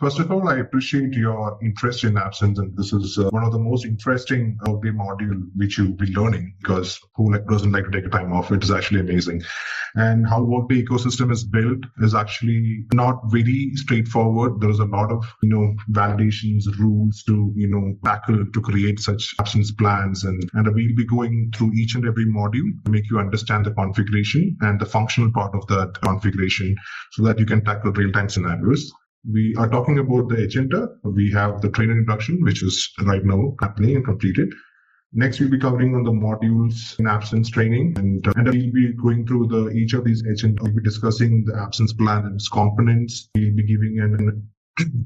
First of all, I appreciate your interest in absence, and this is one of the most interesting Workday module which you'll be learning, because who doesn't like to take a time off? It is actually amazing. And how Workday ecosystem is built is actually not very straightforward. There is a lot of validations, rules to tackle to create such absence plans, and we'll be going through each and every module to make you understand the configuration and the functional part of that configuration, so that you can tackle real-time scenarios. We are talking about the agenda. We have the trainer introduction, which is right now happening and completed. Next, we'll be covering on the modules in absence training, and we'll be going through each of these agenda. We'll be discussing the absence plan and its components. We'll be giving an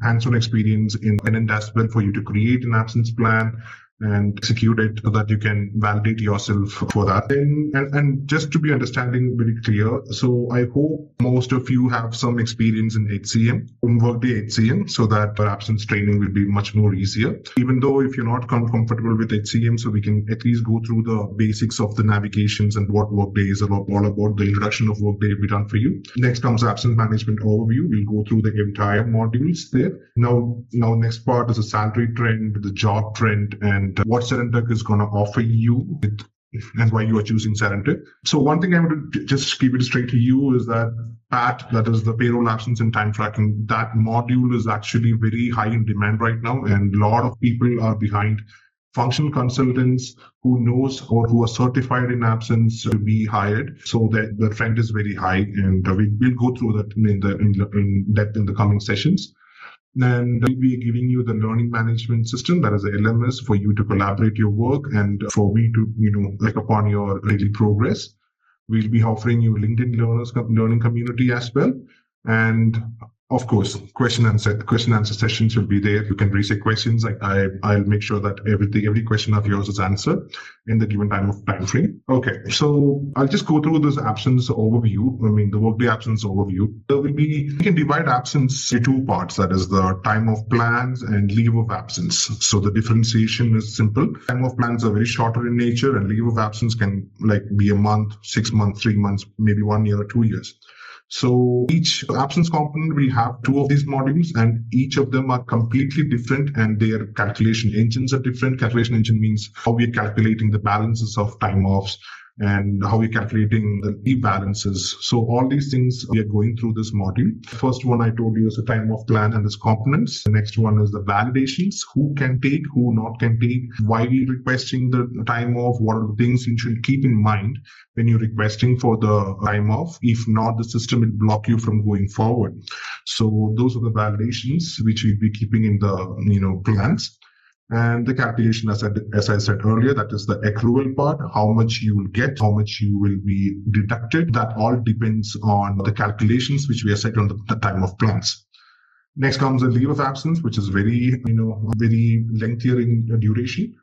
hands-on experience in tenant as well for you to create an absence plan and execute it so that you can validate yourself for that. And just to be understanding very clear, so I hope most of you have some experience in HCM, in Workday HCM, so that our absence training will be much more easier. Even though if you're not comfortable with HCM, so we can at least go through the basics of the navigations and what Workday is all about. The introduction of Workday will be done for you. Next comes absence management overview. We'll go through the entire modules there. Now next part is the salary trend, the job trend, and what Serentic is going to offer you and why you are choosing Serentic. So one thing I want to just keep it straight to you is that PAT, that is the payroll absence and time tracking, that module is actually very high in demand right now, and a lot of people are behind functional consultants who knows or who are certified in absence to be hired. So that the trend is very high, and we'll go through that in depth in the coming sessions. And we'll be giving you the learning management system, that is the LMS, for you to collaborate your work and for me to, like upon your daily progress. We'll be offering you LinkedIn learning community as well. And of course, question answer sessions will be there. You can raise your questions. I'll make sure that every question of yours is answered in the given time frame. Okay, so I'll just go through this absence overview. The Workday absence overview. We can divide absence into two parts. That is the time of plans and leave of absence. So the differentiation is simple. Time of plans are very shorter in nature, and leave of absence can be a month, 6 months, 3 months, maybe 1 year or 2 years. So each absence component will have two of these modules, and each of them are completely different, and their calculation engines are different. Calculation engine means how we are calculating the balances of time offs and how we're calculating the leave balances. So all these things we are going through this module. First one I told you is the time off plan and its components. The next one is the validations, who can take, who not can take, why we're requesting the time off, what are the things you should keep in mind when you're requesting for the time off. If not, the system will block you from going forward. So those are the validations which we'll be keeping in the plans. And the calculation, as I said earlier, that is the accrual part, how much you will get, how much you will be deducted. That all depends on the calculations which we are set on the time of plans. Next comes the leave of absence, which is very lengthier in duration.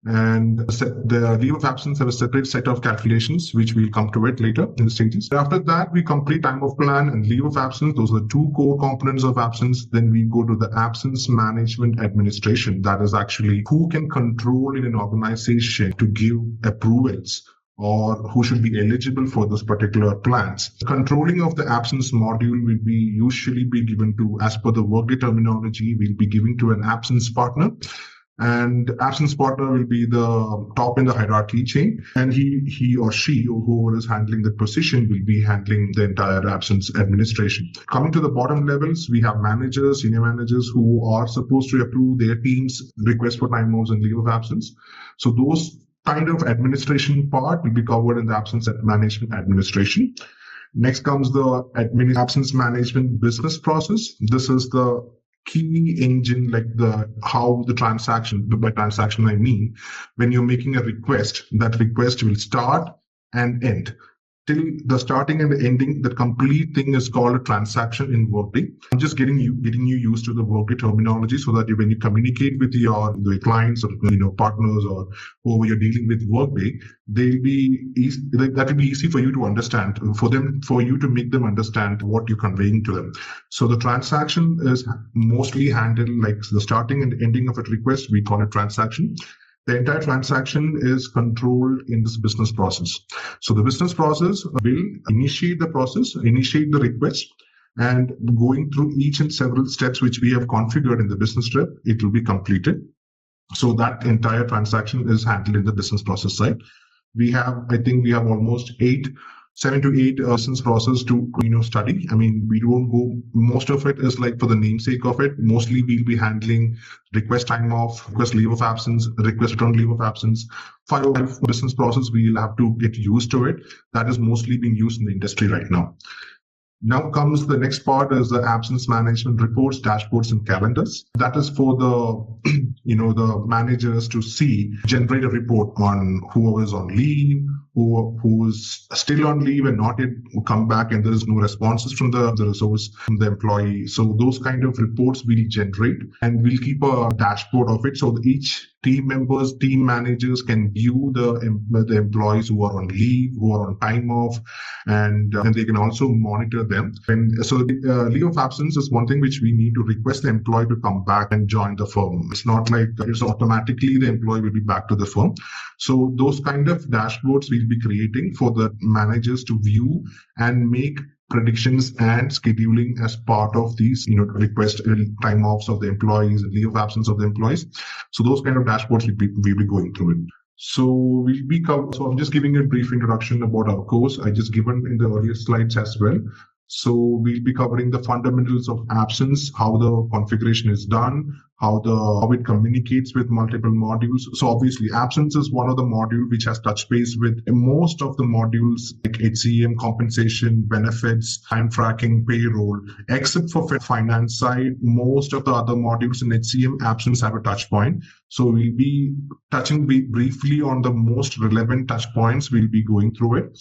And the leave of absence have a separate set of calculations, which we'll come to it later in the stages. After that, we complete time of plan and leave of absence. Those are the two core components of absence. Then we go to the absence management administration. That is actually who can control in an organization to give approvals or who should be eligible for those particular plans. The controlling of the absence module will usually be given to, as per the Workday terminology, we'll be giving to an absence partner. And absence partner will be the top in the hierarchy chain, and he or she, or whoever is handling the position, will be handling the entire absence administration. Coming to the bottom levels, we have managers, senior managers who are supposed to approve their team's request for time offs and leave of absence. So those kind of administration part will be covered in the absence management administration. Next comes the absence management business process. This is the key engine, how the transaction, by transaction I mean when you're making a request, that request will start and end. Till the starting and the ending, the complete thing is called a transaction in Workday. I'm just getting you used to the Workday terminology, so that when you communicate with the clients or partners or whoever you're dealing with Workday, they'll be easy, that will be easy for you to understand, for you to make them understand what you're conveying to them. So the transaction is mostly handled like the starting and ending of a request. We call it transaction. The entire transaction is controlled in this business process. So the business process will initiate the request, And going through each and several steps which we have configured in the business trip, it will be completed. So that entire transaction is handled in the business process side. I think we have almost 7 to 8 business process to study. I mean, we don't go, most of it is like for the namesake of it. Mostly we'll be handling request time off, request leave of absence, request return leave of absence. 5 business process, we'll have to get used to it. That is mostly being used in the industry right now. Now comes the next part is the absence management reports, dashboards, and calendars. That is for the, the managers to generate a report on who is on leave, who is still on leave and not yet come back, and there is no responses from the resource, from the employee. So those kind of reports we'll generate, and we'll keep a dashboard of it. So each team managers can view the employees who are on leave, who are on time off, and they can also monitor them. And so leave of absence is one thing which we need to request the employee to come back and join the firm. It's not like it's automatically the employee will be back to the firm. So those kind of dashboards we'll be creating for the managers to view and make predictions and scheduling as part of these, request time offs of the employees and leave of absence of the employees. So those kind of dashboards we'll be going through it. So so I'm just giving a brief introduction about our course. I just given in the earlier slides as well. So we'll be covering the fundamentals of absence, how the configuration is done, how it communicates with multiple modules. So obviously absence is one of the modules which has touch base with most of the modules like HCM, compensation, benefits, time tracking, payroll. Except for finance side, most of the other modules in HCM, absence have a touch point. So we'll be touching briefly on the most relevant touch points. We'll be going through it.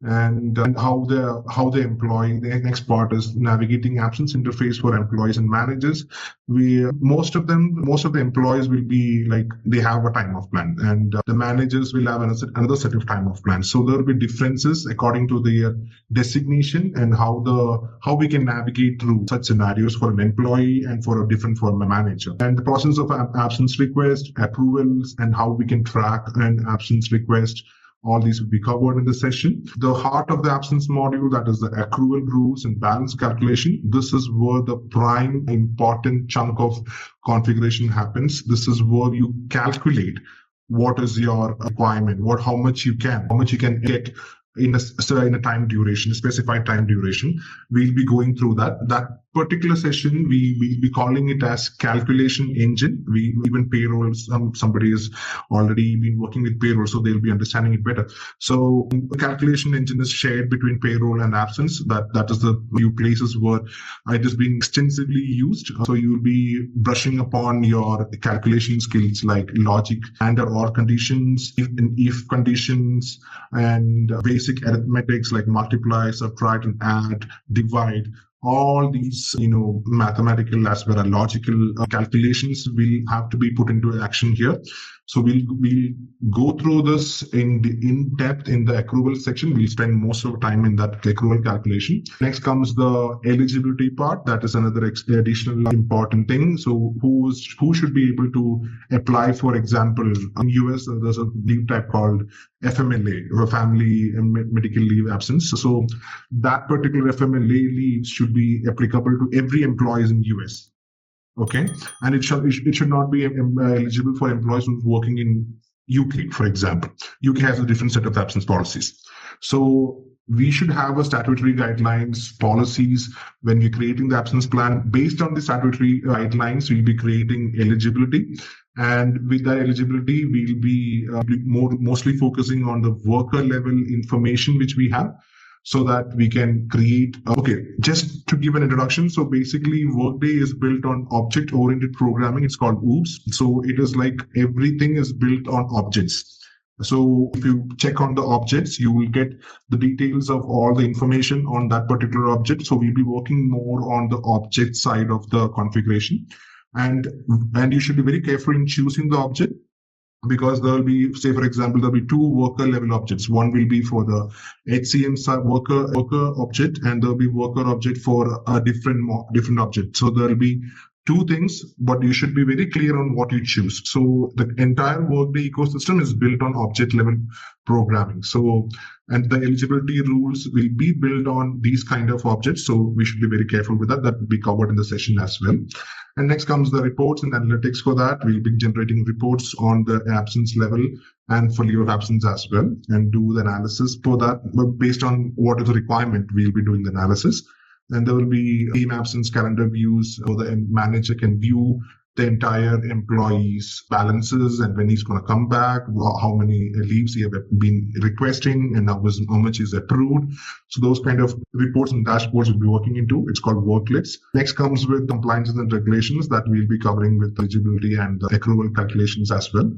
And how the employee, the next part is navigating absence interface for employees and managers. Most of the employees will be like, they have a time off plan, and the managers will have another set of time off plans. So there will be differences according to their designation and how we can navigate through such scenarios for an employee and for a manager. And the process of absence request, approvals, and how we can track an absence request. All these will be covered in the session. The heart of the absence module, that is the accrual rules and balance calculation. This is where the prime important chunk of configuration happens. This is where you calculate what is your requirement, how much you can get in a time duration, a specified time duration. We'll be going through that particular session. We will be calling it as calculation engine. Even payroll, somebody has already been working with payroll, so they'll be understanding it better. So the calculation engine is shared between payroll and absence. That is the few places where it is being extensively used. So you'll be brushing upon your calculation skills like logic and or conditions, if conditions, and basic arithmetics like multiply, subtract, and add, divide. All these, mathematical as well as logical calculations will have to be put into action here. So we'll go through this in depth in the accrual section. We'll spend most of the time in that accrual calculation. Next comes the eligibility part. That is another additional important thing. So who should be able to apply? For example, in US, there's a leave type called FMLA, or Family and Medical Leave Absence. So that particular FMLA leave should be applicable to every employee in US. Okay, and it should not be eligible for employees who's working in UK, for example. UK has a different set of absence policies. So we should have a statutory guidelines, policies when we're creating the absence plan. Based on the statutory guidelines, we'll be creating eligibility. And with that eligibility, we'll be mostly focusing on the worker level information which we have, so that we can create. Okay, just to give an introduction. So basically, Workday is built on object-oriented programming. It's called OOPS. So it is like everything is built on objects. So if you check on the objects, you will get the details of all the information on that particular object. So we'll be working more on the object side of the configuration. And you should be very careful in choosing the object, because there will be, say for example, there'll be 2 worker level objects. One will be for the HCM worker object, and there'll be worker object for a different object. So there'll be two things, but you should be very clear on what you choose. So the entire Workday ecosystem is built on object level programming. So, and the eligibility rules will be built on these kind of objects. So we should be very careful with that. That will be covered in the session as well. And next comes the reports and analytics. For that, we'll be generating reports on the absence level and for leave of absence as well, and do the analysis for that. But based on what is the requirement, we'll be doing the analysis. And there will be team absence calendar views, so the manager can view the entire employee's balances and when he's going to come back, how many leaves he have been requesting, and how much is approved. So those kind of reports and dashboards we'll be working into. It's called Worklets. Next comes with compliances and regulations that we'll be covering with eligibility and the accrual calculations as well.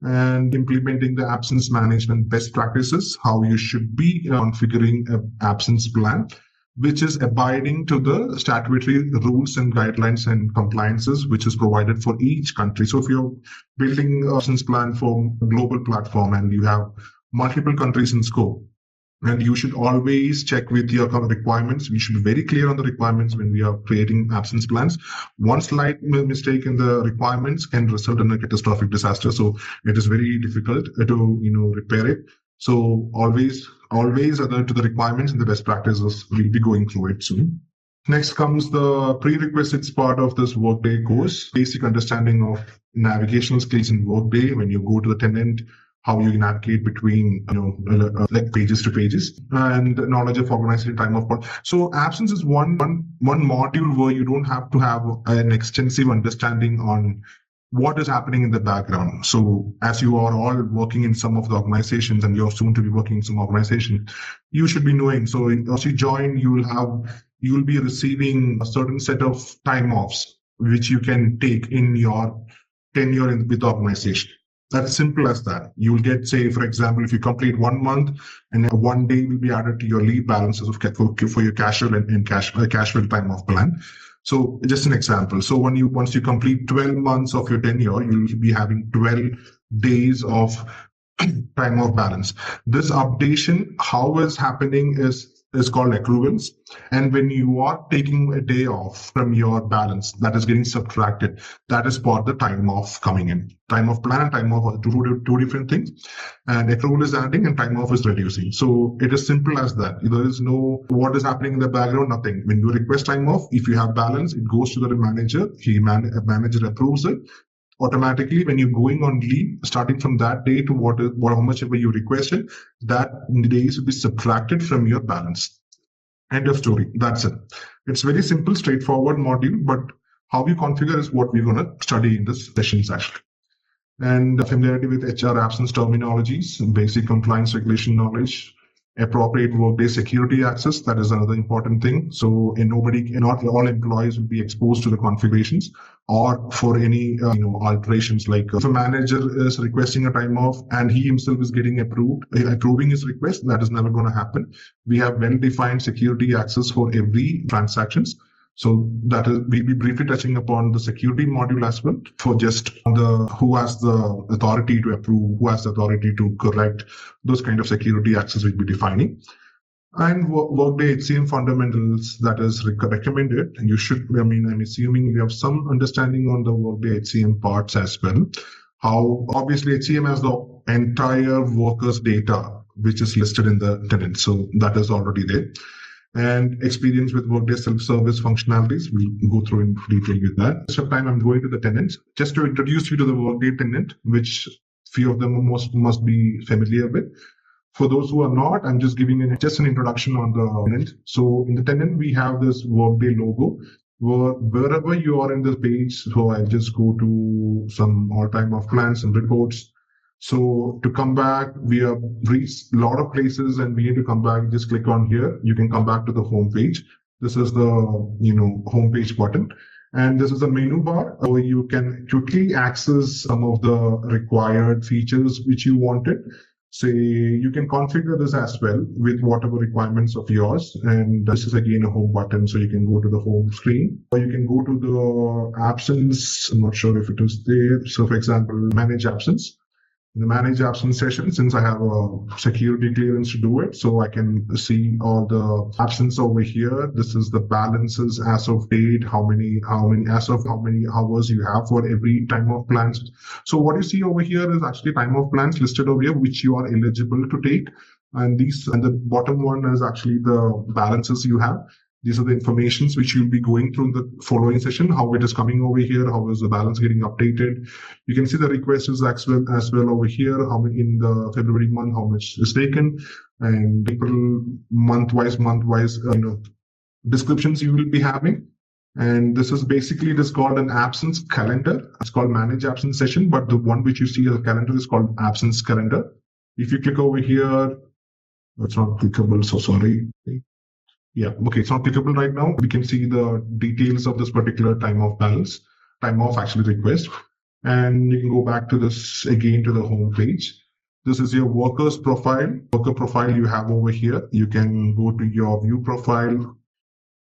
And implementing the absence management best practices, how you should be configuring an absence plan, which is abiding to the statutory rules and guidelines and compliances, which is provided for each country. So if you're building an absence plan for a global platform and you have multiple countries in scope, and you should always check with your requirements. We should be very clear on the requirements when we are creating absence plans. One slight mistake in the requirements can result in a catastrophic disaster. So it is very difficult to repair it. So always adhere to the requirements and the best practices. We'll be going through it soon. Next comes the prerequisites part of this Workday course. Basic understanding of navigational skills in Workday when you go to the tenant, how you navigate between like pages to pages, and knowledge of organization time of call. So absence is one module where you don't have to have an extensive understanding on what is happening in the background. So as you are all working in some of the organizations and you're soon to be working in some organization, you should be knowing. So as you join, you will be receiving a certain set of time offs, which you can take in your tenure with the organization. That's simple as that. You will get, say, for example, if you complete 1 month and 1 day will be added to your leave balances for your casual and casual time off plan. So just an example. So once you complete 12 months of your tenure, you'll be having 12 days of time off balance. This updation, how is happening is called accruals. And when you are taking a day off from your balance, that is getting subtracted. That is for the time off coming in. Time off plan and time off are two different things. And accrual is adding and time off is reducing. So it is simple as that. There is no what is happening in the background, nothing. When you request time off, if you have balance, it goes to the manager. A manager approves it. Automatically, when you're going on leave, starting from that day to how much ever you requested, that days will be subtracted from your balance. End of story. That's it. It's very simple, straightforward module, but how you configure is what we're going to study in this sessions actually. And familiarity with HR absence terminologies, basic compliance regulation knowledge, appropriate Workday security access. That is another important thing. So not all employees will be exposed to the configurations or for any alterations. Like if a manager is requesting a time off and he himself is getting approving his request, that is never going to happen. We have well-defined security access for every transactions. So we'll be briefly touching upon the security module as well for just who has the authority to approve, who has the authority to correct, those kind of security access we'll be defining. And Workday HCM fundamentals, that is recommended. And I'm assuming you have some understanding on the Workday HCM parts as well. How obviously HCM has the entire workers data, which is listed in the tenant. So that is already there. And experience with Workday self-service functionalities. We'll go through in detail with that. This time I'm going to the tenants. Just to introduce you to the Workday tenant, which few of them must be familiar with. For those who are not, I'm just giving just an introduction on the tenant. So in the tenant, we have this Workday logo. Wherever you are in this page, so I'll just go to some all-time off plans and reports. So to come back, we have reached a lot of places and we need to come back. Just click on here. You can come back to the home page. This is the home page button. And this is a menu bar where you can quickly access some of the required features which you wanted. Say you can configure this as well with whatever requirements of yours. And this is again a home button. So you can go to the home screen or you can go to the absence. I'm not sure if it is there. So for example, manage absence. In the manage absence session, since I have a security clearance to do it, so I can see all the absence over here. This is the balances as of date, how many hours you have for every time of plans. So what you see over here is actually time of plans listed over here, which you are eligible to take. And the bottom one is actually the balances you have. These are the informations which you'll be going through in the following session, how it is coming over here, how is the balance getting updated. You can see the request is as well over here, how many in the February month, how much is taken, and April month-wise, descriptions you will be having. And this is called an absence calendar. It's called manage absence session, but the one which you see as a calendar is called absence calendar. If you click over here, it's not clickable, so sorry. Yeah, okay, it's not clickable right now. We can see the details of this particular time of actually request. And you can go back to this again to the home page. This is your worker profile you have over here. You can go to your view profile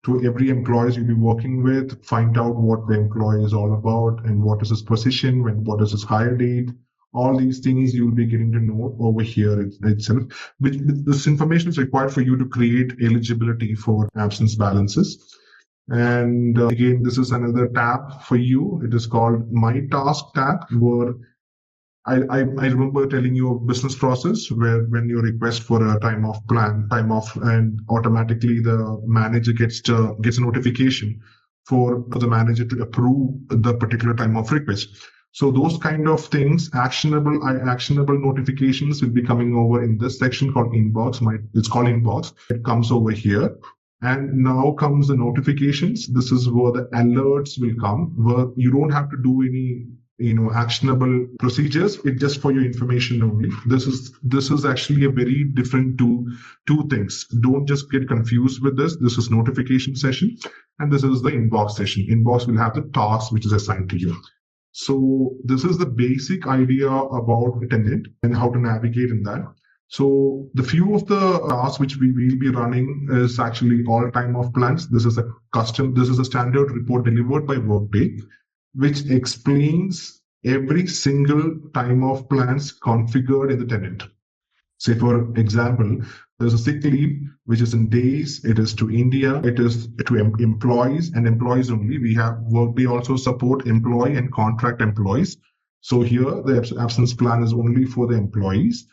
to every employee you'll be working with, find out what the employee is all about and what is his position, what is his hire date. All these things you'll be getting to know over here itself. This information is required for you to create eligibility for absence balances. And again, this is another tab for you. It is called My Task tab, where I remember telling you a business process where when you request for a time off, and automatically the manager gets a notification for the manager to approve the particular time off request. So those kind of things, actionable notifications will be coming over in this section called inbox. It's called inbox. It comes over here. And now comes the notifications. This is where the alerts will come, where you don't have to do any actionable procedures. It's just for your information only. This is actually a very different two things. Don't just get confused with this. This is notification session, and this is the inbox session. Inbox will have the task which is assigned to you. So this is the basic idea about attendant and how to navigate in that. So the few of the tasks which we will be running is actually all time off plans. This is a standard report delivered by Workday, which explains every single time off plans configured in the tenant. Say, for example, there's a sick leave, which is in days. It is to India. It is to employees and employees only. We have Workday also support employee and contract employees. So here, the absence plan is only for the employees.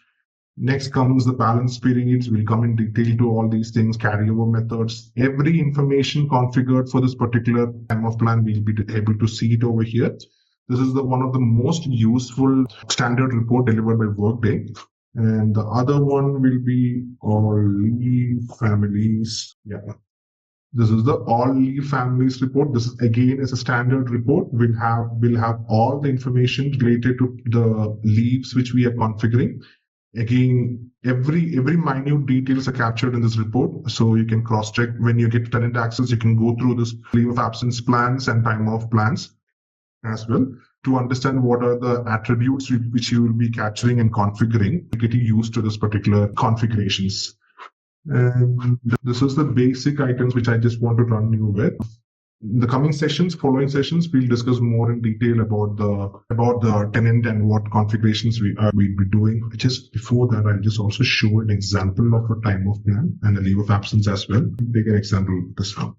Next comes the balance periods. We'll come in detail to all these things, carryover methods. Every information configured for this particular time of plan, we'll be able to see it over here. This is one of the most useful standard report delivered by Workday. And the other one will be all leave families. Yeah. This is the all leave families report. This is again is a standard report. We'll have all the information related to the leaves which we are configuring. Again, every minute details are captured in this report. So you can cross-check when you get tenant access. You can go through this leave of absence plans and time off plans as well to understand what are the attributes which you will be capturing and configuring, getting used to this particular configurations. And this is the basic items which I just want to run you with. In the following sessions, we'll discuss more in detail about the tenant and what configurations we'll be doing. Just before that, I'll just also show an example of a time off plan and a leave of absence as well. Take an example of this one.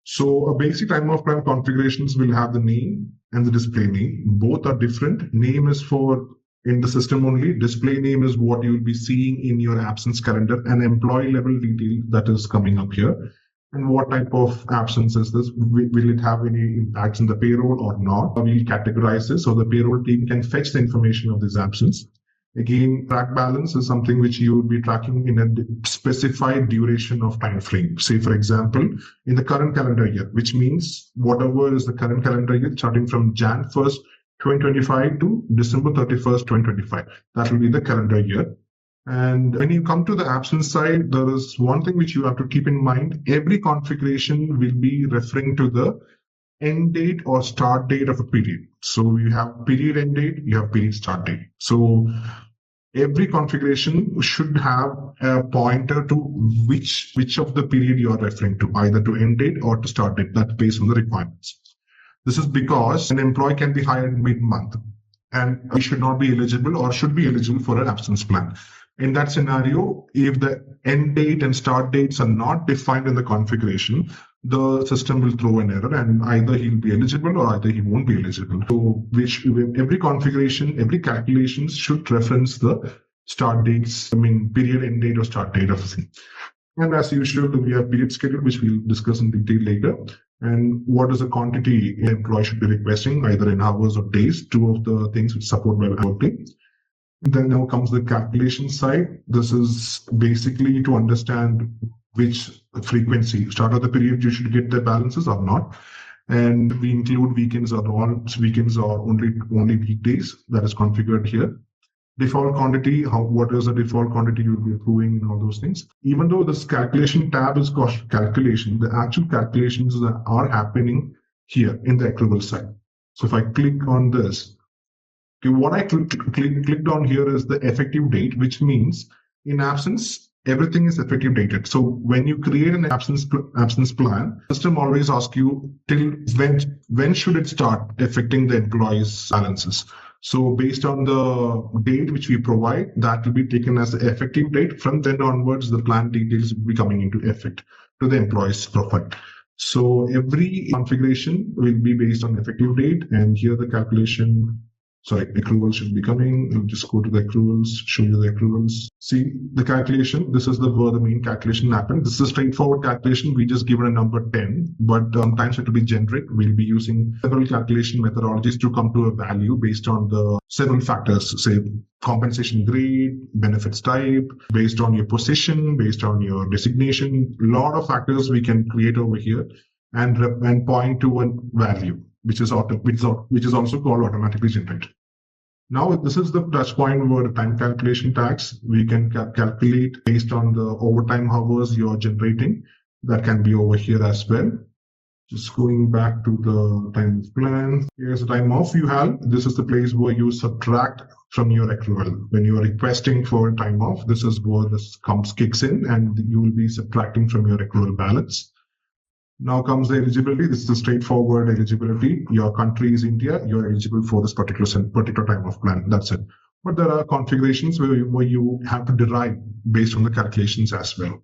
So a basic time off plan configurations will have the name and the display name. Both are different. Name is for in the system only. Display name is what you'll be seeing in your absence calendar and employee level detail that is coming up here. And what type of absence is this? Will it have any impacts in the payroll or not? We'll categorize this so the payroll team can fetch the information of this absence. Again, track balance is something which you will be tracking in a specified duration of time frame. Say, for example, in the current calendar year, which means whatever is the current calendar year starting from Jan 1st, 2025 to December 31st, 2025. That will be the calendar year. And when you come to the absence side, there is one thing which you have to keep in mind. Every configuration will be referring to the end date or start date of a period. So you have period end date, you have period start date. So every configuration should have a pointer to which of the period you are referring to, either to end date or to start date. That's based on the requirements. This is because an employee can be hired mid-month. and we should not be eligible or should be eligible for an absence plan. In that scenario, if the end date and start dates are not defined in the configuration, the system will throw an error and either he'll be eligible or either he won't be eligible. So every configuration, every calculations should reference the start dates, period, end date or start date of the thing. And as usual, we have period schedule, which we'll discuss in detail later. And what is the quantity an employee should be requesting, either in hours or days, two of the things which support by Workday. Then now comes the calculation side. This is basically to understand which frequency, start of the period, you should get the balances or not. And we include weekends or only weekdays. That is configured here. Default quantity, what is the default quantity you'll be approving and all those things. Even though this calculation tab is called calculation, the actual calculations are happening here in the accrual side. So if I click on this, okay, what I clicked on here is the effective date, which means in absence, everything is effective dated. So when you create an absence plan, system always asks you till when should it start affecting the employee's balances. So based on the date which we provide, that will be taken as the effective date. From then onwards, the plan details will be coming into effect to the employee's profile. So every configuration will be based on effective date, and here the calculation, accrual should be coming. I'll just go to the accruals, show you the accruals. See the calculation. This is where the main calculation happened. This is a straightforward calculation. We just given a number 10, but sometimes it will be generic. We'll be using several calculation methodologies to come to a value based on the several factors, say compensation grade, benefits type, based on your position, based on your designation. A lot of factors we can create over here and point to a value, which is also called automatically generated. Now, this is the touch point where the time calculation tax, we can calculate based on the overtime hours you're generating. That can be over here as well. Just going back to the time plan. Here's the time off you have. This is the place where you subtract from your accrual. When you are requesting for time off, this is where this kicks in, and you will be subtracting from your accrual balance. Now comes the eligibility. This is a straightforward eligibility. Your country is India. You're eligible for this particular time of plan. That's it. But there are configurations where you have to derive based on the calculations as well.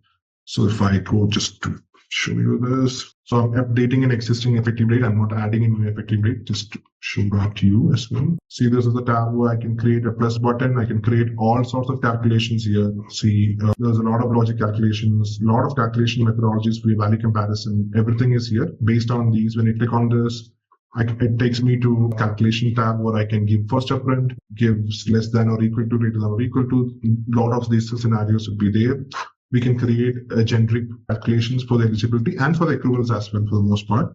So if I go just to show you this. So I'm updating an existing effective date. I'm not adding a new effective date, just to show that to you as well. See, this is the tab where I can create a plus button. I can create all sorts of calculations here. See, there's a lot of logic calculations, a lot of calculation methodologies for value comparison. Everything is here. Based on these, when you click on this, it takes me to calculation tab where I can give first operand, gives less than or equal to, greater than or equal to. A lot of these scenarios would be there. We can create generic calculations for the eligibility and for the accruals as well for the most part.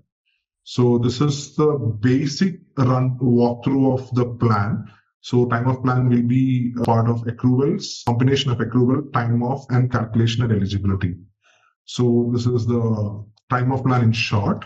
So this is the basic walkthrough of the plan. So time off plan will be a part of accruals, combination of accrual, time off, and calculation and eligibility. So this is the time off plan in short.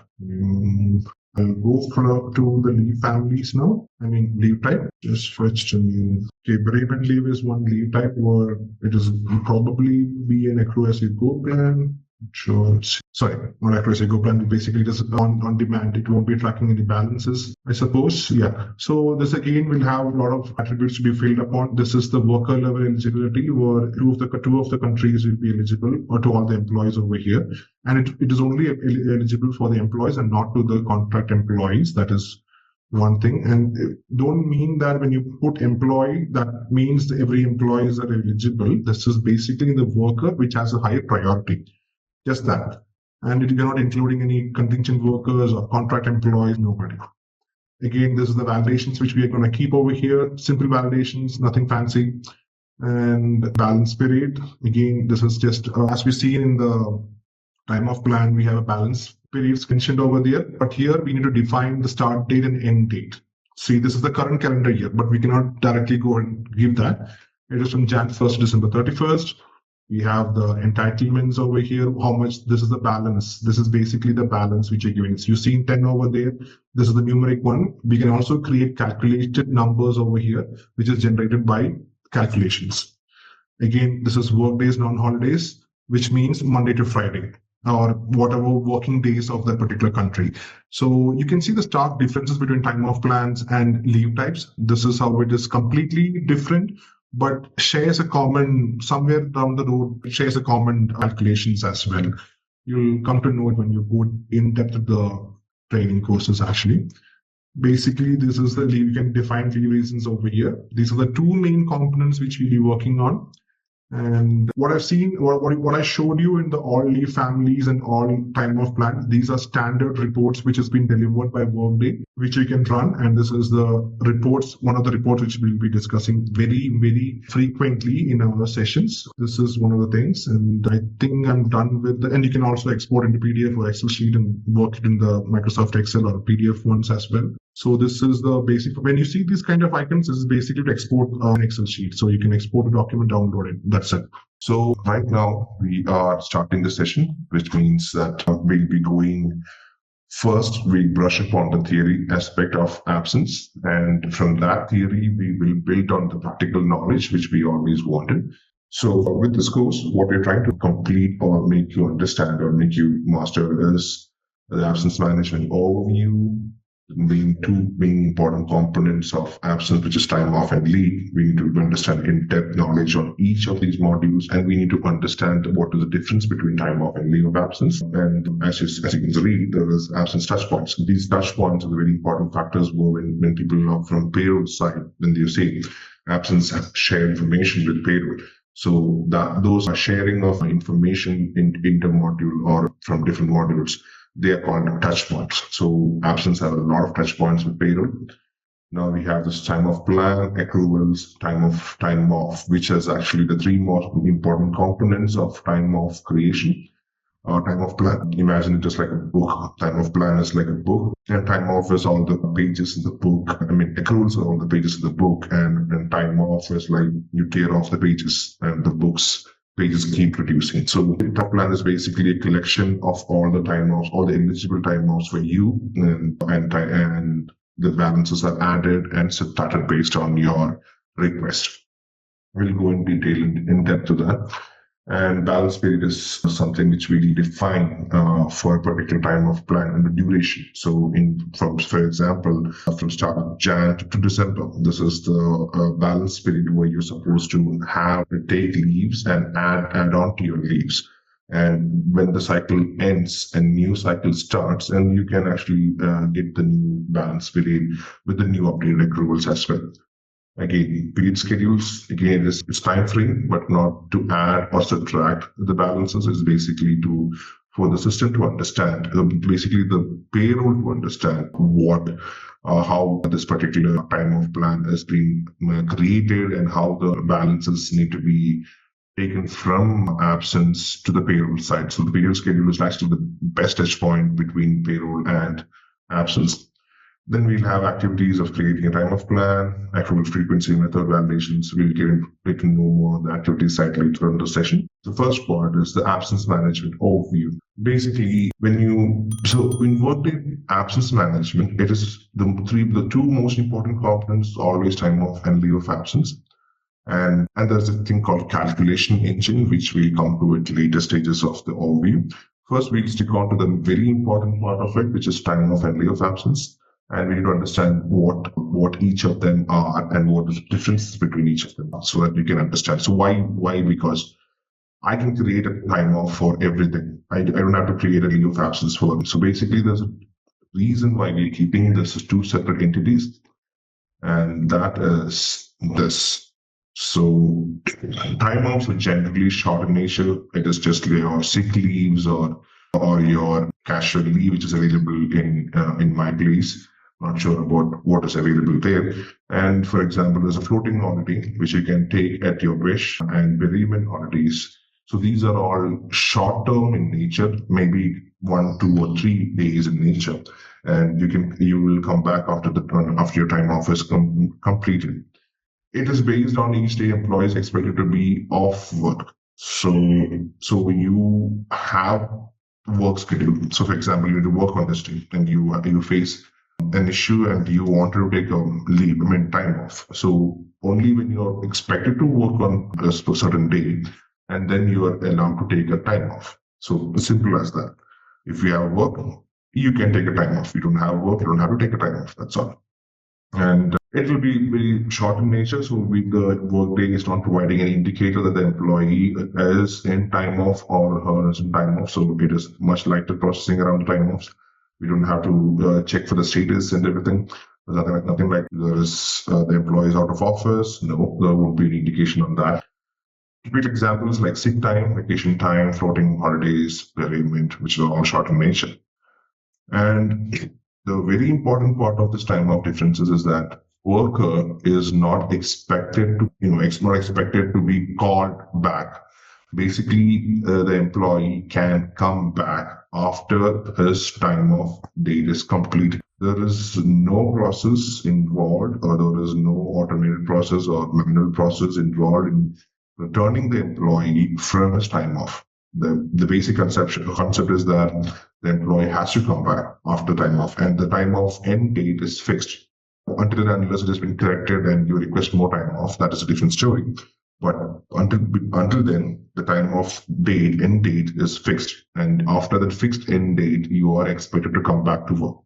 I'll go to the leave families now. Leave type. Just fetch the name. Okay, bereavement leave is one leave type where it is probably be an accrue as you go plan. Sure. Sorry, not accrue as you go plan. Basically, it is on demand. It won't be tracking any balances, I suppose. Yeah. So this again will have a lot of attributes to be filled upon. This is the worker level eligibility where two of the countries will be eligible or to all the employees over here. And it is only eligible for the employees and not to the contract employees. That is one thing. And don't mean that when you put employee, that means every employees are eligible. This is basically the worker which has a higher priority. Just that. And you're not including any contingent workers or contract employees, nobody. Again, this is the validations which we are going to keep over here. Simple validations, nothing fancy. And balance period. Again, this is just, as we see in the time of plan, we have a balance periods mentioned over there. But here we need to define the start date and end date. See, this is the current calendar year, but we cannot directly go and give that. It is from Jan 1st to December 31st. We have the entitlements over here. How much? This is the balance. This is basically the balance which you're giving. So you've seen 10 over there. This is the numeric one. We can also create calculated numbers over here, which is generated by calculations. Again, this is work days, non-holidays, which means Monday to Friday. or whatever working days of that particular country. So you can see the stark differences between time off plans and leave types. This is how it is completely different, but shares a common, somewhere down the road, shares a common calculations as well. You'll come to know it when you go in depth with the training courses actually. Basically, this is the leave. You can define leave reasons over here. These are the two main components which we'll be working on. And what I've seen, what I showed you in the all leave families and all time off plans, these are standard reports which has been delivered by Workday, which you can run. And this is the reports, one of the reports which we'll be discussing very, very frequently in our sessions. This is one of the things. And I think I'm done with and you can also export into PDF or Excel sheet and work it in the Microsoft Excel or PDF ones as well. So this is the basic, when you see these kind of icons, this is basically to export an Excel sheet. So you can export a document, download it. That's it. So right now we are starting the session, which means that we'll be going first, we brush upon the theory aspect of absence. And from that theory, we will build on the practical knowledge, which we always wanted. So with this course, what we're trying to complete or make you understand or make you master is the absence management overview, being two main important components of absence, which is time off and leave. We need to understand in-depth knowledge on each of these modules, and we need to understand what is the difference between time off and leave of absence. And as you can read, there is absence touch points. These touch points are the very important factors when people are from payroll side, when they say absence share information with payroll. So those are sharing of information in inter-module or from different modules. They are called touch points. So absence have a lot of touch points with payroll. Now we have this time off plan, accruals, time off, which is actually the three most important components of time off creation or time off plan. Imagine it just like a book. Time off plan is like a book, and time off is all the pages in the book. I mean, accruals are all the pages in the book, and time off is like you tear off the pages and the books pages keep reducing. So the top plan is basically a collection of all the time offs, all the eligible time offs for you, and the balances are added and subtracted based on your request. We'll go in detail in depth to that. And balance period is something which we define for a particular time of plan and the duration. So for example, from start of Jan to December, this is the balance period where you're supposed to have to take leaves and add on to your leaves. And when the cycle ends and new cycle starts, and you can actually get the new balance period with the new updated accruals as well. Again, period schedules, again, it's time frame, but not to add or subtract the balances. It's basically for the system to understand, basically the payroll to understand how this particular time of plan has been created and how the balances need to be taken from absence to the payroll side. So the period schedule is actually the best touch point between payroll and absence. Then we'll have activities of creating a time of plan, accrual frequency, method validations. We'll get to know more on the activity side later in the session. The first part is the absence management overview. Basically, in Workday absence management, it is the two most important components, always time off and leave of absence. And there's a thing called calculation engine, which we'll come to at later stages of the overview. First, we'll stick on to the very important part of it, which is time off and leave of absence. And we need to understand what each of them are and what is the differences between each of them are, so that we can understand. So why? Because I can create a time off for everything. I don't have to create a leave of absence for them. So basically, there's a reason why we're keeping this as two separate entities, and that is this. So time offs are generally short in nature. It is just your sick leaves or your casual leave, which is available in my place. Not sure about what is available there. And for example, there's a floating holiday, which you can take at your wish, and bereavement holidays. So these are all short term in nature, maybe 1, 2, or 3 days in nature. And you will come back after your time off is completed. It is based on each day employees expected to be off work. So you have work schedule. So for example, you need to work on this day and you face an issue and you want to take a leave, time off. So only when you're expected to work on a certain day, and then you are allowed to take a time off. So simple as that. If you have work, you can take a time off. You don't have work, you don't have to take a time off. That's all. And it will be very short in nature. So the Workday is not providing any indicator that the employee is in time off or her is in time off. So it is much lighter processing around the time offs. We don't have to check for the status and everything. There's nothing like there is the employee is out of office. No, there won't be any indication on that. Typical examples like sick time, vacation time, floating holidays, bereavement, which are all short in nature. And the very important part of this time off differences is that worker is not expected to, it's not expected to be called back. Basically, the employee can come back after his time off date is completed. There is no process involved, or there is no automated process or manual process involved in returning the employee from his time off. The basic concept is that the employee has to come back after time off, and the time off end date is fixed. Until and unless it has been corrected and you request more time off, that is a different story. But until then, the time off date, end date is fixed. And after that fixed end date, you are expected to come back to work.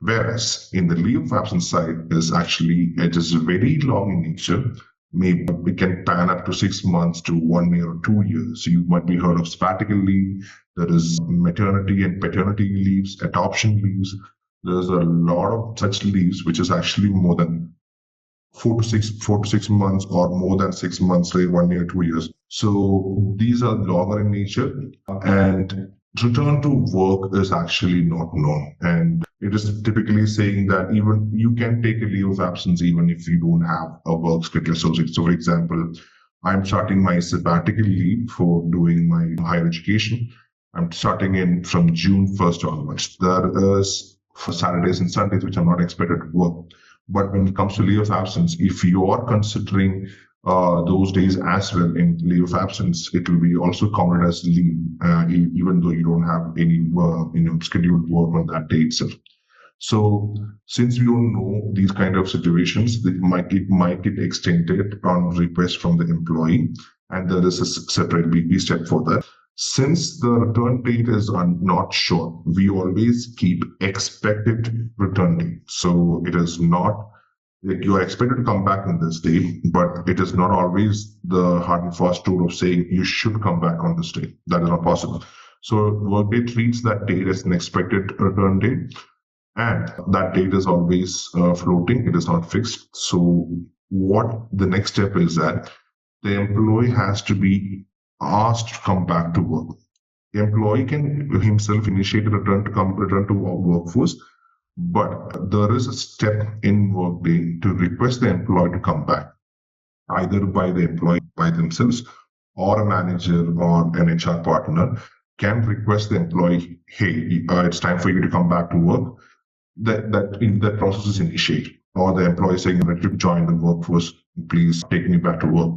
Whereas in the leave of absence side it is very long in nature. Maybe it can pan up to 6 months to 1 year or 2 years. So you might be heard of sabbatical leave. There is maternity and paternity leaves, adoption leaves. There's a lot of such leaves, which is actually more than 4 to 6 months, or more than 6 months, say 1 year, 2 years. So these are longer in nature, and return to work is actually not known. And it is typically saying that even you can take a leave of absence even if you don't have a work schedule associated. So for example, I'm starting my sabbatical leave for doing my higher education. I'm starting in from June 1st onwards. There is for Saturdays and Sundays, which I'm not expected to work. But when it comes to leave of absence, if you are considering those days as well in leave of absence, it will be also counted as leave, even though you don't have any scheduled work on that day itself. So since we don't know these kind of situations, it might get extended on request from the employee, and there is a separate BP step for that. Since the return date is not sure, we always keep expected return date. So it is not like you are expected to come back on this day, but it is not always the hard and fast rule of saying you should come back on this day. That is not possible. So Workday treats that date as an expected return date, and that date is always floating. It is not fixed. So what the next step is that the employee has to be asked to come back to work. The employee can himself initiate a return to workforce, but there is a step in Workday to request the employee to come back, either by the employee by themselves, or a manager or an HR partner can request the employee, hey, it's time for you to come back to work. That process is initiated, or the employee saying, I'm ready to join the workforce, please take me back to work.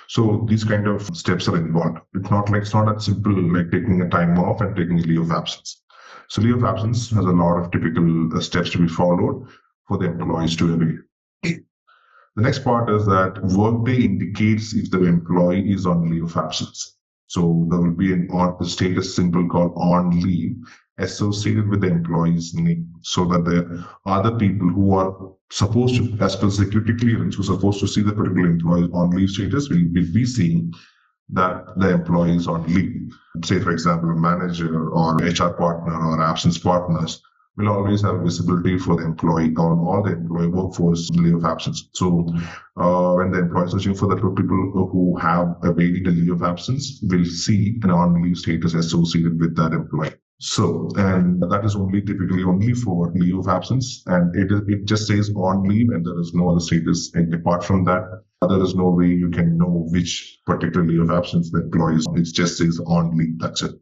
So these kind of steps are involved. It's not that simple like taking a time off and taking a leave of absence. So leave of absence has a lot of typical steps to be followed for the employees to avail. The next part is that Workday indicates if the employee is on leave of absence. So there will be a status symbol called on leave associated with the employee's name, so that the other people who are supposed to, as per security clearance, who are supposed to see the particular employee on leave status will be seeing that the employee is on leave. Say, for example, a manager or HR partner or absence partners will always have visibility for the employee on all the employee workforce leave of absence. So when the employee is searching for the people who have availed a leave of absence, will see an on leave status associated with that employee. So, and that is typically only for leave of absence, and it just says on leave, and there is no other status. And apart from that, there is no way you can know which particular leave of absence the employee is on. It just says on leave. That's it.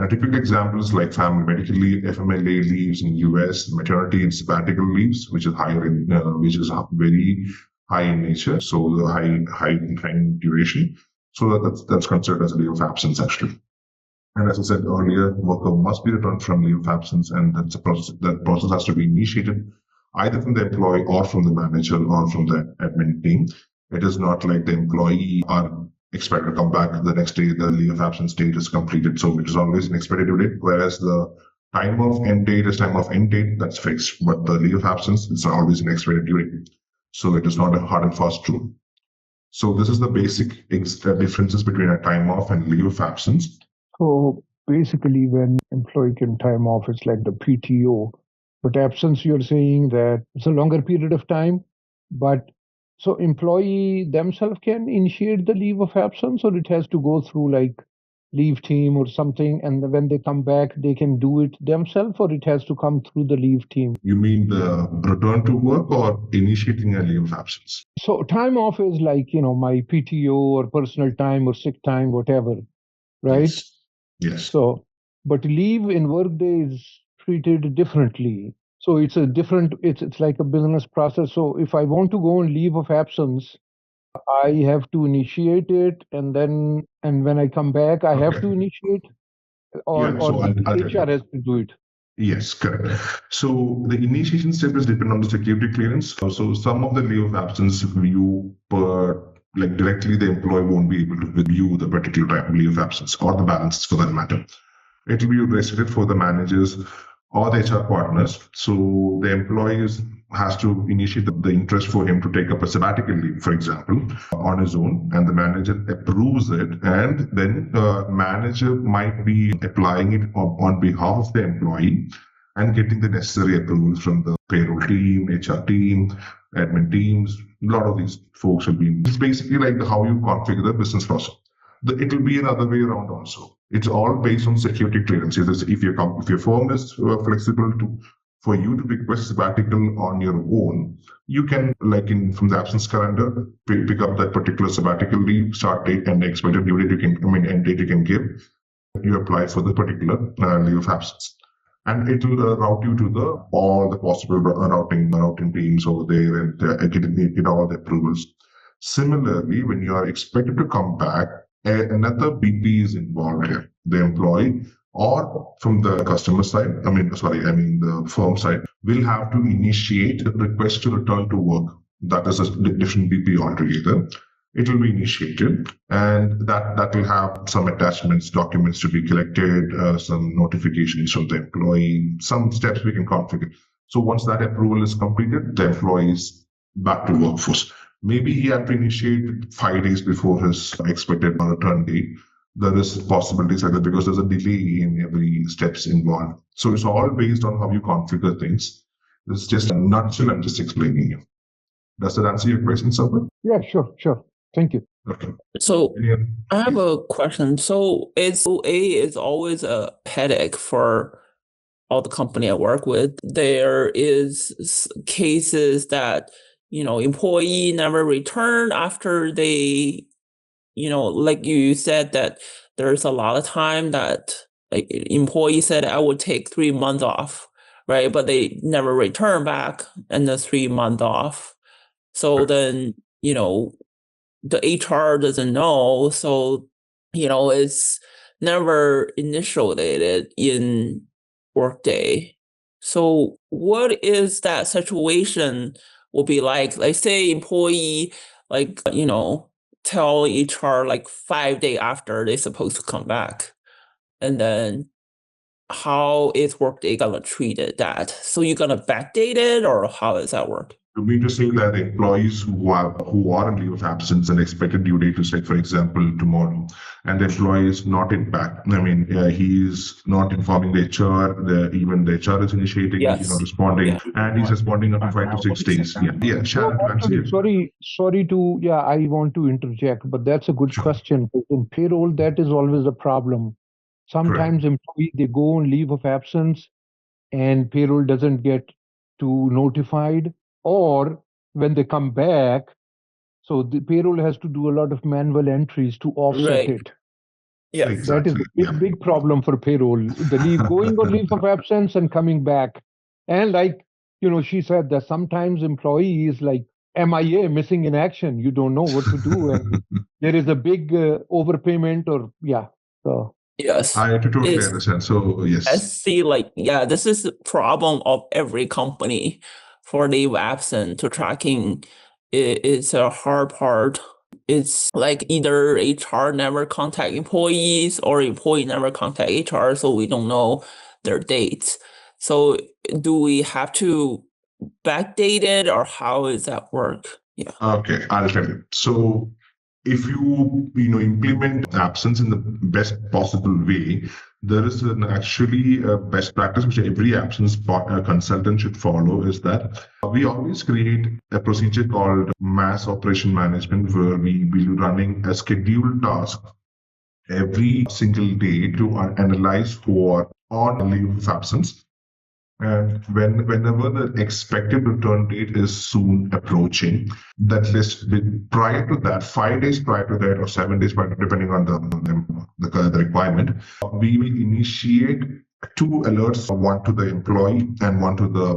Typical examples like family medical leave, FMLA leaves in US, maternity and sabbatical leaves, which is which is very high in nature, so the high in duration. So that's considered as a leave of absence actually. And as I said earlier, worker must be returned from leave of absence, and that's a process. That process has to be initiated either from the employee or from the manager or from the admin team. It is not like the employee are expected to come back the next day, the leave of absence date is completed. So it is always an expected due date, whereas the time of end date is time of end date, that's fixed. But the leave of absence is always an expected due date. So it is not a hard and fast rule. So this is the basic differences between a time off and leave of absence. So basically, when employee can time off, it's like the PTO. But absence, you're saying that it's a longer period of time. But so employee themselves can initiate the leave of absence, or it has to go through like leave team or something, and when they come back, they can do it themselves, or it has to come through the leave team. You mean the return to work or initiating a leave of absence? So time off is like, my PTO or personal time or sick time, whatever, right? Yes. So, but leave in Workday is treated differently. So it's like a business process. So if I want to go on leave of absence, I have to initiate it, and when I come back, I have to initiate, or the HR has to do it. Yes, correct. So the initiation step is dependent on the security clearance. So some of the leave of absence view directly the employee won't be able to view the particular type of leave of absence or the balances for that matter. It will be restricted for the managers or the HR partners. So the employees has to initiate the interest for him to take up a sabbatical leave, for example, on his own, and the manager approves it, and then the manager might be applying it on behalf of the employee and getting the necessary approvals from the payroll team, HR team, admin teams. A lot of these folks will be. It's basically like how you configure the business process. It will be another way around also. It's all based on security clearances. If your firm is flexible for you to request sabbatical on your own, you can, from the absence calendar, pick up that particular sabbatical leave, start date and expected due date end date you can give. You apply for the particular leave of absence, and it will route you to all the possible routing teams over there and get all the approvals. Similarly, when you are expected to come back, another BP is involved here, the employee or from the customer side, the firm side, will have to initiate a request to return to work. That is a different BP altogether. It will be initiated, and that will have some attachments, documents to be collected, some notifications from the employee, some steps we can configure. So once that approval is completed, the employee is back to workforce. Maybe he had to initiate 5 days before his expected return date. There is possibilities like that because there's a delay in every steps involved. So it's all based on how you configure things. It's just a nutshell I'm just explaining you. Does that answer your question, Sabir? Yeah, sure. Thank you. Okay. So I have a question. So OA is always a headache for all the company I work with. There is cases that, employee never return after they, like you said, that there's a lot of time that employee said I would take 3 months off, right? But they never return back in the 3 month off. So then, the HR doesn't know. So, it's never initiated in Workday. So what is that situation will be like? Like say employee, tell HR 5 days after they're supposed to come back. And then how is Workday gonna treat that? So you're gonna backdate it, or how does that work? You mean to say that employees who are on leave of absence and expected due date is for example, tomorrow, and the employee is not in back. He's not informing the HR. Even the HR is initiating, responding, and he's responding after 5 to 6 days. Yeah. Sharon, I want to interject, but that's a good question. In payroll, that is always a problem. Sometimes employees, they go on leave of absence and payroll doesn't get too notified, or when they come back, so the payroll has to do a lot of manual entries to offset it. Yeah, exactly. That is a big problem for payroll. The going on leave of absence and coming back. And she said that sometimes employees MIA, missing in action. You don't know what to do. And there is a big overpayment so. Yes. I totally understand. So, yes. I see, this is the problem of every company for leave absence to tracking. It's a hard part. it's like either HR never contact employees or employee never contact HR, so we don't know their dates. So do we have to backdate it, or how does that work? Yeah. Okay, I'll tell you. So if you implement absence in the best possible way, there is actually a best practice which every absence consultant should follow, is that we always create a procedure called mass operation management, where we will be running a scheduled task every single day to analyze for on leave of absence. And whenever the expected return date is soon approaching, that list prior to that, 5 days prior to that, or 7 days prior, depending on the requirement, we will initiate two alerts, one to the employee and one to the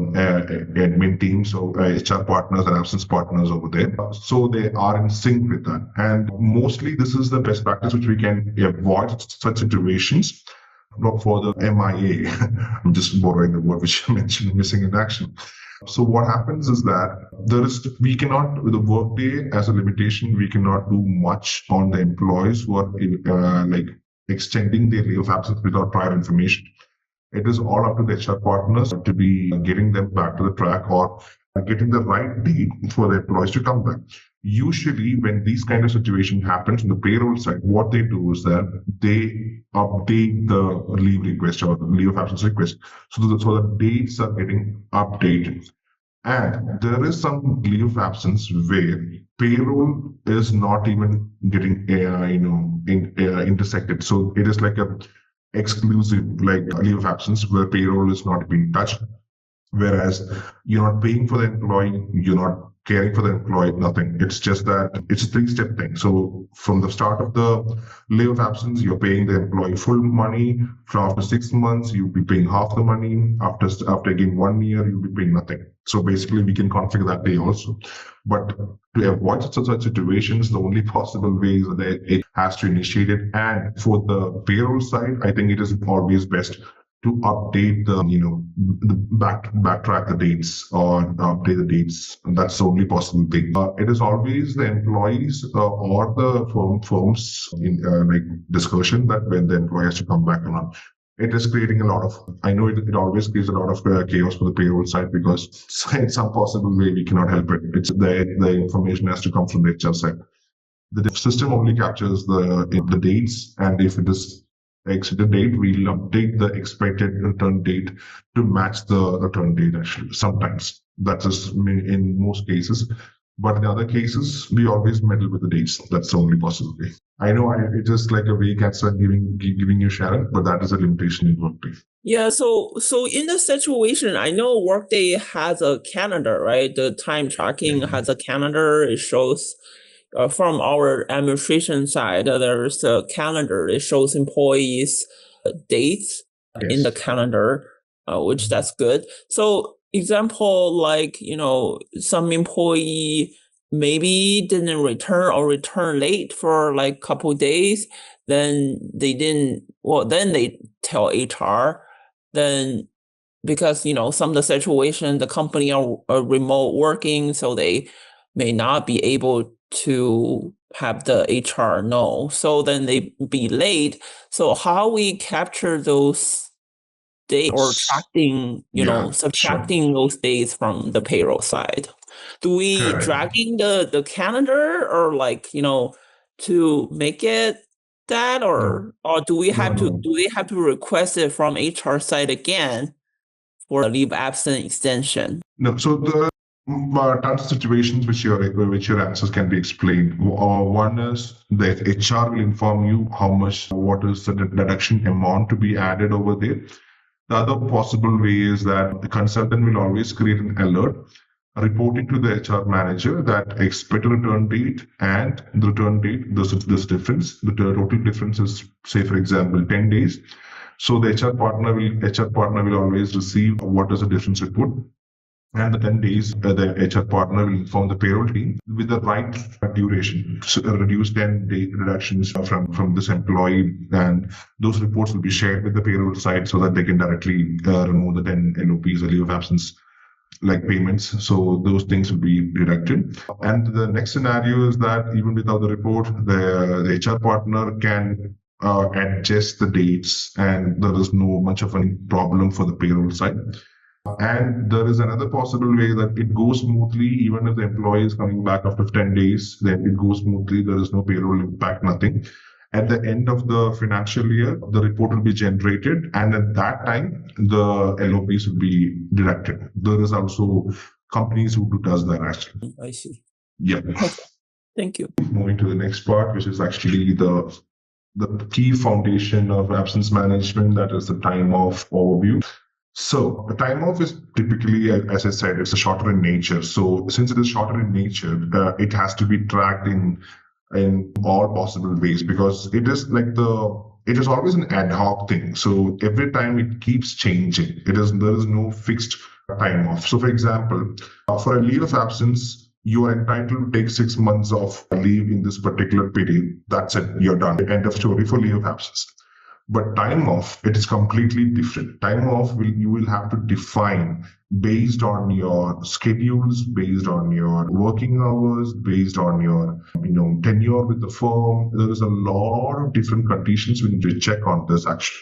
admin team, so HR partners and absence partners over there. So they are in sync with that. And mostly this is the best practice which we can avoid such situations. For the MIA, I'm just borrowing the word which you mentioned, missing in action. So what happens is that we cannot, with the Workday as a limitation, we cannot do much on the employees who are like extending their leave of absence without prior information. It is all up to the HR partners to be getting them back to the track or getting the right date for the employees to come back. Usually, when these kind of situation happens on the payroll side, what they do is that they update the leave request or the leave of absence request, so the dates are getting updated. And there is some leave of absence where payroll is not even getting intersected. So it is like a exclusive like leave of absence where payroll is not being touched. Whereas you're not paying for the employee, you're not caring for the employee, nothing. It's just that it's a three-step thing. So from the start of the leave of absence, you're paying the employee full money. After 6 months, you'll be paying half the money. After again 1 year, you'll be paying nothing. So basically, we can configure that day also. But to avoid such situations, the only possible way is that it has to initiate it. And for the payroll side, I think it is always best to update backtrack the dates or update the dates. And that's the only possible thing. It is always the employees or the firms in like discussion that when the employee has to come back or not. It is creating a lot of, I know it always creates a lot of chaos for the payroll side, because in some possible way we cannot help it. It's the information has to come from the HR side. The system only captures the dates, and if it is exit date, we'll update the expected return date to match the return date. Actually, sometimes that's just in most cases, but in other cases, we always meddle with the dates. That's the only possible way. I know it's just like a vague answer giving you, Sharon, but that is a limitation in Workday. Yeah, so in the situation, I know Workday has a calendar, right? The time tracking has a calendar. It shows from our administration side, there's a calendar. It shows employees' dates in the calendar, which that's good. So example, like, some employee maybe didn't return or return late for like a couple days, then they tell HR, then because, some of the situation, the company are remote working, so they may not be able to have the HR know. So then they be late. So how we capture those days or tracking, subtracting those days from the payroll side? Do we dragging the calendar or like, to make it that, or do we have to request it from HR side again for a leave absence extension? No, so the tons of situations which your answers can be explained. One is that HR will inform you what is the deduction amount to be added over there. The other possible way is that the consultant will always create an alert reporting to the HR manager that expected return date and the return date, this difference, the total difference is, say for example, 10 days. So the HR partner will always receive what is the difference report. And the 10 days, the HR partner will inform the payroll team with the right duration. So reduce 10-day reductions from this employee, and those reports will be shared with the payroll side so that they can directly remove the 10 LOPs, or leave of absence like payments. So those things will be deducted. And the next scenario is that even without the report, the HR partner can adjust the dates, and there is no much of a problem for the payroll side. And there is another possible way that it goes smoothly, even if the employee is coming back after 10 days, then it goes smoothly. There is no payroll impact, nothing. At the end of the financial year, the report will be generated, and at that time, the LOPs will be deducted. There is also companies who does that actually. I see. Yeah. Okay. Thank you. Moving to the next part, which is actually the key foundation of absence management, that is the time off overview. So the time off is typically, as I said, it's shorter in nature. So since it is shorter in nature, it has to be tracked in all possible ways, because it is always an ad hoc thing. So every time it keeps changing. There is no fixed time off. So for example, for a leave of absence, you are entitled to take 6 months of leave in this particular period. That's it. You're done. End of story for leave of absence. But time off, it is completely different. Time off, you will have to define based on your schedules, based on your working hours, based on your tenure with the firm. There is a lot of different conditions we need to check on this actually.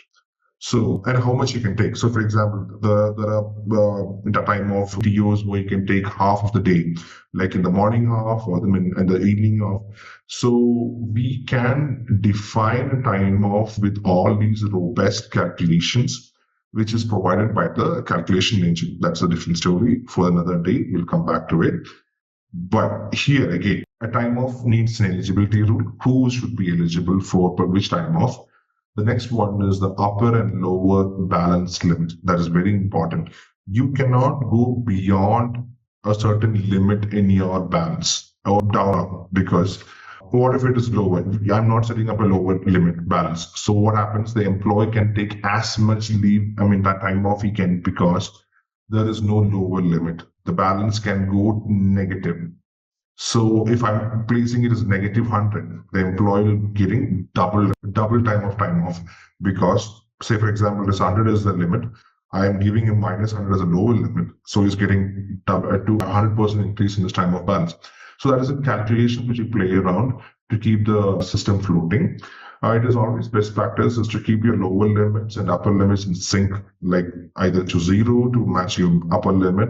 So, and how much you can take. So, for example, there are time off TOs where you can take half of the day, like in the morning half or in the evening half. So, we can define a time off with all these robust calculations, which is provided by the calculation engine. That's a different story for another day. We'll come back to it. But here again, a time off needs an eligibility rule. Who should be eligible for which time off? The next one is the upper and lower balance limit. That is very important. You cannot go beyond a certain limit in your balance or down, because what if it is lower? I'm not setting up a lower limit balance. So what happens? The employee can take as much leave, that time off he can, because there is no lower limit. The balance can go negative. So if I'm placing it as -100, the employee will be getting double time off, because say for example, this 100 is the limit. I am giving him -100 as a lower limit. So he's getting to 100% increase in his time off balance. So that is a calculation which you play around to keep the system floating. It is always best practice is to keep your lower limits and upper limits in sync, like either to 0 to match your upper limit.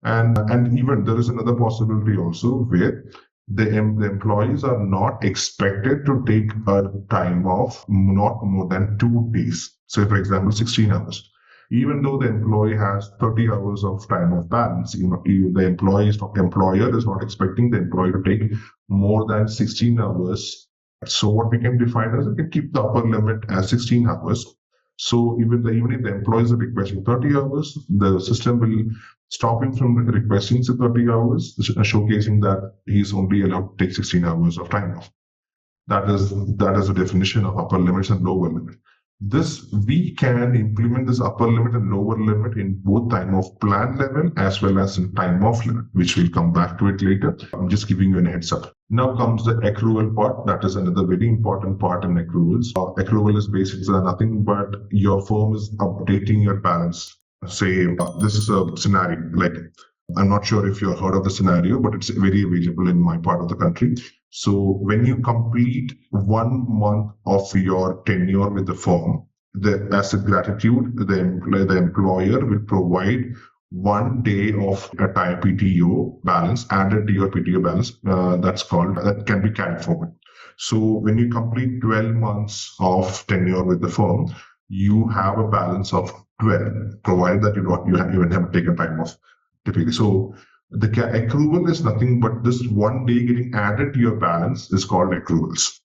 And even there is another possibility also where the employees are not expected to take a time off not more than 2 days. Say, for example, 16 hours. Even though the employee has 30 hours of time off balance, the employer is not expecting the employee to take more than 16 hours. So what we can define is we can keep the upper limit as 16 hours. So even if the employees are requesting 30 hours, the system will stop him from requesting 30 hours, showcasing that he's only allowed to take 16 hours of time off. That is the definition of upper limits and lower limit. We can implement this upper limit and lower limit in both time off plan level as well as in time off limit, which we'll come back to it later. I'm just giving you a heads up. Now comes the accrual part. That is another very important part in accruals. Accrual is basically nothing but your firm is updating your balance. Say this is a scenario, like I'm not sure if you've heard of the scenario, but it's very available in my part of the country. So when you complete 1 month of your tenure with the firm, as a gratitude, the employer will provide 1 day of a time PTO balance added to your PTO balance. That can be carried forward. So when you complete 12 months of tenure with the firm, you have a balance of 12, provided that you haven't taken time off typically. So the accrual is nothing but this 1 day getting added to your balance is called accruals.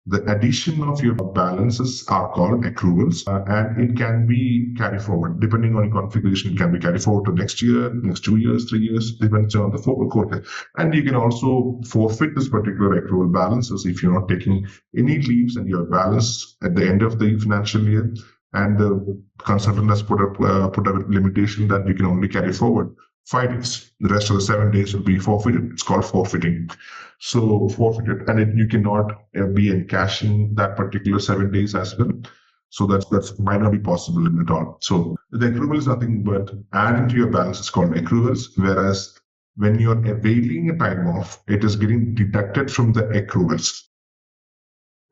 The addition of your balances are called accruals, and it can be carried forward. Depending on your configuration, it can be carried forward to next year, next 2 years, 3 years, depends on the quarter. And you can also forfeit this particular accrual balances if you're not taking any leaves and your balance at the end of the financial year. And the consultant has put a limitation that you can only carry forward 5 days. The rest of the 7 days will be forfeited. It's called forfeiting. So forfeited, and you cannot be encashing that particular 7 days as well. So that's might not be possible at all. So the accrual is nothing but adding to your balance is called accruals, whereas when you're availing a time off, it is getting deducted from the accruals.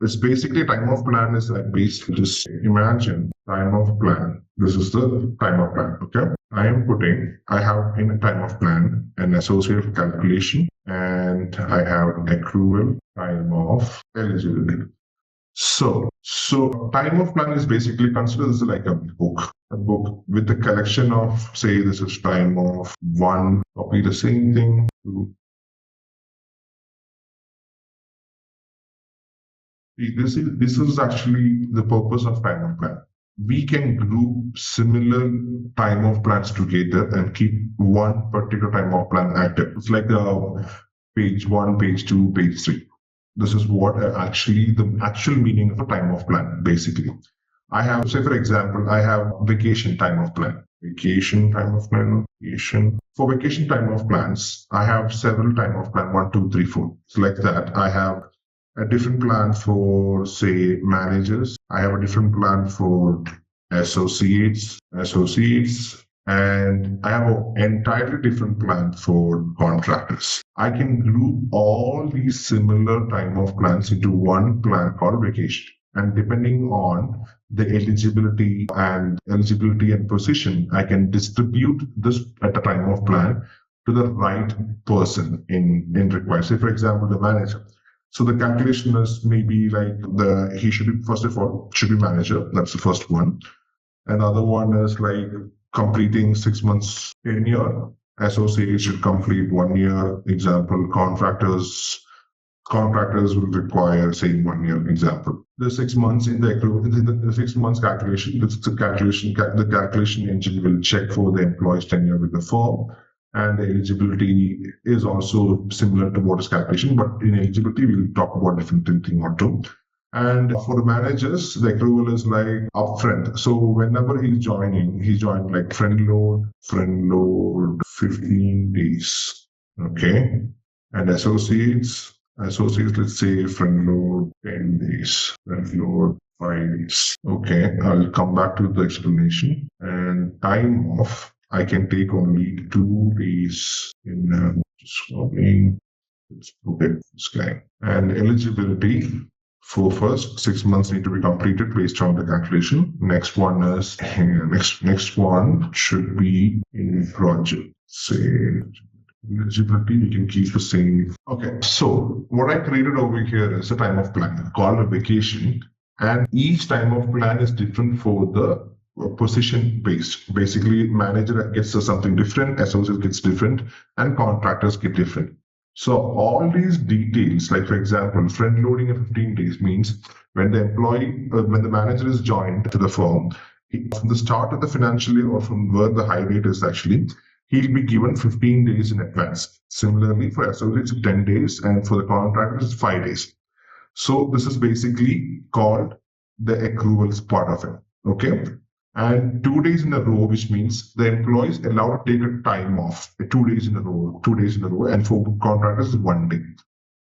It's basically time off plan is like basically just imagine time off plan. This is the time off plan. Okay. I have in a time off plan an associated calculation and I have accrual, time off, eligibility. So time off plan is basically considered as like a book with a collection of, say, this is time off 1, copy the same thing, 2. This is actually the purpose of time off plan. We can group similar time off plans together and keep one particular time off plan active. It's like page 1, page 2, page 3. This is what the actual meaning of a time off plan, basically. I have, say for example, I have vacation time off plan. For vacation time off plans, I have several time off plan, 1, 2, 3, 4. It's like that. I have a different plan for, say, managers. I have a different plan for associates, and I have an entirely different plan for contractors. I can group all these similar time off plans into one plan called vacation. And depending on the eligibility and position, I can distribute this at a time off plan to the right person in required. Say, for example, the manager. So the calculation is maybe like he should be, first of all, should be manager. That's the first one. Another one is like completing 6 months in a year. Associates should complete 1 year. Example, contractors will require, say, 1 year. Example, the 6 months in the 6 months calculation. The calculation engine will check for the employee's tenure with the firm. And the eligibility is also similar to what is calculation, but in eligibility, we'll talk about different thing or two. And for the managers, the accrual is like upfront. So whenever he's joined like friend load 15 days. Okay. And associates, let's say friend load 10 days, friend load 5 days. Okay. I'll come back to the explanation. And time off, I can take only 2 days in this guy. And eligibility for first 6 months need to be completed based on the calculation. Next one is next one should be in project. Say eligibility, we can keep the same. Okay, so what I created over here is a time off plan called a vacation, and each time off plan is different for the position based. Basically, manager gets something different, associate gets different, and contractors get different. So all these details, like for example, front loading of 15 days means when the manager is joined to the firm, from the start of the financial year or from where the high rate is actually, he'll be given 15 days in advance. Similarly, for associates, 10 days, and for the contractors, 5 days. So this is basically called the accruals part of it. Okay. And 2 days in a row, which means the employee is allowed to take a time off 2 days in a row, and for contractors, 1 day.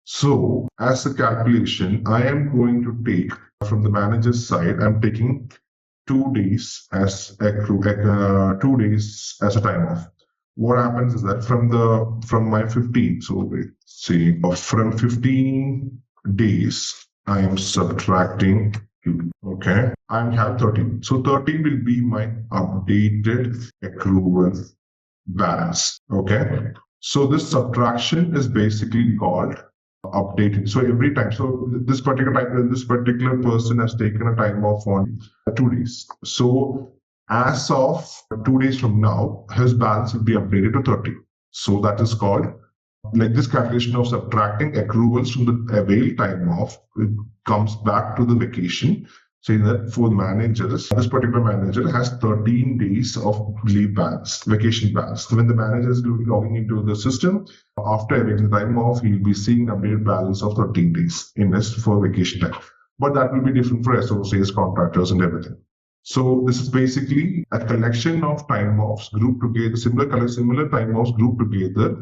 So as a calculation, I am going to take from the manager's side, I'm taking 2 days as 2 days as a time off. What happens is that from my 15, so let's see, from 15 days, I am subtracting 2. Okay, I have 13. So 13 will be my updated accrual balance. Okay, so this subtraction is basically called updating. So every time, so this particular person has taken a time off on 2 days. So as of 2 days from now, his balance will be updated to 30. So that is called, like this calculation of subtracting accruals from the avail time off, it comes back to the vacation. Saying that for managers, this particular manager has 13 days of leave balance, vacation balance. So when the manager is logging into the system, after availing the time off, he'll be seeing an updated balance of 13 days in this for vacation time. But that will be different for associates, contractors, and everything. So this is basically a collection of time offs grouped together, similar time offs grouped together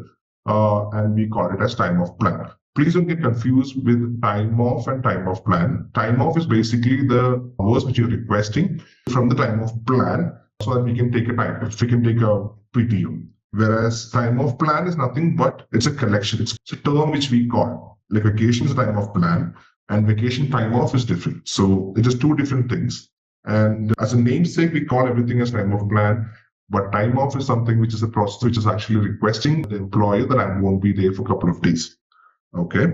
and we call it as time off plan. Please don't get confused with time off and time off plan. Time off is basically the hours which you're requesting from the time off plan so that we can take a PTO. Whereas time off plan is nothing but it's a collection. It's a term which we call like vacation is time off plan and vacation time off is different. So it is two different things. And as a namesake, we call everything as time off plan. But time off is something which is a process which is actually requesting the employer that I won't be there for a couple of days. Okay.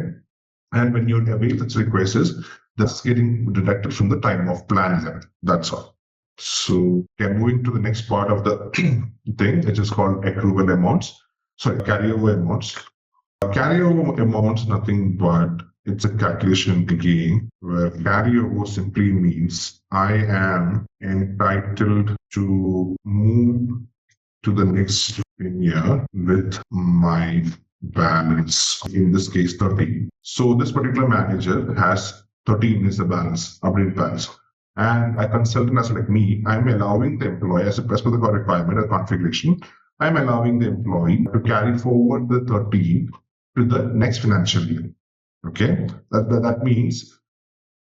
And when you avail such requests, that's getting deducted from the time off plan level. That's all. So moving to the next part of the thing, which is called accrual amounts. Sorry, carryover amounts. Carryover amounts nothing but it's a calculation again, where carryover simply means I am entitled to move to the next year with my balance, in this case 13. So this particular manager has 13 is the balance, updated balance. And a consultant as like me, I'm allowing the employee, as per the requirement or configuration, I'm allowing the employee to carry forward the 13 to the next financial year. Okay, that means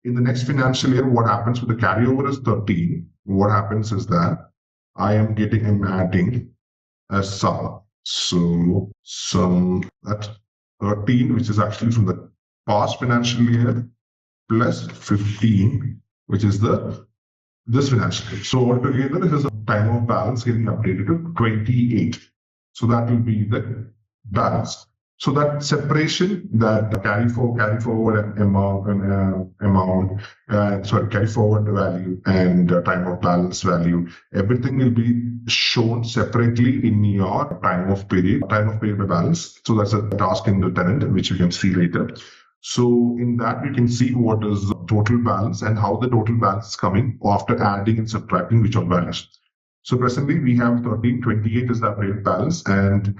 in the next financial year, what happens with the carryover is 13. What happens is that I'm adding a sum. So that 13, which is actually from the past financial year, plus 15, which is this financial year. So altogether, this is a time of balance getting updated to 28. So that will be the balance. So that separation, that carry forward amount, carry forward value and time of balance value, everything will be shown separately in your time of period by balance. So that's a task in the tenant, which you can see later. So in that, we can see what is total balance and how the total balance is coming after adding and subtracting which are values. So presently, we have 1328 is the updated balance, and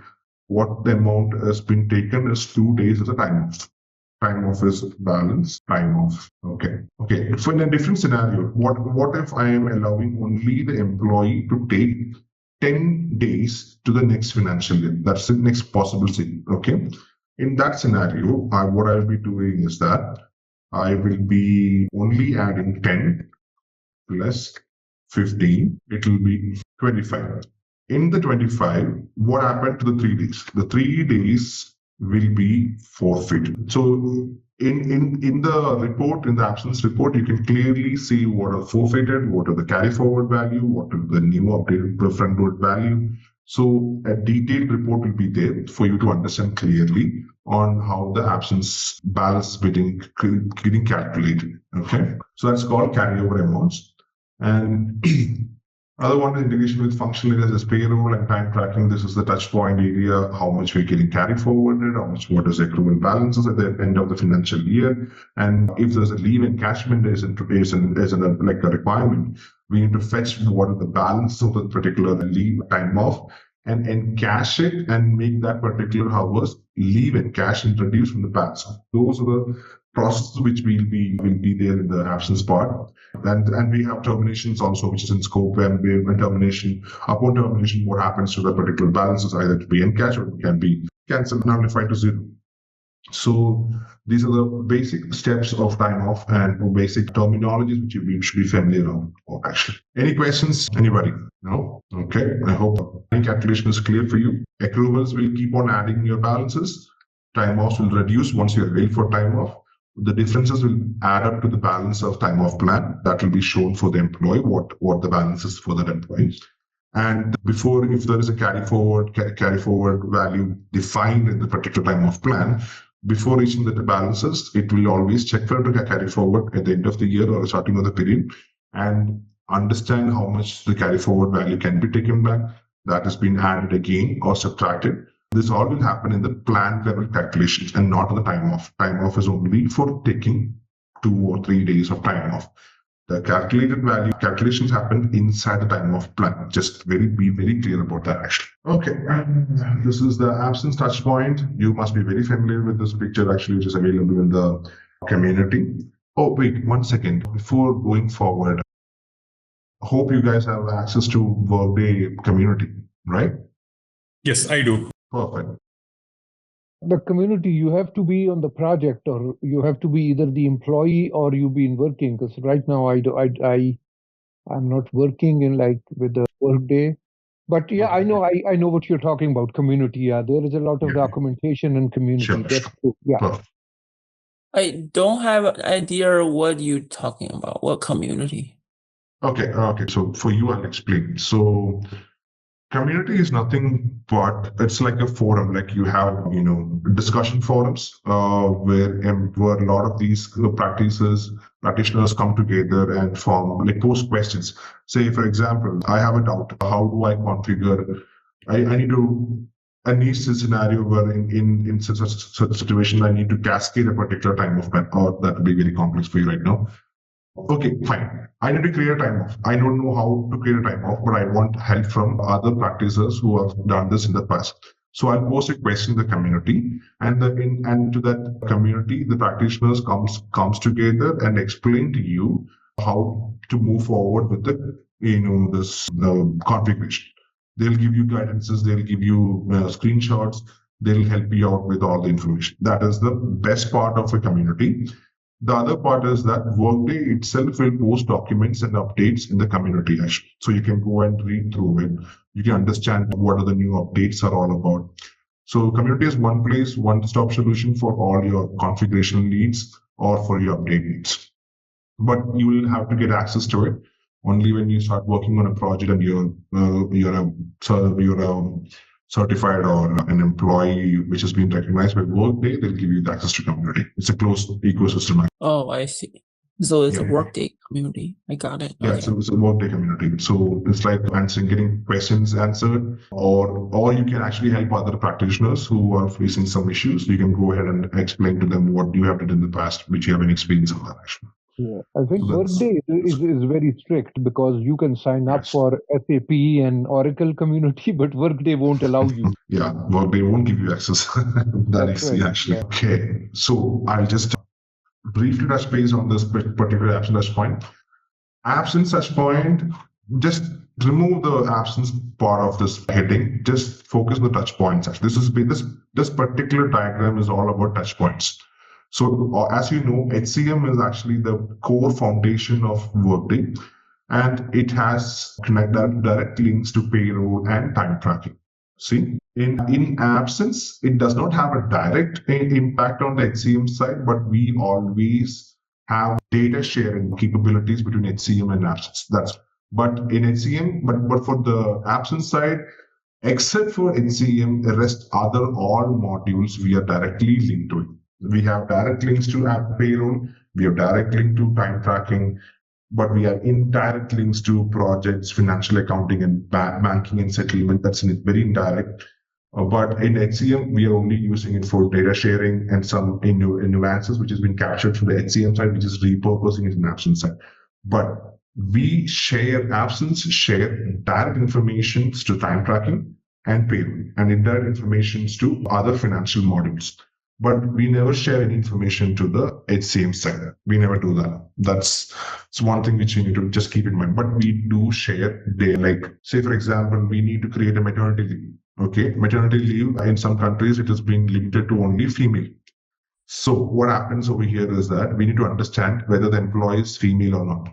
what the amount has been taken is 2 days as a time off. Time off is balance, time off. Okay. So in a different scenario, what if I am allowing only the employee to take 10 days to the next financial year? That's the next possible thing. Okay. In that scenario, what I'll be doing is that I will be only adding 10 plus 15. It will be 25. In the 25, what happened to the 3 days? The 3 days will be forfeited. So in the report, in the absence report, you can clearly see what are forfeited, what are the carry forward value, what are the new updated front load value. So a detailed report will be there for you to understand clearly on how the absence balance getting calculated. Okay, so that's called carryover amounts. And other one is integration with functional areas as payroll and time tracking. This is the touch point area, how much we're getting carry forwarded, what is accrual balances at the end of the financial year. And if there's a leave encashment is like a requirement, we need to fetch what are the balance of the particular leave time off and encash it and make that particular hours leave encash introduced from the balance. Those are the processes which will be there in the absence part. And we have terminations also, which is in scope, when termination, upon termination, what happens to the particular balances, either to be encashed or it can be cancelled, nullified to zero. So these are the basic steps of time off and basic terminologies which you should be familiar of actually. Any questions? Anybody? No? Okay. I hope any calculation is clear for you. Accruals will keep on adding your balances. Time offs will reduce once you're available for time off. The differences will add up to the balance of time off plan. That will be shown for the employee, what the balance is for that employee. And before, if there is a carry forward value defined in the particular time off plan, before reaching the balances, it will always check for it to carry forward at the end of the year or starting of the period and understand how much the carry forward value can be taken back. That has been added again or subtracted. This all will happen in the planned level calculations and not on the time off. Time off is only for taking 2 or 3 days of time off. The calculated value calculations happen inside the time off plan. Just be very clear about that actually. Okay, this is the absence touch point. You must be very familiar with this picture actually, which is available in the community. Oh, wait, 1 second. Before going forward, hope you guys have access to Workday community, right? Yes, I do. Perfect. The community, you have to be on the project, or you have to be either the employee or you been working. Because right now I'm not working in like with the Workday. But yeah, Okay. I know what you're talking about. Community, yeah, there is a lot of Yeah. documentation and community. Sure. That's true. Yeah. Perfect. I don't have an idea what you're talking about. What community? Okay. So for you, I'll explain. So community is nothing but it's like a forum. Like you have, discussion forums where a lot of these practitioners come together and form like post questions. Say, for example, I have a doubt. How do I configure? I need to. A niche scenario where in such a situation I need to cascade a particular time of man, or that would be very complex for you right now. Okay, fine. I need to create a time off. I don't know how to create a time off, but I want help from other practitioners who have done this in the past. So I'll post a question in the community, and to that community, the practitioners comes together and explain to you how to move forward with the configuration. They'll give you guidances. They'll give you screenshots. They'll help you out with all the information. That is the best part of a community. The other part is that Workday itself will post documents and updates in the community actually. So you can go and read through it. You can understand what are the new updates are all about. So community is one place, one-stop solution for all your configuration needs or for your update needs. But you will have to get access to it only when you start working on a project and you're a certified or an employee which has been recognized by Workday. They'll give you the access to community. It's a closed ecosystem. Oh, I see. So it's a Yeah. Workday community. I got it. Yeah, Okay. so it's a Workday community. So it's like getting questions answered, or you can actually help other practitioners who are facing some issues. You can go ahead and explain to them what you have done in the past, which you have an experience on that actually. Yeah, I think So that's Workday is very strict because you can sign up yes. for SAP and Oracle community, but Workday won't allow you. Yeah, Workday won't give you access. That That's is right. actually Yeah. okay. So I'll just briefly touch base on this particular absence touch point. Absence touch point, just remove the absence part of this heading. Just focus on the touch points. Actually, this particular diagram is all about touch points. So as you know, HCM is actually the core foundation of Workday, and it has direct links to payroll and time tracking. See, in absence, it does not have a direct impact on the HCM side, but we always have data sharing capabilities between HCM and absence. But in HCM, but for the absence side, except for HCM, the rest other all modules we are directly linked to it. We have direct links to payroll, we have direct link to time tracking, but we have indirect links to projects, financial accounting, and banking and settlement. That's very indirect. But in HCM, we are only using it for data sharing and some nuances, which has been captured from the HCM side, which is repurposing it in absence side. But we share direct information to time tracking and payroll, and indirect information to other financial modules. But we never share any information to the HCM side. We never do that. That's one thing which you need to just keep in mind. But we do share data. Like, say, for example, we need to create a maternity leave. Okay, maternity leave in some countries, it has been limited to only female. So what happens over here is that we need to understand whether the employee is female or not.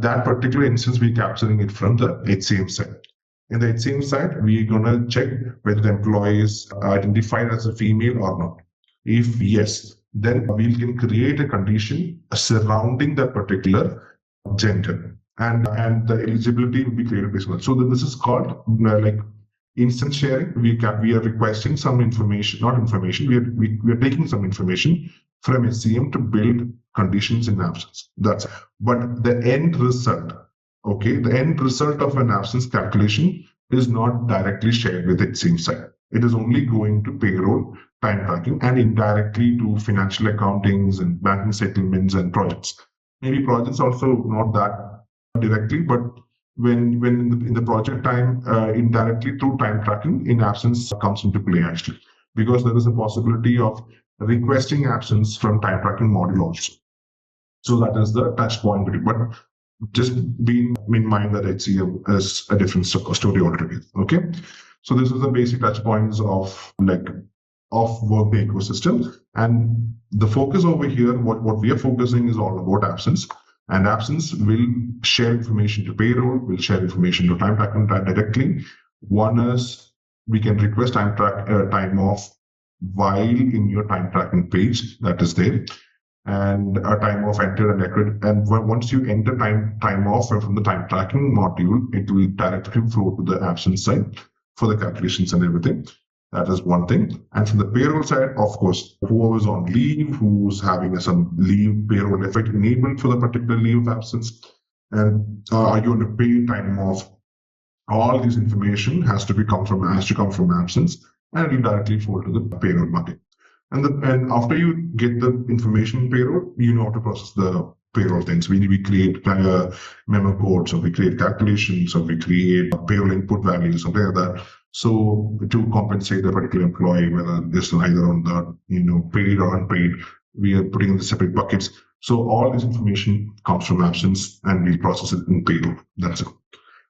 That particular instance, we're capturing it from the HCM side. In the HCM side, we're going to check whether the employee is identified as a female or not. If yes, then we can create a condition surrounding that particular gender, and the eligibility will be created based on that. So this is called like instance sharing. We are requesting some information, not information. We are taking some information from HCM to build conditions in absence. But the end result. Okay, the end result of an absence calculation is not directly shared with HCM side. It is only going to payroll, time tracking, and indirectly to financial accountings and banking settlements and projects. Maybe projects also not that directly, but when in the project time, indirectly through time tracking in absence comes into play actually, because there is a possibility of requesting absence from time tracking module also. So that is the touch point. But just being in mind that HCM is a different story altogether. Okay, so this is the basic touch points of like of Workday ecosystem. And the focus over here, what we are focusing is all about absence. And absence will share information to payroll, will share information to time tracking directly. One is we can request time off while in your time tracking page that is there, and a time off entered and accrued. And once you enter time off from the time tracking module, it will directly flow to the absence side for the calculations and everything. That is one thing. And from the payroll side, of course, whoever's on leave, who's having some leave payroll effect enabled for the particular leave of absence, and are you on a paid time off? All this information has to come from absence, and it will directly flow to the payroll bucket. And after you get the information payroll, you know how to process the payroll things. We create memo codes, or we create calculations, or we create payroll input values, something like that. So to compensate the particular employee, whether this is either on the paid or unpaid, we are putting in the separate buckets. So all this information comes from absence, and we process it in payroll. That's it.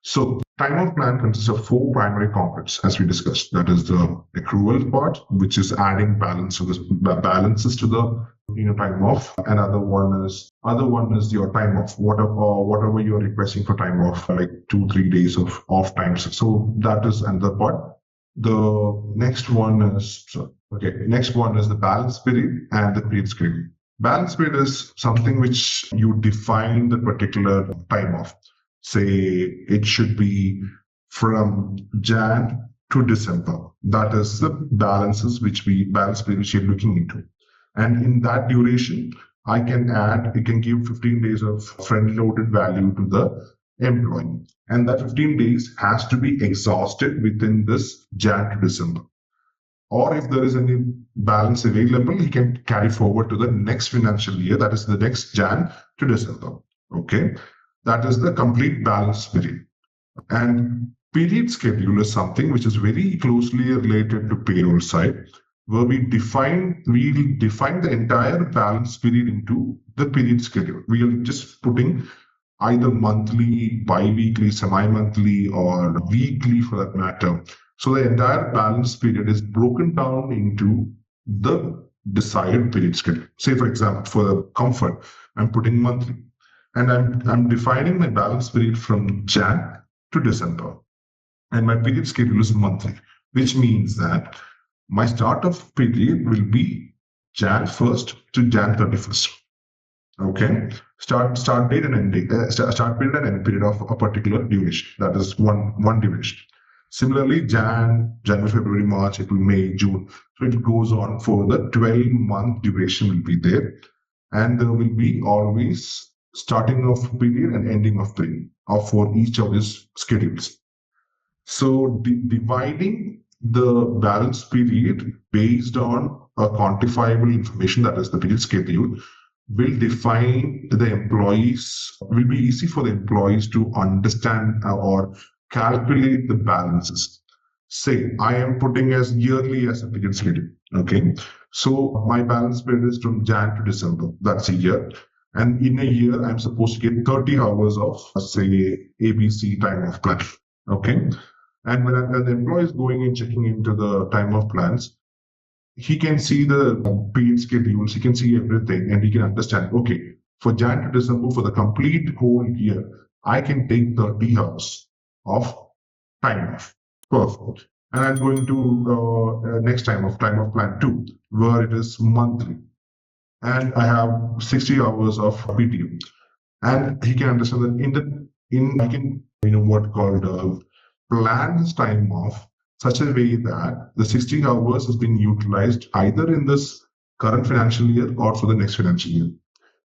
So time off plan consists of 4 primary components, as we discussed. That is the accrual part, which is adding balances to the time off. And other one is your time off, whatever you are requesting for time off, like 2-3 days of off times. So that is another part. The next one is the balance period and the period schedule. Balance period is something which you define the particular time off. Say it should be from Jan to December. That is the balance period which you're looking into. And in that duration, it can give 15 days of front-loaded value to the employee. And that 15 days has to be exhausted within this Jan to December. Or if there is any balance available, he can carry forward to the next financial year, that is the next Jan to December. Okay. That is the complete balance period. And period schedule is something which is very closely related to payroll side, where we'll define the entire balance period into the period schedule. We are just putting either monthly, bi-weekly, semi-monthly, or weekly for that matter. So the entire balance period is broken down into the desired period schedule. Say, for example, for the comfort, I'm putting monthly. And I'm defining my balance period from Jan to December. And my period schedule is monthly, which means that my start of period will be Jan 1st to Jan 31st. Okay. Start date and end date. Start period and end period of a particular duration. That is one duration. Similarly, January, February, March, April, May, June. So it goes on for the 12-month duration will be there. And there will be always starting of period and ending of period for each of these schedules. So dividing the balance period based on a quantifiable information, that is the period schedule, will define the employees, will be easy for the employees to understand or calculate the balances. Say, I am putting as yearly as a period schedule. Okay. So my balance period is from Jan to December. That's a year. And in a year, I'm supposed to get 30 hours of, say, ABC time off plan. Okay. And when the employee is going and checking into the time off plans, he can see the paid schedules, he can see everything, and he can understand, okay, for Jan to December, for the complete whole year, I can take 30 hours of time off. Perfect. And I'm going to next time off plan 2, where it is monthly. And I have 60 hours of PTO. And he can understand that I can plan his time off such a way that the 60 hours is being utilized either in this current financial year or for the next financial year.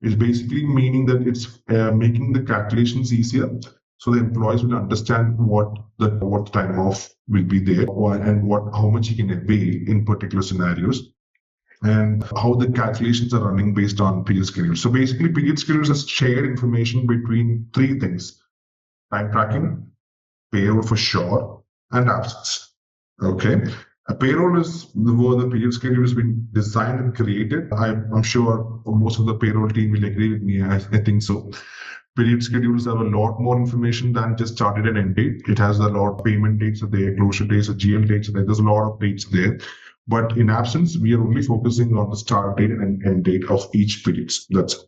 It's basically meaning that it's making the calculations easier, so the employees will understand what the time off will be there and how much he can avail in particular scenarios, and how the calculations are running based on period schedules. So basically, period schedules is shared information between 3 things: time tracking, payroll for sure, and absence. Okay. A payroll is where the period schedule has been designed and created. I'm sure most of the payroll team will agree with me. I think so. Period schedules have a lot more information than just start date and end date. It has a lot of payment dates there, closure dates, GL dates there. There's a lot of dates there. But in absence, we are only focusing on the start date and end date of each period. That's it.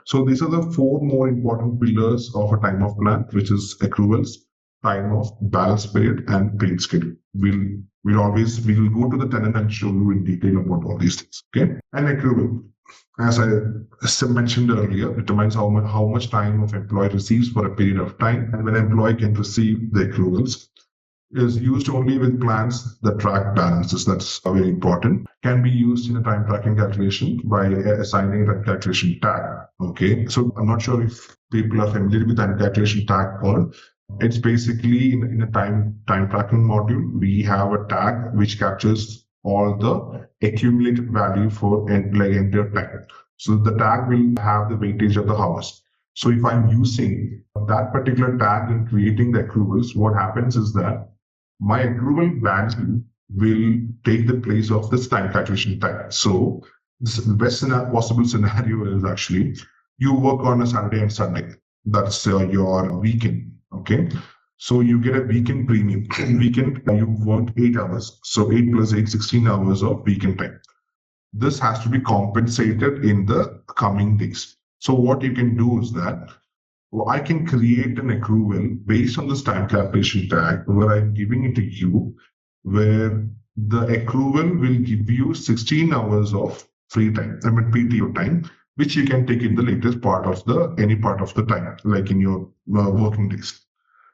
So these are the four more important pillars of a time off plan, which is accruals, time off, balance period, and paid schedule. We will go to the tenant and show you in detail about all these things. Okay. And accrual, as I mentioned earlier, determines how much time of employee receives for a period of time, and when employee can receive the accruals. Is used only with plans that track balances. That's very important. Can be used in a time tracking calculation by assigning a calculation tag. Okay, so I'm not sure if people are familiar with time calculation tag called. It's basically in a time tracking module, we have a tag which captures all the accumulated value for entire time. So the tag will have the weightage of the hours. So if I'm using that particular tag in creating the accruals, what happens is that my accrual value will take the place of this time calculation tag. So the best possible scenario is actually you work on a Saturday and Sunday. That's your weekend. Okay. So you get a weekend premium. Weekend, you worked 8 hours. So 8 plus 8, 16 hours of weekend time. This has to be compensated in the coming days. So what you can do is that I can create an accrual based on this time calculation tag where I'm giving it to you, where the accrual will give you 16 hours of free time, PTO time, which you can take in the latest part of any part of the time, like in your working days.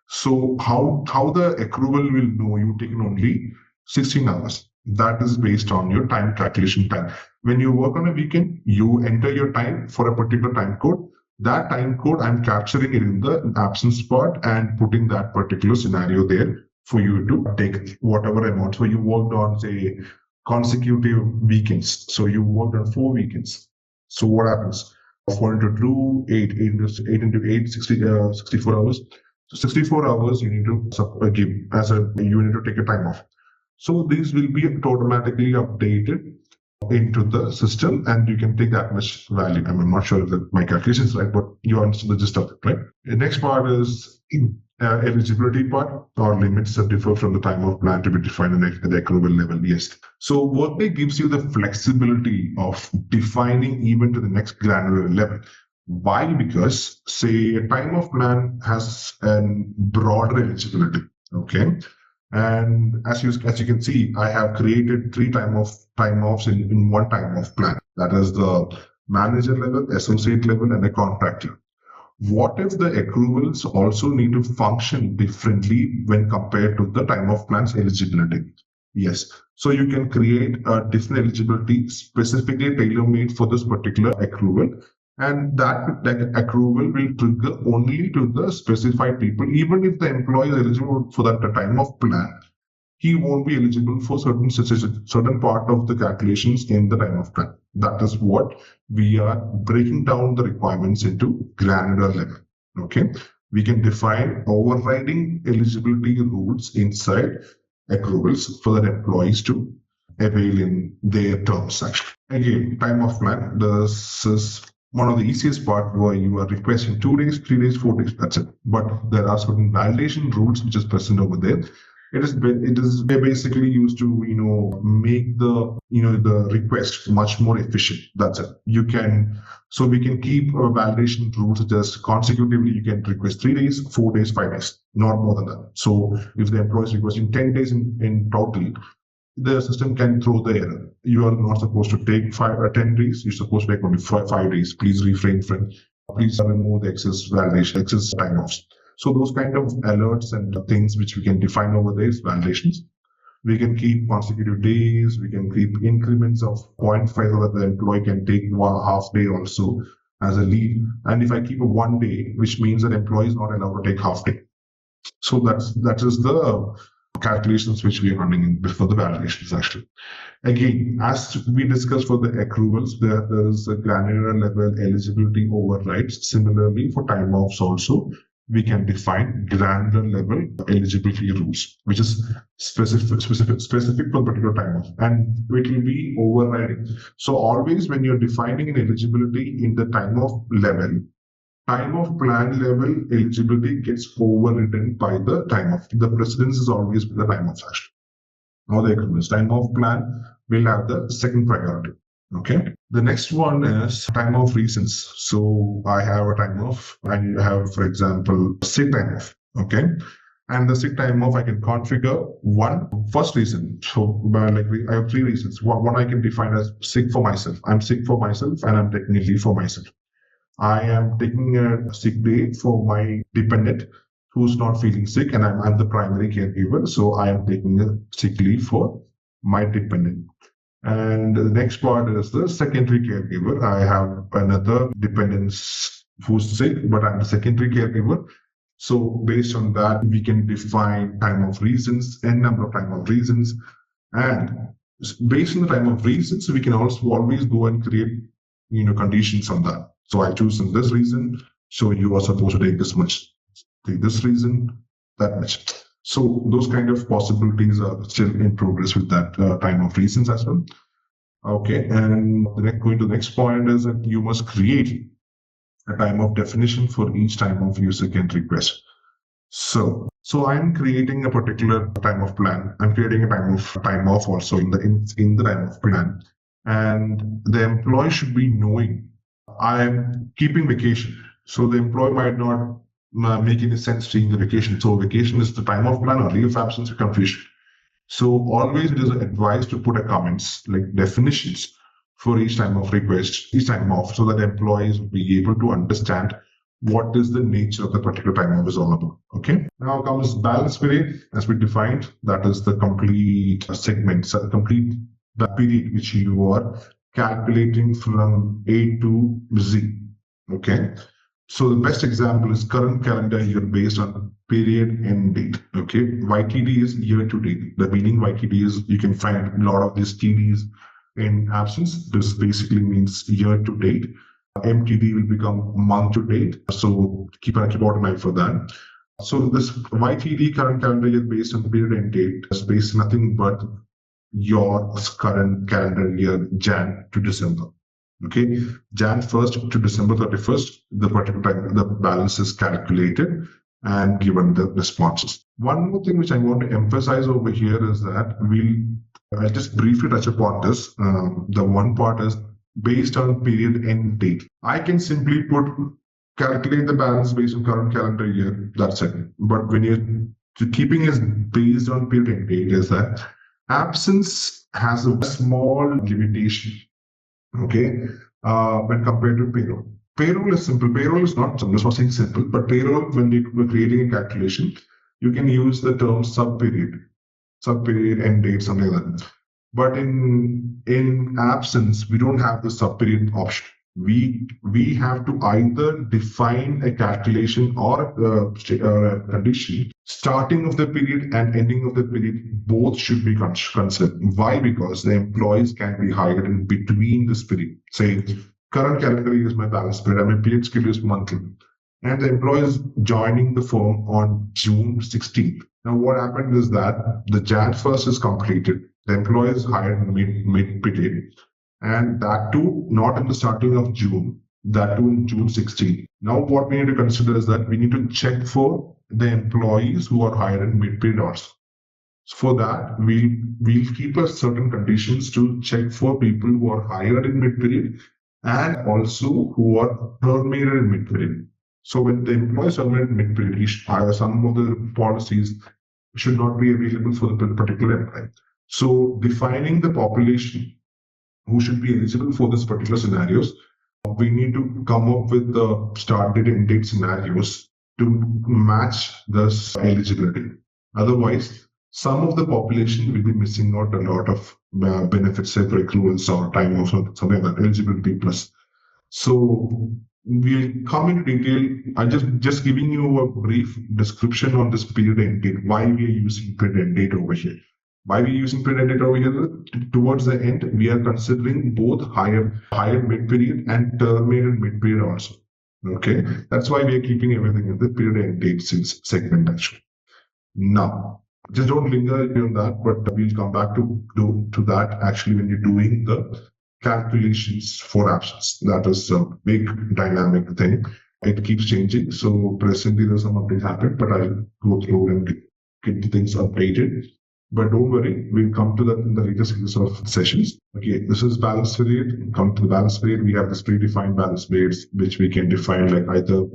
So how the accrual will know you've taken only 16 hours? That is based on your time calculation time. When you work on a weekend, you enter your time for a particular time code. That time code, I'm capturing it in the absence part and putting that particular scenario there for you to take whatever amount. So you worked on, say, consecutive weekends. So you worked on 4 weekends. So what happens? 4 into 2, 8 into 8, 64 hours. So 64 hours you need to give you need to take a time off. So these will be automatically updated into the system and you can take that much value. I'm not sure if my calculation is right, but you understand the gist of it, right? The next part is eligibility part, or limits that differ from the time of plan to be defined at the accrual level. Yes. So Workday gives you the flexibility of defining even to the next granular level. Why? Because, say, a time of plan has a broader eligibility. Okay. And as you can see, I have created 3 time offs in one time off plan. That is the manager level, associate level, and a contractor. What if the accruals also need to function differently when compared to the time off plan's eligibility? Yes. So you can create a different eligibility specifically tailor-made for this particular accrual. And that accrual will trigger only to the specified people. Even if the employee is eligible for that time of plan, he won't be eligible for certain part of the calculations in the time of plan. That is what we are breaking down the requirements into granular level. Okay, we can define overriding eligibility rules inside accruals for the employees to avail in their terms. Actually, again, time of plan. This is one of the easiest part where you are requesting 2 days, 3 days, 4 days. That's it. But there are certain validation rules which is present over there. It is basically used to make the request much more efficient. That's it. We can keep validation rules such as consecutively you can request 3 days, 4 days, 5 days, not more than that. So if the employee is requesting 10 days in total, the system can throw the error. You are not supposed to take 5 or 10 days. You're supposed to take only 5 days. Please refrain from. Please remove the excess time offs. So those kind of alerts and things which we can define over there is validations. We can keep consecutive days. We can keep increments of 0.5 so that the employee can take 1 half day also as a leave. And if I keep a 1 day, which means that employee is not allowed to take half day. So that is the calculations which we are running before the validations actually. Again, as we discussed for the accruals, there is a granular level eligibility overrides. Similarly, for time offs also, we can define granular level eligibility rules, which is specific for the particular time off, and it will be overriding. So always when you're defining an eligibility in the time off level, time of plan level eligibility gets overridden by the time off. The precedence is always the time off actually. or the accruals. Time off plan will have the second priority. Okay. The next one is time off reasons. So I have a time off and you have, for example, sick time off. Okay. And the sick time off, I can configure first reason. So I have three reasons. One I can define as sick for myself. I'm sick for myself and I'm taking a leave for myself. I am taking a sick day for my dependent who's not feeling sick, and I'm the primary caregiver. So I am taking a sick leave for my dependent. And the next part is the secondary caregiver. I have another dependent who's sick, but I'm the secondary caregiver. So based on that, we can define time of reasons, n number of time of reasons. And based on the time of reasons, we can also always go and create, conditions on that. So I choose this reason. So you are supposed to take this much. Take this reason, that much. So those kind of possibilities are still in progress with that time of reasons as well. Okay. And going to the next point is that you must create a time of definition for each time of user can request. So I'm creating a particular time of plan. I'm creating a time off also in the time of plan. And the employee should be knowing I'm keeping vacation. So the employee might not make any sense seeing the vacation. So vacation is the time of plan or leave of absence or confusion. So always it is advised to put a comments like definitions for each time of request, each time off, so that employees will be able to understand what is the nature of the particular time off is all about. Okay. Now comes balance period, as we defined. That is the complete segment, so the complete period which you are calculating from A to Z. Okay. So the best example is current calendar year based on period end date. Okay. YTD is year to date. The meaning YTD is you can find a lot of these TDs in absence. This basically means year to date. MTD will become month to date. So keep an eye for that. So this YTD current calendar year based on the period end date is based on nothing but your current calendar year, Jan to December. Okay, Jan 1st to December 31st, the particular time the balance is calculated and given the responses. One more thing which I want to emphasize over here is that I'll just briefly touch upon this. The one part is based on period end date. I can simply calculate the balance based on current calendar year. That's it. But when you're keeping it based on period end date, is that absence has a small limitation. Okay, when compared to payroll. Payroll is simple. Payroll is not, I'm not saying simple, but payroll, when we're creating a calculation, you can use the term sub-period, end date, something like that. But in absence, we don't have the sub-period option. We have to either define a calculation or a condition. Starting of the period and ending of the period, both should be considered. Why? Because the employees can be hired in between this period. Say, current calendar year is my balance period, and my period schedule is monthly. And the employee is joining the firm on June 16th. Now, what happened is that the Jan 1st is completed. The employee is hired mid-period. And that too, not in the starting of June, that too in June 16. Now, what we need to consider is that we need to check for the employees who are hired in mid-period hours. So for that, we'll keep a certain conditions to check for people who are hired in mid-period and also who are terminated in mid-period. So when the employees are terminated in mid-period, some of the policies should not be available for the particular employee. So defining the population who should be eligible for this particular scenarios, we need to come up with the start date and date scenarios to match this eligibility. Otherwise, some of the population will be missing out a lot of benefits, say for accruals or time off or something like that, eligibility plus. So we'll come into detail. I'm just giving you a brief description on this period end date, why we are using period end date over here. Why are we using period end date over here? Towards the end, we are considering both higher mid-period and terminated mid-period also. Okay, that's why we are keeping everything in the period end date segment actually. Now, just don't linger on that, but we'll come back to that actually when you're doing the calculations for absence. That is a big dynamic thing. It keeps changing. So presently there's some updates happened, but I'll go through and get the things updated. But don't worry, we'll come to that in the later series of sessions. Okay, this is balance period. Come to the balance period. We have this predefined balance periods, which we can define like either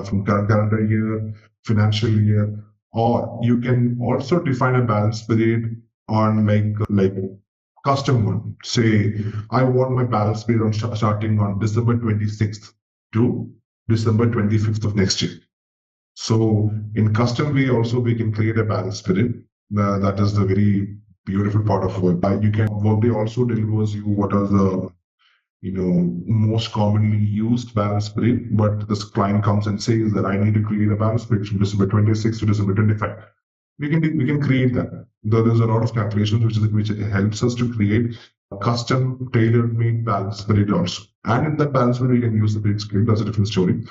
from current calendar year, financial year, or you can also define a balance period on like custom one. Say, I want my balance period on starting on December 26th to December 25th of next year. So in custom way also we can create a balance period. That is the very beautiful part of Workday. Workday also delivers you what are the most commonly used balance period, but this client comes and says that I need to create a balance period from December 26th to December 25th. We can create that. There is a lot of calculations which helps us to create a custom tailor-made balance period also. And in that balance period, we can use the period scale. That's a different story.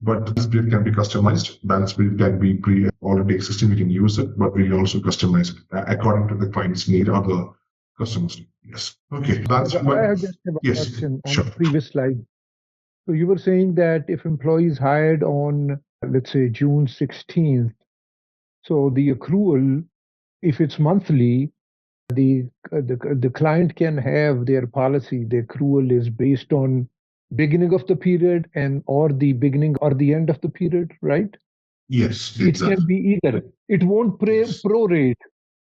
But this period can be customized. Balance period can be already existing. We can use it, but we can also customize it according to the client's need or the customer's need. Yes. Okay. I have just a question on the previous slide. So you were saying that if employee is hired on, let's say, June 16th, so the accrual, if it's monthly, the client can have their policy. The accrual is based on beginning of the period or the beginning or the end of the period, right? Yes, exactly. It can be either. It won't prorate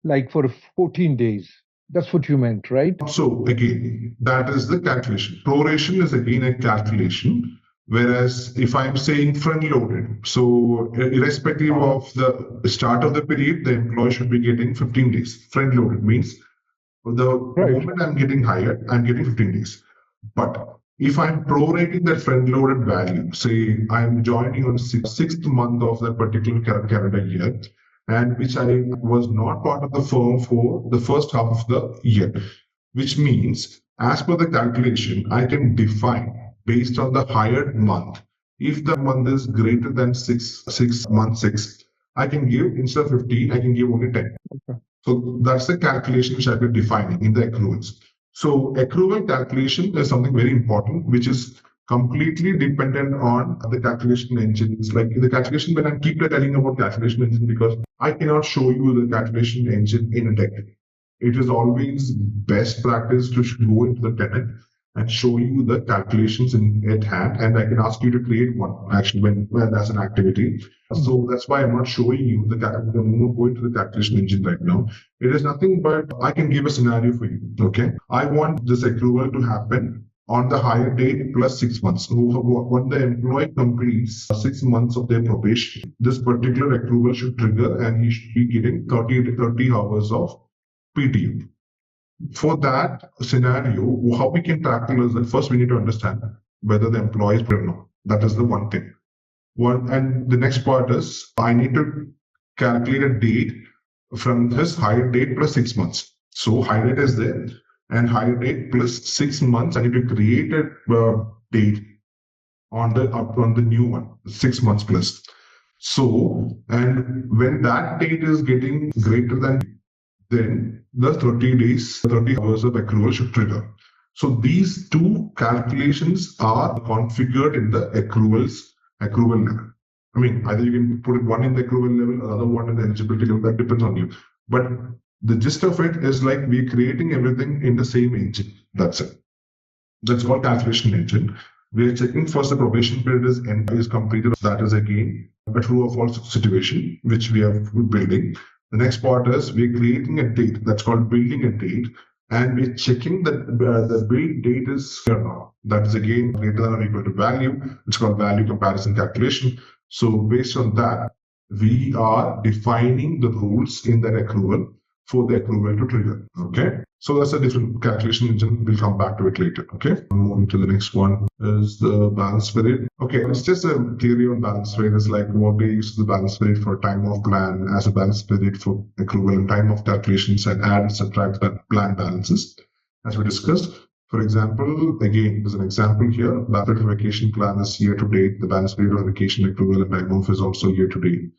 like for 14 days. That's what you meant, right? So again, that is the calculation. Proration is again a calculation. Whereas if I'm saying front-loaded, so irrespective of the start of the period, the employee should be getting 15 days. Front-loaded means the moment I'm getting hired, I'm getting 15 days. But if I'm prorating that front-loaded value, say I'm joining on sixth month of that particular calendar year, and which I was not part of the firm for the first half of the year, which means as per the calculation, I can define based on the hired month. If the month is greater than month 6, I can give, instead of 15, I can give only 10. Okay. So that's the calculation which I've been defining in the accruals. So accrual calculation is something very important, which is completely dependent on the calculation engines. Like the calculation, when I keep telling about calculation engine, because I cannot show you the calculation engine in a deck. It is always best practice to go into the tenant and show you the calculations at hand, and I can ask you to create one actually when as an activity. So that's why I'm not showing you the moment going to the calculation engine right now. It is nothing but I can give a scenario for you. Okay, I want this accrual to happen on the hire date plus 6 months. So when the employee completes 6 months of their probation, this particular accrual should trigger, and he should be getting 30 hours of PTO. For that scenario, how we can tackle is that first we need to understand whether the employee is paid or not. That is the one thing. And the next part is I need to calculate a date from his hire date plus 6 months. So hire date is there, and hire date plus 6 months. I need to create a date on the new one, 6 months plus. So, and when that date is getting greater than, then the 30 hours of accrual should trigger. So these two calculations are configured in the accrual level. I mean, either you can put it one in the accrual level, another one in the eligibility level, that depends on you. But the gist of it is like we're creating everything in the same engine. That's it. That's called calculation engine. We're checking first the probation period is completed. That is again a true or false situation, which we are building. The next part is we're creating a date. That's called building a date. And we're checking that the build date is here now. That is again greater than or equal to value. It's called value comparison calculation. So based on that, we are defining the rules in that accrual for the accrual to trigger. Okay. So that's a different calculation engine. We'll come back to it later. Okay. Moving to the next one is the balance period. Okay. It's just a theory on balance period. It's like Workday uses the balance period for time of plan as a balance period for accrual and time of calculations, and add and subtract plan balances as we discussed. For example, again, there's an example here. Balance period for vacation plan is year to date. The balance period of vacation accrual and time off is also year to date.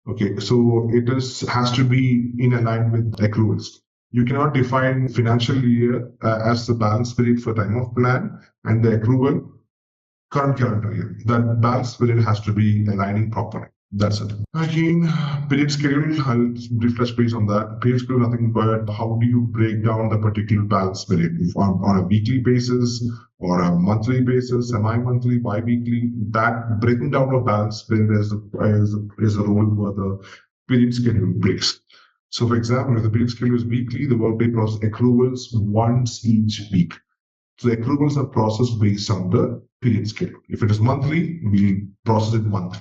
Okay, so it has to be in line with accruals. You cannot define financial year as the balance period for time of plan and the accrual current calendar year. That balance period has to be aligning properly. That's it. Again, period schedule, I'll brief touch base on that. Period schedule, nothing but how do you break down the particular balance period on a weekly basis or a monthly basis, semi-monthly, bi-weekly. That breaking down of balance period is a role where the period schedule breaks. So, for example, if the period schedule is weekly, the Workday process accruals once each week. So the accruals are processed based on the period schedule. If it is monthly, we process it monthly.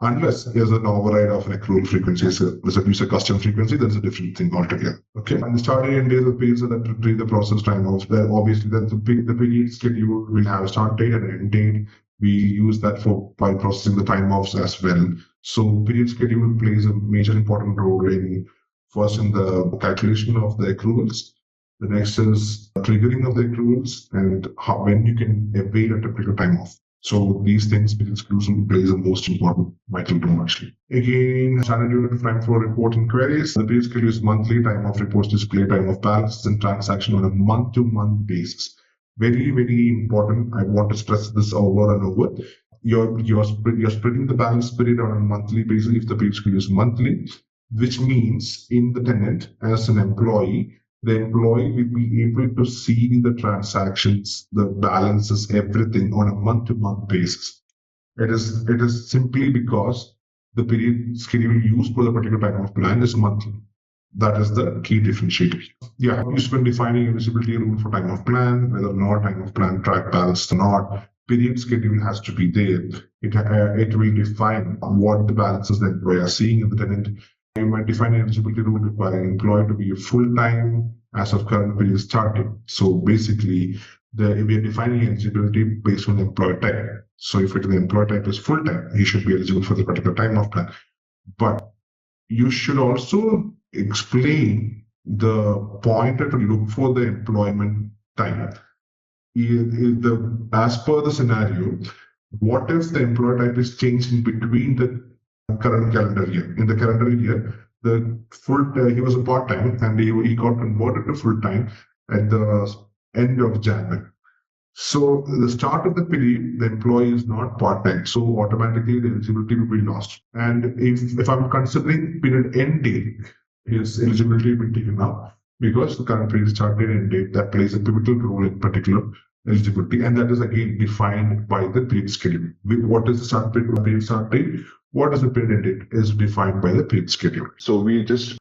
Unless there's an override of an accrual frequency, so there's a custom frequency, that's a different thing altogether. Okay. And the starting and days of periods that retrieve the process time of that obviously that the period schedule will have a start date and an end date. We use that for by processing the time offs as well. So period schedule plays a major important role in first in the calculation of the accruals. The next is triggering of the accruals and when you can avail a typical time off. So these things, period schedule plays the most important vital role actually. Again, standard unit time for reporting queries. The period schedule is monthly, time of reports display, time of balances and transaction on a month-to-month basis. Very, very important. I want to stress this over and over. You're splitting the balance period on a monthly basis if the period schedule is monthly, which means in the tenant as an employee, the employee will be able to see the transactions, the balances, everything on a month-to-month basis. It is simply because the period schedule used for the particular time of plan is monthly. That is the key differentiator. Yeah, you've been defining eligibility rule for time of plan, whether or not time of plan track balance or not. Period schedule has to be there. It will define what the balances the employee are seeing in the tenant. You might define an eligibility rule requiring employee to be a full-time as of current period starting. So basically, we are defining eligibility based on the employee type. So if the employee type is full-time, he should be eligible for the particular time of plan. But you should also explain the pointer to look for the employment time. As per the scenario, what if the employee type is changed in between the current calendar year? In the calendar year, he was a part-time and he got converted to full-time at the end of January. So the start of the period, the employee is not part-time, so automatically the eligibility will be lost. And if I'm considering period end date, his eligibility will be taken up because the current period start date and end date that plays a pivotal role in particular eligibility, and that is again defined by the period schedule. What is the start period start date? What is the period end date is defined by the period schedule. So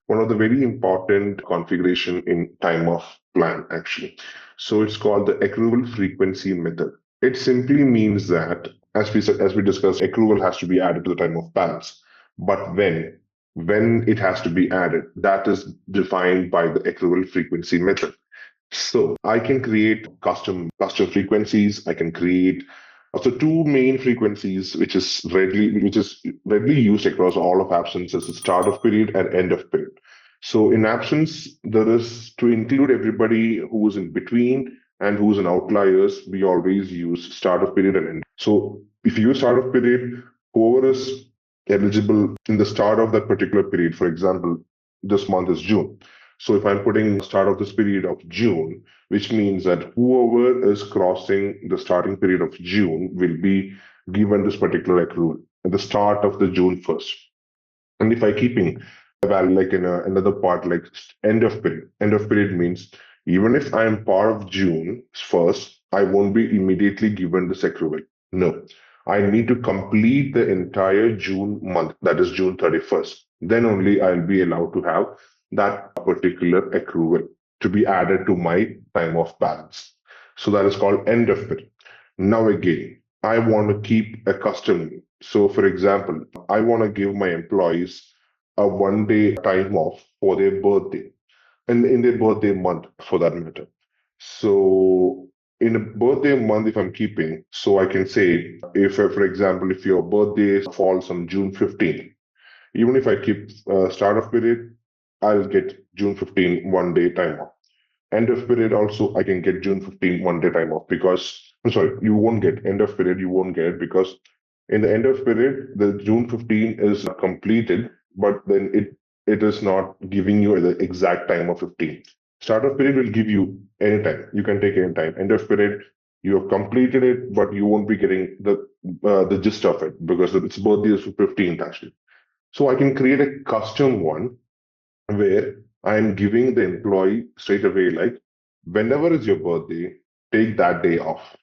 one of the very important configuration in time off plan actually. So it's called the accrual frequency method. It simply means that as we discussed, accrual has to be added to the time of balance. But when it has to be added, that is defined by the accrual frequency method. So I can create custom frequencies. I can create also two main frequencies, which is readily used across all of absences: start of period and end of period. So in absence, there is to include everybody who is in between and who's in outliers. We always use start of period and end. So if you use start of period, whoever is eligible in the start of that particular period, for example, this month is June. So if I'm putting start of this period of June, which means that whoever is crossing the starting period of June will be given this particular accrual at the start of the June 1st. And if I keeping a value like in another part, like end of period means even if I am part of June 1st, I won't be immediately given this accrual. No, I need to complete the entire June month, that is June 31st. Then only I'll be allowed to have that particular accrual to be added to my time of balance. So that is called end of period. Now again, I want to keep a custom. So for example, I want to give my employees a 1 day time off for their birthday and in their birthday month for that matter. So in a birthday month, if I'm keeping, so I can say if, for example, if your birthday falls on June 15th, even if I keep start of period, I'll get June 15 1 day time off. End of period also, I can get June 15 1 day time off because, I'm sorry, you won't get end of period, you won't get it because in the end of period, the June 15 is completed, but then it is not giving you the exact time of 15. Start of period will give you any time. You can take any time. End of period, You have completed it, but you won't be getting the gist of it because its birthday is 15th actually. So I can create a custom one where I'm giving the employee straight away, like, whenever is your birthday, take that day off.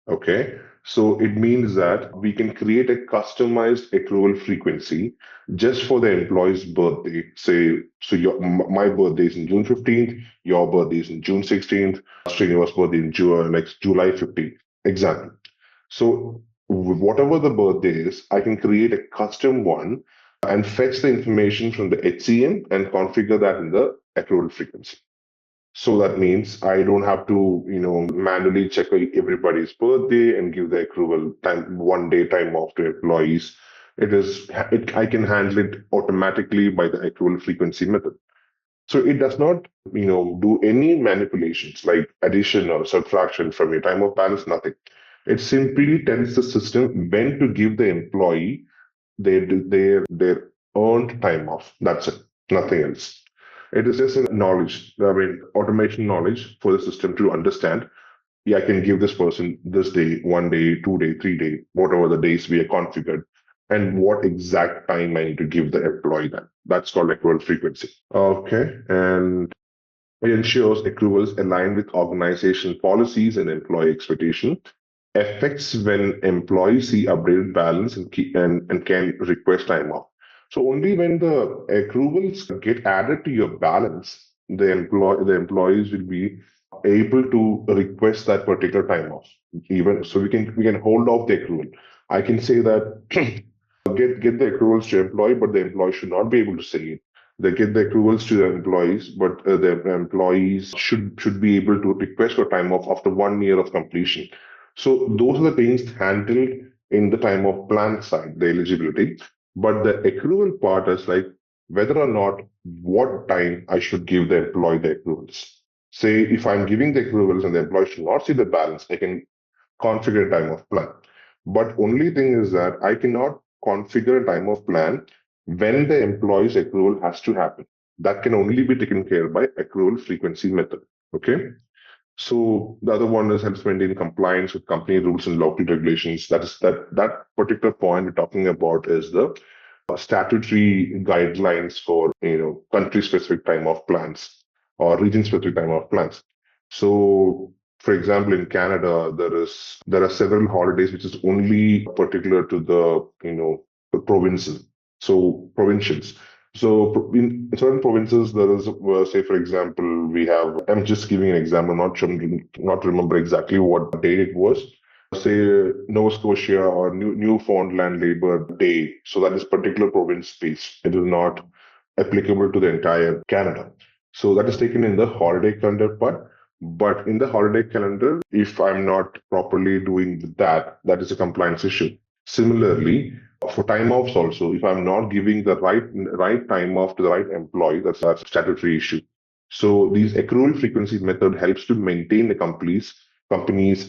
Okay. So it means that we can create a customized accrual frequency just for the employee's birthday. Say, so my birthday is in June 15th, your birthday is in June 16th, Srinivas' birthday in July 15th. Example. So whatever the birthday is, I can create a custom one and fetch the information from the HCM and configure that in the accrual frequency. So that means I don't have to, manually check everybody's birthday and give the accrual time, 1 day time off to employees. I can handle it automatically by the accrual frequency method. So it does not, do any manipulations like addition or subtraction from your time of balance, nothing. It simply tells the system when to give the employee their earned time off. That's it, nothing else. It is just a knowledge, automation knowledge for the system to understand. Yeah, I can give this person this day, 1 day, 2 day, 3 day, whatever the days we are configured, and what exact time I need to give the employee that. That's called accrual frequency. Okay, and it ensures accruals align with organization policies and employee expectation. Affects when employees see updated balance and can request time off. So only when the accruals get added to your balance, the employees will be able to request that particular time off. Even so, we can hold off the accrual. I can say that get the accruals to employee, but the employee should not be able to say it. They get the accruals to the employees, but the employees should be able to request for time off after 1 year of completion. So those are the things handled in the time of plan side, the eligibility. But the accrual part is like whether or not what time I should give the employee the accruals. Say if I'm giving the accruals and the employee should not see the balance, I can configure a time of plan. But only thing is that I cannot configure a time of plan when the employee's accrual has to happen. That can only be taken care by accrual frequency method. Okay. So the other one is helps maintain compliance with company rules and local regulations. That particular point we're talking about is the statutory guidelines for country specific time off plans or region specific time off plans. So for example, in Canada, there are several holidays which is only particular to the provinces. So provincials. So in certain provinces, there is, say, for example, we have. I'm just giving an example, not remember exactly what day it was. Say Nova Scotia or Newfoundland Labor Day. So that is particular province space. It is not applicable to the entire Canada. So that is taken in the holiday calendar part. But in the holiday calendar, if I'm not properly doing that, that is a compliance issue. Similarly, for time offs also, if I'm not giving the right time off to the right employee, that's a statutory issue. So these accrual frequency method helps to maintain the company's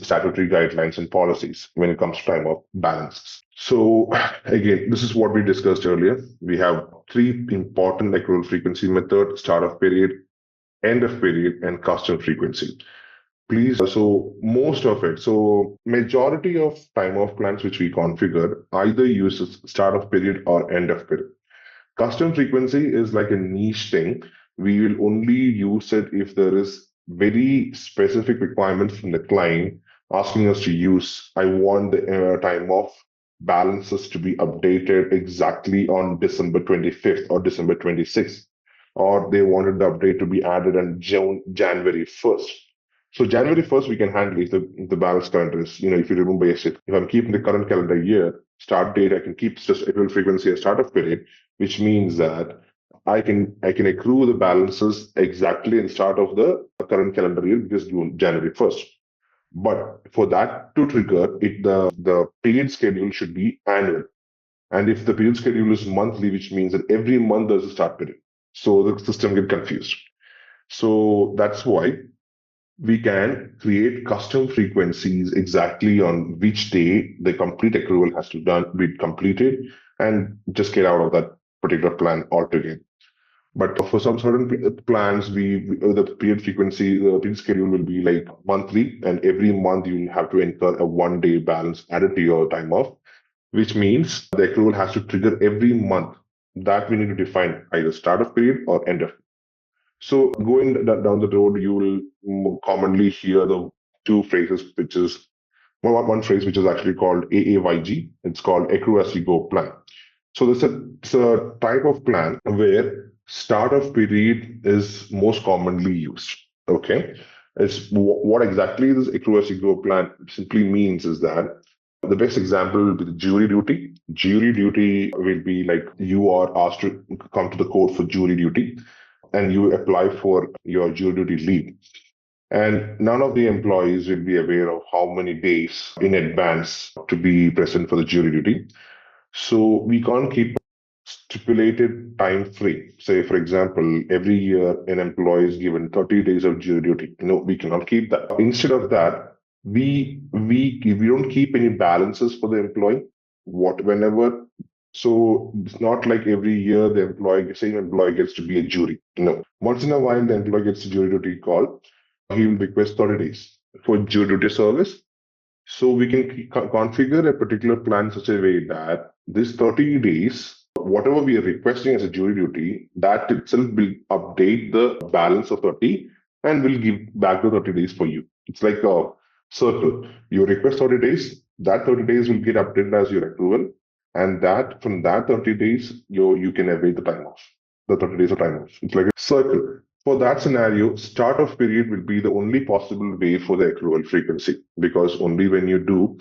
statutory guidelines and policies when it comes to time off balances. So again, this is what we discussed earlier. We have three important accrual frequency method: start of period, end of period, and custom frequency. Please, so most of it, so majority of time off plans which we configure either uses start of period or end of period. Custom frequency is like a niche thing. We will only use it if there is very specific requirements from the client asking us to use. I want the time off balances to be updated exactly on December 25th or December 26th, or they wanted the update to be added on January 1st. So January 1st, we can handle if the balance calendar is, if you remember yesterday, if I'm keeping the current calendar year, start date, I can keep just accrual frequency as start of period, which means that I can accrue the balances exactly in start of the current calendar year, which is January 1st. But for that to trigger, the period schedule should be annual. And if the period schedule is monthly, which means that every month there's a start period. So the system get confused. So that's why we can create custom frequencies exactly on which day the complete accrual has to be completed and just get out of that particular plan altogether. But for some certain plans, the period frequency, the period schedule will be like monthly, and every month you have to incur a 1 day balance added to your time off, which means the accrual has to trigger every month. That we need to define either start of period or end of. So going down the road, you will commonly hear the two phrases, which is one phrase which is actually called AAYG. It's called accrue as you go plan. So it's a type of plan where start of period is most commonly used. Okay, it's what exactly this accrue as you go plan simply means is that the best example will be the jury duty. Jury duty will be like you are asked to come to the court for jury duty, and you apply for your jury duty leave. And none of the employees will be aware of how many days in advance to be present for the jury duty. So we can't keep stipulated time frame. Say, for example, every year an employee is given 30 days of jury duty. No, we cannot keep that. Instead of that, we don't keep any balances for the employee. Whenever, so it's not like every year the same employee gets to be a jury. No. Once in a while the employee gets a jury duty call, he will request 30 days for jury duty service. So we can configure a particular plan such a way that this 30 days, whatever we are requesting as a jury duty, that itself will update the balance of 30 and will give back the 30 days for you. It's like a circle. You request 30 days, that 30 days will get updated as your accrual. And that from that 30 days, you can avail the time off, the 30 days of time off. It's like a circle. For that scenario, start of period will be the only possible way for the accrual frequency, because only when you do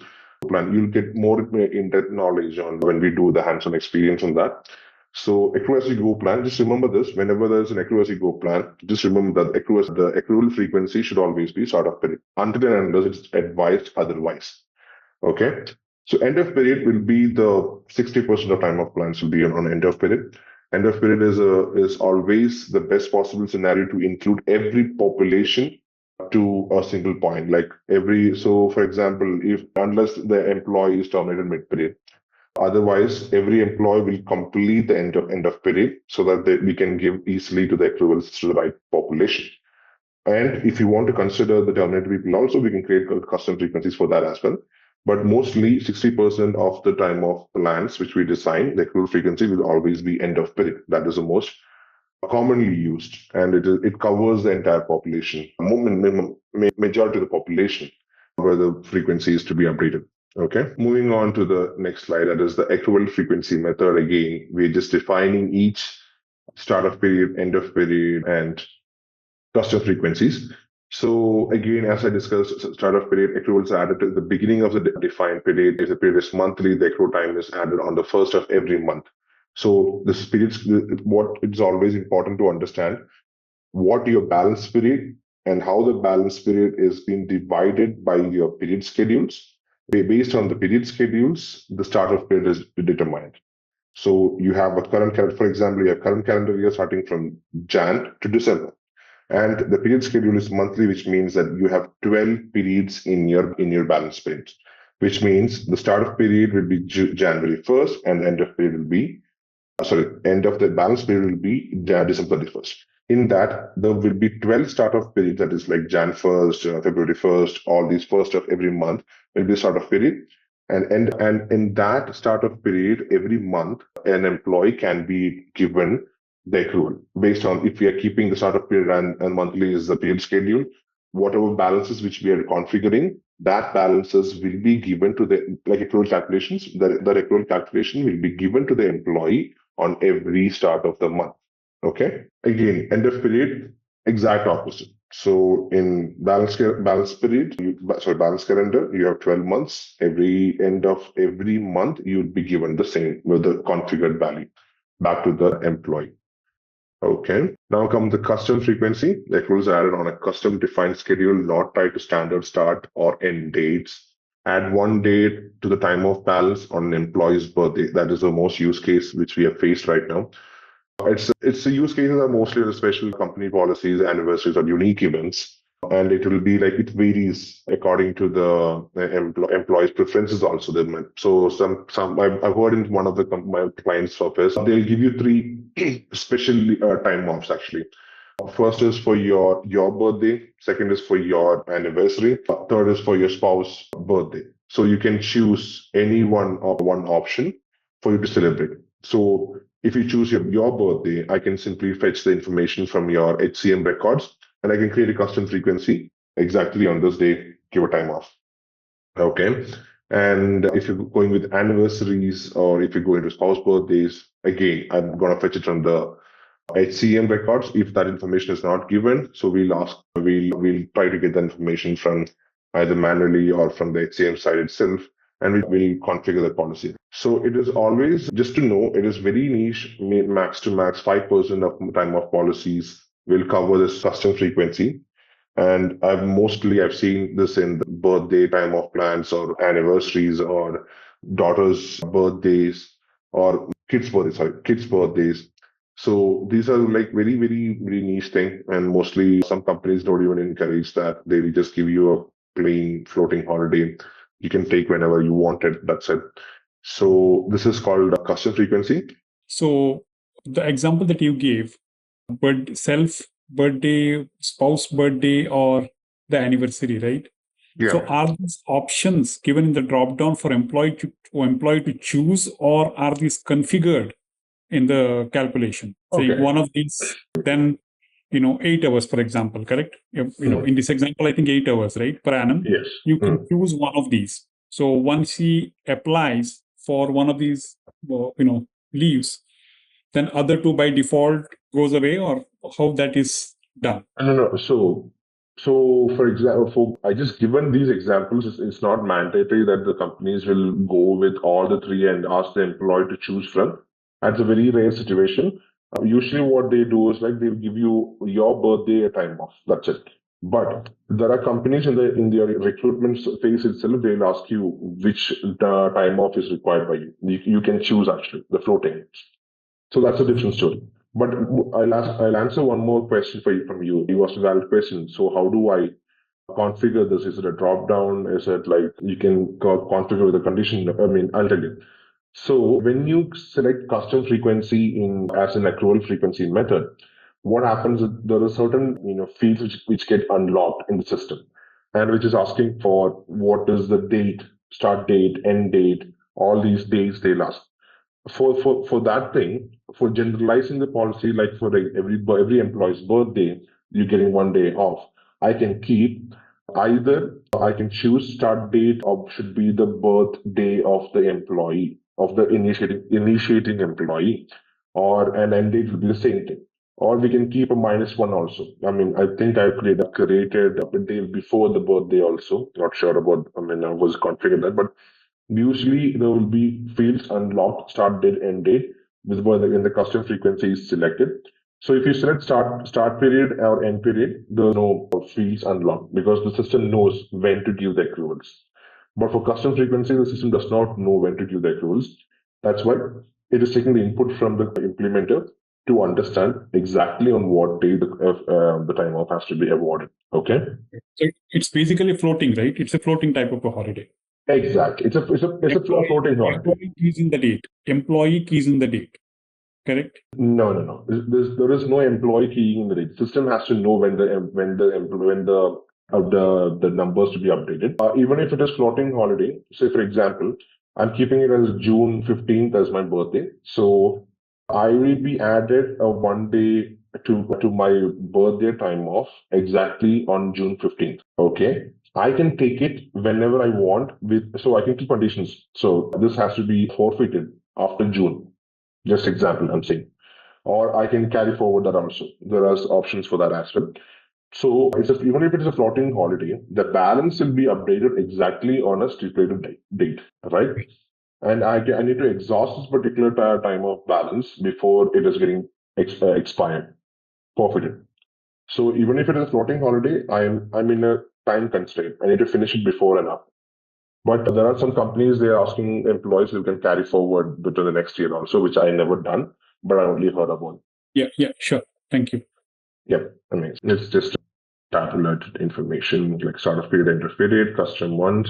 plan, you'll get more in-depth knowledge on when we do the hands-on experience on that. So accrue as you go plan, just remember this, whenever there's an accrue as you go plan, just remember that the accrual frequency should always be start of period, until and unless it's advised otherwise. Okay. So end of period will be the 60% of time of plans will be on end of period. End of period is always the best possible scenario to include every population to a single point. So for example, if unless the employee is terminated mid-period, otherwise every employee will complete the end of period so that we can give easily to the accruals to the right population. And if you want to consider the terminated people also, we can create custom frequencies for that as well. But mostly 60% of the time of plans which we design, the accrual frequency will always be end of period. That is the most commonly used, and it covers the entire population, majority of the population, where the frequency is to be updated. Okay, moving on to the next slide, that is the accrual frequency method. Again, we're just defining each start of period, end of period, and custom frequencies. So again, as I discussed, start of period accruals are added to the beginning of the defined period. If the period is monthly, the accrual time is added on the first of every month. So this period, what it's always important to understand what your balance period and how the balance period is being divided by your period schedules. Based on the period schedules, the start of period is determined. So you have a current calendar, for example, you have current calendar year starting from Jan to December. And the period schedule is monthly, which means that you have 12 periods in your balance period, which means the start of period will be January 1st and end of period will be, end of the balance period will be December 31st. In that, there will be 12 start of periods, that is like Jan 1st, February 1st, all these first of every month will be start of period. And in that start of period, every month, an employee can be given the accrual based on if we are keeping the start of period and monthly is the period schedule, whatever balances which we are configuring, that balances will be given to the accrual calculations. The accrual calculation will be given to the employee on every start of the month. Okay. Again, end of period, exact opposite. So in balance period, balance calendar, you have 12 months. Every end of every month, you would be given the same with the configured value back to the employee. Okay. Now come the custom frequency. The accruals are added on a custom defined schedule, not tied to standard start or end dates. Add one date to the time of balance on an employee's birthday. That is the most use case which we have faced right now. It's the use cases are mostly the special company policies, anniversaries, or unique events. and it will be like it varies according to the employee's preferences also. So I've heard in one of my clients' office, they'll give you three special time offs actually. First is for your birthday, second is for your anniversary, third is for your spouse birthday. So you can choose any one option for you to celebrate. So if you choose your birthday, I can simply fetch the information from your HCM records and I can create a custom frequency exactly on this day, give a time off. Okay. And if you're going with anniversaries or if you're going to spouse birthdays, again, I'm going to fetch it from the HCM records if that information is not given. So we'll try to get the information from either manually or from the HCM side itself, and we'll configure the policy. So it is always, just to know, it is very niche, max to max 5% of time of policies will cover this custom frequency. And I've seen this in the birthday time off plans or anniversaries or daughters' birthdays or kids' birthdays. So these are like very, very, very niche thing. And mostly some companies don't even encourage that. They will just give you a plain floating holiday. You can take whenever you want it. That's it. So this is called a custom frequency. So the example that you gave, self birthday, spouse birthday, or the anniversary, right? Yeah. So are these options given in the drop down for employee to choose, or are these configured in the calculation? Okay. Saying one of these, then 8 hours, for example, correct? In this example, I think 8 hours, right, per annum. Yes. You can choose one of these. So once he applies for one of these, leaves, then other two by default goes away, or how that is done? No. So for example, I just given these examples, it's not mandatory that the companies will go with all the three and ask the employee to choose from. That's a very rare situation. Usually what they do is like they'll give you your birthday a time off. That's it. But there are companies in the recruitment phase itself, they'll ask you which time off is required by you. You can choose actually the floating. So that's a different story. But I'll answer one more question from you. It was a valid question. So how do I configure this? Is it a drop down? Is it like you can configure with a condition? I mean, I'll tell you. So when you select custom frequency as an accrual frequency method, what happens is there are certain fields which get unlocked in the system, and which is asking for what is the date, start date, end date, all these days they last. For that thing, for generalizing the policy, like for every employee's birthday, you're getting 1 day off. I can keep either I can choose start date or should be the birthday of the employee, of the initiating employee, or an end date will be the same thing. Or we can keep a -1 also. I mean, I think I created a day before the birthday also. Not sure about, I was configured that, but usually there will be fields unlocked, start date, end date, when the custom frequency is selected. So if you select start period or end period, there are no fields unlocked because the system knows when to give the accruals. But for custom frequency, the system does not know when to give the accruals. That's why it is taking the input from the implementer to understand exactly on what day the time off has to be awarded. Okay. So it's basically floating, right? It's a floating type of a holiday. Exactly. It's a floating holiday. Employee keys in the date. Employee keys in the date. Correct? No. There is no employee keying in the date. System has to know when the numbers to be updated. Even if it is floating holiday, say for example, I'm keeping it as June 15th as my birthday. So I will be added a 1 day to my birthday time off exactly on June 15th. Okay. I can take it whenever I want so I can keep conditions. So this has to be forfeited after June. Just example, I'm saying. Or I can carry forward that also. There are options for that as well. So even if it is a floating holiday, the balance will be updated exactly on a stipulated date, right? And I need to exhaust this particular time of balance before it is getting expired, forfeited. So even if it is a floating holiday, I'm in a time constraint. I need to finish it before and after. But there are some companies, they're asking employees who can carry forward to the next year also, which I never done, but I only heard about. Yeah, sure. Thank you. Yeah, I mean, it's just tabulated information like start of period, end of period, custom ones.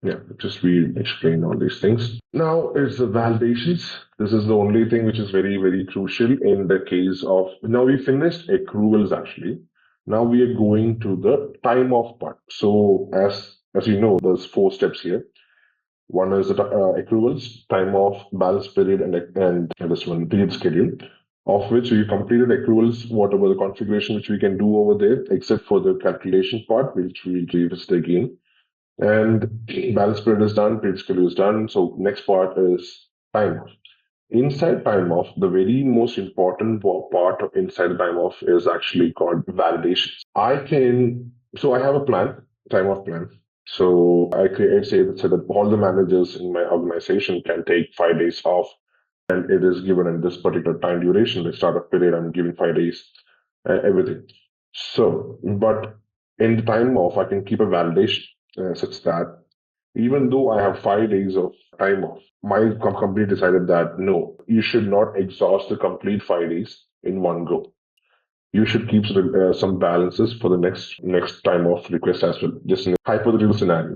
Yeah, just we explain all these things. Now is the validations. This is the only thing which is very, very crucial in the case of, now we finished accruals actually. Now we are going to the time off part. So as you know, there's 4 steps here. One is the accruals, time off, balance period, and this one, period schedule, of which we completed accruals, whatever the configuration which we can do over there, except for the calculation part, which we'll revisit again. And balance period is done, period schedule is done. So next part is time off. Inside time off, the very most important part of inside time off is actually called validations. I have a plan, time off plan. So I create say that all the managers in my organization can take 5 days off, and it is given in this particular time duration. The start of period, I'm giving 5 days, everything. So, but in the time off, I can keep a validation such that even though I have 5 days of time off, my company decided that no, you should not exhaust the complete 5 days in one go. You should keep some balances for the next time off request as well, just in a hypothetical scenario.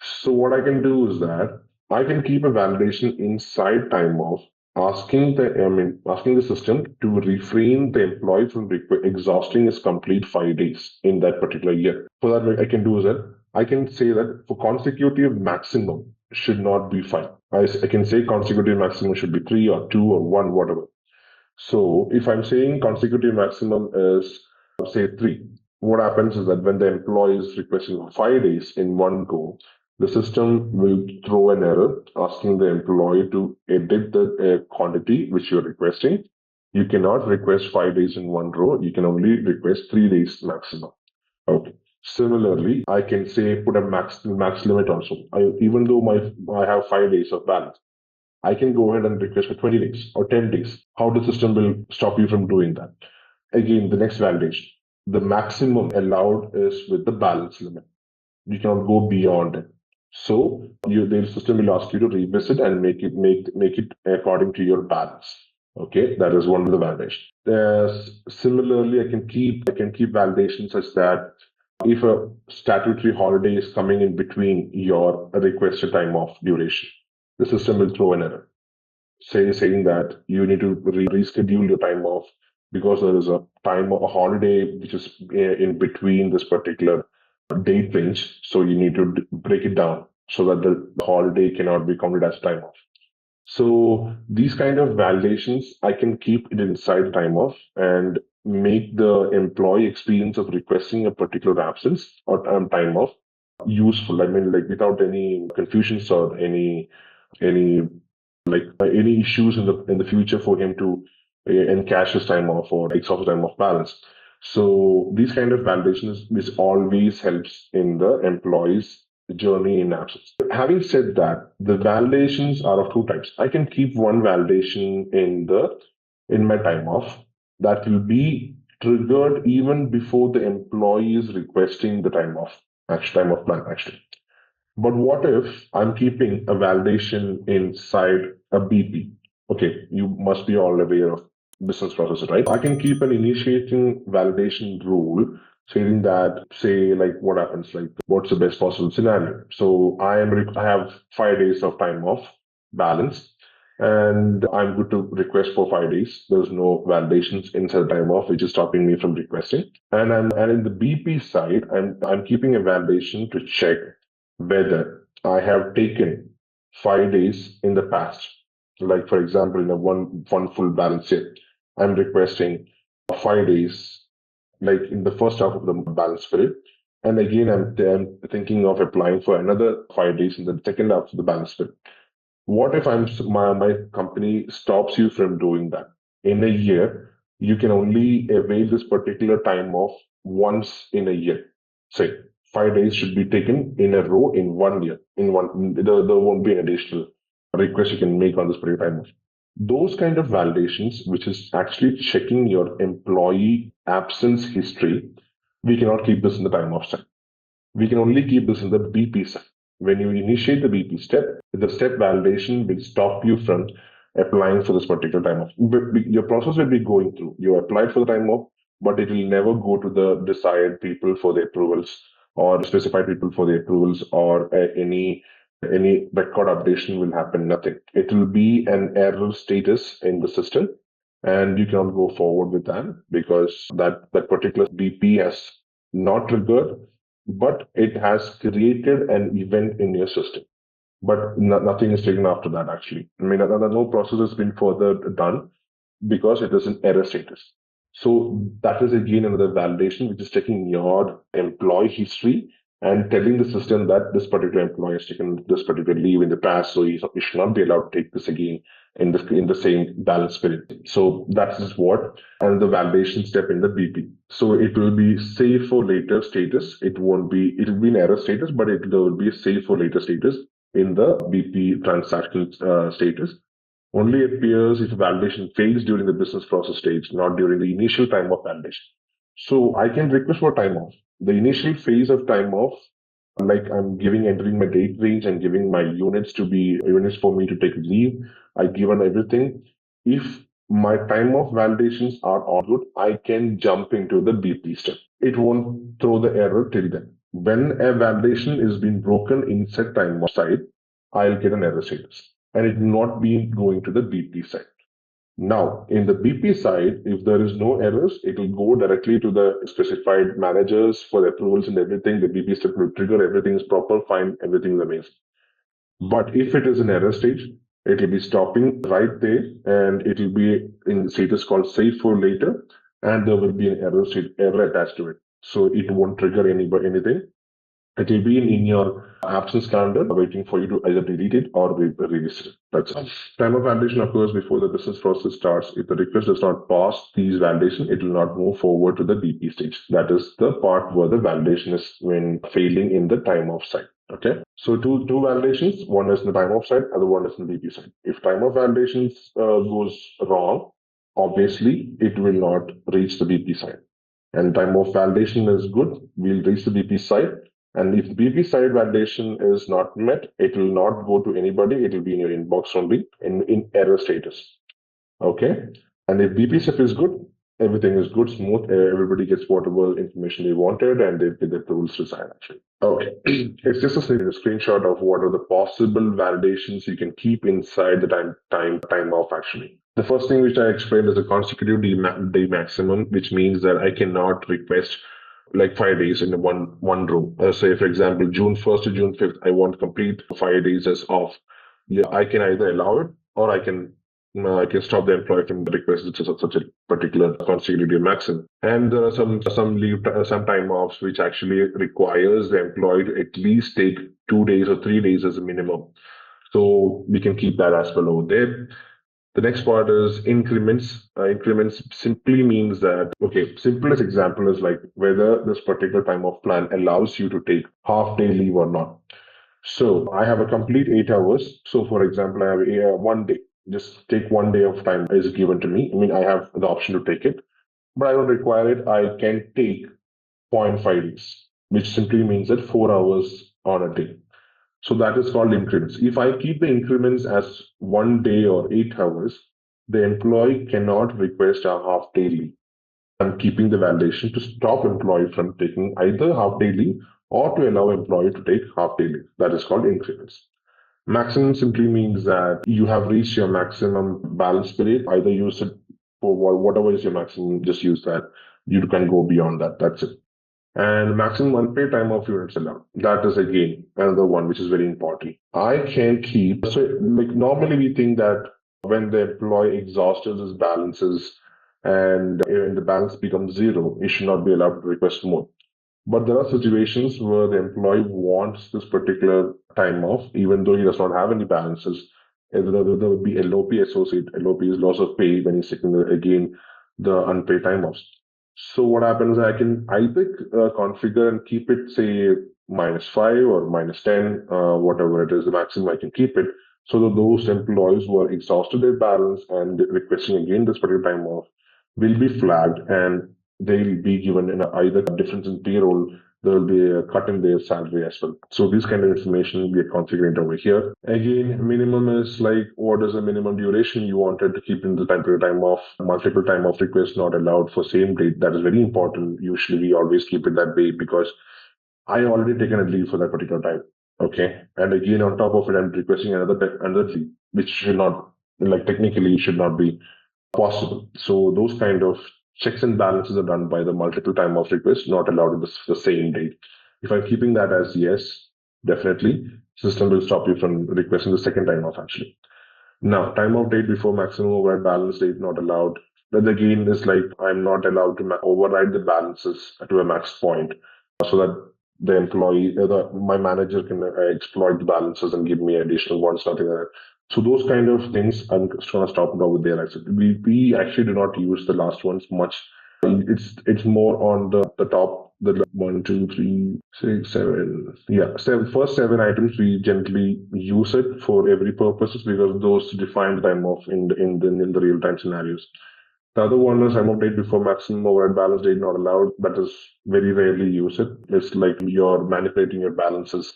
So what I can do is that I can keep a validation inside time off, asking the system to refrain the employee from exhausting his complete 5 days in that particular year. So that what I can do is that I can say that for consecutive maximum should not be 5. I can say consecutive maximum should be 3 or 2 or 1, whatever. So if I'm saying consecutive maximum is say 3, what happens is that when the employee is requesting 5 days in one go, the system will throw an error asking the employee to edit the quantity which you're requesting. You cannot request 5 days in one row. You can only request 3 days maximum. Okay. Similarly, I can say put a max limit also. Even though I have 5 days of balance, I can go ahead and request for 20 days or 10 days. How the system will stop you from doing that? Again, the next validation. The maximum allowed is with the balance limit. You cannot go beyond it. So the system will ask you to revisit and make it according to your balance. Okay, that is one of the validations. Similarly, I can keep validation such that if a statutory holiday is coming in between your requested time off duration, the system will throw an error saying that you need to reschedule your time off because there is a holiday which is in between this particular date range. So you need to break it down so that the holiday cannot be counted as time off. So these kind of validations, I can keep it inside time off and make the employee experience of requesting a particular absence or time off useful. I mean, like without any confusions or any issues in the future for him to encash his time off or exhaust time off balance. So these kind of validations, this always helps in the employee's journey in absence. Having said that, the validations are of 2 types. I can keep one validation in my time off that will be triggered even before the employee is requesting the time off plan actually. But what if I'm keeping a validation inside a BP? Okay, you must be all aware of business process, right? I can keep an initiating validation rule saying that, say, like what happens, like what's the best possible scenario. So I have 5 days of time off balance, and I'm good to request for 5 days. There's no validations inside time off, which is stopping me from requesting. And in the BP side, I'm keeping a validation to check whether I have taken 5 days in the past. Like for example, in a one full balance year, I'm requesting 5 days, like in the first half of the balance period. And again, I'm thinking of applying for another 5 days in the second half of the balance period. What if my company stops you from doing that? In a year, you can only avail this particular time off once in a year. Say 5 days should be taken in a row in 1 year. There won't be an additional request you can make on this particular time off. Those kind of validations, which is actually checking your employee absence history, we cannot keep this in the time off side. We can only keep this in the BP side. When you initiate the BP step, the step validation will stop you from applying for this particular time off. Your process will be going through. You applied for the time off, but it will never go to the desired people for the approvals or specified people for the approvals or any record updation will happen. Nothing. It will be an error status in the system, and you cannot go forward with that because that particular BP has not triggered, but it has created an event in your system. But nothing is taken after that, actually. I mean, no process has been further done because it is an error status. So that is again another validation, which is taking your employee history and telling the system that this particular employee has taken this particular leave in the past, so he should not be allowed to take this again in the same balance period. So that is what, and the validation step in the BP. So it will be save for later status. It will be an error status, but there will be a save for later status in the BP transaction status. Only appears if validation fails during the business process stage, not during the initial time of validation. So I can request for time off. The initial phase of time off, like I'm entering my date range and giving my units for me to take leave. I given everything. If my time off validations are all good, I can jump into the BP step. It won't throw the error till then. When a validation is being broken inside time off side, I'll get an error status and it will not be going to the BP side. Now, in the BP side, if there is no errors, it will go directly to the specified managers for the approvals and everything. The BP step will trigger, everything is proper, fine, everything is amazing. But if it is an error stage, it will be stopping right there and it will be in status called save for later, and there will be an error attached to it. So it won't trigger anything. It will be in your absence calendar waiting for you to either delete it or release it. That's it. Time of validation occurs before the business process starts. If the request does not pass these validation, it will not move forward to the BP stage. That is the part where the validation is when failing in the time off side. Okay. So two validations. One is in the time off side, other one is in the BP side. If time of validations goes wrong, obviously it will not reach the BP side. And time of validation is good, we'll reach the BP side. And if BP side validation is not met, it will not go to anybody. It will be in your inbox only in error status. Okay. And if BP step is good, everything is good, smooth. Everybody gets whatever information they wanted, and they get the tools to sign actually. Okay. It's just a screenshot of what are the possible validations you can keep inside the time off actually. The first thing which I explained is a consecutive day maximum, which means that I cannot request like 5 days in one row. Say, for example, June 1st to June 5th, I want complete 5 days as off. Yeah, I can either allow it or I can stop the employee from the request such a particular consecutive maximum. And there are some time offs which actually requires the employee to at least take 2 days or 3 days as a minimum. So we can keep that as well over there. The next part is increments. Increments simply means that, okay, simplest example is like whether this particular time off plan allows you to take half day leave or not. So I have a complete 8 hours. So for example, I have 1 day. Just take 1 day of time is given to me. I mean, I have the option to take it, but I don't require it. I can take 0.5 days, which simply means that 4 hours on a day. So that is called increments. If I keep the increments as 1 day or 8 hours, the employee cannot request a half day leave. I'm keeping the validation to stop employee from taking either half day leave or to allow employee to take half day leave. That is called increments. Maximum simply means that you have reached your maximum balance period. Either use it for whatever is your maximum, just use that. You can go beyond that. That's it. And maximum unpaid time off units allowed. That is again another one which is very important. I can keep, so like normally we think that when the employee exhausts his balances and the balance becomes zero, he should not be allowed to request more. But there are situations where the employee wants this particular time off, even though he does not have any balances. There would be LOP associated. LOP is loss of pay when he's taking again the unpaid time offs. So what happens, I can either configure and keep it, say, -5 or -10, whatever it is, the maximum I can keep it. So that those employees who are exhausted their balance and requesting again this particular time off will be flagged and they'll be given either difference in payroll there will be a cut in their salary as well. So this kind of information we are configuring over here. Again, minimum is like what is the minimum duration you wanted to keep in the time off, multiple time off requests not allowed for same date. That is very important. Usually we always keep it that way because I already taken a leave for that particular time. Okay. And again, on top of it, I'm requesting another leave, which should not, like technically should not be possible. So those kind of checks and balances are done by the multiple time off requests, not allowed in the same date. If I'm keeping that as yes, definitely, system will stop you from requesting the second time off actually. Now, time off date before maximum override balance date not allowed. Then again, is like I'm not allowed to override the balances to a max point so that the employee, my manager can exploit the balances and give me additional ones, something like that. So those kind of things, I'm trying to stop it over there. Actually, we actually do not use the last ones much. It's more on the top, the 1, 2, 3, 6, 7. Yeah, first 7 items we generally use it for every purposes because those define the time off in the real time scenarios. The other one is time of date before maximum override balance date not allowed. That is very rarely use it. It's like you're manipulating your balances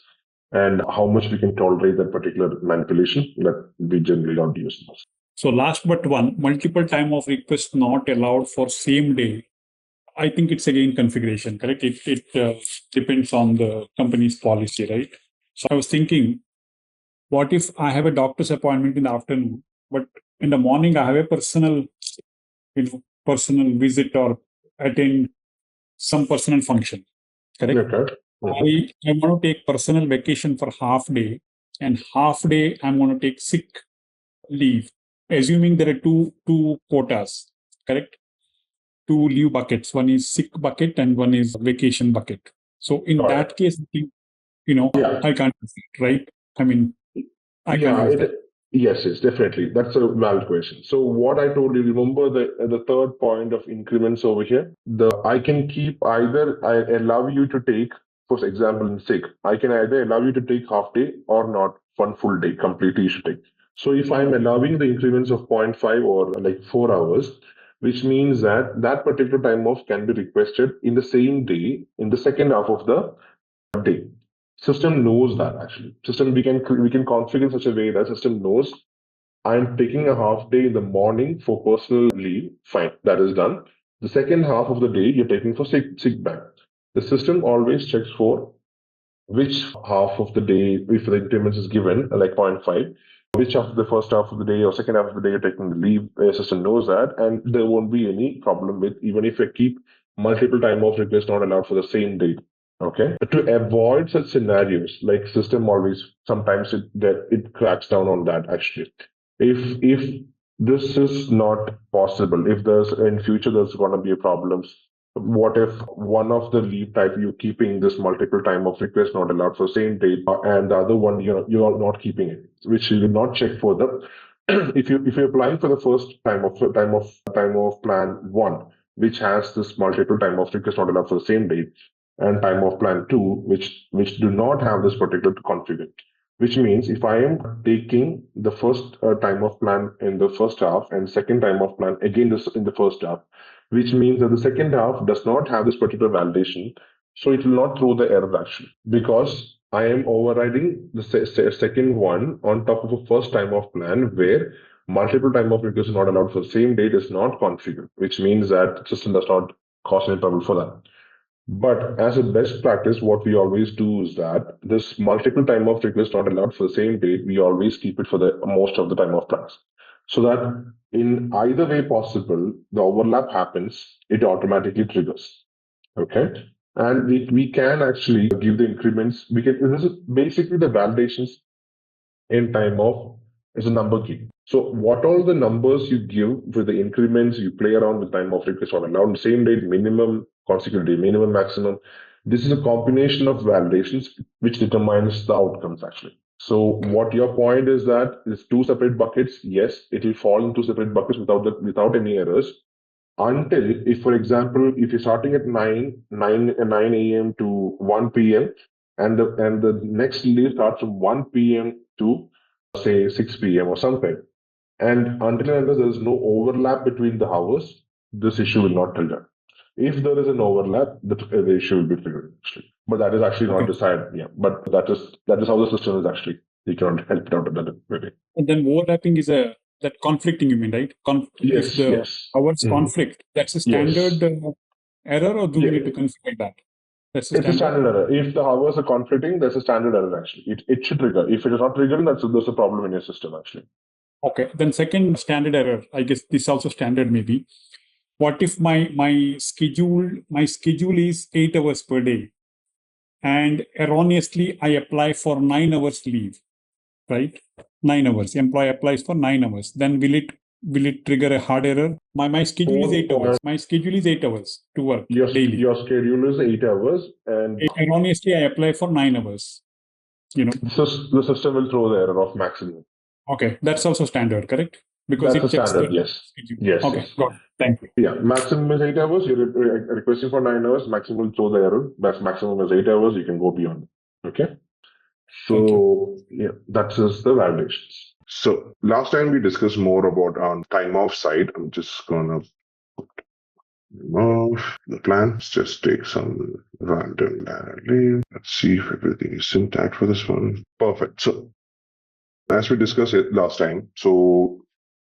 and how much we can tolerate that particular manipulation that we generally don't use. So last but one, multiple time of request not allowed for same day. I think it's again configuration, correct? It depends on the company's policy, right? So I was thinking, what if I have a doctor's appointment in the afternoon, but in the morning I have a personal visit or attend some personal function, correct? Okay. I want to take personal vacation for half day and half day I'm going to take sick leave, assuming there are two quotas, correct? 2 leave buckets. One is sick bucket and one is vacation bucket. So in that case, I think, I can't use it, right? I mean, I can't use that. Yes, definitely. That's a valid question. So what I told you, remember the third point of increments over here? I can keep either I allow you to take, for example, in sick, I can either allow you to take half day or not one full day completely you should take. So if I'm allowing the increments of 0.5 or like 4 hours, which means that that particular time off can be requested in the same day, in the second half of the day. System knows that actually. System we can configure in such a way that system knows I'm taking a half day in the morning for personal leave. Fine, that is done. The second half of the day you're taking for sick bank. The system always checks for which half of the day, if the increments is given, like 0.5, which of the first half of the day or second half of the day you're taking the leave, the system knows that, and there won't be any problem with even if you keep multiple time off requests not allowed for the same date. Okay. But to avoid such scenarios, like system always sometimes it cracks down on that actually. If this is not possible, if there's in future there's gonna be a problems, what if one of the leave type you're keeping this multiple time of request not allowed for same date and the other one you're not keeping it, which you will not check further. if you're applying for the first time of plan 1, which has this multiple time of request not allowed for the same date, and time of plan 2, which do not have this particular configured. Which means if I am taking the first time of plan in the first half and second time of plan again this in the first half, which means that the second half does not have this particular validation, so it will not throw the error actually because I am overriding the second one on top of a first time of plan where multiple time of requests is not allowed for the same date is not configured, which means that system does not cause any trouble for that. But as a best practice, what we always do is that this multiple time of request not allowed for the same date, we always keep it for the most of the time of plans. So that in either way possible, the overlap happens, it automatically triggers. Okay. And we can actually give the increments. This is basically the validations in time of is a number game. So what all the numbers you give with the increments, you play around with time of request or allowed same date, minimum, consecutive day, minimum, maximum. This is a combination of validations which determines the outcomes actually. So what your point is that it's 2 separate buckets. Yes, it will fall into separate buckets without any errors. Until if, for example, if you're starting at 9 a.m. to 1 p.m. and the next leave starts from 1 p.m. to say 6 p.m. or something, and until and unless there's no overlap between the hours, this issue will not trigger. If there is an overlap, the issue will be triggered actually. But that is actually not decided. Yeah, but that is how the system is actually. You cannot help it out of that way. And then overlapping is that conflicting, you mean, right? Yes, if the yes. hours conflict, that's a standard error, or do we need to configure that? That's It's a standard error. If the hours are conflicting, that's a standard error actually. It should trigger. If it is not triggering, there's a problem in your system actually. Okay. Then second standard error, I guess this is also standard maybe. What if my schedule is 8 hours per day, and erroneously I apply for 9 hours leave, right? 9 hours. Employee applies for 9 hours. Then will it trigger a hard error? My schedule is 8 hours. My schedule is 8 hours to work daily. Your schedule is 8 hours, and erroneously I apply for 9 hours. The system will throw the error of maximum. Okay, that's also standard, correct? Because that's it checks standard. Yes. Yes. Okay, yes. got it. Thank you. Yeah, maximum is 8 hours. You're requesting for 9 hours. Maximum will throw the error. That's maximum is 8 hours. You can go beyond. Okay. So yeah, that's just the validations. So last time we discussed more about on time off side. I'm just gonna remove the plan. Let's just take some random leave. Let's see if everything is synced for this one. Perfect. So as we discussed it last time, so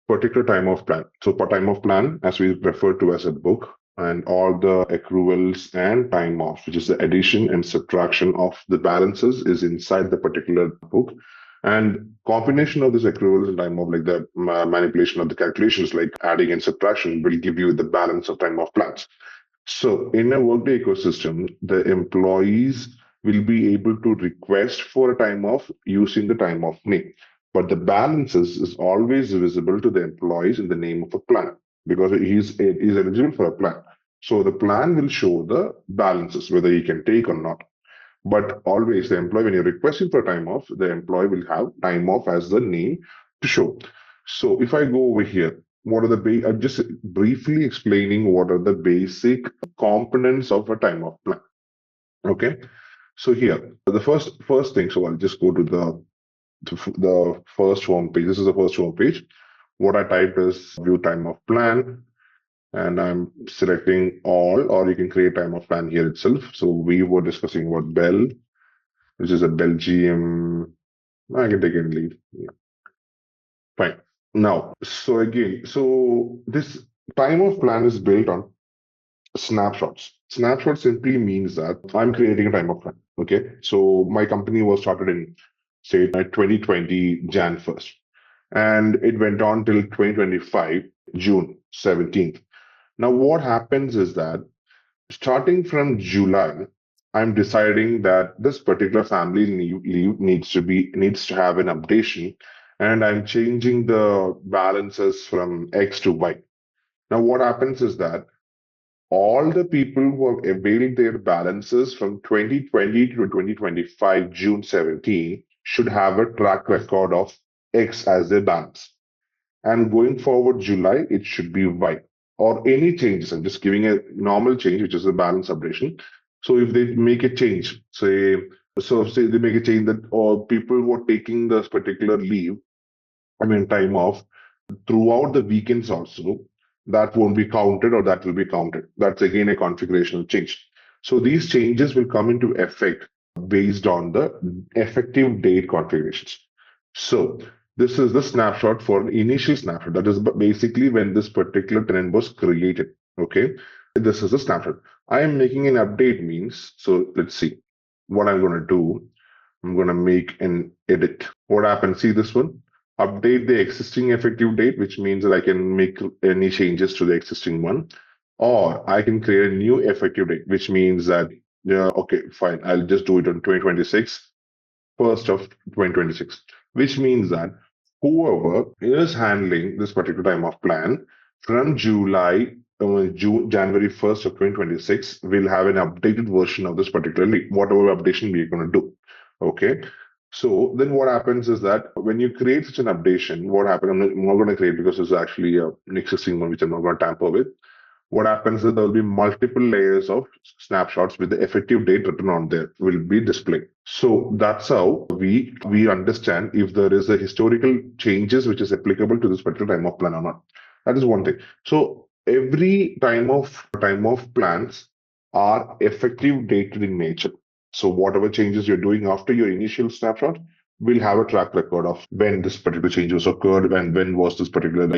particular time off plan. So for time off plan, as we refer to as a book, and all the accruals and time off, which is the addition and subtraction of the balances, is inside the particular book. And combination of these accruals and time off, like the manipulation of the calculations, like adding and subtraction, will give you the balance of time off plans. So in a Workday ecosystem, the employees will be able to request for a time off using the time off name. But the balances is always visible to the employees in the name of a plan because he's eligible for a plan. So the plan will show the balances, whether he can take or not. But always the employee, when you're requesting for time off, the employee will have time off as the name to show. So if I go over here, what are the I'm just briefly explaining what are the basic components of a time off plan. Okay. So here, the first thing, so I'll just go to the first home page. This is the first home page. What I typed is view time off plan, and I'm selecting all, or you can create time off plan here itself. So we were discussing about Bell, which is a Belgium. I can take any leave. Yeah. Fine. Now, so this time off plan is built on snapshots. Snapshot simply means that I'm creating a time off plan. Okay. So my company was started in, say, 2020 Jan 1st. And it went on till 2025 June 17th. Now, what happens is that starting from July, I'm deciding that this particular family leave needs to have an updation, and I'm changing the balances from X to Y. Now, what happens is that all the people who have availed their balances from 2020 to 2025 June 17 should have a track record of X as their balance. And going forward, July, it should be Y. Or any changes. I'm just giving a normal change, which is a balance updation. So if they make a change, say they make a change that or people who are taking this particular leave, time off, throughout the weekends also, that won't be counted or that will be counted. That's again a configurational change. So these changes will come into effect based on the effective date configurations. So this is the snapshot for an initial snapshot. That is basically when this particular tenant was created. Okay. This is a snapshot. I am making an update means, so let's see what I'm going to do. I'm going to make an edit. What happens? See this one? Update the existing effective date, which means that I can make any changes to the existing one, or I can create a new effective date, which means that, okay, fine, I'll just do it on 2026, 1st of 2026, which means that whoever is handling this particular time off plan from January 1st of 2026 will have an updated version of this particular lead, whatever updation we're going to do. Okay. So then what happens is that when you create such an updation, what happens, I'm not going to create because it's actually an existing one which I'm not going to tamper with. What happens is there will be multiple layers of snapshots with the effective date written on there will be displayed. So that's how we understand if there is a historical changes which is applicable to this particular time of plan or not. That is one thing. So every time of plans are effective dated in nature. So whatever changes you're doing after your initial snapshot, we'll have a track record of when this particular change was occurred and when was this particular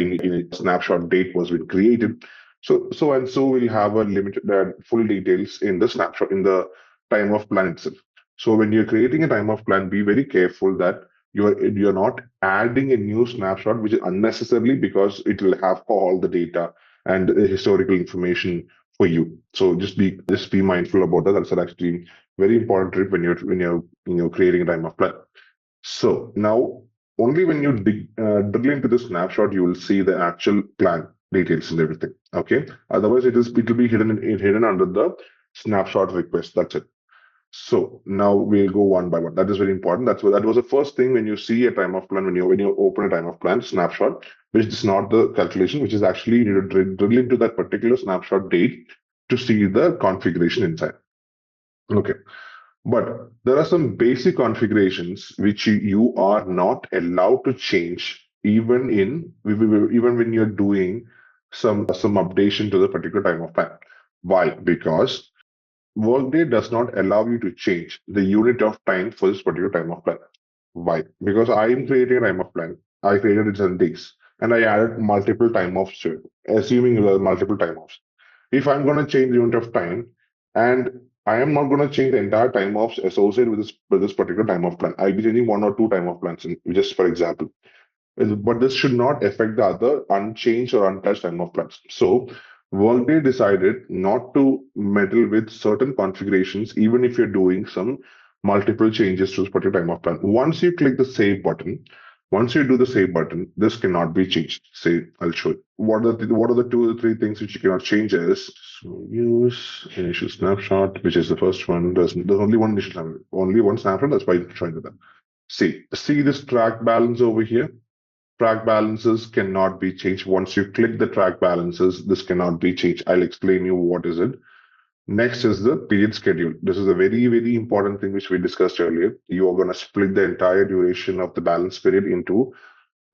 snapshot date was been created. So we'll have a limited full details in the snapshot in the time of plan itself. So when you're creating a time of plan, be very careful that you're not adding a new snapshot which is unnecessarily, because it will have all the data and historical information for you. So just be mindful about that. That's actually very important tip when you're creating a time of plan. So now only when you drill into the snapshot, you will see the actual plan details and everything. Okay. Otherwise, it will be hidden under the snapshot request. That's it. So now we'll go one by one. That is very important. That was the first thing when you see a time of plan, when you open a time of plan snapshot, which is not the calculation, which is actually you need to drill into that particular snapshot date to see the configuration inside. Okay. But there are some basic configurations which you are not allowed to change even when you're doing some updation to the particular time of plan. Why? Because Workday does not allow you to change the unit of time for this particular time of plan. Why? Because I am creating a time of plan. I created it in days and I added multiple time offs to it, assuming there are multiple time offs. If I'm going to change the unit of time, and I am not going to change the entire time offs associated with this particular time of plan, I'll be changing one or two time of plans, just for example. But this should not affect the other unchanged or untouched time of plans. So Workday decided not to meddle with certain configurations, even if you're doing some multiple changes to this particular time of plan. Once you click the save button, once you do the save button, this cannot be changed. Say, I'll show you. What are the 2 or 3 things which you cannot change is, so use initial snapshot, which is the first one. There's only one initial snapshot, only one snapshot. That's why I'm showing you that. See this track balance over here. Track balances cannot be changed. Once you click the track balances, this cannot be changed. I'll explain you what is it. Next is the period schedule. This is a very, very important thing which we discussed earlier. You are going to split the entire duration of the balance period into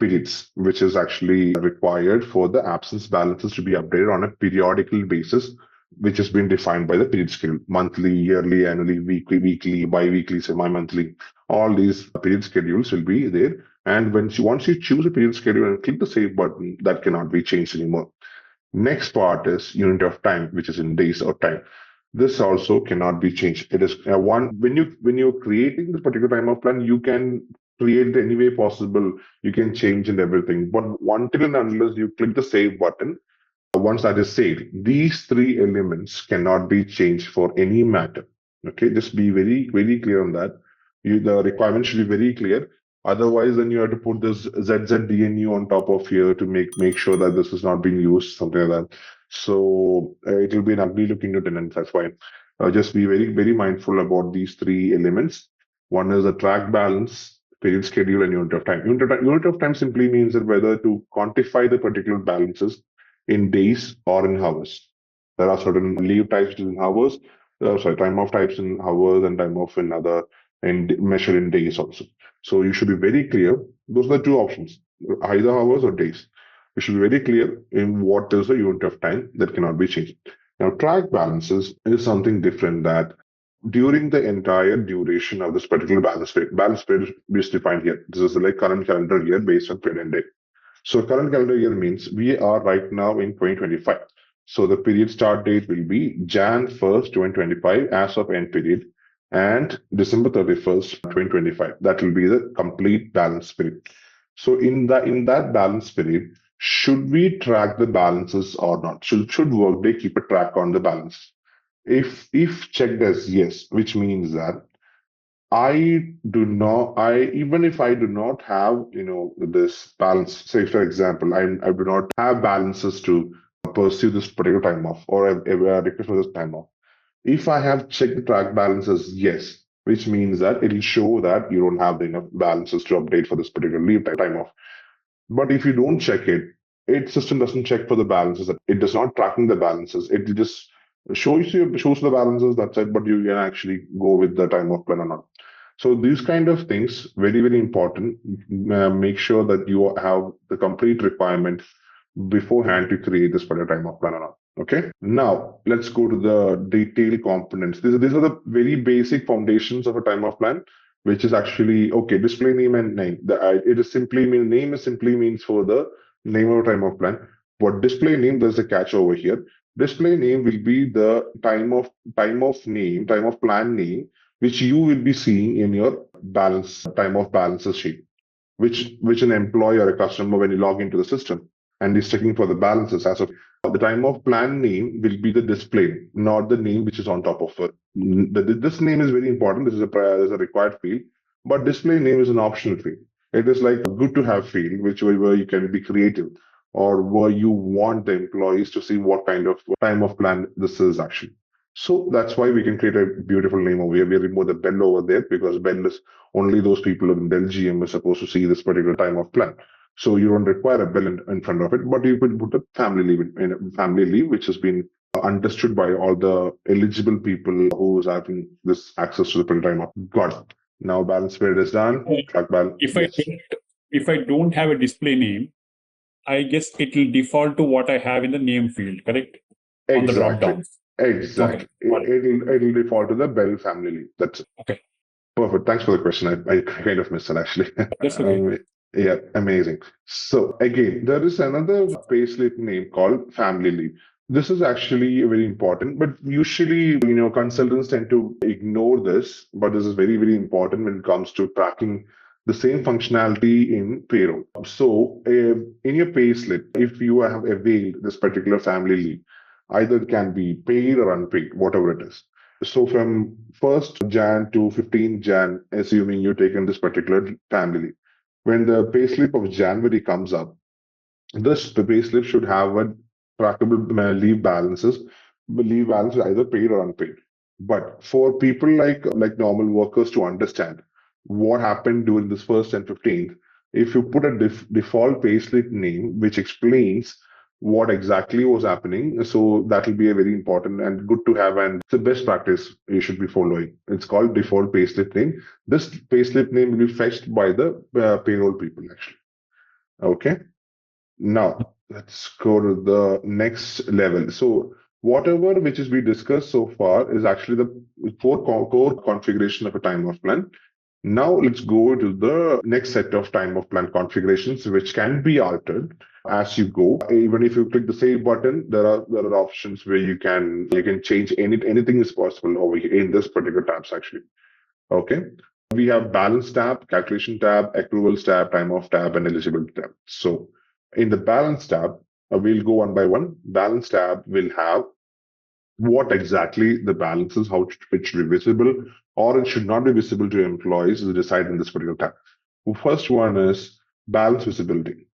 periods, which is actually required for the absence balances to be updated on a periodical basis, which has been defined by the period schedule: monthly, yearly, annually, weekly, bi-weekly, semi-monthly. All these period schedules will be there. And once you choose a period schedule and click the save button, that cannot be changed anymore. Next part is unit of time, which is in days or time. This also cannot be changed. It is when you're creating this particular time of plan, you can create any way possible. You can change and everything. But until and unless you click the save button, once that is saved, these 3 elements cannot be changed for any matter. Okay, just be very, very clear on that. The requirement should be very clear. Otherwise, then you have to put this ZZDNU on top of here to make sure that this is not being used, something like that. So it will be an ugly looking tenant. That's why just be very, very mindful about these 3 elements. One is the track balance, period schedule, and unit of time. Unit of time simply means that whether to quantify the particular balances in days or in hours. There are certain leave types in hours, time off types in hours, and time off in other, and measured in days also. So you should be very clear. Those are the 2 options, either hours or days. You should be very clear in what is the unit of time that cannot be changed. Now, track balances is something different, that during the entire duration of this particular balance period is defined here. This is like current calendar year based on period end date. So current calendar year means we are right now in 2025. So the period start date will be Jan 1st, 2025 as of end period, and December 31st, 2025. That will be the complete balance period. So in that balance period, should we track the balances or not? Should Workday keep a track on the balance? If checked as yes, which means that even if I do not have, this balance, say for example, I do not have balances to pursue this particular time off, or a request for this time off. If I have checked the track balances, yes, which means that it will show that you don't have enough balances to update for this particular leave time off. But if you don't check it, system doesn't check for the balances. It does not tracking the balances. It just shows the balances. That's it. But you can actually go with the time off plan or not. So these kind of things, very, very important. Make sure that you have the complete requirement beforehand to create this particular time off plan or not. Okay. Now let's go to the detailed components. These are the very basic foundations of a time off plan, which is actually okay. Display name and name. It is simply mean name is simply means for the name of a time off plan. What display name? There's a catch over here. Display name will be the time of plan name, which you will be seeing in your time of balances sheet, which an employee or a customer, when you log into the system and is checking for the balances, as of the time of plan name will be the display, not the name which is on top of it. This name is very important. This is a required field, but display name is an optional field. It is like a good to have field, where you can be creative, or where you want the employees to see what kind of time of plan this is actually. So that's why we can create a beautiful name over here. We remove the bell over there because bell is only those people in Belgium are supposed to see this particular time of plan. So you don't require a bell in front of it, but you could put a family leave, which has been understood by all the eligible people who is having this access to the particular time off. Got it. Now balance period is done. If I don't have a display name, I guess it will default to what I have in the name field, correct? Exactly. On the drop down. Exactly. Okay. It'll default to the Bell family leave. That's it. Okay. Perfect. Thanks for the question. I kind of missed it actually. That's okay. Yeah, amazing. So again, there is another payslip name called family leave. This is actually very important, but usually, consultants tend to ignore this, but this is very, very important when it comes to tracking the same functionality in payroll. So in your payslip, if you have availed this particular family leave, either it can be paid or unpaid, whatever it is. So from 1st Jan to 15th Jan, assuming you've taken this particular family, when the payslip of January comes up, the payslip should have a trackable leave balance either paid or unpaid. But for people like normal workers to understand what happened during this 1st and 15th, if you put a default payslip name which explains what exactly was happening, so that will be a very important and good to have, and it's the best practice you should be following. It's called default payslip name. This payslip name will be fetched by the payroll people actually. Okay. Now let's go to the next level. So whatever which is we discussed so far is actually the core configuration of a time off plan. Now let's go to the next set of time off plan configurations, which can be altered as you go. Even if you click the save button, there are options where you can change anything is possible over here in this particular tabs actually. Okay. We have balance tab, calculation tab, accruals tab, time off tab, and eligibility tab. So in the balance tab, we'll go one by one. Balance tab will have what exactly the balance is, how it should be visible, or it should not be visible to employees is decided in this particular tab. The first one is balance visibility.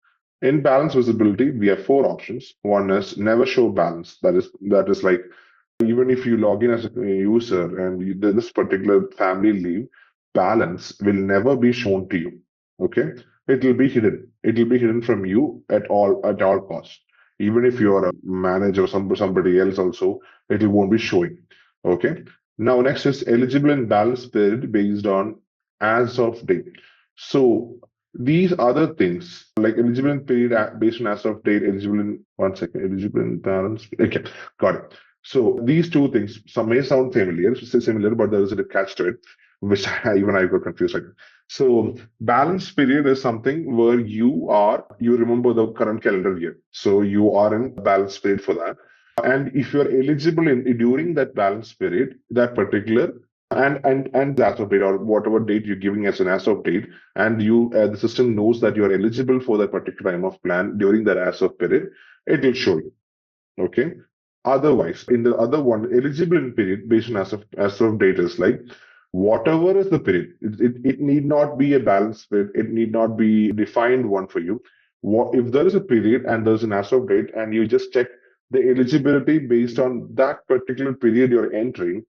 In balance visibility, we have 4 options. One is never show balance. That is like, even if you log in as a user and this particular family leave, balance will never be shown to you. Okay. It will be hidden. It will be hidden from you at all costs. Even if you are a manager or somebody else also, it won't be showing. Okay. Now, next is eligible and balance period based on as of date. So these other things like eligible and period based on as of date, eligible and balance. Okay, got it. So these two things, some may sound similar, but there is a catch to it, which I got confused. So balance period is something where you remember the current calendar year. So you are in balance period for that. And if you're eligible during that balance period, that particular and as of date or whatever date you're giving as an as of date, and the system knows that you're eligible for that particular time of plan during that as of period, it will show you. Okay. Otherwise, in the other one, eligible in period based on as of date is like whatever is the period. It need not be a balance period. It need not be defined one for you. If there is a period and there's an as of date, and you just check the eligibility based on that particular period you're entering,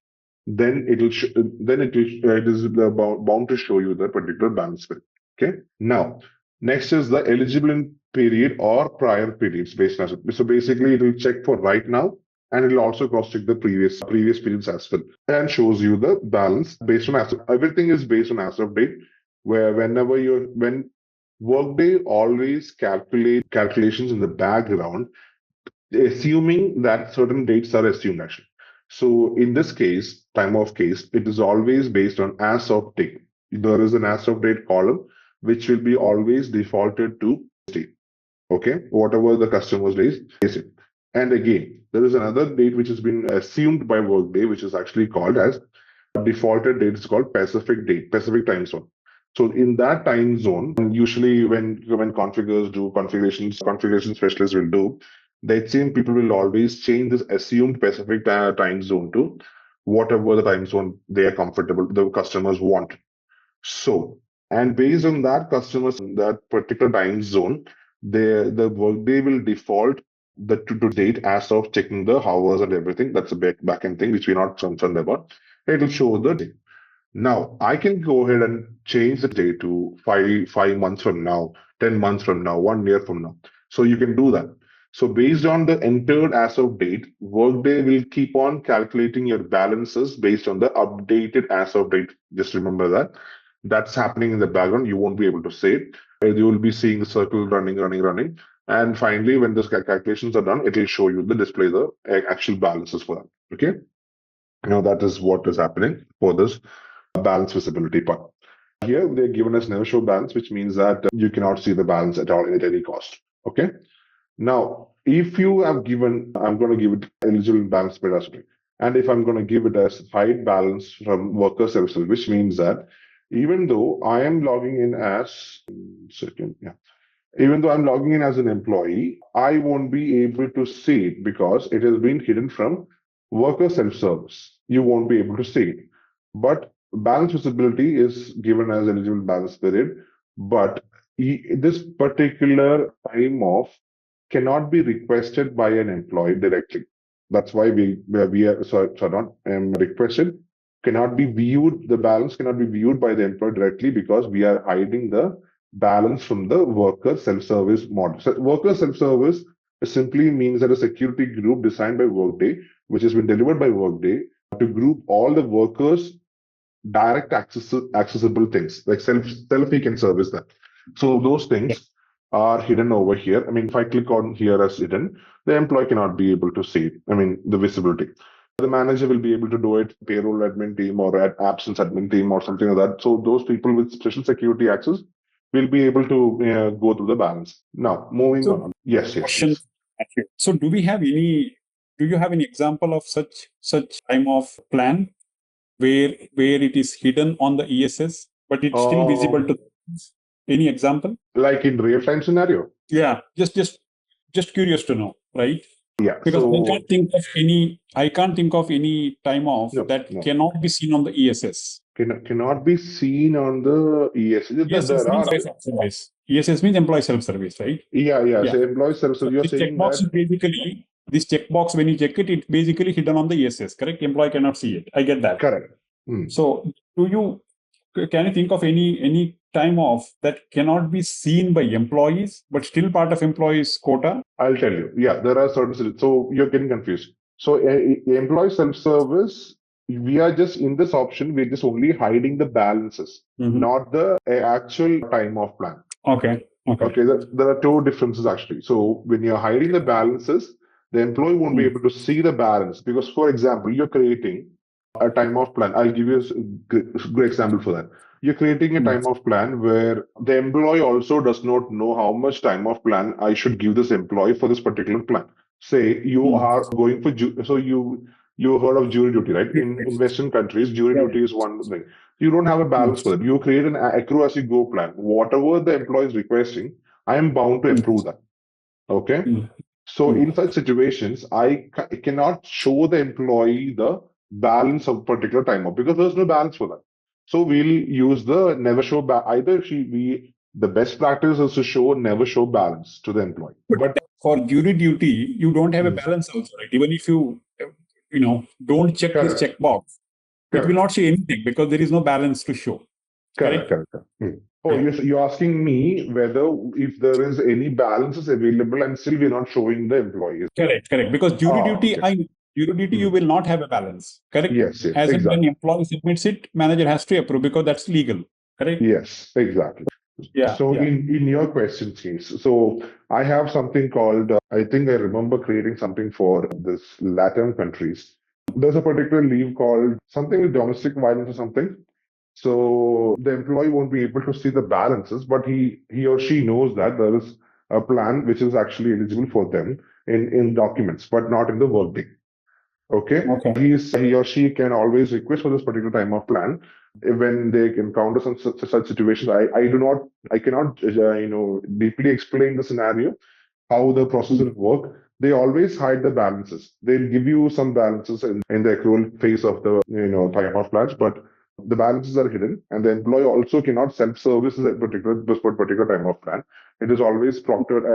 then it is bound to show you the particular balance period. Okay. Now, next is the eligible in period or prior periods based on. So basically, it will check for right now, and it will also cross-check the previous periods as well, and shows you the balance based on as of. Everything is based on as of date, where when Workday always calculations in the background, assuming that certain dates are assumed actually. So in this case, time of case, it is always based on as of date. There is an as of date column which will be always defaulted to date. Okay, whatever the customer's date is it. And again, there is another date which has been assumed by Workday, which is actually called as defaulted date. Is called Pacific date, Pacific time zone. So in that time zone, usually when configurers do configuration specialists will do, the HCM people will always change this assumed Pacific time zone to whatever the time zone they are comfortable, the customers want. So, and based on that customers in that particular time zone, the Workday will default the to date as of checking the hours and everything. That's a back end thing which we're not concerned about. It will show the date. Now I can go ahead and change the date to 5 months from now, 10 months from now, 1 year from now. So you can do that. So based on the entered as of date, Workday will keep on calculating your balances based on the updated as of date. Just remember that. That's happening in the background. You won't be able to see it. You will be seeing the circle running. And finally, when those calculations are done, it will show you the display the actual balances for that. Okay. Now that is what is happening for this balance visibility part. Here they're given us never show balance, which means that you cannot see the balance at all at any cost. Okay. Now, if you have given, I'm going to give it eligible balance per as well. And if I'm going to give it as hide balance from worker self-service, which means that even though I am logging in as even though I'm logging in as an employee, I won't be able to see it because it has been hidden from worker self-service. You won't be able to see it. But balance visibility is given as eligible balance period. But this particular time off cannot be requested by an employee directly. That's why we are not requested, cannot be viewed, the balance cannot be viewed by the employee directly because we are hiding the balance from the worker self-service model. So worker self-service simply means that a security group designed by Workday, which has been delivered by Workday to group all the workers direct accessible things like self you can service that. So those things are hidden over here. I mean, if I click on here as hidden, the employee cannot be able to see it. I mean, the visibility. The manager will be able to do it, payroll admin team or at absence admin team or something like that. So those people with special security access will be able to go through the balance. Now, moving on. Yes. So do you have any example of such time of plan where it is hidden on the ESS, but it's still visible to any example? Like in real time scenario? Yeah, just curious to know, right? Yeah. Because I can't think of any time off that cannot be seen on the ESS. Cannot be seen on the ESS. ESS means employee self-service, right? Yeah. So employee self-service. You're saying that this checkbox, when you check it, it's basically hidden on the ESS, correct? Employee cannot see it. I get that. Correct. So can you think of any time off that cannot be seen by employees, but still part of employees' quota? I'll tell you. Yeah, there are certain. So you're getting confused. So employee self-service, we are just in this option, we're just only hiding the balances, not the actual time off plan. Okay. There are two differences actually. So when you're hiding the balances, the employee won't be able to see the balance because, for example, you're creating a time off plan. I'll give you a great example for that. You're creating a time off plan where the employee also does not know how much time off plan I should give this employee for this particular plan. Say you are going for, so you heard of jury duty, right? In Western countries, jury duty is one thing. You don't have a balance for it. You create an accrue as you go plan. Whatever the employee is requesting, I am bound to approve that. Okay. So in such situations, I cannot show the employee the balance of particular time off because there's no balance for that. So we'll use the never show the best practice is to show never show balance to the employee. But for jury duty, you don't have a balance also, right? Even if you don't check this checkbox, it will not show anything because there is no balance to show. Correct. Oh, you're asking me whether if there is any balances available and still we're not showing the employees. Correct. Because jury duty, you will not have a balance. Correct? Yes. As exactly. When employee submits it, manager has to approve because that's legal. Correct? Yes, exactly. So Yeah. in your question case, so I have something called, I think I remember creating something for this Latin countries. There's a particular leave called something with domestic violence or something. So the employee won't be able to see the balances, but he or she knows that there is a plan which is actually eligible for them in documents, but not in the workday. Okay. Okay. He or she can always request for this particular time off plan when they encounter some such situations. I cannot, deeply explain the scenario, how the process will work. They always hide the balances. They'll give you some balances in the accrual phase of the, time off plans, but the balances are hidden, and the employee also cannot self-service this particular time off plan. It is always proctored,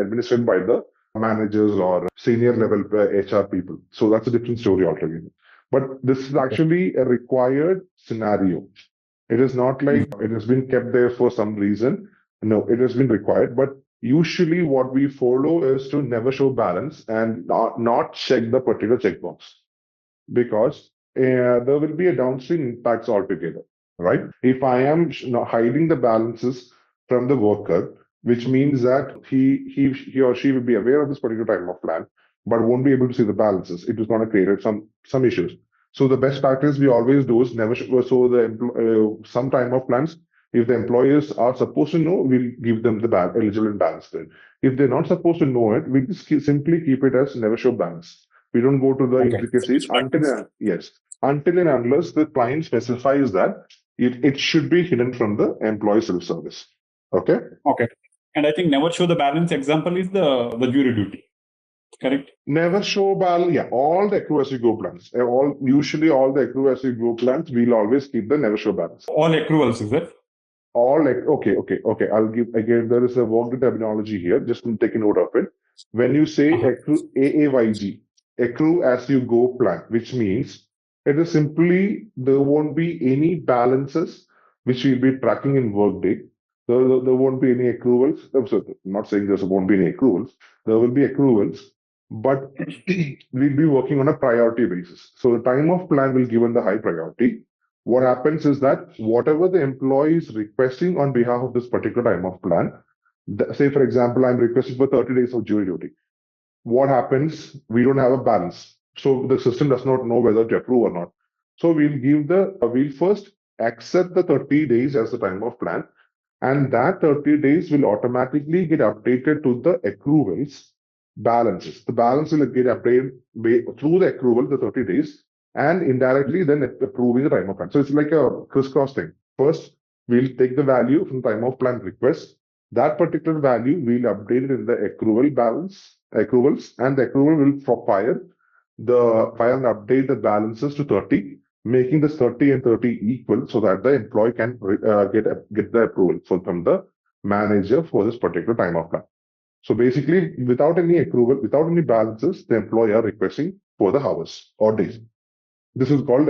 administered by the managers or senior level HR people. So that's a different story altogether. But this is actually a required scenario. It is not like it has been kept there for some reason. No, it has been required. But usually what we follow is to never show balance and not check the particular checkbox, because there will be a downstream impacts altogether, right? If I am hiding the balances from the worker, which means that he or she will be aware of this particular time of plan, but won't be able to see the balances. It is going to create some issues. So the best practice we always do is never so the some time of plans. If the employers are supposed to know, we'll give them the eligible and balance. Then, if they're not supposed to know it, we just simply keep it as never show balance. We don't go to the Okay. intricacies until and unless the client specifies that it should be hidden from the employee self-service. Okay. Okay. And I think never show the balance example is the jury duty. Correct? Never show balance. Yeah, all the accrue as you go plans. Usually all the accrue as you go plans, we'll always keep the never show balance. All accruals, is it? Okay. I'll give again. There is a Workday terminology here. Just take a note of it. When you say accrue AAYG, accrue as you go plan, which means it is simply there won't be any balances which we'll be tracking in Workday. There won't be any accruals. So I'm not saying there won't be any accruals. There will be accruals, but we'll be working on a priority basis. So the time of plan will given the high priority. What happens is that whatever the employee is requesting on behalf of this particular time of plan, say for example, I'm requesting for 30 days of jury duty. What happens? We don't have a balance. So the system does not know whether to approve or not. So we'll first accept the 30 days as the time of plan, and that 30 days will automatically get updated to the accruals balances. The balance will get updated through the accrual, the 30 days, and indirectly then approving the time of plan. So it's like a crisscross thing. First, we'll take the value from time of plan request. That particular value we'll update it in the accruals, and the accrual will file and update the balances to 30, making this 30 and 30 equal, so that the employee can get the approval from the manager for this particular time of plan. So basically, without any accrual, without any balances, the employer requesting for the hours or days. This is called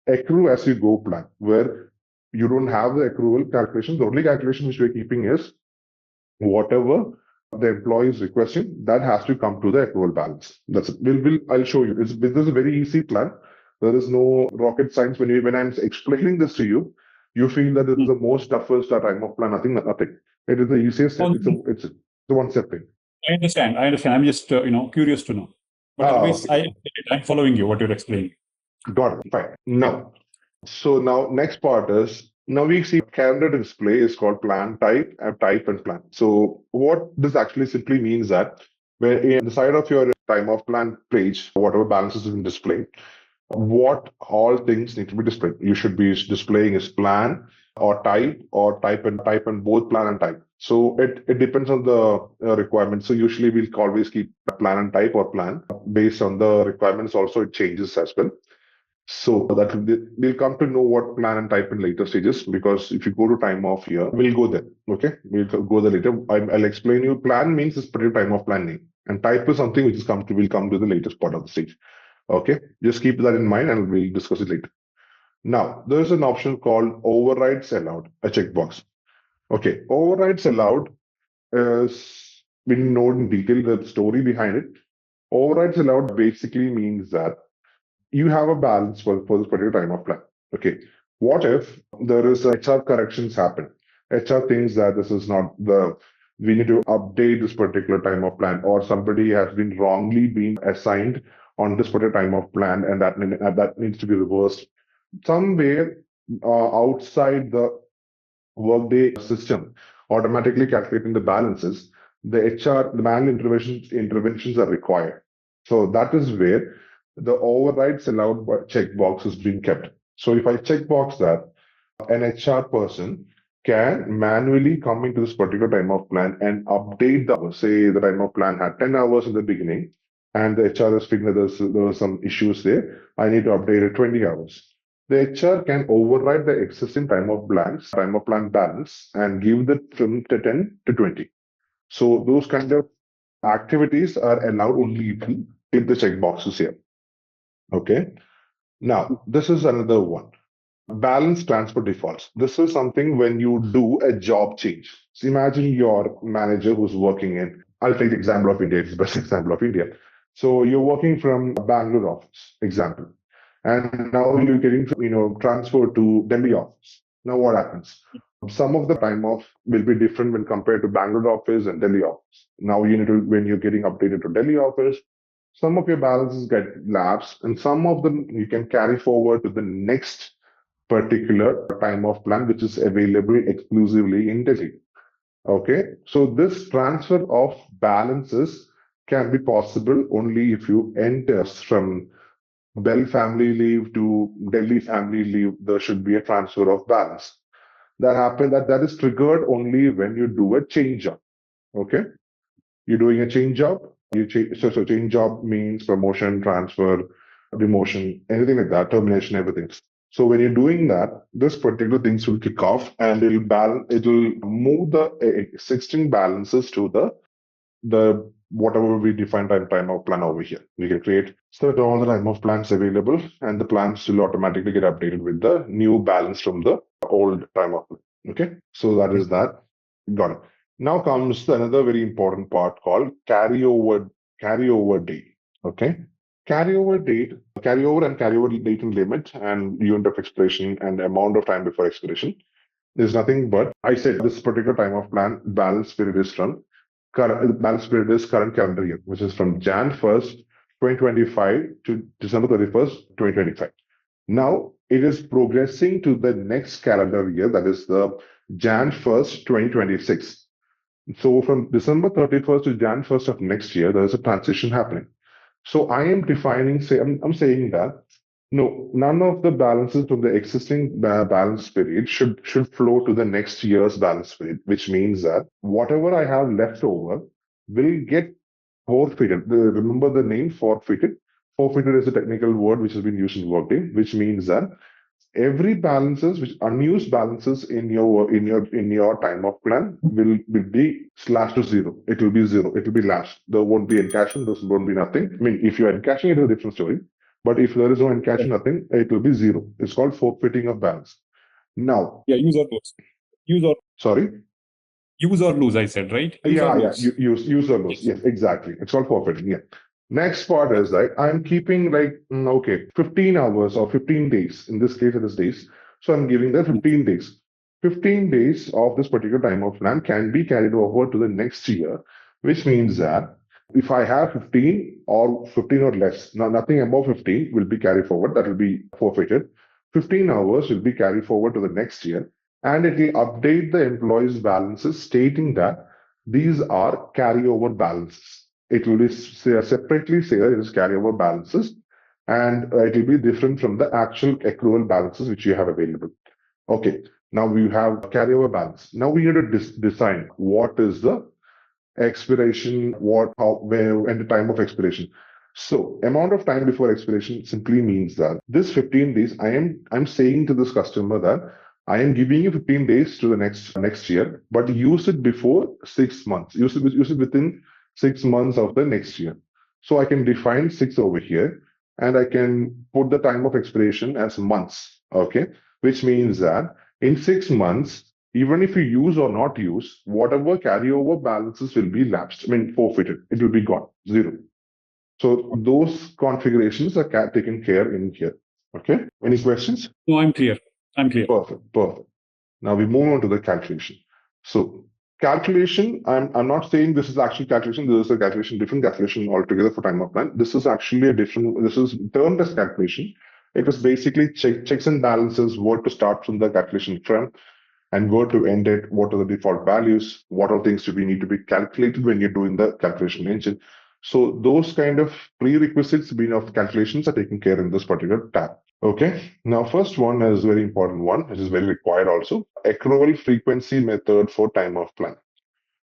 accrue as you go plan, where you don't have the accrual calculation. The only calculation which we're keeping is whatever the employee is requesting, that has to come to the accrual balance. That's it. I'll show you. This is a very easy plan. There is no rocket science. When I'm explaining this to you, you feel that this is the most toughest time of plan. Nothing. It is the easiest step. It's a one-step thing. I understand. I'm just curious to know. But otherwise, okay. I'm following you what you're explaining. Got it. Fine. Now next part is, now we see calendar display is called plan type and plan. So what this actually simply means that where in the side of your time of plan page, whatever balances is in display, what all things need to be displayed. You should be displaying is plan or type and both plan and type. So it depends on the requirement. So usually we'll always keep plan and type or plan based on the requirements. Also, it changes as well. So that we'll come to know what plan and type in later stages, because if you go to time off here, we'll go there. Okay, we'll go there later. I'll explain you. Plan means this particular time off plan name, and type is something which will come to the latest part of the stage. Okay, just keep that in mind, and we'll discuss it later. Now there's an option called overrides allowed, a checkbox. Okay, overrides allowed is we know in detail the story behind it. Overrides allowed basically means that you have a balance for this particular time of plan. Okay. What if there is HR corrections happen? HR thinks that this is not we need to update this particular time of plan, or somebody has been wrongly been assigned on this particular time of plan, and that needs to be reversed somewhere outside the Workday system, automatically calculating the balances. The manual interventions are required. So that is where the overrides allowed checkbox is being kept. So if I checkbox that, an HR person can manually come into this particular time of plan and update the hours. Say the time of plan had 10 hours in the beginning, and the HR is figuring that there were some issues there. I need to update it 20 hours. The HR can override the existing time of plan balance, and give the from 10 to 20. So those kind of activities are allowed only if you hit the checkboxes here. Okay. Now, this is another one. Balance transfer defaults. This is something when you do a job change. So imagine your manager who's working in, I'll take the example of India, it's the best example of India. So you're working from Bangalore office, example, and now you're getting, transferred to Delhi office. Now what happens? Some of the time off will be different when compared to Bangalore office and Delhi office. Now you need to, when you're getting updated to Delhi office, some of your balances get lapsed, and some of them you can carry forward to the next particular time of plan, which is available exclusively in Delhi. Okay, so this transfer of balances can be possible only if you enter from Bell family leave to Delhi family leave. There should be a transfer of balance. That is triggered only when you do a change job. Okay, you're doing a change job. So change job means promotion, transfer, demotion, anything like that, termination, everything. So when you're doing that, this particular things will kick off, and it'll move the existing balances to the whatever we define time of plan over here. We can create set all the time of plans available, and the plans will automatically get updated with the new balance from the old time of plan. Okay, so that is that. Got it. Now comes another very important part called carryover date. Okay, carryover and carryover date and limit, and unit of expiration and amount of time before expiration. There's nothing but I said this particular time of plan balance period is from current calendar year, which is from Jan 1st, 2025 to December 31st, 2025. Now it is progressing to the next calendar year, that is the Jan 1st, 2026. So from December 31st to Jan 1st of next year, there is a transition happening. So I am defining, I'm saying that no, none of the balances from the existing balance period should flow to the next year's balance period, which means that whatever I have left over will get forfeited. Remember the name forfeited? Forfeited is a technical word which has been used in Workday, which means that every balances, which unused balances in your time of plan will be slashed to zero. It will be zero. It will be lashed. There won't be encashing. There won't be nothing. I mean, if you are encashing, it is a different story. But if there is no encashing, nothing, it will be zero. It's called forfeiting of balance. Now, use or lose. Sorry. Use or lose, I said, right? Use or lose. Yes, exactly. It's called forfeiting. Yeah. Next part is that I'm keeping 15 hours or 15 days. In this case, it is days. So I'm giving them 15 days. 15 days of this particular time of plan can be carried over to the next year, which means that if I have 15 or less, now nothing above 15 will be carried forward. That will be forfeited. 15 hours will be carried forward to the next year, and it will update the employee's balances stating that these are carryover balances. It will be separately say it is carryover balances, and it will be different from the actual accrual balances which you have available. Okay, now we have carryover balance. Now we need to decide what is the expiration, and the time of expiration. So amount of time before expiration simply means that this 15 days, I'm saying to this customer that I am giving you 15 days to the next year, but use it before 6 months. Use it within 6 months of the next year. So I can define 6 over here, and I can put the time of expiration as months. Okay, which means that in 6 months, even if you use or not use, whatever carryover balances will be lapsed, forfeited. It will be gone, zero. So those configurations are taken care in here. Okay. Any questions? No, I'm clear. Perfect. Now we move on to the calculation. So calculation, I'm not saying this is actually calculation. This is a calculation, different calculation altogether for time of plan. This is actually a different. This is termed as calculation. It was basically checks and balances, where to start from the calculation from and where to end it, what are the default values, what are things we need to be calculated when you're doing the calculation engine. So those kind of prerequisites of calculations are taken care in this particular tab. Okay, now first one is very important one, which is very required also, accrual frequency method for time off plan.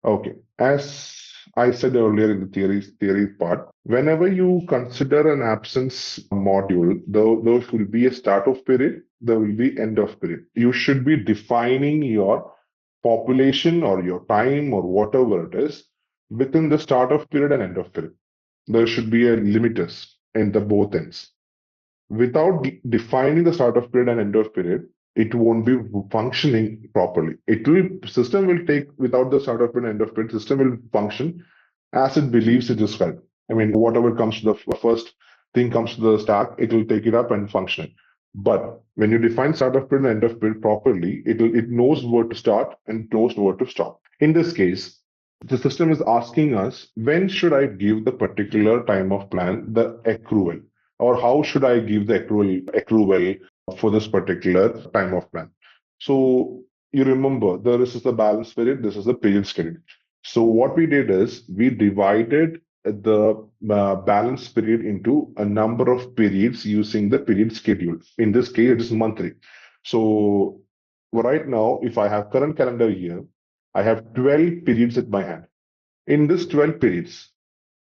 Okay, as I said earlier in the theory part, whenever you consider an absence module, there will be a start of period, there will be end of period. You should be defining your population or your time or whatever it is within the start of period and end of period. There should be a limiters in the both ends. Without defining the start of period and end of period, it won't be functioning properly. System will take without the start of period and end of period, system will function as it believes it is right. I mean, whatever comes to the first thing comes to the start, it will take it up and function it. But when you define start of period and end of period properly, it knows where to start and knows where to stop. In this case, the system is asking us, when should I give the particular time of plan the accrual? Or how should I give the accrual for this particular time of plan? So you remember, this is the balance period, this is the period schedule. So what we did is we divided the balance period into a number of periods using the period schedule. In this case, it is monthly. So right now, if I have current calendar year, I have 12 periods at my hand. In this 12 periods,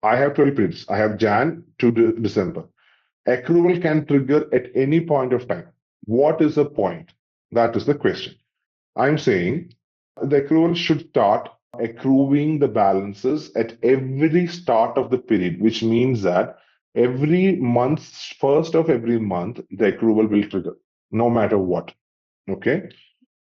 I have 12 periods. I have Jan to December. Accrual can trigger at any point of time. What is the point? That is the question. I'm saying the accrual should start accruing the balances at every start of the period, which means that every month, first of every month, the accrual will trigger, no matter what. Okay.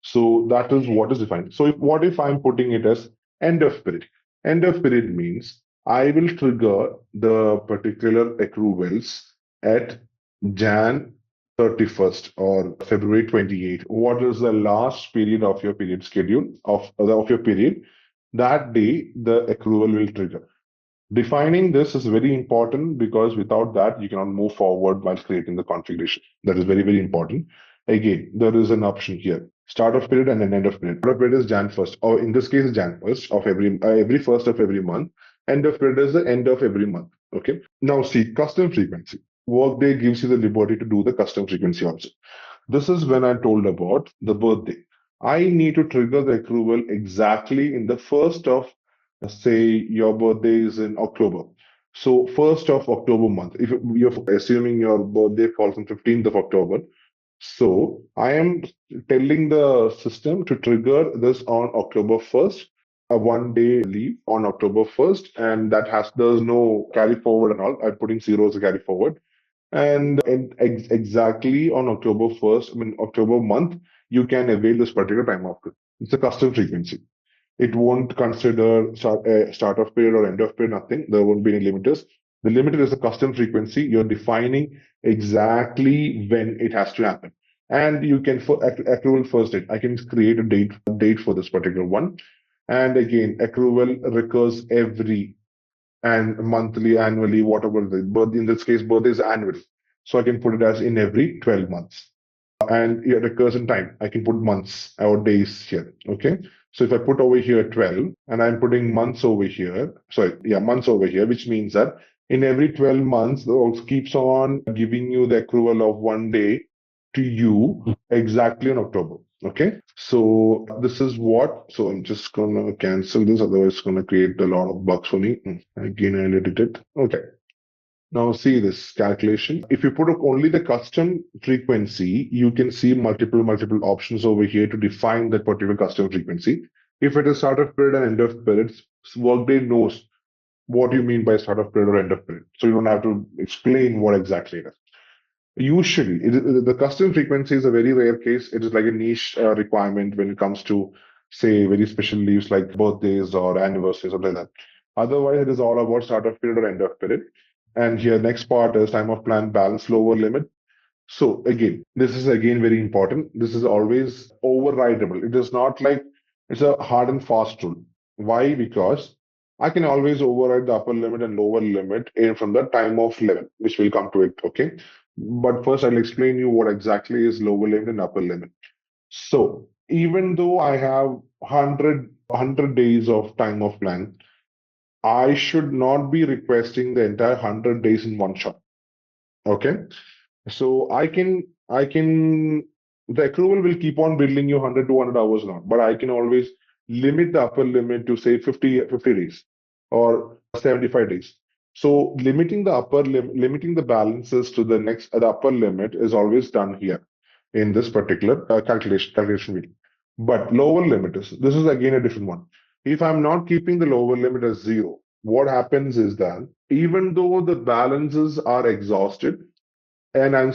So that is what is defined. So what if I'm putting it as end of period? End of period means I will trigger the particular accruals at Jan 31st or February 28th. What is the last period of your period schedule of your period? That day, the accrual will trigger. Defining this is very important because without that, you cannot move forward while creating the configuration. That is very, very important. Again, there is an option here. Start of period and an end of period. Start of period is Jan 1st, or in this case, Jan 1st of every first of every month. End of period is the end of every month. Okay. Now see, custom frequency. Workday gives you the liberty to do the custom frequency also. This is when I told about the birthday. I need to trigger the accrual exactly in the first of, say, your birthday is in October. So first of October month, if you're assuming your birthday falls on 15th of October, so I am telling the system to trigger this on October 1st, a 1 day leave on October 1st, and there's no carry forward and all. I'm putting zero as a carry forward. And exactly on October 1st, October month, you can avail this particular time off. It's a custom frequency. It won't consider start of period or end of period, nothing. There won't be any limiters. The limiter is a custom frequency. You're defining exactly when it has to happen. And you can, for accrual first date, I can create a date for this particular one. And again, accrual recurs every and monthly, annually, whatever but in this case, birthday is annual. So I can put it as in every 12 months. And it recurs in time. I can put months or days here. Okay. So if I put over here 12 and I'm putting months over here, months over here, which means that in every 12 months, the also keeps on giving you the accrual of 1 day to you exactly in October. Okay. So this is what, so I'm just going to cancel this. Otherwise it's going to create a lot of bugs for me. Again, I edited it. Okay. Now see this calculation. If you put up only the custom frequency, you can see multiple options over here to define that particular custom frequency. If it is start of period and end of period, Workday knows what you mean by start of period or end of period. So you don't have to explain what exactly it is. Usually, the custom frequency is a very rare case. It is like a niche requirement when it comes to, say, very special leaves like birthdays or anniversaries, something like that. Otherwise, it is all about start of period or end of period. And here, next part is time of plan balance lower limit. So again, this is again very important. This is always overridable. It is not like it's a hard and fast rule. Why? Because I can always override the upper limit and lower limit from the time of level, which will come to it. Okay. But first, I'll explain you what exactly is lower limit and upper limit. So even though I have 100 days of time of plan, I should not be requesting the entire 100 days in one shot. Okay. So the accrual will keep on billing you 100, 200 hours now, but I can always limit the upper limit to say 50 days or 75 days. So limiting the balances to the upper limit is always done here in this particular calculation wheel. But lower limit this is again a different one. If I'm not keeping the lower limit as zero, what happens is that even though the balances are exhausted, and I'll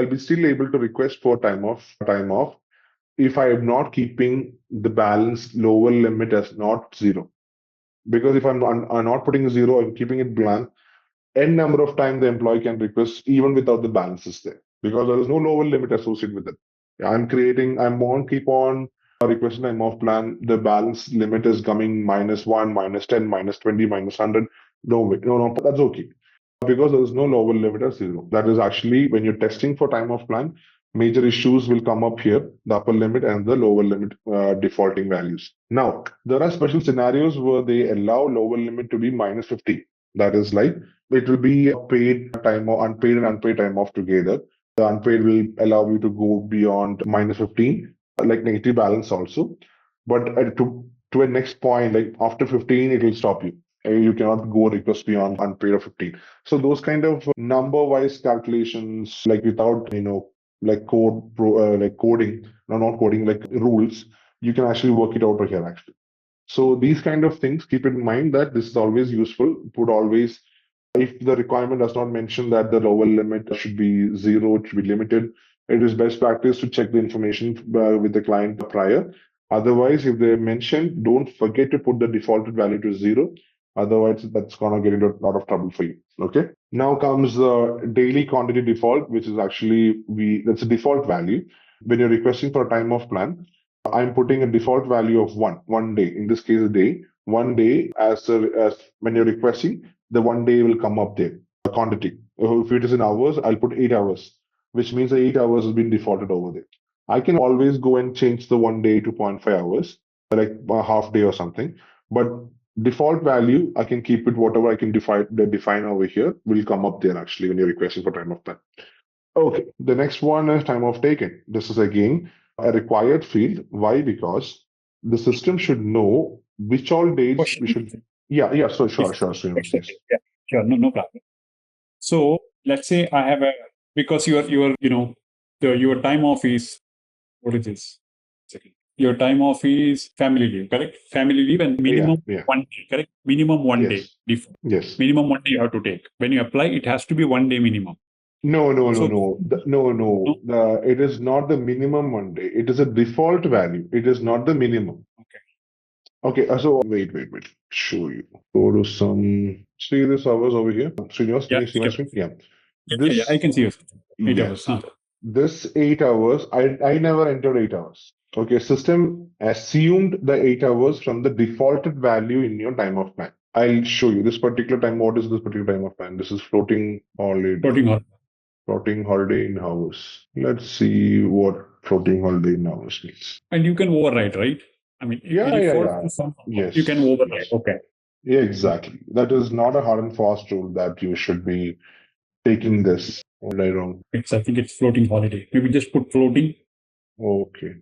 be still able to request for time off if I am not keeping the balance lower limit as not zero. Because if I'm not putting a zero, I'm keeping it blank, n number of time the employee can request even without the balances there, because there is no lower limit associated with it. I'm on keep on requesting time off plan. The balance limit is coming -1, -10, -20, -100. No, wait, no, that's okay, because there is no lower limit at zero. That is actually when you're testing for time of plan, major issues will come up here, the upper limit and the lower limit defaulting values. Now, there are special scenarios where they allow lower limit to be -50. That is like it will be a paid time or unpaid and unpaid time off together. The unpaid will allow you to go beyond -15, like negative balance also. But to a next point, like after 15, it will stop you. You cannot go request beyond unpaid of 15. So those kind of number-wise calculations, like without, like coding, no, not coding, like rules, you can actually work it out over here actually. So these kind of things, keep in mind that this is always useful. Put always, if the requirement does not mention that the lower limit should be zero, it should be limited, it is best practice to check the information with the client prior. Otherwise, if they mention, don't forget to put the defaulted value to zero. Otherwise, that's gonna get into a lot of trouble for you. Okay. Now comes the daily quantity default, which is actually that's a default value. When you're requesting for a time off plan, I'm putting a default value of one day. In this case, a day. One day as when you're requesting, the one day will come up there. A quantity. If it is in hours, I'll put 8 hours, which means the 8 hours has been defaulted over there. I can always go and change the one day to 0.5 hours, like a half day or something. But default value, I can keep it whatever I can define over here will come up there actually when you're requesting for time off plan. Okay, the next one is time off taken. This is again a required field. Why? Because the system should know which all days we should. Yeah. So sure, Srinivas, yes. Yeah, sure, no problem. So let's say I have because your time off is, what is this? Your time off is family leave, correct? Family leave and minimum 1 day, correct? Minimum one day default. Yes. Minimum 1 day you have to take. When you apply, it has to be 1 day minimum. No. It is not the minimum 1 day. It is a default value. It is not the minimum. Okay. So wait. Show you. Go to see this hours over here. Srinivas, can you see my screen? Yeah. Yeah, I can see you. 8 hours. Huh? This 8 hours, I never entered 8 hours. Okay, system assumed the 8 hours from the defaulted value in your time of plan. I'll show you this particular time. What is this particular time of plan? This is floating holiday. Floating holiday in hours. Let's see what floating holiday in hours means. And you can override, right? I mean, yeah. Yes. You can override. Yes. Okay. Yeah, exactly. That is not a hard and fast rule that you should be taking this. Am I wrong? I think it's floating holiday. Maybe just put floating. Okay.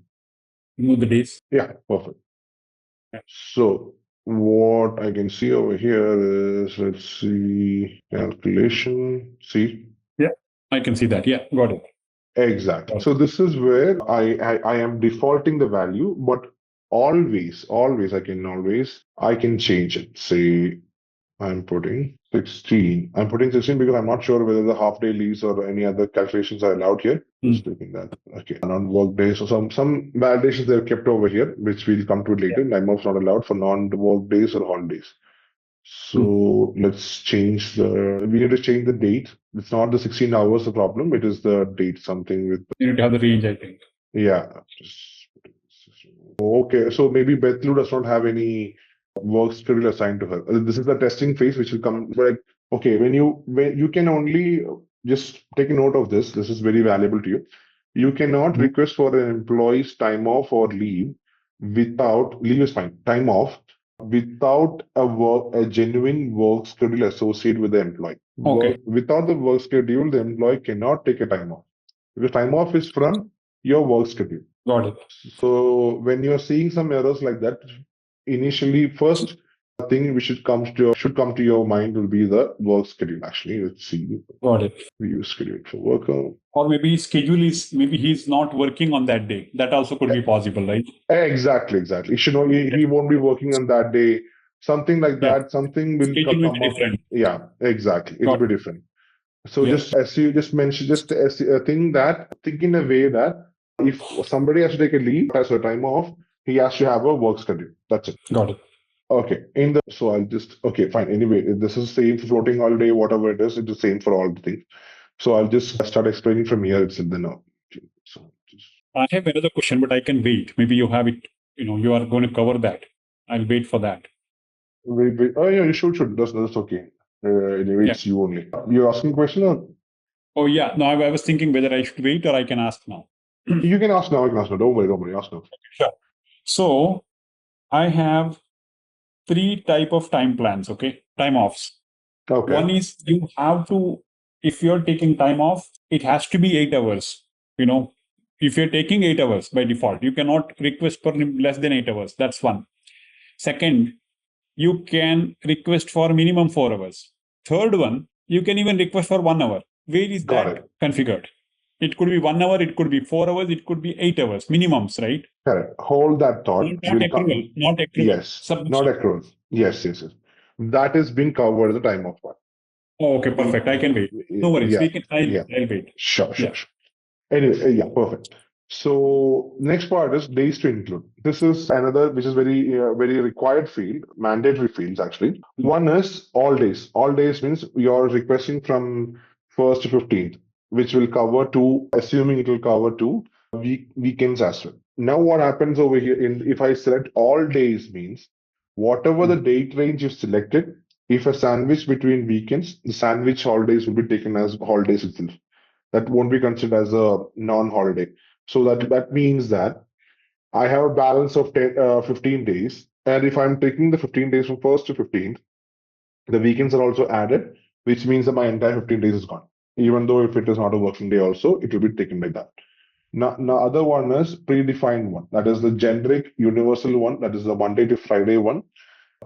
Remove the days. Yeah, perfect. Yeah. So what I can see over here is, let's see, calculation. See? Yeah, I can see that. Yeah, got it. Exactly. So this is where I am defaulting the value, but always I can change it. Say I'm putting 16. I'm putting 16 because I'm not sure whether the half day leaves or any other calculations are allowed here. Just taking that. Okay. Non-work days. So some validations they've kept over here, which we'll come to later. Time off's not allowed for non-work days or holidays. So let's change we need to change the date. It's not the 16 hours the problem. It is the date, something with, You need to have the range, I think. yeah. Okay, so maybe Bethlu does not have any work schedule assigned to her. This is the testing phase, which will come. Like, okay, when you can only just take a note of this. This is very valuable to you. You cannot request for an employee's time off or leave without leave is fine. Time off without a genuine work schedule associated with the employee. Okay. Without the work schedule, the employee cannot take a time off because time off is from your work schedule. Got it. So when you're seeing some errors like that, initially first thing which should come to your mind will be the work schedule. Actually, let's see. Got it. We use schedule for worker. Or maybe maybe he's not working on that day. That also could be possible, right? Exactly. He should know he won't be working on that day. Something like that. Yeah. Something will Schedule will come be up. different. Yeah, exactly. It'll be different. So Yeah. just as you just mentioned, just think in a way that if somebody has to take a leave, has a time off, he has to have a work schedule. That's it. Got it. Okay. So I'll just okay, fine. Anyway, this is same for floating holiday, whatever it is, it's the same for all the things. So I'll just start explaining from here itself then. So I have another question, but I can wait. Maybe you have it, you are going to cover that. I'll wait for that. wait. Oh yeah, you should. That's okay. Anyway, it's you only. You're asking a question or? Oh yeah. No, I was thinking whether I should wait or I can ask now. You can ask now. Don't worry. Ask now. Sure. So I have 3 type of time plans. Okay, time offs. Okay. One is you have to, if you're taking time off, it has to be 8 hours. If you're taking 8 hours by default, you cannot request for less than 8 hours. That's one. Second, you can request for minimum 4 hours. Third one, you can even request for 1 hour. Where is that configured? It could be 1 hour, it could be 4 hours, it could be 8 hours, minimums, right? Correct. Hold that thought. Not accrual. Yes. Submission. Not accrual. Yes. That is being covered the time off part. Oh, okay, perfect. I can wait. No worries. Yeah. I'll wait. Sure. Anyway, yeah, perfect. So next part is days to include. This is another which is very required field, mandatory fields actually. One is all days. All days means you're requesting from 1st to 15th, which will cover assuming it will cover weekends as well. Now what happens over here if I select all days means whatever the date range you've selected, if a sandwich between weekends, the sandwich holidays will be taken as holidays itself. That won't be considered as a non-holiday. So that means that I have a balance of 15 days. And if I'm taking the 15 days from 1st to 15th, the weekends are also added, which means that my entire 15 days is gone. Even though if it is not a working day also, it will be taken like that. Now other one is predefined one. That is the generic universal one. That is the Monday to Friday one.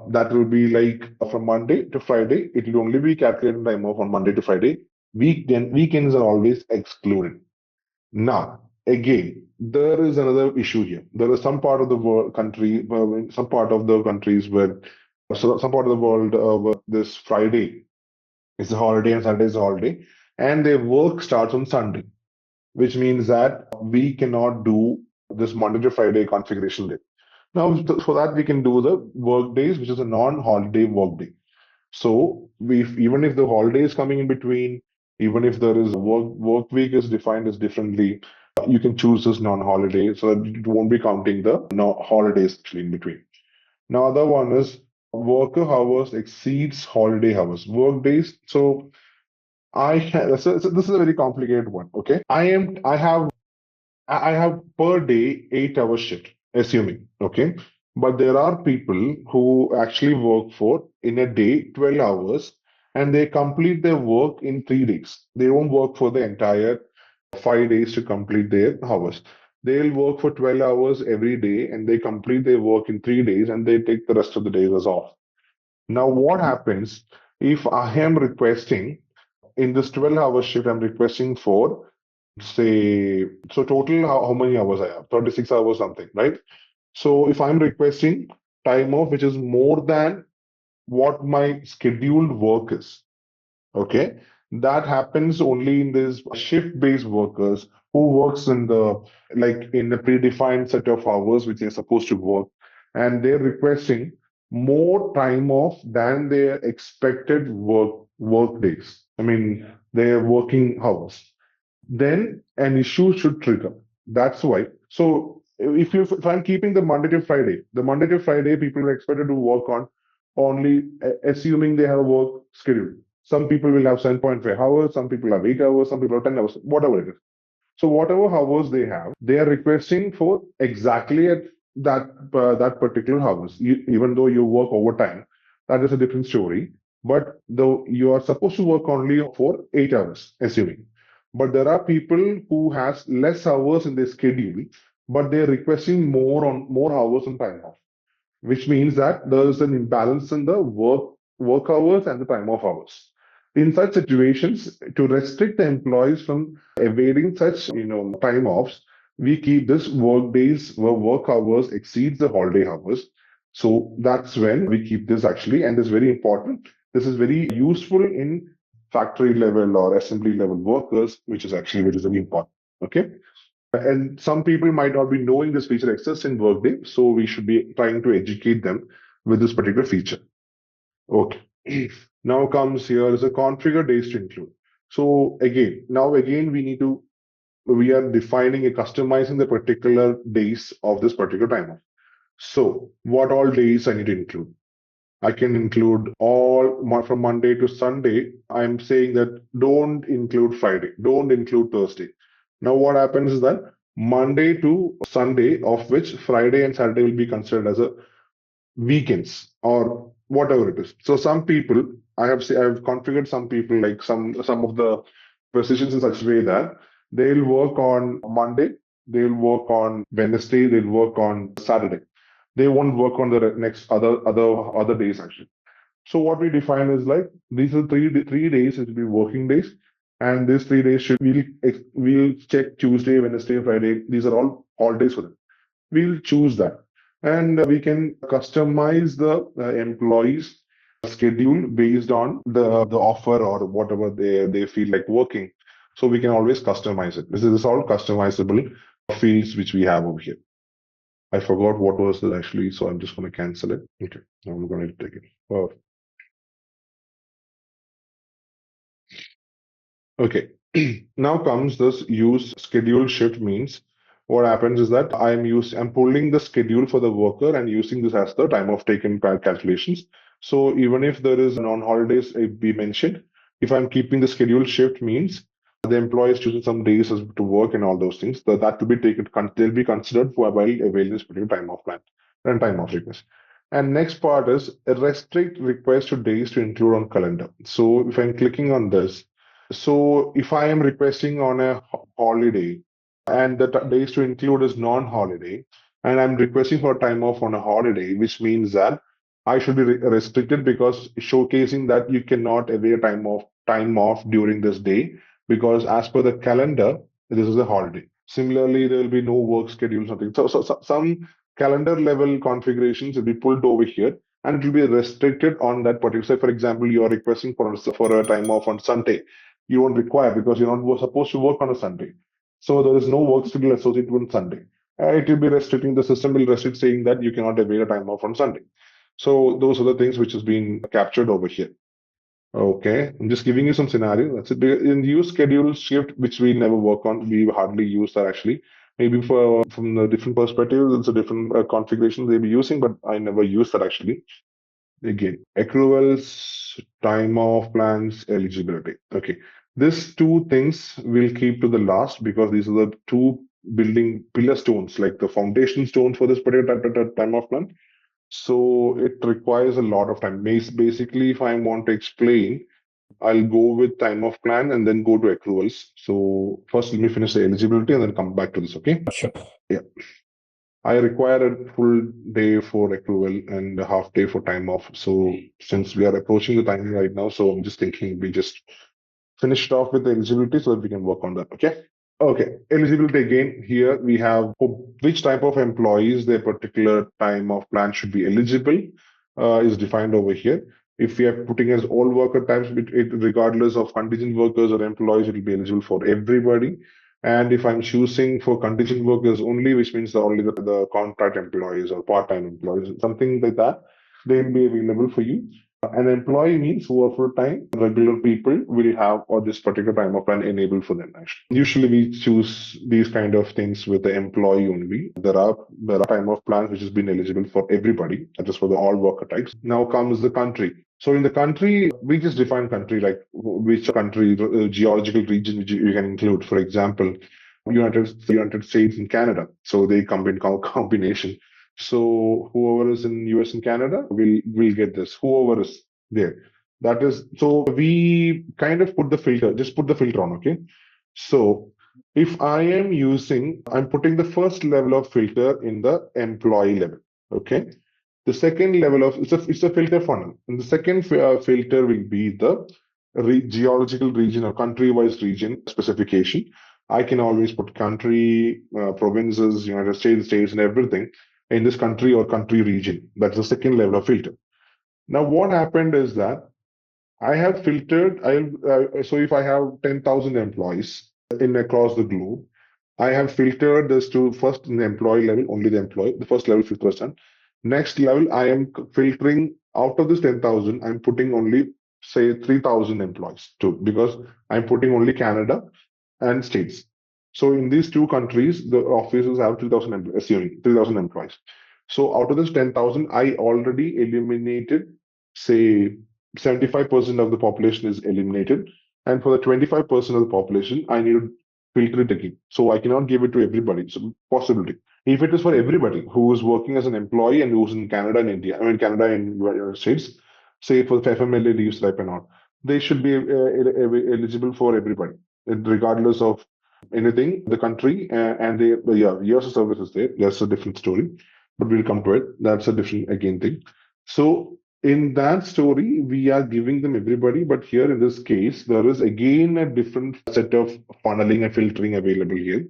That will be like from Monday to Friday. It will only be calculated time off on Monday to Friday. Weekends are always excluded. Now, again, there is another issue here. There is some part of the world, some part of the countries where, some part of the world where this Friday is a holiday and Sunday is a holiday, and their work starts on Sunday, which means that we cannot do this Monday to Friday configuration day. Now, for that, we can do the work days, which is a non-holiday work day. So, even if the holiday is coming in between, even if there is a work week is defined as differently, you can choose this non-holiday so that it won't be counting the holidays actually in between. Now, other one is worker hours exceeds holiday hours. Work days. So this is a very complicated one. Okay, I have per day 8 hour shift, assuming, okay? But there are people who actually work for in a day 12 hours and they complete their work in 3 days. They won't work for the entire 5 days to complete their hours. They'll work for 12 hours every day and they complete their work in 3 days and they take the rest of the days as off. Now, what happens if I am requesting in this 12-hour shift, I'm requesting for say, so total how many hours I have? 36 hours something, right? So if I'm requesting time off which is more than what my scheduled work is, okay, that happens only in these shift-based workers who works in the predefined set of hours which they're supposed to work, and they're requesting more time off than their expected work days. I mean, their working hours, then an issue should trigger. That's why. So if I'm keeping the Monday to Friday, people are expected to work on only assuming they have a work schedule. Some people will have 7.5 hours, some people have 8 hours, some people have 10 hours, whatever it is. So whatever hours they have, they are requesting for exactly at that particular hours. Even though you work overtime, that is a different story. But though you are supposed to work only for 8 hours, assuming. But there are people who has less hours in their schedule, but they are requesting more hours on time off, which means that there is an imbalance in the work hours and the time off hours. In such situations, to restrict the employees from evading such time offs, we keep this work days where work hours exceeds the holiday hours. So that's when we keep this actually, and this is very important. This is very useful in factory level or assembly level workers, which is very important. Okay. And some people might not be knowing this feature exists in Workday, so we should be trying to educate them with this particular feature. Okay. Now comes here is a configure days to include. So again, we are defining and customizing the particular days of this particular time off. So what all days I need to include? I can include from Monday to Sunday. I'm saying that don't include Friday, don't include Thursday. Now, what happens is that Monday to Sunday, of which Friday and Saturday will be considered as a weekends or whatever it is. So some people, I have configured some people like some of the positions in such a way that they'll work on Monday, they'll work on Wednesday, they'll work on Saturday. They won't work on the next other days actually. So what we define is like these are three days. It will be working days, and these 3 days we'll check Tuesday, Wednesday, Friday. These are all holidays for them. We'll choose that, and we can customize the employees' schedule based on the offer or whatever they feel like working. So we can always customize it. This is all customizable fields which we have over here. I forgot what was it actually, so I'm just going to cancel it. Okay, I'm going to take it. Oh. Okay, now comes this use schedule shift means what happens is that I'm pulling the schedule for the worker and using this as the time of taken calculations. So even if there is non-holidays be mentioned, if I'm keeping the schedule shift means the employee is choosing some days to work and all those things, that will be taken, they'll be considered for while availing this particular time off plan and time off request. And next part is restrict request to days to include on calendar. So if I'm clicking on this, so if I am requesting on a holiday and the days to include is non-holiday, and I'm requesting for time off on a holiday, which means that I should be restricted because showcasing that you cannot avail time off during this day because as per the calendar, this is a holiday. Similarly, there will be no work schedule, something. So some calendar level configurations will be pulled over here and it will be restricted on that particular. Say, for example, you are requesting for a time off on Sunday. You won't require because you're not supposed to work on a Sunday. So there is no work schedule associated with Sunday. It will be restricting, the system will restrict saying that you cannot avail a time off on Sunday. So those are the things which has been captured over here. Okay, I'm just giving you some scenario. That's it. In use schedule shift, which we never work on, we hardly use that actually. Maybe from a different perspective, it's a different configuration they'll be using, but I never use that actually. Again, accruals, time off plans, eligibility. Okay, these two things we'll keep to the last because these are the two building pillar stones, like the foundation stones for this particular time off plan. So it requires a lot of time. Basically, if I want to explain, I'll go with time off plan and then go to accruals. So first, let me finish the eligibility and then come back to this. Okay. Sure. Yeah. I require a full day for accrual and a half day for time off. So since we are approaching the time right now, so I'm just thinking we just finish it off with the eligibility so that we can work on that. Okay. Okay. Eligibility again. Here we have which type of employees their particular time off plan should be eligible is defined over here. If we are putting as all worker types, regardless of contingent workers or employees, it will be eligible for everybody. And if I'm choosing for contingent workers only, which means only the contract employees or part-time employees, something like that, they'll be available for you. An employee means who are full-time, regular people will have or this particular time of plan enabled for them actually. Usually we choose these kind of things with the employee only. There are time of plans which has been eligible for everybody, that is for the all worker types. Now comes the country. So in the country, we just define country like which country, geological region which you can include. For example, United States and Canada. So they come in combination. So whoever is in US and Canada will get this. Whoever is there. That is, so we kind of put the filter, just put the filter on, okay? So if I'm putting the first level of filter in the employee level, okay? The second level of, it's a filter funnel. And the second filter will be the geological region or country-wise region specification. I can always put country, provinces, United States, and everything in this country or country region. That's the second level of filter. Now, what happened is that I have filtered. So if I have 10,000 employees in across the globe, I have filtered this to first in the employee level, only the employee. The first level 50%. Next level, I am filtering out of this 10,000. I'm putting only say 3,000 employees too, because I'm putting only Canada and states. So in these two countries, the offices have 3,000 employees. So out of this 10,000, I already eliminated, say, 75% of the population is eliminated. And for the 25% of the population, I need to filter it again. So I cannot give it to everybody. So possibility. If it is for everybody who is working as an employee and who's in Canada and India, Canada and United States, say for the FMLA leaves type and all, they should be eligible for everybody, regardless of anything, the country, and years of service is there. That's a different story, but we'll come to it. That's a different again thing. So in that story, we are giving them everybody, but here in this case, there is again a different set of funneling and filtering available here.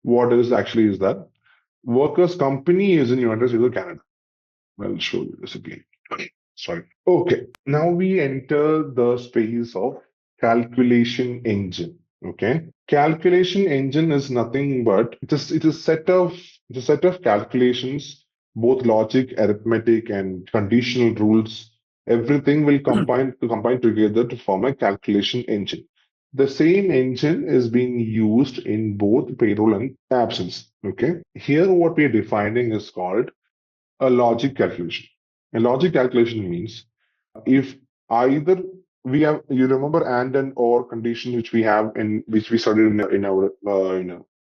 What is actually is that workers' company is in United States or Canada. I'll show you this again. Sorry. Okay. Now we enter the space of calculation engine. Okay. Calculation engine is nothing but it's a set of calculations, both logic, arithmetic, and conditional rules. Everything will combine together to form a calculation engine. The same engine is being used in both payroll and absence. Okay. Here, what we are defining is called a logic calculation. A logic calculation means if either we have, you remember and or condition which we have in which we studied in our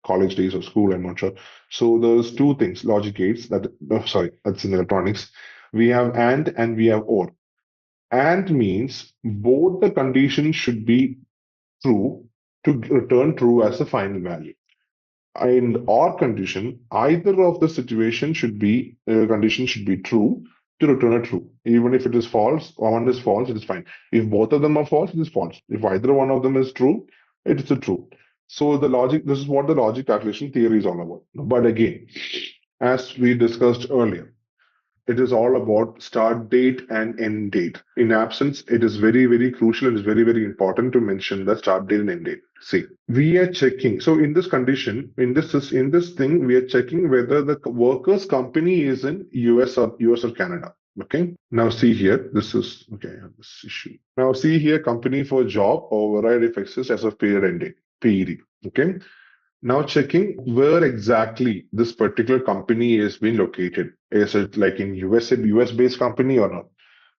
college days or school, I'm not sure. So there's two things, logic gates that's in electronics. We have and we have or. And means both the conditions should be true to return true as a final value. In or condition, either of the situation should be condition should be true to return a true. Even if it is false, or one is false, it is fine. If both of them are false, it is false. If either one of them is true, it is a true. So this is what the logic calculation theory is all about. But again, as we discussed earlier, it is all about start date and end date. In absence, it is very, very crucial. It is very, very important to mention the start date and end date. See, we are checking. So in this condition, in this thing, we are checking whether the worker's company is in US or Canada. Okay. Now see here, this is okay. I have this issue. Now see here, company for job override if exists as of period end date. PED. Okay. Now checking where exactly this particular company is being located. Is it like in US based company or not?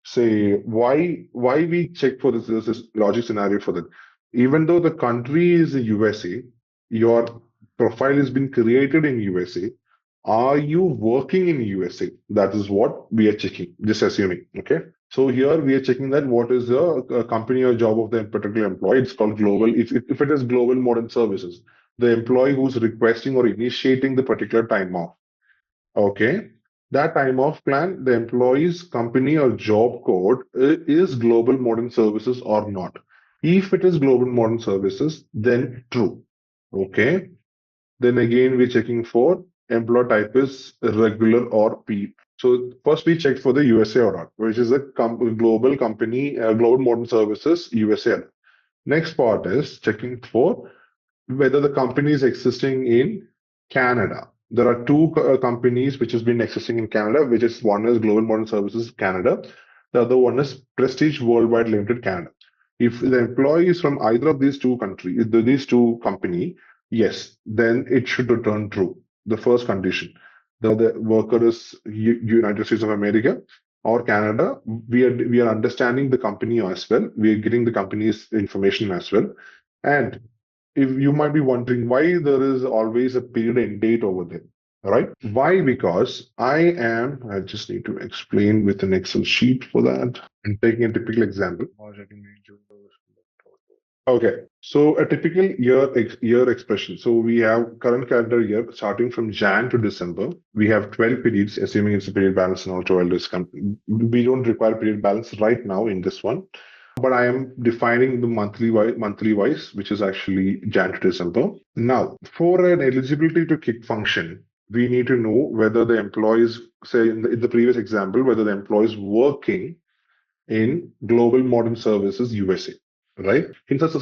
Say why we check for this logic scenario for that. Even though the country is in USA, your profile has been created in USA. Are you working in USA? That is what we are checking, just assuming. Okay. So here we are checking that what is the company or job of the particular employee. It's called global. If it is global modern services, the employee who's requesting or initiating the particular time off. Okay. That time off plan, the employee's company or job code is global modern services or not. If it is global modern services, then true. Okay. Then again, we're checking for employer type is regular or P. So first we checked for the USA or not, which is a global company, global modern services, USA. Next part is checking for whether the company is existing in Canada. There are two companies which has been existing in Canada, which is one is Global Modern Services Canada, the other one is Prestige Worldwide Limited Canada. If the employee is from either of these two countries, these two company, yes, then it should return true. The first condition, the worker is United States of America or Canada. We are understanding the company as well. We are getting the company's information as well, and if you might be wondering why there is always a period end date over there, right? Why? Because I just need to explain with an Excel sheet for that. I'm taking a typical example. Okay, so a typical year expression. So we have current calendar year starting from Jan to December. We have 12 periods, assuming it's a period balance and all 12 is we don't require period balance right now in this one. But I am defining the monthly wise, which is actually Jan to December. Now, for an eligibility to kick function, we need to know whether the employees, say in the previous example, whether the employees working in Global Modern Services USA, right? In such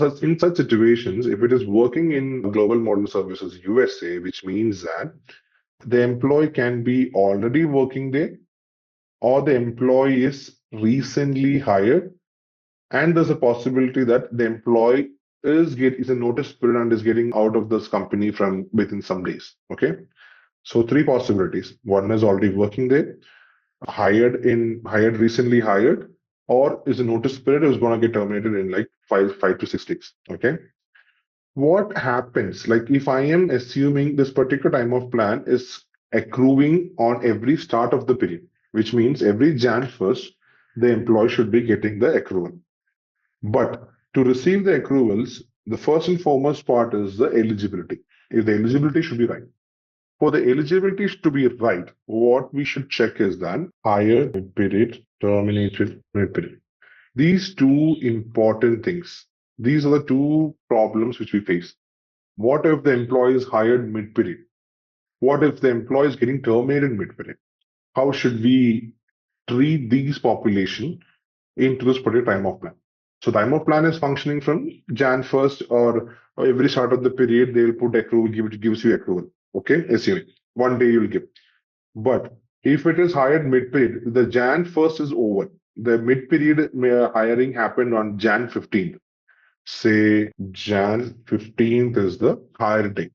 situations, if it is working in Global Modern Services USA, which means that the employee can be already working there, or the employee is recently hired, and there's a possibility that the employee is a notice period and is getting out of this company from within some days. Okay, so three possibilities: one is already working there, recently hired, or is a notice period is going to get terminated in like five to 6 days. Okay, what happens like if I am assuming this particular time of plan is accruing on every start of the period, which means every Jan 1st the employee should be getting the accrual. But to receive the accruals, the first and foremost part is the eligibility. If the eligibility should be right. For the eligibility to be right, what we should check is that hired mid-period, terminated mid-period. These two important things. These are the two problems which we face. What if the employee is hired mid-period? What if the employee is getting terminated mid-period? How should we treat these population into this particular time of plan? So time of plan is functioning from Jan 1st or every start of the period, they'll put accrual, gives you accrual. Okay, assuming one day you'll give. But if it is hired mid-period, the Jan 1st is over. The mid-period hiring happened on Jan 15th. Say Jan 15th is the hire date.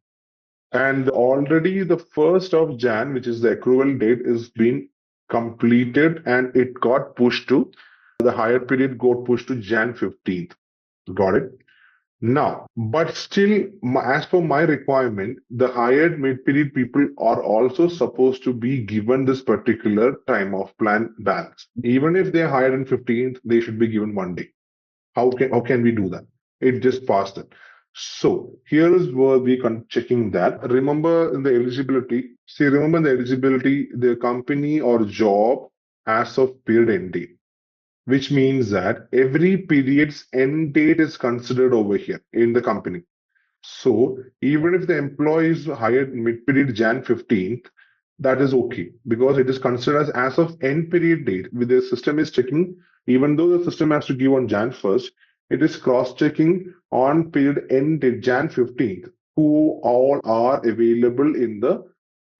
And already the 1st of Jan, which is the accrual date, is being completed and it got pushed to the higher period got pushed to Jan 15th. Got it? Now, but still, as per my requirement, the hired mid-period people are also supposed to be given this particular time of plan balance. Even if they're hired on 15th, they should be given one day. How can we do that? It just passed it. So here is where we checking that. Remember in the eligibility, the company or job as of period end date, which means that every period's end date is considered over here in the company. So even if the employee is hired mid-period Jan 15th, that is okay because it is considered as of end period date. With the system is checking, even though the system has to give on Jan 1st, it is cross-checking on period end date Jan 15th, who all are available in the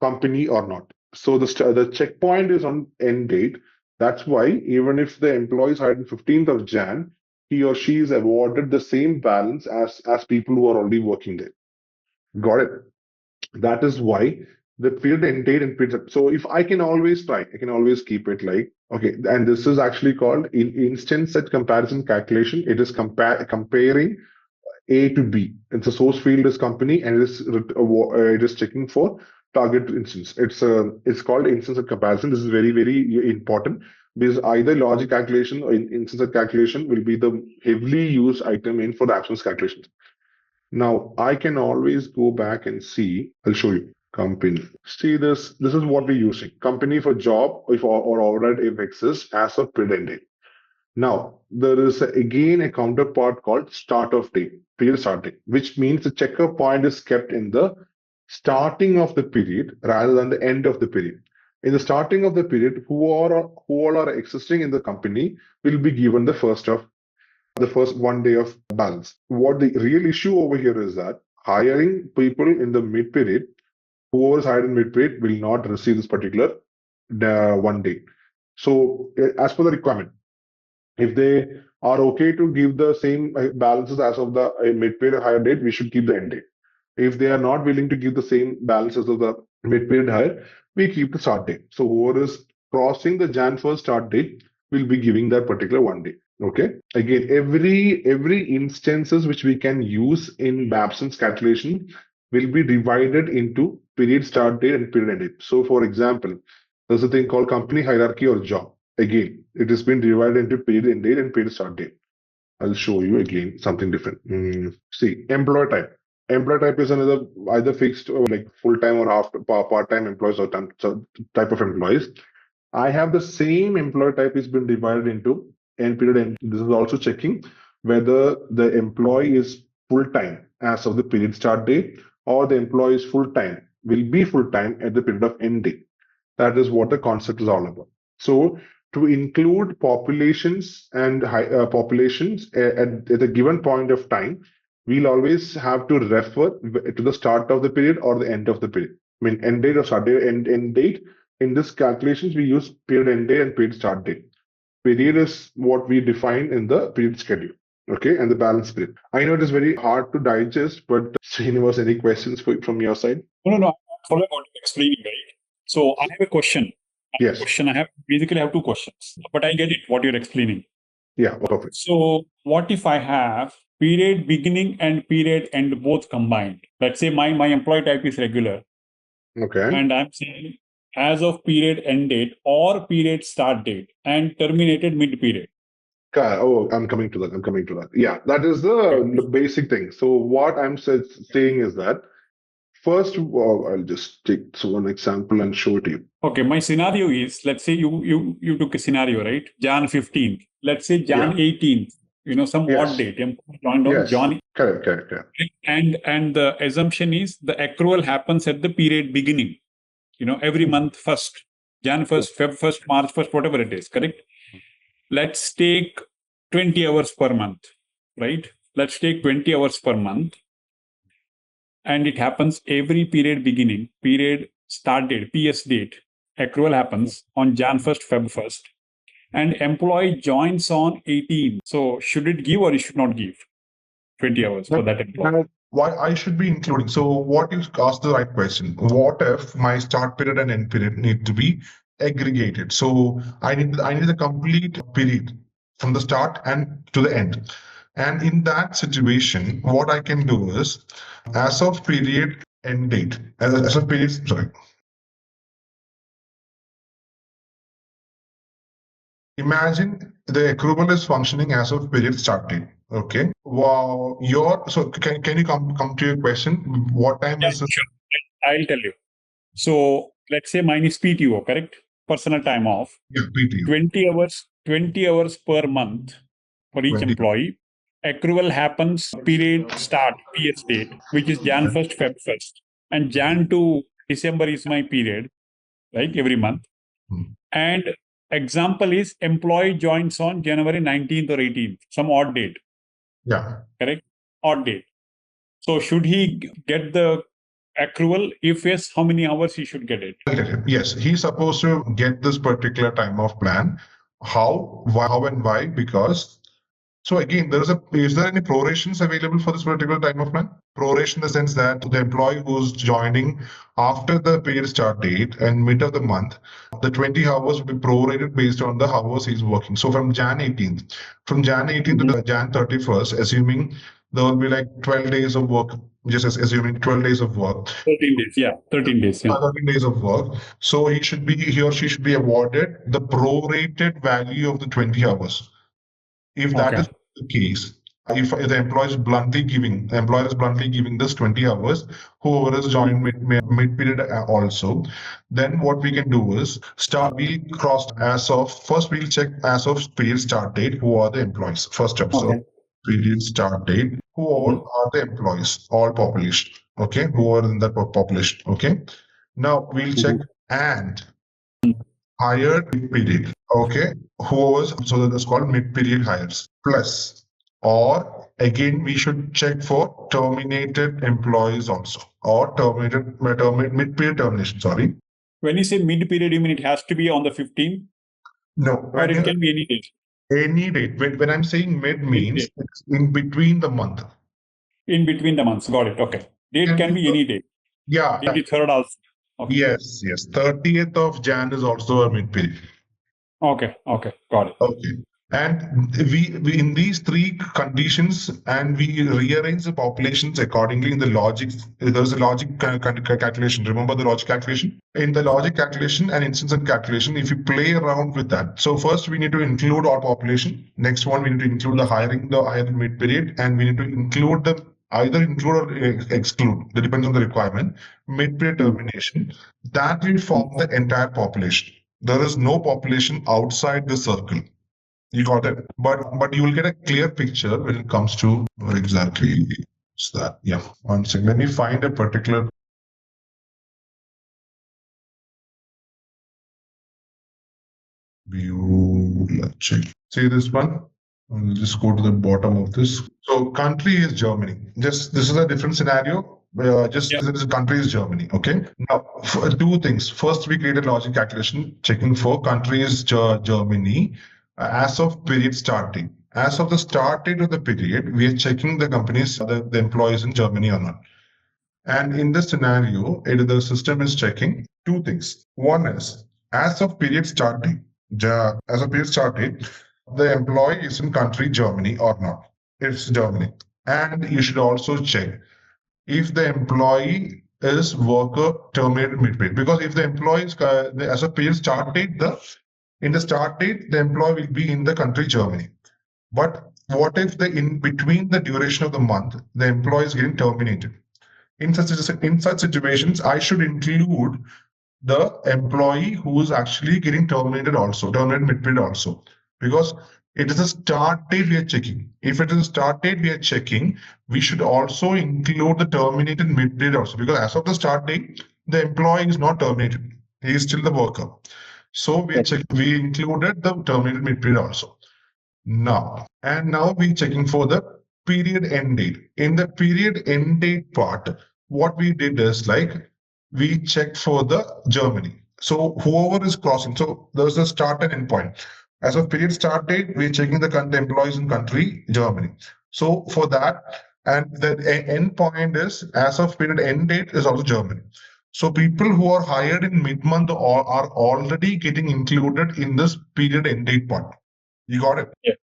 company or not. So the checkpoint is on end date. That's why even if the employee is hired on 15th of Jan, he or she is awarded the same balance as people who are already working there. Got it? That is why the period end date and period. So if I can always try, I can always keep it like, okay, and this is actually called in instance set comparison calculation. It is comparing A to B. It's a source field is company and it is checking for target instance. It's called instance set comparison. This is very, very important because either logic calculation or instance set calculation will be the heavily used item in for the absence calculations. Now I can always go back and see. I'll show you company. See this. This is what we're using. Company for job if or override if exists as of period date. Now there is again a counterpart called start of date, period start date, which means the checker point is kept in the starting of the period rather than the end of the period. In the starting of the period, who all are existing in the company will be given the first 1 day of balance. What the real issue over here is that hiring people in the mid period whoever is hired in mid-period will not receive this particular 1 day. So as per the requirement, if they are okay to give the same balances as of the mid-period hire date, we should keep the end date. If they are not willing to give the same balances of the mid-period hire, we keep the start date. So whoever is crossing the Jan 1st start date will be giving that particular 1 day. Okay. Again, every instances which we can use in absence calculation will be divided into period start date and period end date. So for example, there's a thing called company hierarchy or job. Again, it has been divided into period end date and period start date. I'll show you again something different. See, employer type. Employer type is another either fixed or like full-time or part-time employees or type of employees. I have the same employer type is been divided into end period end. This is also checking whether the employee is full-time as of the period start date or the employee is full-time, will be full-time at the period of end date. That is what the concept is all about. So to include populations and populations at a given point of time, we'll always have to refer to the start of the period or the end of the period. I mean, end date or start date, end date. In this calculations, we use period end date and period start date. Period is what we define in the period schedule. Okay, and the balance period. I know it is very hard to digest, but Srinivas, any questions from your side? No. I'm following what you're explaining, right? So I have a question. Yes. I have 2 questions, but I get it, what you're explaining. Yeah, perfect. So what if I have period beginning and period end both combined? Let's say my employee type is regular. Okay. And I'm saying as of period end date or period start date and terminated mid-period. Oh, I'm coming to that. Yeah, that is the basic thing. So what I'm saying is that first, I'll just take one example and show it to you. Okay, my scenario is, let's say you took a scenario, right? Jan 15th. Let's say Jan 18th. Some odd date. Joined on Jan. Correct. And the assumption is the accrual happens at the period beginning. Every month first. Jan 1st, Feb 1st, March 1st, whatever it is, correct? Let's take 20 hours per month, right? Let's take 20 hours per month. And it happens every period beginning, period start date, PS date. Accrual happens on Jan 1st, Feb 1st. And employee joins on 18. So should it give or it should not give 20 hours for that employee? Why I should be including? So what you asked the right question. What if my start period and end period need to be aggregated? So I need the complete period from the start and to the end. And in that situation, what I can do is, as of period end date, as of period, sorry. Imagine the accrual is functioning as of period start date. Okay. Wow. So can you come to your question? What time is it? Sure. I'll tell you. So let's say mine is PTO, correct? Personal time off. Yeah, PTO. 20 hours per month for each employee. Accrual happens period start, PS date, which is Jan 1st, Feb 1st. And Jan to December is my period, right? Every month. And example is employee joins on January 19th or 18th, some odd date. Yeah. Correct? Odd date. So should he get the accrual? If yes, how many hours he should get it? Yes, he's supposed to get this particular time off plan. How and why? Because, so again, is there any prorations available for this particular time off plan? Proration in the sense that the employee who's joining after the period start date and mid of the month, the 20 hours will be prorated based on the hours he's working. So from Jan 18th to Jan 31st, assuming there will be like 12 days of work, just assuming 12 days of work. 13 days, yeah. 13 days, yeah. 13 days of work. So he or she should be awarded the prorated value of the 20 hours. If that is the case, if the employer is bluntly giving this 20 hours, whoever is joined mid-period also, then what we can do is we'll check as of period start date, who are the employees. First observe period start date, who all are the employees, all population, okay, who are in that population, okay. Now we'll check and hired period, okay, so that's called mid-period hires, plus or again, we should check for terminated employees also, or mid-period termination, sorry. When you say mid-period, you mean it has to be on the 15th? No, Or it can be any date? Any date. When I'm saying mid means it's in between the month. In between the months. Got it. Okay. Date can be any date. Yeah. 23rd also. Okay. Yes. 30th of Jan is also a mid-period. Okay. Got it. Okay. And we in these three conditions, and we rearrange the populations accordingly in the logic. There's a logic calculation. Remember the logic calculation? In the logic calculation and instance calculation, if you play around with that. So first we need to include our population. Next one, we need to include the higher mid period, and we need to include either include or exclude. That depends on the requirement. Mid-period termination. That will form the entire population. There is no population outside the circle. You got it. But you will get a clear picture when it comes to what exactly is that. Yeah. One second. Let me find a particular view. Let's check. See this one? We'll just go to the bottom of this. So country is Germany. This is a different scenario. This country is Germany. Okay. Now, two things. First, we created logic calculation checking for country is Germany. As of period start date. As of the start date of the period, we are checking the companies, the employees in Germany or not. And in this scenario, the system is checking two things. One is, as of period start date, the employee is in country Germany or not. It's Germany. And you should also check if the employee is worker terminated mid-period. Because if the employee is, as of period start date, in the start date, the employee will be in the country Germany. But what if in between the duration of the month, the employee is getting terminated? In such situations, I should include the employee who is actually getting terminated mid-period also. Because it is a start date we are checking. If it is a start date we are checking, we should also include the terminated mid-period also. Because as of the start date, the employee is not terminated. He is still the worker. So we included the terminated mid-period also. Now we're checking for the period end date. In the period end date part, what we did is we checked for the Germany. So whoever is crossing, so there's a start and end point. As of period start date, we're checking the employees in country Germany. So for that, and the end point is as of period end date is also Germany. So people who are hired in mid-month are already getting included in this period end date part. You got it? Yeah.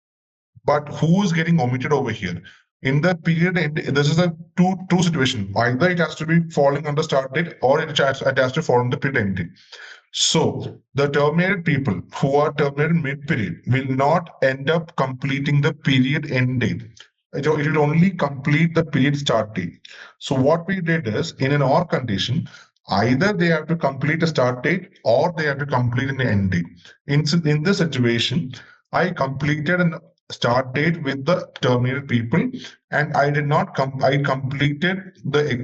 But who is getting omitted over here? In the period end, this is a two situation. Either it has to be falling under start date or it has to fall under period end date. So the terminated people who are terminated mid-period will not end up completing the period end date. It will only complete the period start date. So what we did is, in an or condition, either they have to complete a start date or they have to complete an end date. In this situation, I completed a start date with the terminated people, and I did not I completed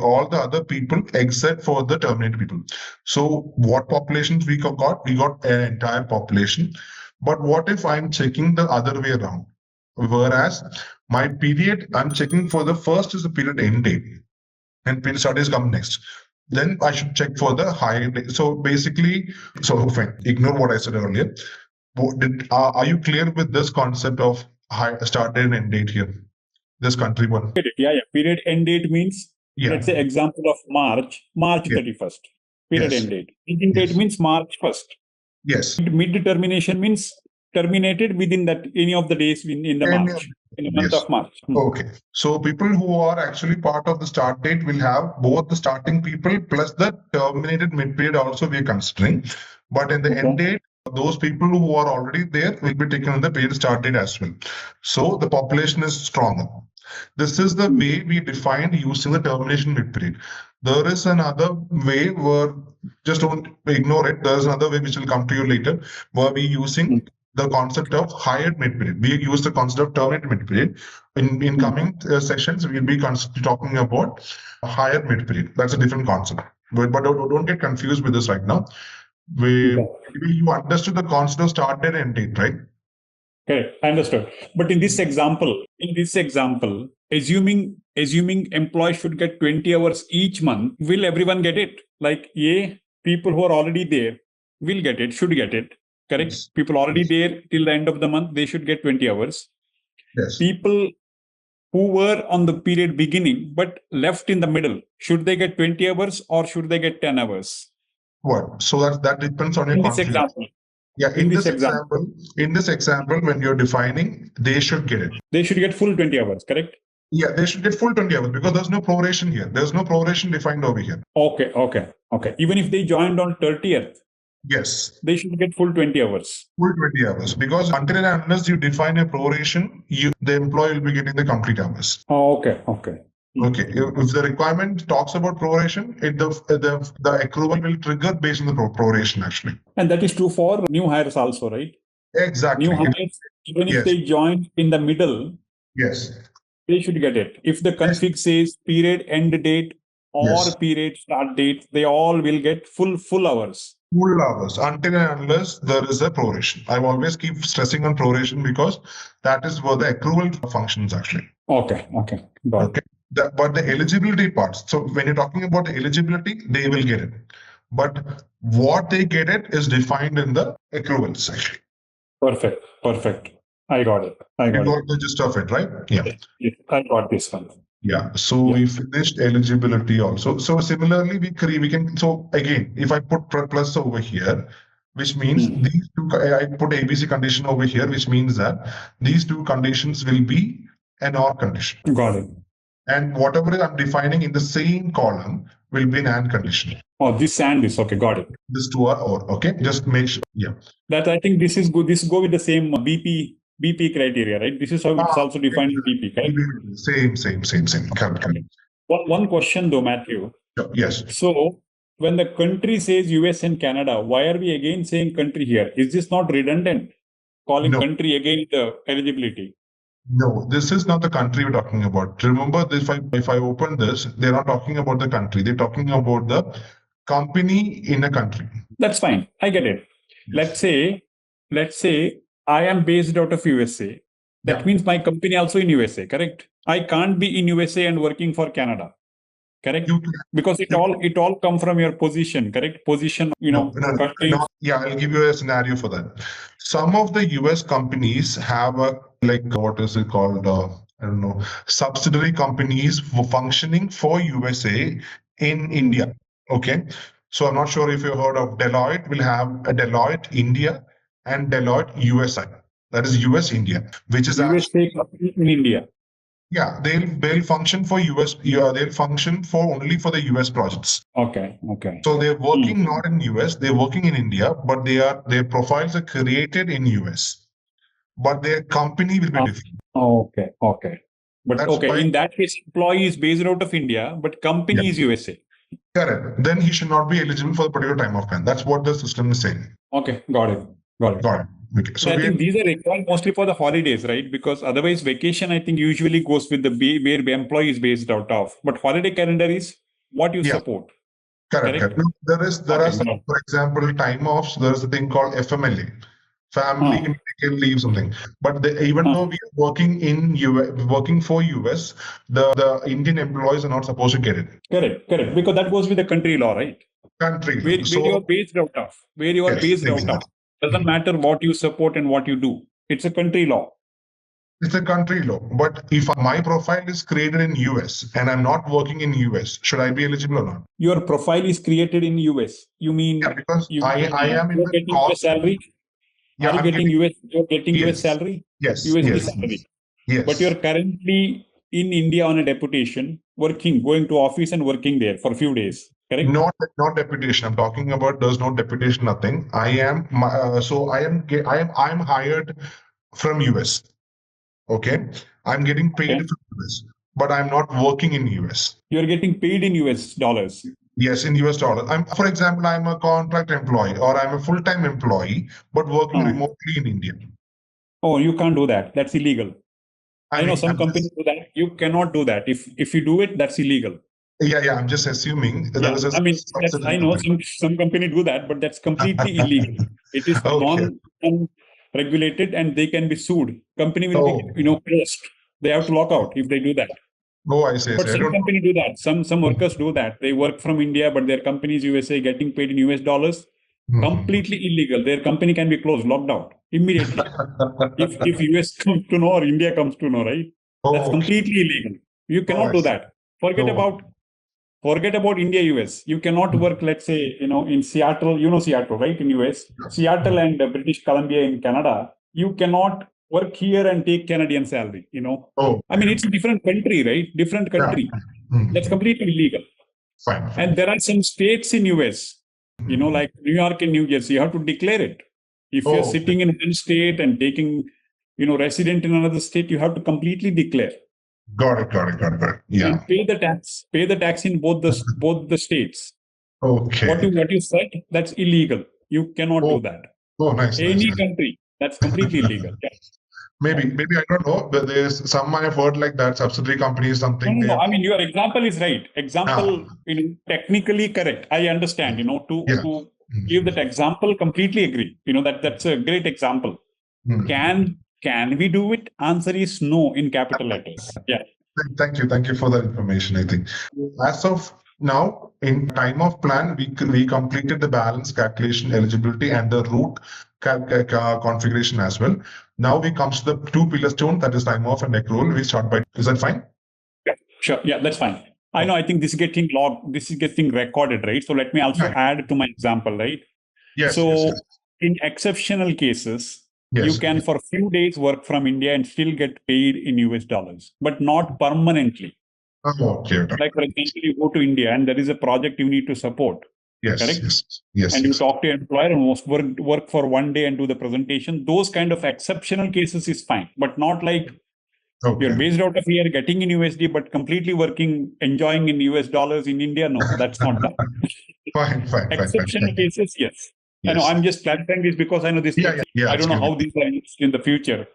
all the other people except for the terminated people. So what populations we got? We got an entire population. But what if I'm checking the other way around? Whereas my period, I'm checking for the first is the period end date, and period start days come next. Then I should check for the higher date. So basically, fine, ignore what I said earlier. Are you clear with this concept of high start date and end date here? This country one. Yeah. Period end date means, let's say example of March 31st. Period end date. End date means March 1st. Yes. Mid termination means terminated within that any of the days in the March. In the month of March. Okay. So people who are actually part of the start date will have both the starting people plus the terminated mid-period also we are considering. But in the end date, those people who are already there will be taken on the period start date as well. So the population is stronger. This is the way we defined using the termination mid-period. There is another way where, just don't ignore it. There is another way which will come to you later, where we're using the concept of hired mid-period. We use the concept of terminated mid-period. In coming sessions, we'll be talking about hired mid-period. That's a different concept. But don't get confused with this right now. You understood the concept of start date and end date, right? Correct. I understood. But in this example, assuming employee should get 20 hours each month, will everyone get it? Like, people who are already there will get it, should get it. Correct. Yes. People already Yes. there till the end of the month, they should get 20 hours. Yes. People who were on the period beginning but left in the middle, should they get 20 hours or should they get 10 hours? What? So that depends on your In this conflict. example. Yeah, in this example, when you're defining, they should get it. They should get full 20 hours, correct? Yeah, they should get full 20 hours because there's no proration here. There's no proration defined over here. Okay. Even if they joined on 30th, yes, they should get full 20 hours. Full 20 hours because until and unless you define a proration, the employee will be getting the complete hours. Okay. Okay, if the requirement talks about proration, the accrual will trigger based on the proration actually. And that is true for new hires also, right? Exactly. New hires, even if they join in the middle, yes, they should get it. If the config says period end date or period start date, they all will get full hours. Full hours until and unless there is a proration. I always keep stressing on proration because that is where the accrual functions actually. Okay. Got it. But the eligibility parts. So when you're talking about the eligibility, they will get it. But what they get it is defined in the accruals actually. Perfect. I got it. You got the gist of it, right? Yeah. I got this one. Yeah. So we finished eligibility also. So similarly, we can. So again, if I put plus over here, which means these two, I put ABC condition over here, which means that these two conditions will be an OR condition. Got it. And whatever I'm defining in the same column will be an AND condition. Oh, this and this. Okay, got it. This two are OR. Okay, just make sure. Yeah. That I think this is good. This go with the same BP criteria, right? This is how it's also defined in BP, correct? Same. Correct. One question though, Matthew. Yes. So when the country says US and Canada, why are we again saying country here? Is this not redundant? Calling country again the eligibility? No, this is not the country we're talking about. Remember, if I open this, they're not talking about the country. They're talking about the company in a country. That's fine. I get it. Let's say I am based out of USA. That means my company also in USA, correct? I can't be in USA and working for Canada, correct? Because it all come from your position, correct? Position, No. Yeah, I'll give you a scenario for that. Some of the US companies have what is it called? I don't know, subsidiary companies functioning for USA in India. Okay. So I'm not sure if you've heard of Deloitte. Will have a Deloitte India and Deloitte USA. That is US India, which is USA in India. Yeah, they'll function for US. Yeah, they'll function only for the US projects. Okay. So they're working not in US, they're working in India, but their profiles are created in US. But their company will be different. Okay. But in that case, employee is based out of India, but company is USA. Correct. Then he should not be eligible for the particular time of plan. That's what the system is saying. Okay, got it. Okay. So I think these are required mostly for the holidays, right? Because otherwise vacation, I think usually goes with where the employee is based out of. But holiday calendar is what you support. Correct. No, there are some, for example, time offs. There's a thing called FMLA, family medical leave, something. But even though we are working for US, the Indian employees are not supposed to get it. Correct. Because that goes with the country law, right? Country where you are based out of. Doesn't matter what you support and what you do. It's a country law. It's a country law. But if my profile is created in US and I'm not working in US, should I be eligible or not? Your profile is created in US. You mean because I am in the US salary? Yeah, you're getting US salary? Yes. USD salary. Yes. But you're currently in India on a deputation, going to office and working there for a few days. Correct? Not deputation. I'm talking about there's no deputation, nothing. I am hired from US. Okay, I'm getting paid from US, but I'm not working in US. You're getting paid in US dollars. Yes, in US dollars. For example, I'm a contract employee or I'm a full-time employee, but working remotely in India. Oh, you can't do that. That's illegal. I know some companies do that. You cannot do that. If you do it, that's illegal. Yeah. I'm just assuming. I know some companies do that, but that's completely illegal. It is regulated and they can be sued. Company will be, closed. They have to lock out if they do that. Oh, I see. But some company do that. Some workers do that. They work from India, but their company is USA, getting paid in US dollars. Completely illegal. Their company can be closed, locked out immediately. if US comes to know or India comes to know, right? That's completely illegal. You cannot do that. Forget about India, US. You cannot work, let's say, in Seattle, Seattle, right? In US, Seattle and British Columbia in Canada, you cannot work here and take Canadian salary, I mean, it's a different country, right? Different country. That's completely illegal. Fine. And there are some states in US, like New York and New Jersey, you have to declare it. If you're sitting in one state and taking, resident in another state, you have to completely declare. Got it. Yeah. And pay the tax in both the states. Okay. What you said, that's illegal. You cannot do that. Oh, nice. Any country, that's completely illegal. Yeah. Maybe I don't know, but there's some I have heard like that subsidiary companies something. No. I mean, your example is right. Example, technically correct. I understand. To give that example, completely agree. That's a great example. Can we do it? Answer is no in capital letters. Yeah. Thank you for that information. I think as of now, in time of plan, we completed the balance calculation, eligibility, and the root configuration as well. Now we come to the two pillar stone, that is time off and accrual. We start by. Is that fine? Yeah, sure. Yeah, that's fine. I know. I think this is getting logged. This is getting recorded, right? So let me also add to my example, right? Yes. So yes. in exceptional cases, you can for a few days work from India and still get paid in US dollars, but not permanently. Oh, okay. Like, for example, you go to India and there is a project you need to support. Yes. Correct? Yes. And you talk to your employer and work for one day and do the presentation. Those kind of exceptional cases is fine, but not like you're based out of here, getting in USD, but completely working, enjoying in US dollars in India. No, that's not that. Fine. Exceptional cases, yes. I know. I'm just clarifying this because I know this. Yeah, I don't know how these are used in the future.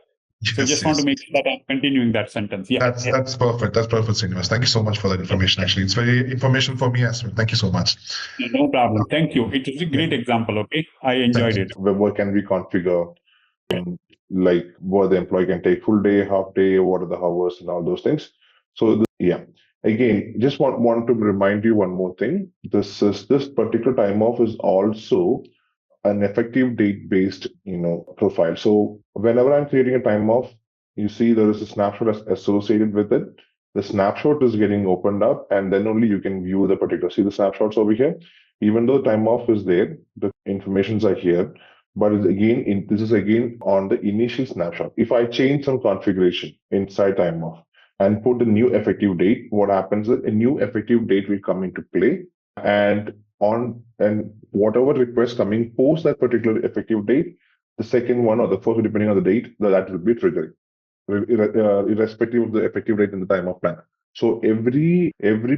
So just want to make sure that I'm continuing that sentence. Yeah. That's perfect. That's perfect, Srinivas. Thank you so much for that information. Actually, it's very information for me as well. Thank you so much. No problem. Thank you. It was a great example. Okay. I enjoyed it. What can we configure? Like where the employee can take full day, half day, what are the hours and all those things. So again, just want to remind you one more thing. This particular time off is also an effective date based profile. So whenever I'm creating a time off, you see there is a snapshot associated with it. The snapshot is getting opened up, and then only you can view the particular. See the snapshots over here. Even though time off is there, the informations are here, but this is again on the initial snapshot. If I change some configuration inside time off and put a new effective date, what happens is a new effective date will come into play, and whatever request coming post that particular effective date, the second one or the first, depending on the date, that will be triggered, irrespective of the effective date in the time off plan. So every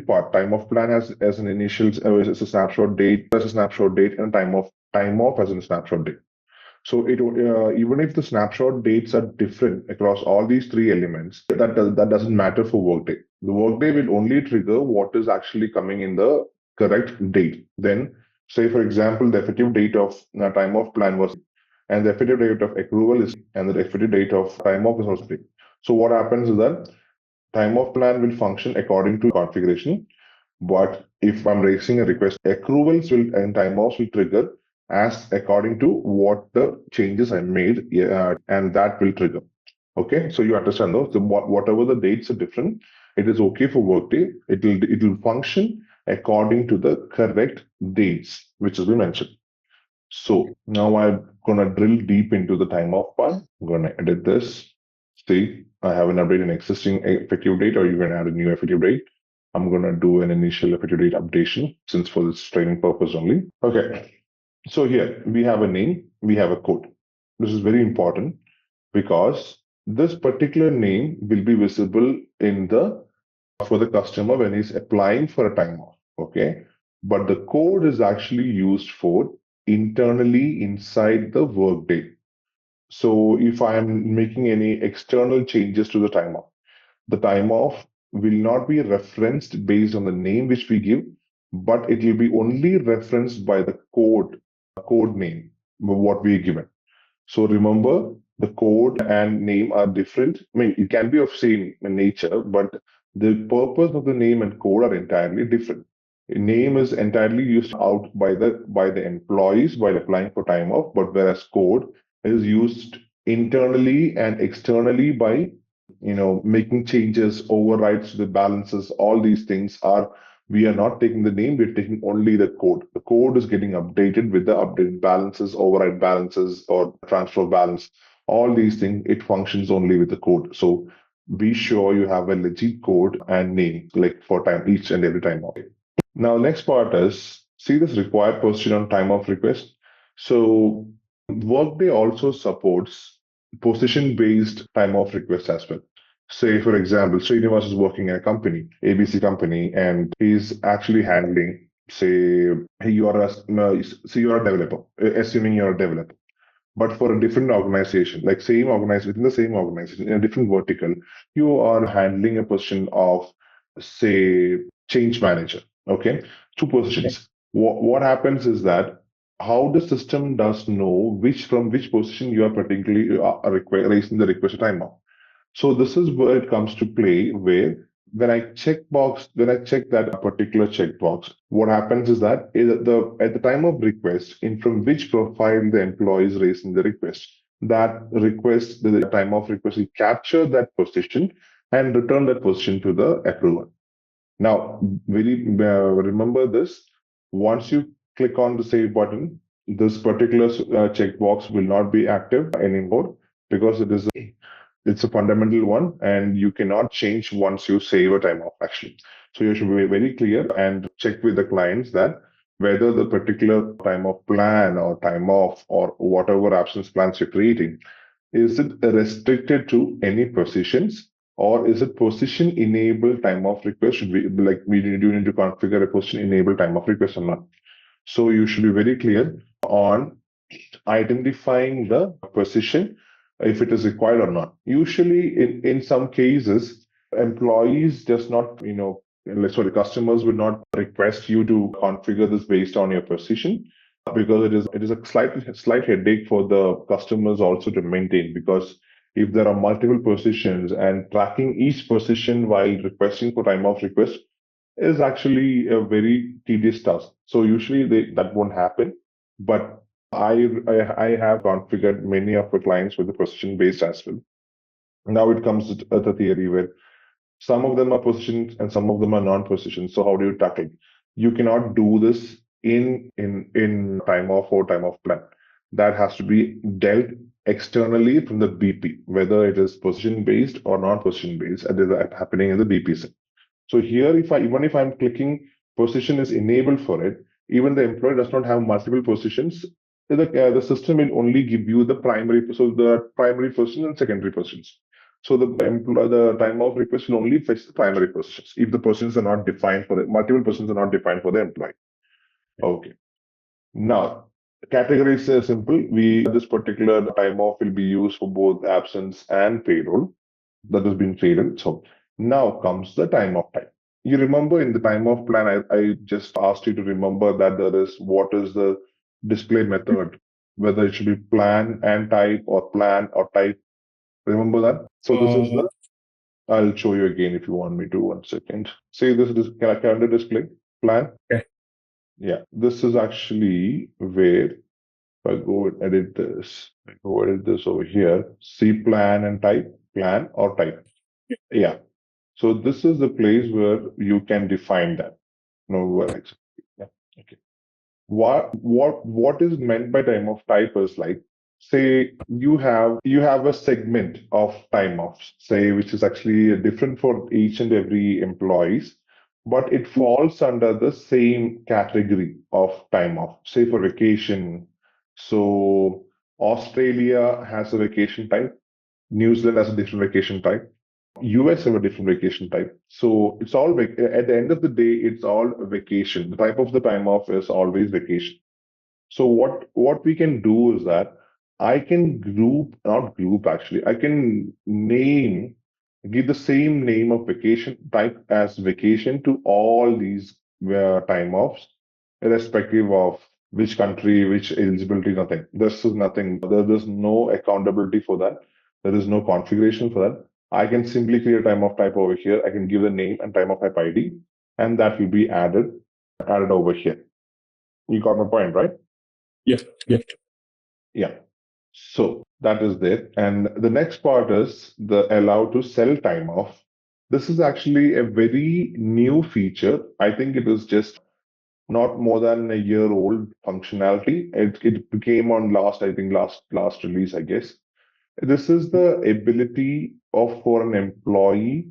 part time off plan has as an initial as a snapshot date, and a time off as a snapshot date. So even if the snapshot dates are different across all these three elements, that doesn't matter for Workday. The Workday will only trigger what is actually coming in the correct date. Then, say for example, the effective date of time off plan was, and the effective date of accrual is, and the effective date of time off is also. So what happens is that time off plan will function according to configuration. But if I'm raising a request, accruals and time offs will trigger as according to what the changes I made, and that will trigger. Okay, so you understand those. So whatever the dates are different, it is okay for Workday. It will function according to the correct dates which has been mentioned. So now I'm gonna drill deep into the time off part. I'm gonna edit this. See, I have an update an existing effective date, or you can add a new effective date. I'm gonna do an initial effective date updation since for this training purpose only. Okay. So here we have a name, we have a code. This is very important because this particular name will be visible for the customer when he's applying for a time off. Okay. But the code is actually used for internally inside the Workday. So if I'm making any external changes to the time off will not be referenced based on the name which we give, but it will be only referenced by the code name, what we are given. So remember, the code and name are different. I mean, it can be of same nature, but the purpose of the name and code are entirely different. A name is entirely used out by the employees while applying for time off, but whereas code is used internally and externally by making changes, overrides to the balances. All these things are, we are not taking the name, we're taking only the code. The code is getting updated with the updated balances, override balances, or transfer balance. All these things, it functions only with the code. So be sure you have a legit code and name, like for time each and every time off. Now, next part is, see this required position on time off request. So Workday also supports position-based time off requests as well. Say, for example, Srinivas is working in a company, ABC company, and he's actually handling, say, hey, you're a developer, assuming you're a developer, but for a different organization, like same organization, within the same organization, in a different vertical, you are handling a position of, say, change manager. Okay, two positions. What happens is that how the system does know from which position you are particularly raising the request time of. So this is where it comes to play, where when I check that particular checkbox, what happens is that at the time of request, in from which profile the employee is raising the request, that request, the time of request, will capture that position and return that position to the approver. Now, remember this. Once you click on the save button, this particular checkbox will not be active anymore because it's a fundamental one, and you cannot change once you save a time off actually. So you should be very clear and check with the clients that whether the particular time off plan or time off or whatever absence plans you're creating, is it restricted to any positions, or is it position enable time off request? Should we, like, we do need to configure a position enable time off request or not? So you should be very clear on identifying the position, if it is required or not. Usually, in some cases, employees just not, customers would not request you to configure this based on your position, because it is a slight headache for the customers also to maintain, because if there are multiple positions and tracking each position while requesting for time off request is actually a very tedious task. So usually that won't happen. But I have configured many of the clients with the position based as well. Now it comes to the theory where some of them are positions and some of them are non-positions. So how do you tackle? You cannot do this in time off or time off plan. That has to be dealt externally from the BP, whether it is position based or non-position based, and is happening in the BP set. So here, even if I'm clicking position is enabled for it, even the employee does not have multiple positions, the system will only give you the primary position and secondary positions. So the time of request will only fetch the primary positions if the positions are not defined for it. Multiple positions are not defined for the employee. Okay. Now, categories are simple. This particular time off will be used for both absence and payroll. That has been created. So now comes the time off type. You remember in the time off plan, I just asked you to remember that what is the display method, whether it should be plan and type or plan or type. Remember that? So this is I'll show you again if you want me to. 1 second. See, this is calendar display plan. Okay. Yeah, this is actually where, if I go and edit this, over here, see plan and type, plan or type. Yeah. So this is the place where you can define that. No, where exactly. Yeah. Okay. What is meant by time of type is, like, say you have a segment of time offs, say, which is actually different for each and every employees, but it falls under the same category of time off. Say for vacation, so Australia has a vacation type, New Zealand has a different vacation type, US have a different vacation type. So it's all at the end of the day, it's all vacation. The type of the time off is always vacation. So what we can do is that I can not group actually, I can give the same name of vacation type as vacation to all these time offs, irrespective of which country, which eligibility, nothing. This is nothing. There's no accountability for that. There is no configuration for that. I can simply create a time off type over here. I can give the name and time off type ID, and that will be added over here. You got my point, right? Yes. Yeah. So that is there. And the next part is the allow to sell time off. This is actually a very new feature. I think it is just not more than a year old functionality. It came on last release, I guess. This is the ability for an employee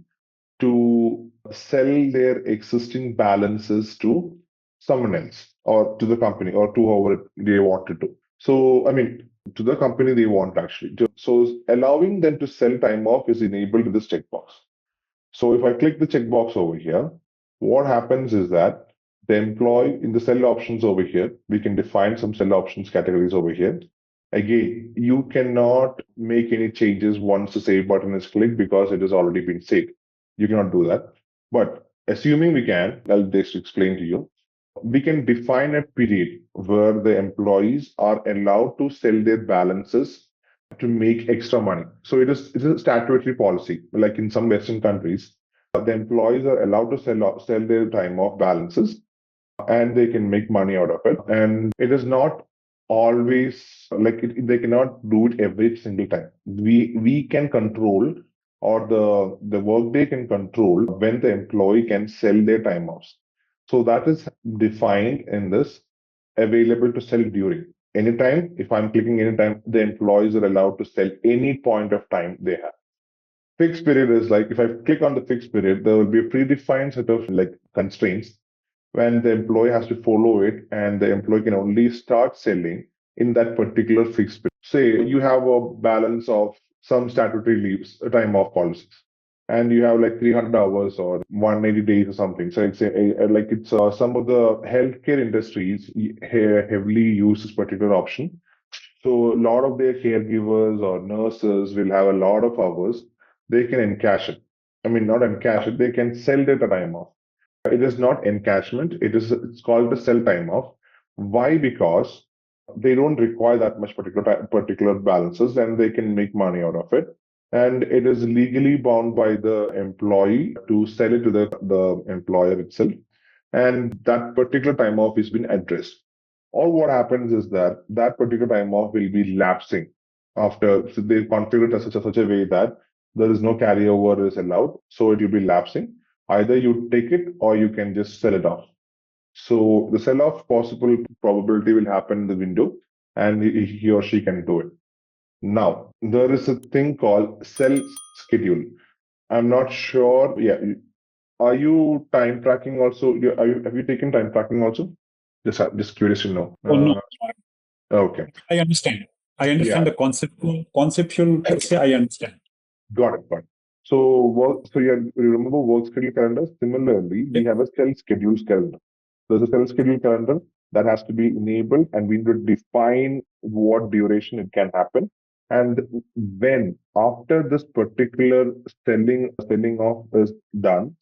to sell their existing balances to someone else or to the company or to whoever they wanted to. So, I mean, to the company they want actually. So, allowing them to sell time off is enabled with this checkbox. So, if I click the checkbox over here, what happens is that the employee in the sell options over here, we can define some sell options categories over here. Again, you cannot make any changes once the save button is clicked because it has already been saved. You cannot do that. But assuming we can, I'll just explain to you. We can define a period where the employees are allowed to sell their balances to make extra money. So it is a statutory policy. Like in some Western countries, the employees are allowed to sell their time off balances and they can make money out of it. And it is not always like they cannot do it every single time. We can control, or the workday can control when the employee can sell their time offs. So that is defined in this available to sell during. Anytime, if I'm clicking anytime, the employees are allowed to sell any point of time they have. Fixed period is like if I click on the fixed period, there will be a predefined set of like constraints when the employee has to follow it, and the employee can only start selling in that particular fixed period. Say you have a balance of some statutory leaves, time off policies, and you have like 300 hours or 180 days or something. So it's some of the healthcare industries heavily use this particular option. So a lot of their caregivers or nurses will have a lot of hours. They can encash it. I mean, not encash it. They can sell their time off. It is not encashment. It's called the sell time off. Why? Because they don't require that much particular balances, and they can make money out of it. And it is legally bound by the employee to sell it to the employer itself. And that particular time off is been addressed. Or what happens is that that particular time off will be lapsing after, so they configure it as such a way that there is no carryover is allowed. So it will be lapsing. Either you take it or you can just sell it off. So the sell off possible probability will happen in the window, and he or she can do it. Now, there is a thing called sell schedule. I'm not sure. Yeah. Are you time tracking also? Have you taken time tracking also? Just curious to know. Oh, no. Okay. I understand. The conceptual per se, I understand. Got it. So you remember work schedule calendar? Similarly, we have a sell schedules calendar. There's a sell schedule calendar that has to be enabled, and we need to define what duration it can happen. And when after this particular selling off is done,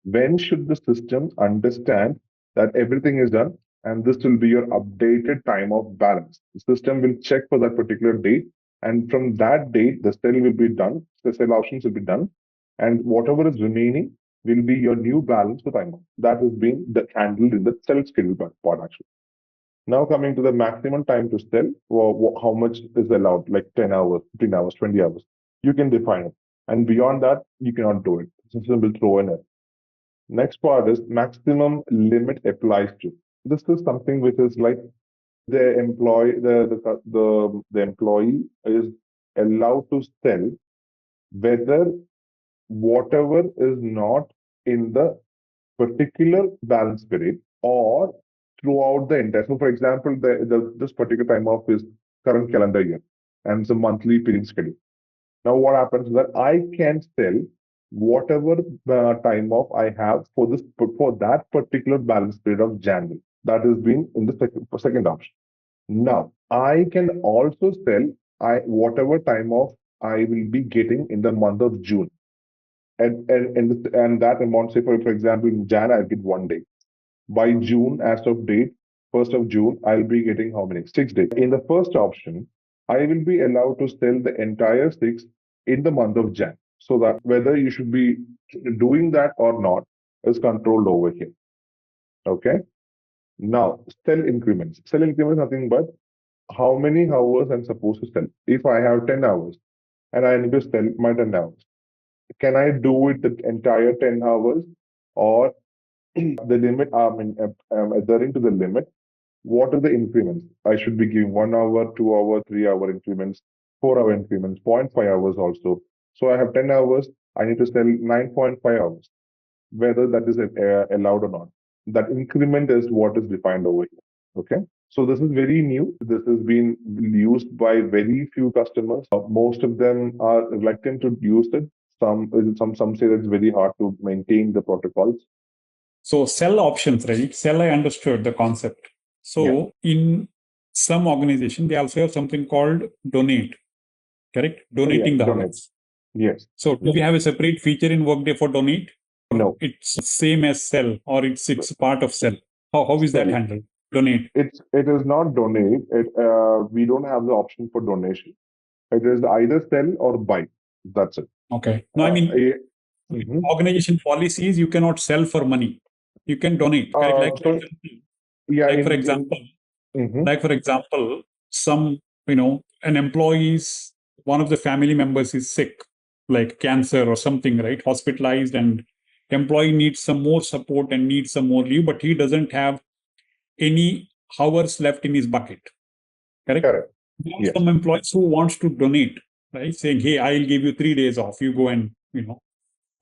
when should the system understand that everything is done, and this will be your updated time of balance? The system will check for that particular date, and from that date, the sell will be done, the sell options will be done, and whatever is remaining will be your new balance for time off. That is being handled in the sell schedule part actually. Now coming to the maximum time to sell, or how much is allowed, like 10 hours, 15 hours, 20 hours. You can define it. And beyond that, you cannot do it. The system will throw in it. Next part is maximum limit applies to. This is something which is like the employee is allowed to sell whether whatever is not in the particular balance period or throughout the entire. So, for example, this particular time off is current calendar year, and it's a monthly period schedule. Now, what happens is that I can sell whatever time off I have for that particular balance period of January. That has been in the second option. Now, I can also sell whatever time off I will be getting in the month of June. And that amount, say for example, in Jan, I get 1 day. By June, as of date, 1st of June, I'll be getting how many? 6 days. In the first option, I will be allowed to sell the entire 6 in the month of Jan. So that whether you should be doing that or not is controlled over here. Okay. Now, sell increments. Sell increments nothing but how many hours I'm supposed to sell. If I have 10 hours and I need to sell my 10 hours, can I do it the entire 10 hours or the limit? Adhering to the limit. What are the increments? I should be giving 1 hour, 2 hour, 3 hour increments, 4 hour increments, 0.5 hours also. So I have 10 hours. I need to sell 9.5 hours, whether that is allowed or not. That increment is what is defined over here. Okay. So this is very new. This has been used by very few customers. Most of them are reluctant to use it. Some say that it's very hard to maintain the protocols. So sell options, right? Sell, I understood the concept. So in some organization, they also have something called donate, correct? Donating the hours. Yes. So do we have a separate feature in Workday for donate? No. It's same as sell, or it's part of sell. How is that handled? Donate. It is not donate. We don't have the option for donation. It is either sell or buy. That's it. Okay. No, I mean, organization policies, you cannot sell for money. You can donate. Like for example, some, an employee's, one of the family members is sick, like cancer or something, right? Hospitalized, and employee needs some more support and needs some more leave, but he doesn't have any hours left in his bucket. Correct? Yes. Some employees who wants to donate, right? Saying, hey, I'll give you 3 days off. You go and,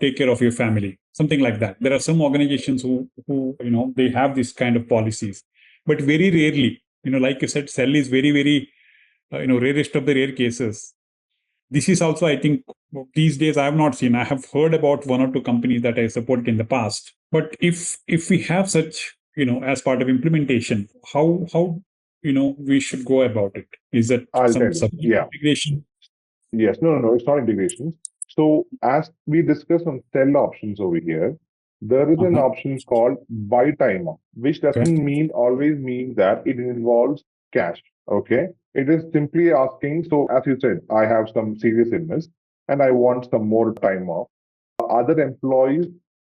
take care of your family, something like that. There are some organizations who they have this kind of policies, but very rarely, like you said, sell is very, very, rarest of the rare cases. This is also, I think, these days I have not seen. I have heard about 1 or 2 companies that I supported in the past. But if we have such, as part of implementation, how we should go about it? Is that some integration? Yes. No, it's not integration. So as we discussed on sell options over here, there is an option called buy time off, which doesn't always mean that it involves cash. Okay. It is simply asking, so as you said, I have some serious illness and I want some more time off. Other employees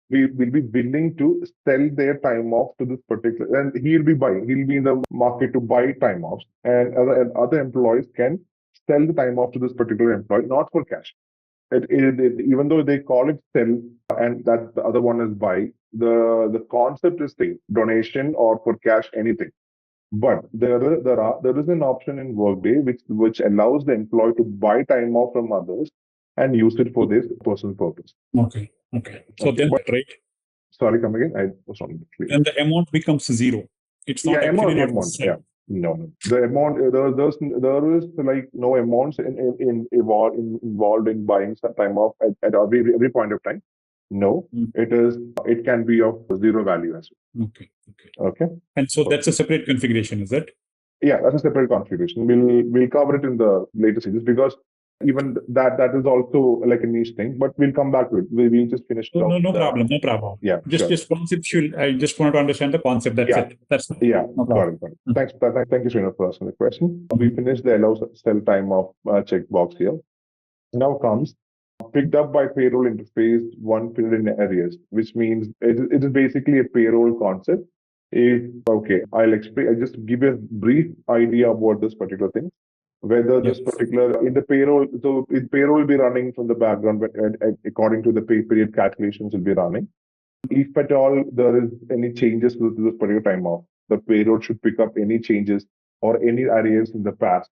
will be willing to sell their time off to this particular, and he'll be in the market to buy time offs, and other employees can sell the time off to this particular employee, not for cash. Even though they call it sell and that the other one is buy, the concept is same, donation or for cash, anything. But there is an option in Workday which allows the employee to buy time off from others and use it for this personal purpose. Okay. So then, right? Sorry, come again. I was not clear. And the amount becomes 0. It's not actually amount. Yeah. No. The amount there is like no amounts involved in buying some time off at every point of time. No, it can be of 0 value as well. Okay. And so that's a separate configuration, is it? Yeah, that's a separate configuration. We'll cover it in the later stages because even that is also like a niche thing, but we'll come back to it. We'll just finish. No problem. Yeah, just conceptual. I just want to understand the concept. That's it. That's got it. Thank you, Srinath, for asking the question. We finished the allow sell time off checkbox here. Now comes picked up by payroll interface 1 period in areas, which means it is basically a payroll concept. I'll explain. I'll just give you a brief idea about this particular thing. Whether this particular in the payroll, so payroll will be running from the background, but according to the pay period calculations will be running. If at all there is any changes to this particular time off, the payroll should pick up any changes or any areas in the past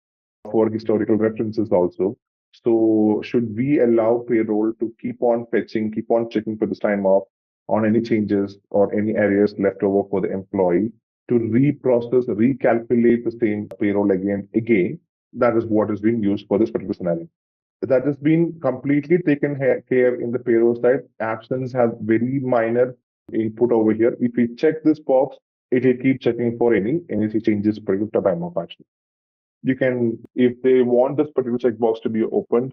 for historical references also. So should we allow payroll to keep on fetching, keep on checking for this time off on any changes or any areas left over for the employee to reprocess, recalculate the same payroll again. That is what is being used for this particular scenario. That has been completely taken care in the payroll side. Absence has very minor input over here. If we check this box, it will keep checking for any changes particular time of action. You can, if they want this particular checkbox to be opened,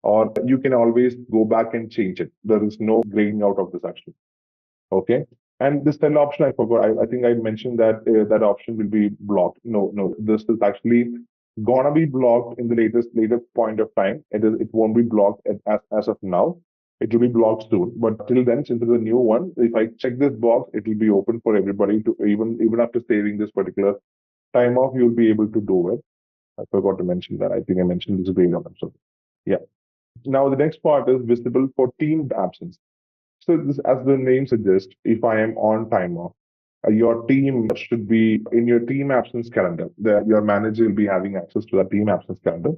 or you can always go back and change it. There is no graying out of this action. Okay. And this tell option, I forgot. I think I mentioned that that option will be blocked. No, this is actually gonna be blocked in the later point of time. It won't be blocked as of now. It will be blocked soon. But till then, since it's a new one, if I check this box, it will be open for everybody to even after saving this particular time off, you'll be able to do it. I forgot to mention that. I think I mentioned this earlier on. So yeah. Now the next part is visible for team absence. So this, as the name suggests, if I am on time off, your team should be in your team absence calendar. Your manager will be having access to that team absence calendar.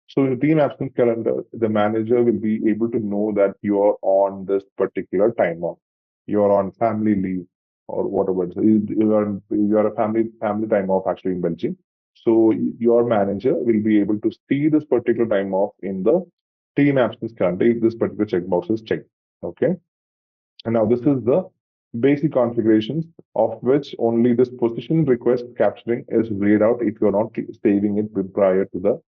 So in the team absence calendar, the manager will be able to know that you're on this particular time off. You're on family leave or whatever. You're a family time off actually in Belgium. So your manager will be able to see this particular time off in the team absence calendar if this particular checkbox is checked. Okay. And now this is the basic configurations of which only this position request capturing is read out if you're not saving it prior to the,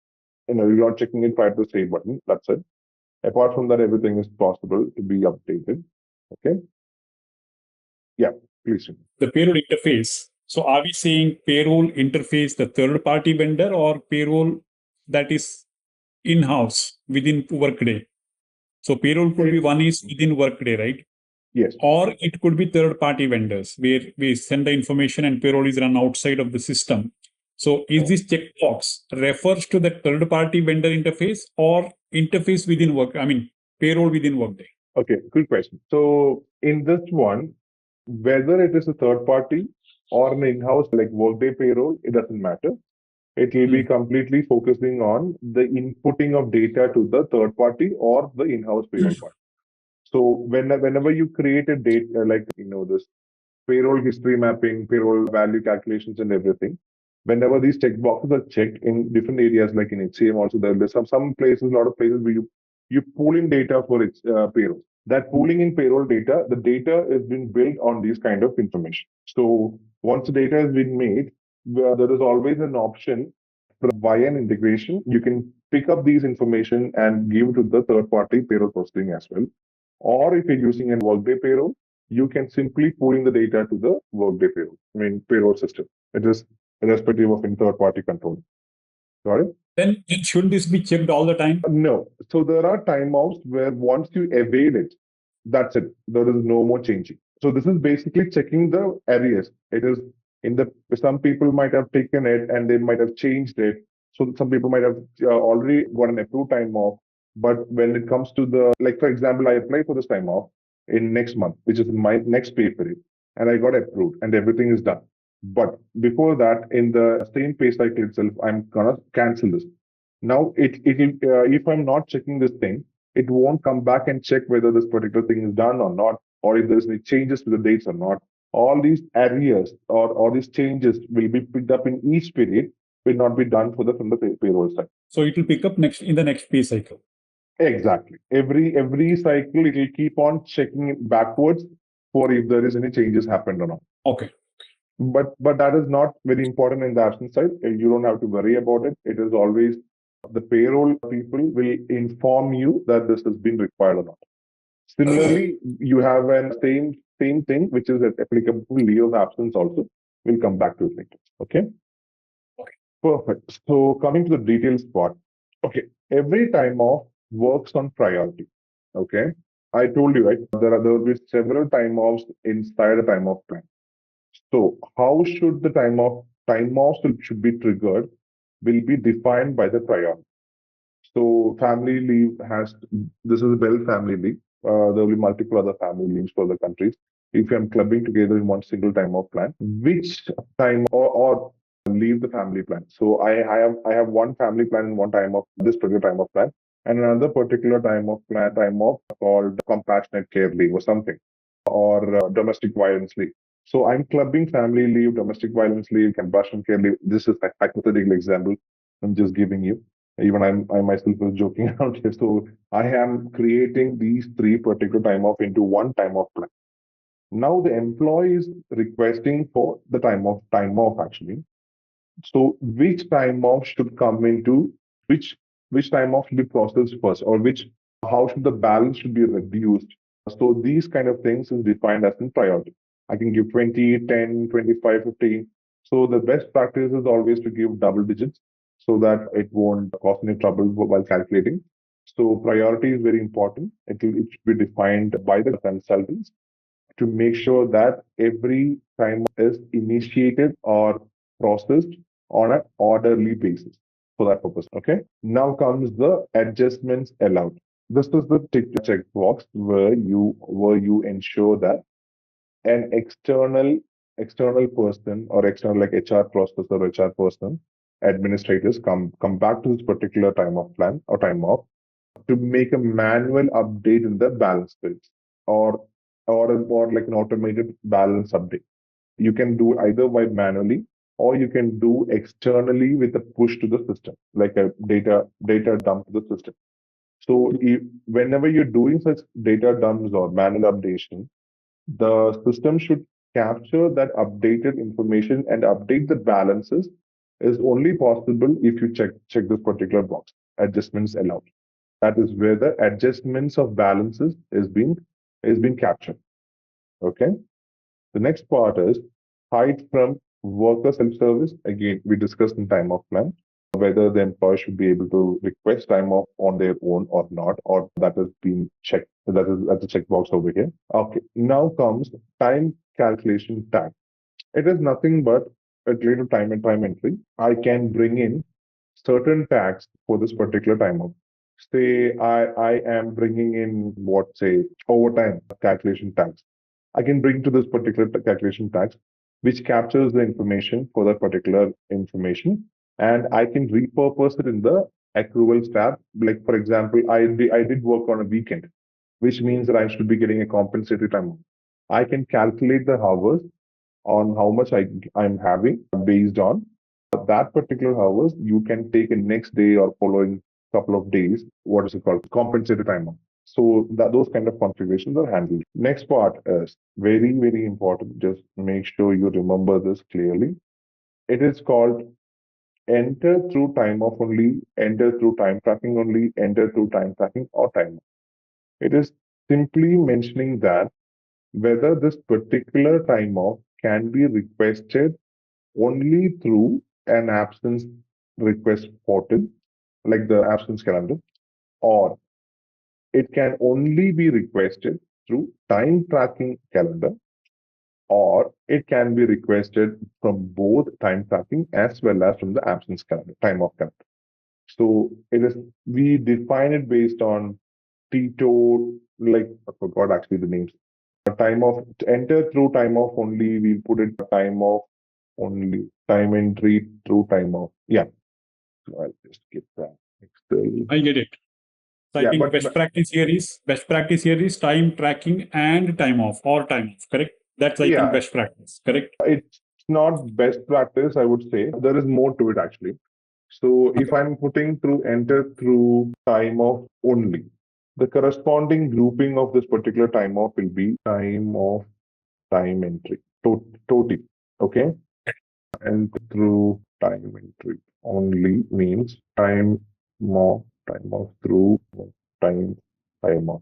you're not checking it prior to the save button. That's it. Apart from that, everything is possible to be updated. Okay. Yeah, please. The payroll interface. So are we saying payroll interface the third party vendor or payroll that is in-house within Workday? So payroll could be one is within Workday, right? Yes. Or it could be third-party vendors where we send the information and payroll is run outside of the system. So is this checkbox refers to the third-party vendor interface or interface within payroll within Workday? Okay, good question. So in this one, whether it is a third party or an in-house like Workday payroll, it doesn't matter. It will be completely focusing on the inputting of data to the third party or the in-house payroll part. So whenever you create a data, like, this payroll history mapping, payroll value calculations and everything, whenever these checkboxes are checked in different areas, like in HCM also, there's some places, a lot of places where you pull in data for its payroll. That pooling in payroll data, the data is being built on these kind of information. So once the data has been made, there is always an option via an integration. You can pick up these information and give to the third party payroll processing as well. Or if you're using a Workday payroll, you can simply pull in the data to the Workday payroll system. It is irrespective of any third party control. Got it? Then should this be checked all the time? No. So there are timeouts where once you evade it, that's it. There is no more changing. So this is basically checking the areas. It is some people might have taken it and they might have changed it. So some people might have already got an approved time off. But when it comes to like, for example, I apply for this time off in next month, which is my next pay period, and I got approved and everything is done. But before that, in the same pay cycle itself, I'm gonna cancel this. Now, if I'm not checking this thing, it won't come back and check whether this particular thing is done or not, or if there's any changes to the dates or not. All these areas or these changes will be picked up in each period, will not be done from the payroll side. So it will pick up in the next pay cycle. Exactly. Every cycle, it will keep on checking it backwards for if there is any changes happened or not. Okay. But that is not very important in the absence side. You don't have to worry about it. It is always the payroll people will inform you that this has been required or not. Similarly, you have an same thing which is applicable to leave of absence also. We'll come back to it later. Okay. Perfect. So coming to the details part. Okay. Every time off works on priority. Okay. I told you, right? There will be several time offs inside a time off plan. So how should the time offs should be triggered will be defined by the priority. So family leave this is a family leave. There will be multiple other family leaves for the countries. If I'm clubbing together in one single time off plan, which time or leave the family plan. So I have one family plan and one time off, this particular time off plan, and another particular time off called compassionate care leave or something, or domestic violence leave. So I'm clubbing family leave, domestic violence leave, compassionate care leave. This is a hypothetical example I'm just giving you. Even I myself was joking around here. So I am creating these three particular time off into one time off plan. Now the employee is requesting for the time off actually. So which time off should come into which time off should be processed first, or how should the balance should be reduced? So these kind of things is defined as in priority. I can give 20, 10, 25, 15. So the best practice is always to give double digits so that it won't cause any trouble while calculating. So priority is very important. It should be defined by the consultants to make sure that every time is initiated or processed on an orderly basis for that purpose. Okay. Now comes the adjustments allowed. This is the tick check box where you ensure that an external person or external like HR process or HR person administrators come back to this particular time of plan or time off to make a manual update in the balance fields or or like an automated balance update. You can do either by manually or you can do externally with a push to the system, like a data dump to the system. So whenever you're doing such data dumps or manual updation, the system should capture that updated information and update the balances is only possible if you check this particular box, adjustments allowed. That is where the adjustments of balances is being captured. Okay. The next part is hide from worker self-service. Again, we discussed in time off plan whether the employer should be able to request time off on their own or not, or that has been checked. That's a checkbox over here. Okay. Now comes time calculation tag. It is nothing but a related time and time entry. I can bring in certain tags for this particular time off. Say I am bringing in what say overtime calculation tags. I can bring to this particular calculation tags, which captures the information for that particular information, and I can repurpose it in the accruals tab. Like for example, I did work on a weekend, which means that I should be getting a compensatory time off. I can calculate the hours on how much I'm having based on that particular hours. You can take a next day or following couple of days, what is it called, compensated time off. So that those kind of configurations are handled. Next part is very, very important. Just make sure you remember this clearly. It is called enter through time off only, enter through time tracking only, enter through time tracking or time off. It is simply mentioning that whether this particular time off can be requested only through an absence request portal, like the absence calendar, or it can only be requested through time tracking calendar, or it can be requested from both time tracking as well as from the absence calendar, time off calendar. So it is, we define it based on TTO, like I forgot actually the names. Time off, enter through time off only, we put it time off only, time entry through time off. Yeah. So I'll just get that. I get it. So I think best practice here is time tracking and time off or time off, correct? That's I think best practice, correct? It's not best practice, I would say. There is more to it actually. So if I'm putting through enter through time off only, the corresponding grouping of this particular time off will be time off time entry. TOTI. Okay. And through time entry only means time off through time off.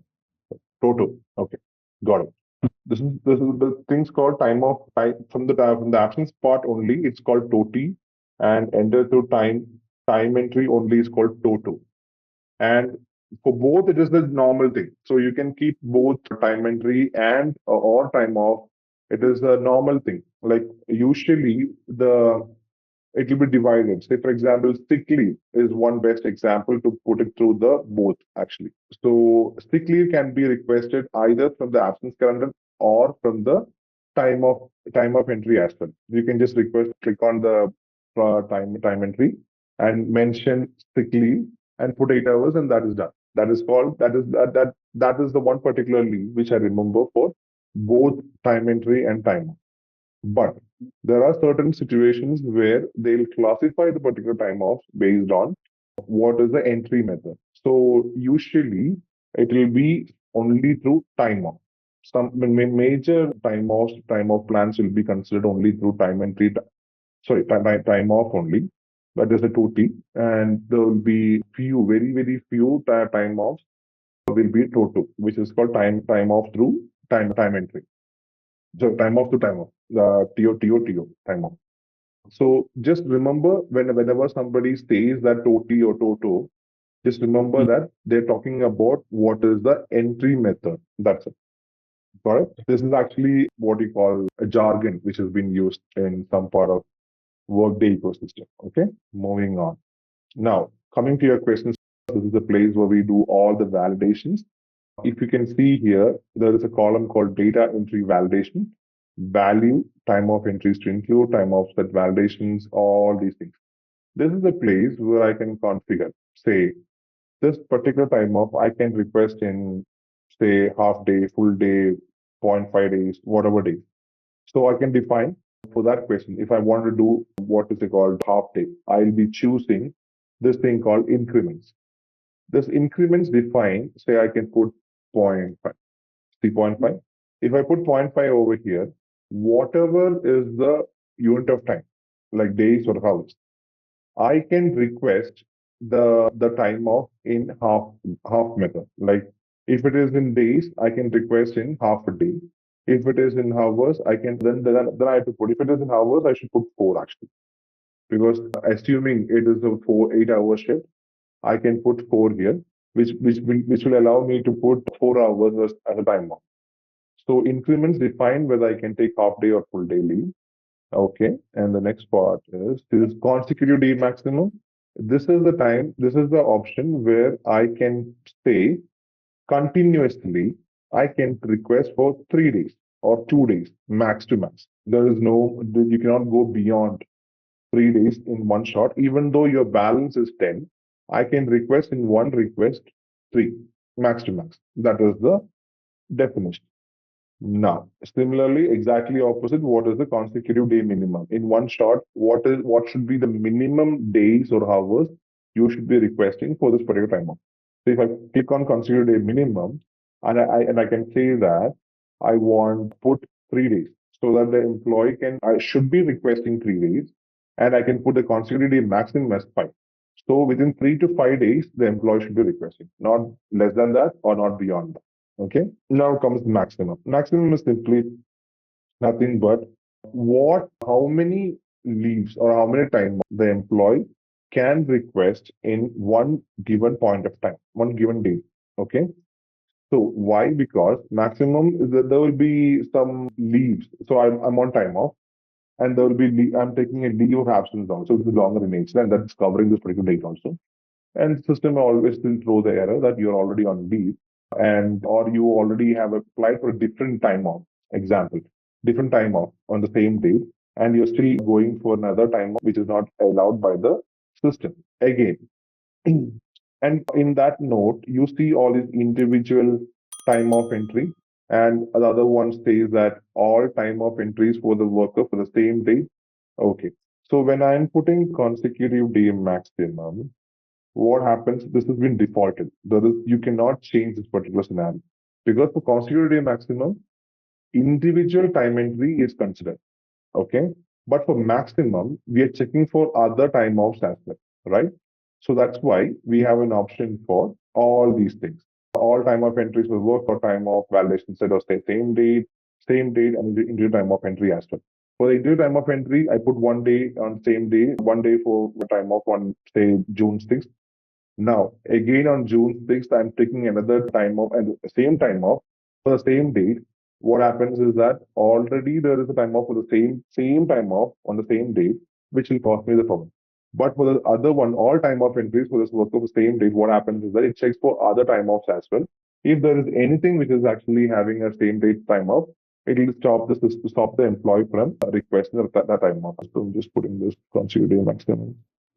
Total. Okay. Got it. This is the things called time off time from the absence part only. It's called TOTI, and enter through time entry only is called TOTO. And for both, it is the normal thing. So you can keep both time entry and or time off. It is a normal thing. Like usually it will be divided. Say, for example, sick leave is one best example to put it through the both actually. So sick leave can be requested either from the absence calendar or from the time of entry as well. You can just click on the time entry and mention sick leave and put 8 hours, and that is done. That is called that is the one particular leave which I remember for both time entry and time off. But there are certain situations where they'll classify the particular time off based on what is the entry method. So usually it will be only through time off. Some major time off plans will be considered only through time entry. Sorry, time off only. That is a 2T, and there will be few, very very few time offs will be TOTO, which is called time off through time entry. So time off to time off, the TO time off. So just remember whenever somebody says that TOT or TOTO, just remember that they're talking about what is the entry method. That's it. Got it? This is actually what you call a jargon, which has been used in some part of Workday ecosystem. Okay, moving on. Now, coming to your questions, this is the place where we do all the validations. If you can see here, there is a column called data entry validation, value, time of entries to include, time of set validations, all these things. This is the place where I can configure, say, this particular time off, I can request in, say, half day, full day, 0.5 days, whatever day. So I can define for that question, if I want to do what is it called half day, I'll be choosing this thing called increments. This increments define, say I can put 0.5, 3.5. If I put 0.5 over here, whatever is the unit of time, like days or hours, I can request the time off in half method. Like if it is in days, I can request in half a day. If it is in hours, I can then I have to put. If it is in hours, I should put 4 actually, because assuming it is a 8 hour shift, I can put 4 here, which will allow me to put 4 hours as a time off. So increments define whether I can take half day or full day leave. Okay, and the next part is this consecutive day maximum. This is the time, this is the option where I can say continuously, I can request for 3 days or 2 days, max to max. There is no, you cannot go beyond 3 days in one shot, even though your balance is 10. I can request in one request 3, max to max. That is the definition. Now, similarly, exactly opposite, what is the consecutive day minimum? In one shot, what should be the minimum days or hours you should be requesting for this particular time off? So if I click on consecutive day minimum, and I can say that I want put 3 days, so that the employee I should be requesting 3 days, and I can put the consecutive day maximum as 5. So within 3 to 5 days, the employee should be requesting, not less than that or not beyond that. Okay. Now comes maximum. Maximum is simply nothing but how many leaves or how many time the employee can request in one given point of time, one given day. Okay. So why? Because maximum is that there will be some leaves. So I'm on time off, and there will be I'm taking a leave of absence also. It's longer in nature, and that's covering this particular date also. And the system always will throw the error that you're already on leave, and or you already have applied for a different time off. Example, different time off on the same date, and you're still going for another time off which is not allowed by the system. Again, and in that note, you see all these individual time off entry, and the other one says that all time off entries for the worker for the same day. Okay. So when I'm putting consecutive day maximum, what happens? This has been defaulted. You cannot change this particular scenario because for consecutive day maximum, individual time entry is considered. Okay, but for maximum, we are checking for other time offs as well, right? So that's why we have an option for all these things. All time off entries will work for time off validation instead of say same date, and individual time off entry as well. For the individual time off entry, I put 1 day on same day, 1 day for time off on say June 6th. Now, again on June 6th, I'm taking another time off and the same time off for the same date. What happens is that already there is a time off for the same time off on the same date, which will cause me the problem. But for the other one, all time off entries for this work of the same date, what happens is that it checks for other time offs as well. If there is anything which is actually having a same date time off, it will stop the employee from requesting that time off. So I'm just putting this consecutive maximum.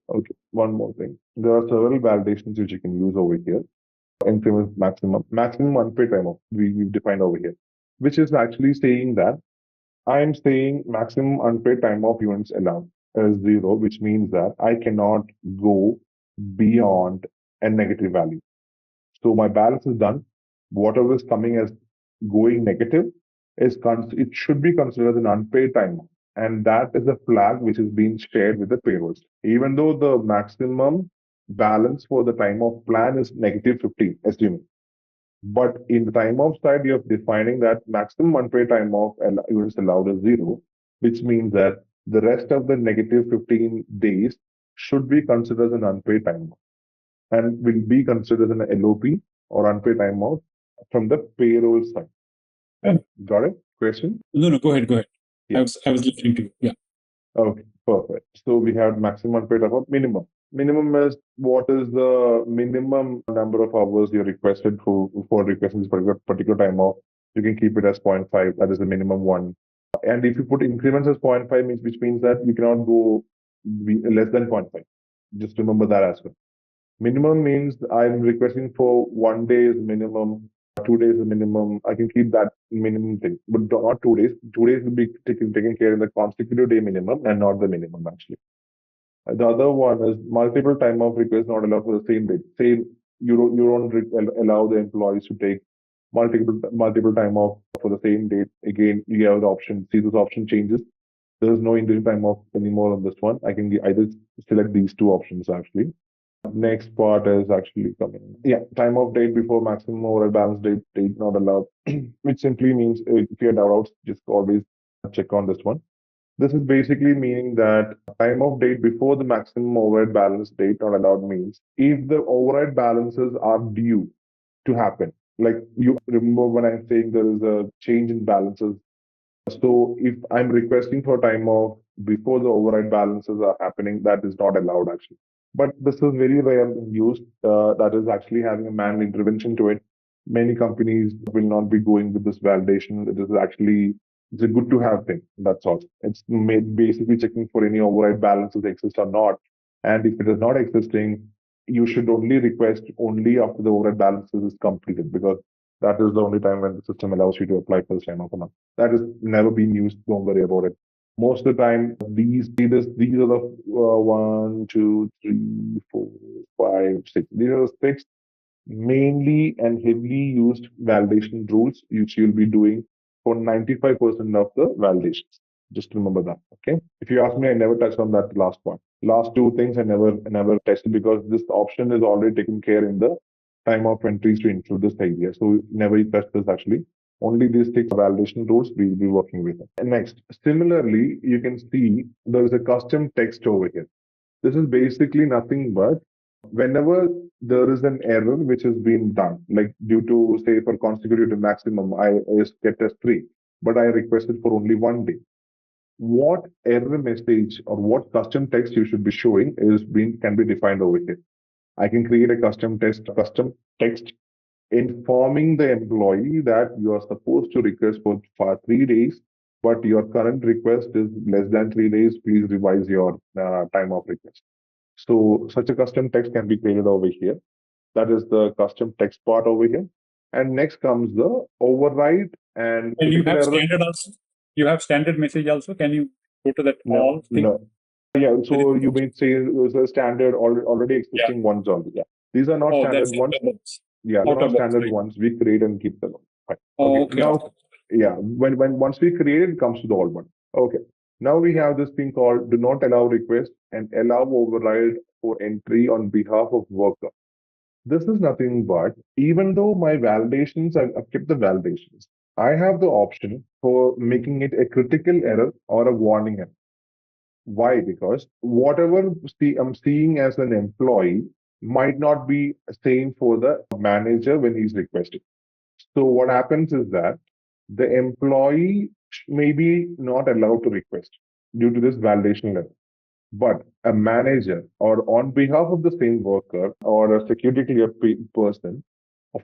Okay, one more thing. There are several validations which you can use over here. Increment maximum unpaid time off we've defined over here, which is actually saying that I'm saying maximum unpaid time off units allowed is 0, which means that I cannot go beyond a negative value. So my balance is done. Whatever is coming as going negative it should be considered as an unpaid time off. And that is a flag which is being shared with the payrolls. Even though the maximum balance for the time off plan is negative 15, assuming. But in the time off side, you're defining that maximum unpaid time off is allowed as 0, which means that the rest of the negative 15 days should be considered as an unpaid time off and will be considered as an LOP or unpaid time off from the payroll side. Got it? Question? No, go ahead. Yeah. I was listening to you. Yeah. Okay, perfect. So we have maximum unpaid time off, minimum. Minimum is what is the minimum number of hours you're requested for requesting this particular time off. You can keep it as 0.5. That is the minimum one. And if you put increments as 0.5, which means that you cannot go less than 0.5. Just remember that as well. Minimum means I'm requesting for 1 day is minimum, 2 days is minimum. I can keep that minimum thing, but not 2 days. 2 days will be taken care in the consecutive day minimum and not the minimum actually. The other one is multiple time off requests not allowed for the same date. You don't allow the employees to take multiple time off for the same date. Again, you have the option. See, this option changes. There is no individual time off anymore on this one. I can either select these two options actually. Next part is actually coming. Yeah, time off date before maximum override balance date not allowed, which simply means if you have doubts, just always check on this one. This is basically meaning that time of date before the maximum override balance date not allowed means if the override balances are due to happen. Like you remember when I'm saying there is a change in balances. So if I'm requesting for time off before the override balances are happening, that is not allowed actually. But this is very rare in use. That is actually having a manual intervention to it. Many companies will not be going with this validation. It is actually it's a good to have thing. That's all. It's basically checking for any override balances exist or not. And if it is not existing, you should only request only after the override balances is completed because that is the only time when the system allows you to apply for the time off amount. That has never been used. Don't worry about it. Most of the time, these are the 1, 2, 3, 4, 5, 6. These are the 6 mainly and heavily used validation rules which you'll be doing for 95% of the validations. Just remember that. Okay. If you ask me, I never touched on that last one. Last two things I never tested because this option is already taken care in the time of entries to include this idea. So never touch this actually. Only these 6 validation rules we'll be working with. And next, similarly, you can see there is a custom text over here. This is basically nothing but whenever there is an error which has been done, like due to, say, for consecutive maximum, I get as 3, but I requested for only 1 day. What error message or what custom text you should be showing can be defined over here. I can create a custom text informing the employee that you are supposed to request for 3 days, but your current request is less than 3 days. Please revise your time of request. So such a custom text can be created over here. That is the custom text part over here. And next comes the override and you have standard also. You have standard message also. Can you go to that all thing? No. Yeah, so you may say there's a standard already existing ones already. Yeah. These are not standard ones. Yeah, they're not standard ones. We create and keep them. Fine. Okay. Now, yeah, when once we create it comes to the old one. Okay. Now we have this thing called do not allow request and allow override for entry on behalf of worker. This is nothing but even though my validations, I've kept the validations, I have the option for making it a critical error or a warning error. Why? Because whatever I'm seeing as an employee might not be same for the manager when he's requesting. So what happens is that the employee may be not allowed to request due to this validation level. But a manager or on behalf of the same worker or a security clear person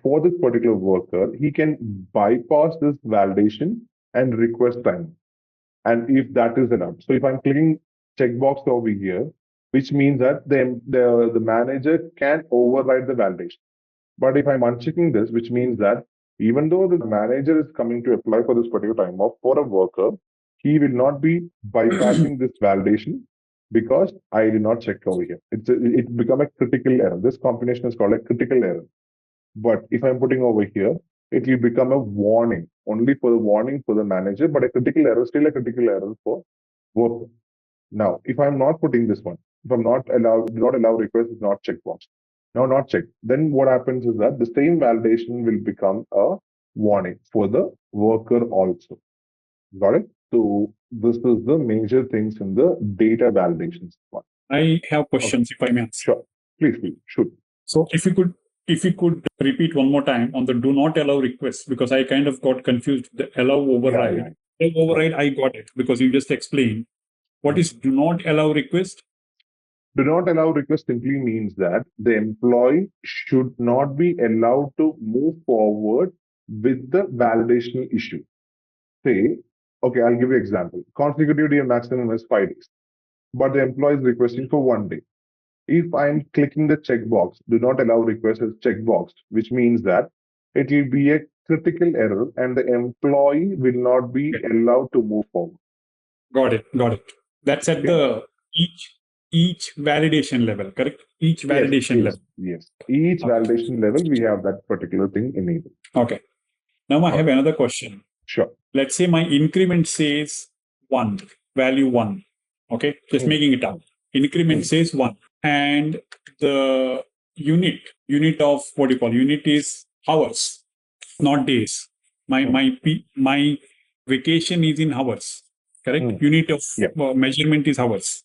for this particular worker, he can bypass this validation and request time. And if that is enough. So if I'm clicking checkbox over here, which means that the manager can override the validation. But if I'm unchecking this, which means that even though the manager is coming to apply for this particular time off for a worker, he will not be bypassing this validation because I did not check over here. It become a critical error. This combination is called a critical error. But if I'm putting over here, it will become a warning, only for the warning for the manager, but a critical error, still a critical error for worker. Now, if I'm not putting this one, if I'm not allow request is not checkbox, No, not checked. Then what happens is that the same validation will become a warning for the worker also. Got it? So this is the major things in the data validations part. I have questions, if I may ask. Sure. Please, shoot. So if you could repeat one more time on the do not allow request, because I kind of got confused. The allow override. Yeah. Allow override, I got it because you just explained. What is do not allow request? Do not allow request simply means that the employee should not be allowed to move forward with the validation issue. Say, okay, I'll give you an example. Consecutive day maximum is 5 days, but the employee is requesting for 1 day. If I'm clicking the checkbox, do not allow request as checkbox, which means that it will be a critical error and the employee will not be allowed to move forward. Got it. That's at the each validation level, correct? Each validation level. Yes. Each validation level, we have that particular thing enabled. Okay. Now I have another question. Sure. Let's say my increment says 1, value 1. Okay. Just making it up. Increment says 1. And the unit of what you call unit is hours, not days. My vacation is in hours, correct? Unit of measurement is hours.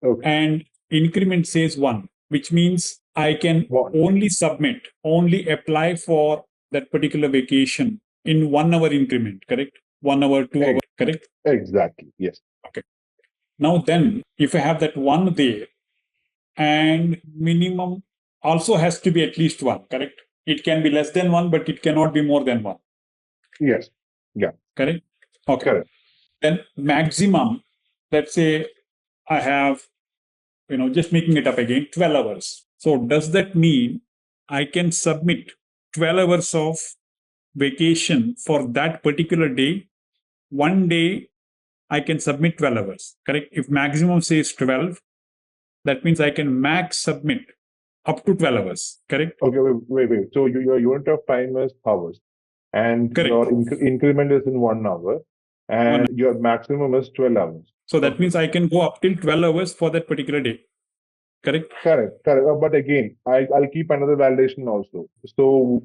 Okay. And increment says 1, which means I can only apply for that particular vacation in 1 hour increment, correct? 1 hour, 2 hours, correct? Exactly. Yes. Okay. Now then, if I have that 1 there, and minimum also has to be at least 1, correct? It can be less than 1, but it cannot be more than 1. Yes. Yeah. Correct? Okay. Correct. Then maximum, let's say I have, just making it up again, 12 hours. So does that mean I can submit 12 hours of vacation for that particular day? 1 day, I can submit 12 hours, correct? If maximum says 12, that means I can max submit up to 12 hours, correct? Okay, wait. So your unit of time is hours, and correct. Your increment is in 1 hour, and your maximum is 12 hours. So that means I can go up till 12 hours for that particular day, correct? Correct. But again, I'll keep another validation also. So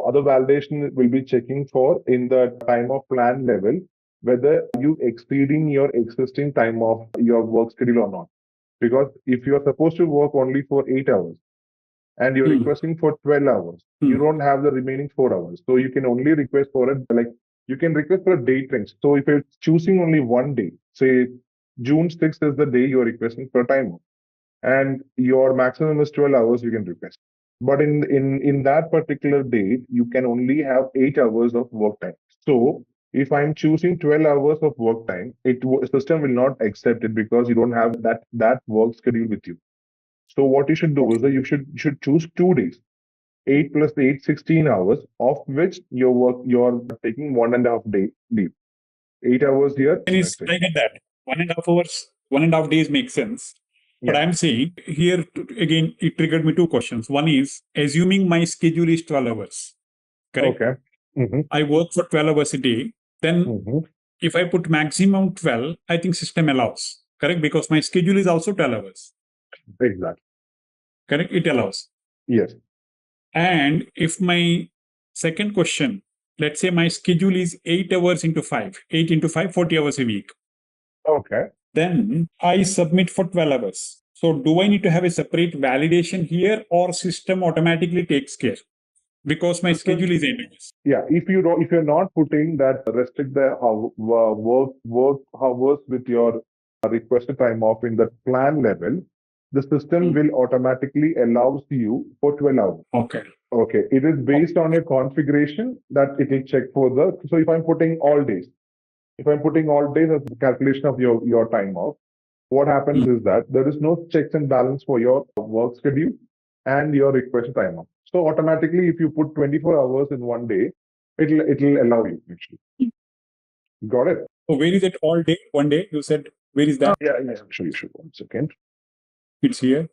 other validation will be checking for in the time of plan level, whether you exceeding your existing time of your work schedule or not. Because if you are supposed to work only for 8 hours and you're requesting for 12 hours, you don't have the remaining 4 hours. So you can only request for it, you can request for a date range. So if you're choosing only 1 day, say June 6th is the day you're requesting for time off, and your maximum is 12 hours, you can request. But in that particular date, you can only have 8 hours of work time. So if I'm choosing 12 hours of work time, system will not accept it because you don't have that work schedule with you. So what you should do is that you should choose 2 days, 8 plus 8, 16 hours, of which you're taking 1.5 day leave. 8 hours here. I get that. 1.5 hours, 1.5 days makes sense. But I'm saying here, again, it triggered me 2 questions. One is, assuming my schedule is 12 hours, correct? Okay. I work for 12 hours a day. Then if I put maximum 12, I think system allows, correct? Because my schedule is also 12 hours. Exactly. Correct? It allows. Yes. And if my second question, let's say my schedule is 8 hours into 5, 8 into 5, 40 hours a week. Okay. Then I submit for 12 hours. So do I need to have a separate validation here, or system automatically takes care? Because my schedule is 8 hours. Yeah, if you're not putting that restrict the work hours with your requested time off in the plan level, the system will automatically allows you for 12 hours. Okay. It is based on your configuration that it will check for so if I'm putting all days, as a calculation of your time off, what happens is that there is no checks and balance for your work schedule and your requested time off. So automatically, if you put 24 hours in 1 day, it'll allow you actually. Got it? So where is it all day? 1 day? You said where is that? Yeah. I'm sure you should. 1 second. It's here.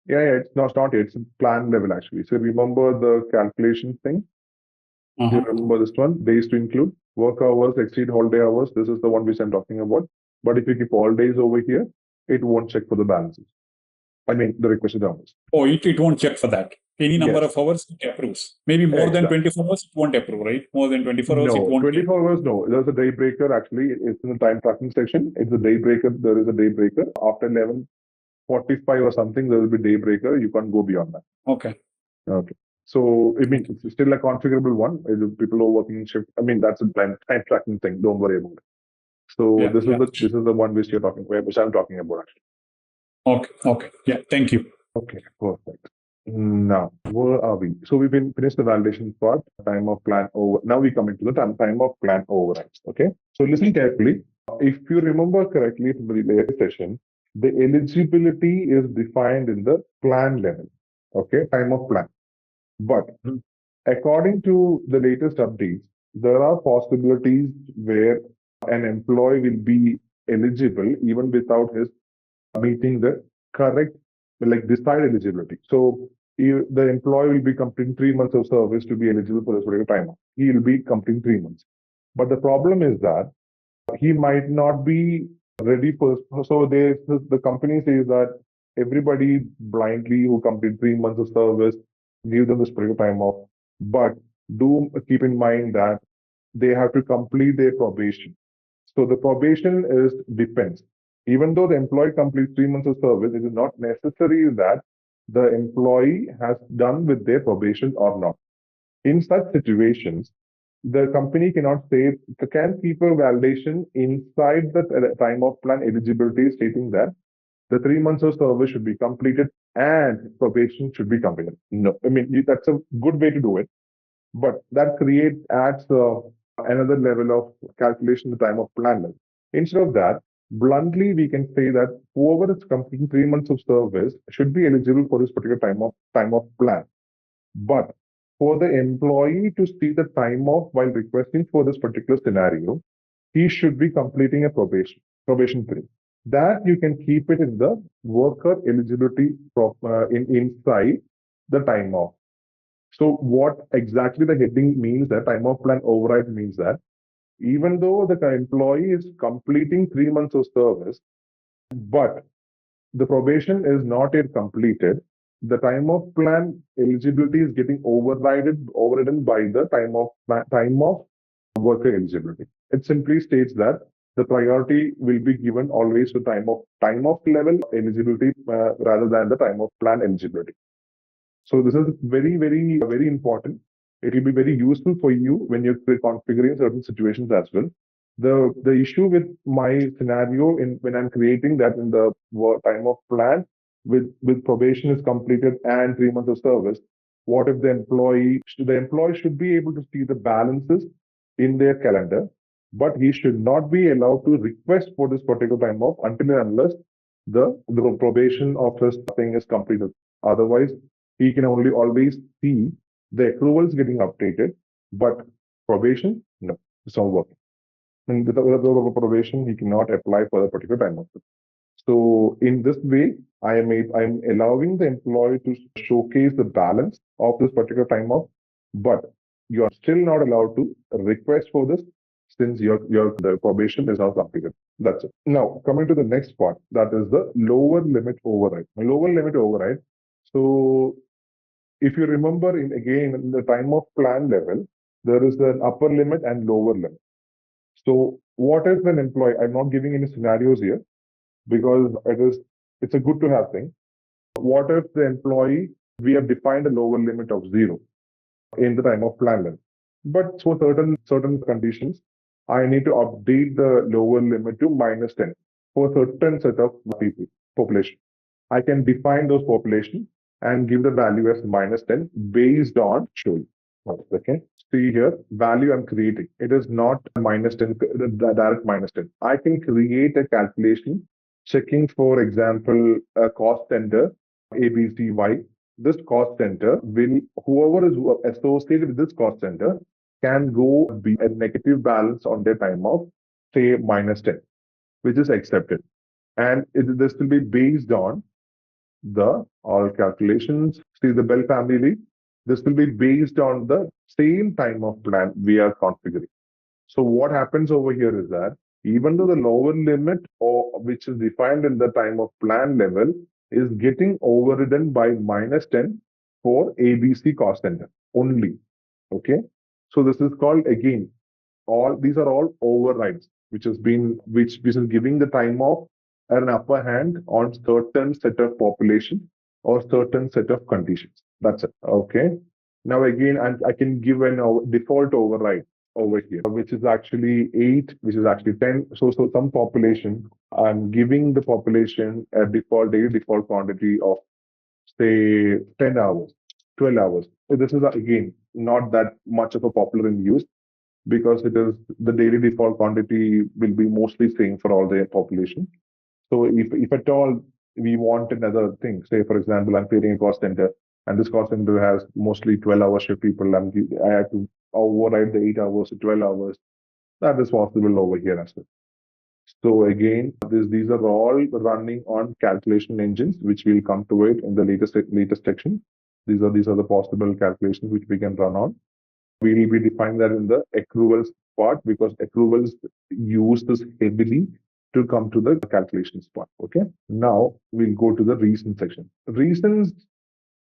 Yeah. It's not here. It's plan level actually. So remember the calculation thing. You remember this one? Days to include work hours exceed holiday hours. This is the one which I'm talking about. But if you keep all days over here, it won't check for the balances. The requested hours. Oh, it won't check for that. Any number Yes. of hours it approves. Maybe more than Exactly. 24 hours, it won't approve, right? More than 24 hours, it No, won't. 24 hours, no. There's a day breaker, actually. It's in the time tracking section. It's a day breaker. There is a day breaker. After 11:45 or something, there will be day breaker. You can't go beyond that. Okay. Okay. So, it's still a configurable one. People who are working in shift, that's a time tracking thing. Don't worry about it. So, this is the one which I'm talking about, actually. Okay. Yeah. Thank you. Okay, perfect. Now, where are we? So we've been finished the validation part, time of plan over. Now we come into the time of plan overrides. Okay. So listen carefully. If you remember correctly from the latest session, the eligibility is defined in the plan level. Okay, time of plan. But according to the latest updates, there are possibilities where an employee will be eligible even without his meeting the correct, desired eligibility. So the employee will be completing 3 months of service to be eligible for this particular time. He will be completing 3 months. But the problem is that he might not be ready for. So the company says that everybody blindly who complete 3 months of service, give them this particular time off. But do keep in mind that they have to complete their probation. So the probation depends. Even though the employee completes 3 months of service, it is not necessary that the employee has done with their probation or not. In such situations, the company cannot say, can keep a validation inside the time of plan eligibility, stating that the 3 months of service should be completed and probation should be completed. No, that's a good way to do it, but that adds another level of calculation the time of plan level. Instead of that, bluntly, we can say that whoever is completing 3 months of service should be eligible for this particular time of plan. But for the employee to see the time off while requesting for this particular scenario, he should be completing a probation period. That you can keep it in the worker eligibility inside the time off. So what exactly the heading means, that time of plan override means that even though the employee is completing 3 months of service, but the probation is not yet completed, the time of plan eligibility is getting overridden by the time of worker eligibility. It simply states that the priority will be given always to time of level eligibility rather than the time of plan eligibility. So this is very, very, very important. It will be very useful for you when you're configuring certain situations as well. The issue with my scenario when I'm creating that in the time of plan with probation is completed and 3 months of service, what if the employee should be able to see the balances in their calendar, but he should not be allowed to request for this particular time off until and unless the probation of his thing is completed. Otherwise, he can only always see the accruals getting updated, but probation, no, it's not working. And without probation, he cannot apply for the particular time off. So in this way, I'm allowing the employee to showcase the balance of this particular time off, but you are still not allowed to request for this since the probation is not completed. That's it. Now coming to the next part, that is the lower limit override. Lower limit override. So if you remember, in the time of plan level, there is an upper limit and lower limit. So what if an employee, I'm not giving any scenarios here because it's a good to have thing. What if the employee, we have defined a lower limit of 0 in the time of plan level, but for certain conditions, I need to update the lower limit to -10 for certain set of people, population. I can define those population and give the value as -10 based on showing. Okay. See here, value I'm creating. It is not -10, the direct -10. I can create a calculation checking, for example, a cost center, ABCY. This cost center whoever is associated with this cost center can go be a negative balance on their time of, say, -10, which is accepted. And this will be based on the all calculations. See the Bell family leave. This will be based on the same time of plan we are configuring. So what happens over here is that even though the lower limit, or which is defined in the time of plan level, is getting overridden by -10 for ABC cost center only. Okay. So this is called, again, all these are all overrides, which is giving the time off an upper hand on certain set of population or certain set of conditions. That's it. Okay. Now again, I can give an default override over here, which is actually 8, which is actually 10. So some population, I'm giving the population a daily default quantity of, say, 10 hours, 12 hours. So this is again not that much of a popular in use, because it is the daily default quantity will be mostly same for all the population. So if at all we want another thing, say for example, I'm creating a cost center and this cost center has mostly 12-hour shift people, I have to override the 8 hours to 12 hours. That is possible over here as well. So again, these are all running on calculation engines, which we'll come to it in the latest section. These are the possible calculations which we can run on. We will be defining that in the accruals part, because accruals use this heavily to come to the calculations part. Okay. Now we'll go to the reason section. Reasons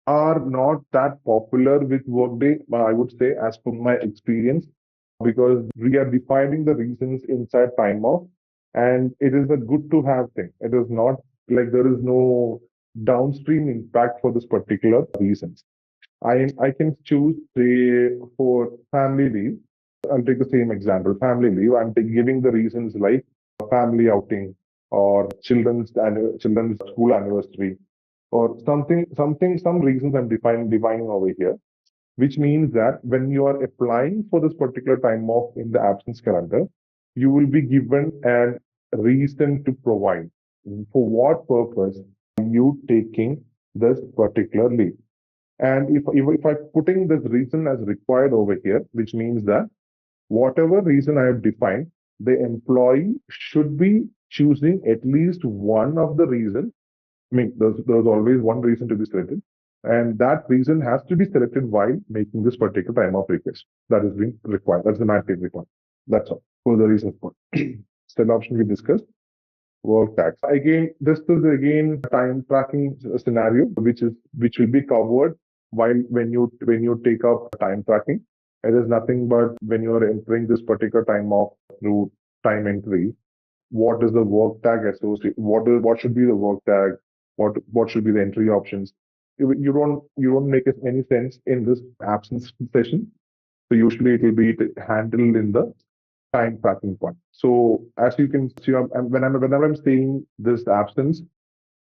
are not that popular with Workday, I would say, as per my experience, because we are defining the reasons inside time off, and it is a good to have thing. It is not like there is no downstream impact for this particular reasons. I can choose, say, for family leave. I'll take the same example, family leave. I'm giving the reasons like family outing or children's school anniversary or some reasons I'm defining over here, which means that when you are applying for this particular time off in the absence calendar, you will be given a reason to provide for what purpose are you taking this particular leave. And if I'm putting this reason as required over here, which means that whatever reason I have defined, the employee should be choosing at least one of the reasons. I mean, there's always one reason to be selected, and that reason has to be selected while making this particular time off request. That is being required. That's the mandate requirement. That's all for the reasons for. Second option we discussed, work tax. Again, this is again time tracking scenario, which will be covered while when you take up time tracking. It is nothing but when you are entering this particular time off through time entry, what is the work tag associated? What should be the work tag? What should be the entry options? You don't make any sense in this absence session. So usually it will be handled in the time tracking part. So as you can see, whenever I'm saying this absence,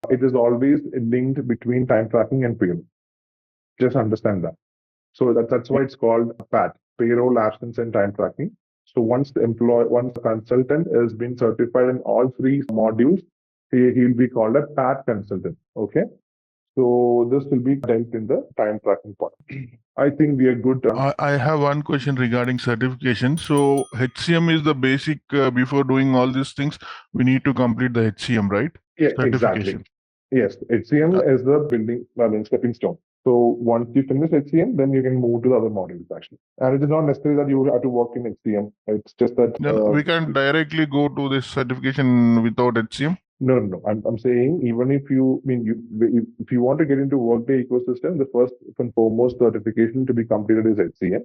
it is always linked between time tracking and payroll. Just understand that. So that's why it's called PAT, payroll, absence, and time tracking. So once the consultant has been certified in all 3 modules, he'll be called a PAT consultant. Okay. So this will be dealt in the time tracking part. I think we are good. I have one question regarding certification. So HCM is the basic. Before doing all these things, we need to complete the HCM, right? Yeah, Certification. Exactly. Yes, HCM is the stepping stone. So once you finish HCM, then you can move to the other modules actually. And it is not necessary that you have to work in HCM. It's just that we can directly go to this certification without HCM. No. I'm saying even if if you want to get into Workday ecosystem, the first and foremost certification to be completed is HCM.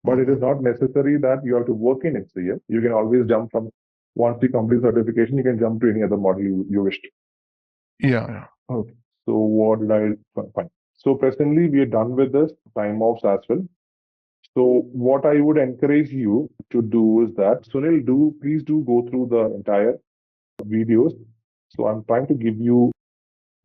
But it is not necessary that you have to work in HCM. You can always jump from once you complete certification, you can jump to any other module you wish to. Yeah. Okay. So what did I find? So presently we are done with this time offs as well. So what I would encourage you to do is that Sunil, please do go through the entire videos. So I'm trying to give you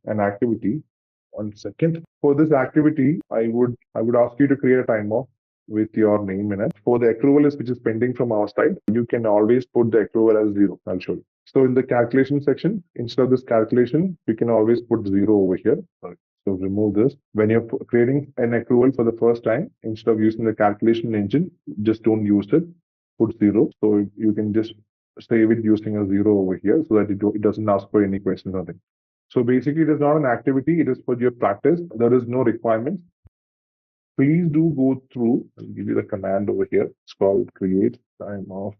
an activity. 1 second. For this activity, I would ask you to create a time off with your name in it. For the accrual list which is pending from our side, you can always put the accrual as 0. I'll show you. So in the calculation section, instead of this calculation, you can always put 0 over here. So remove this. When you're creating an accrual for the first time, instead of using the calculation engine, just don't use it. Put 0. So you can just save it using a 0 over here so that it doesn't ask for any questions or nothing. So basically, it is not an activity. It is for your practice. There is no requirements. Please do go through. I'll give you the command over here. It's called create time off.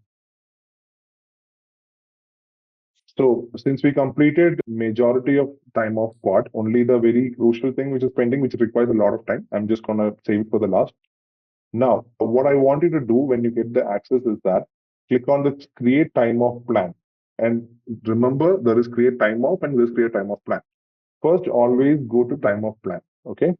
So since we completed majority of time off part, only the very crucial thing which is pending, which requires a lot of time, I'm just gonna save it for the last. Now, what I want you to do when you get the access is that click on the create time off plan. And remember, there is create time off and there is create time off plan. First, always go to time off plan. Okay.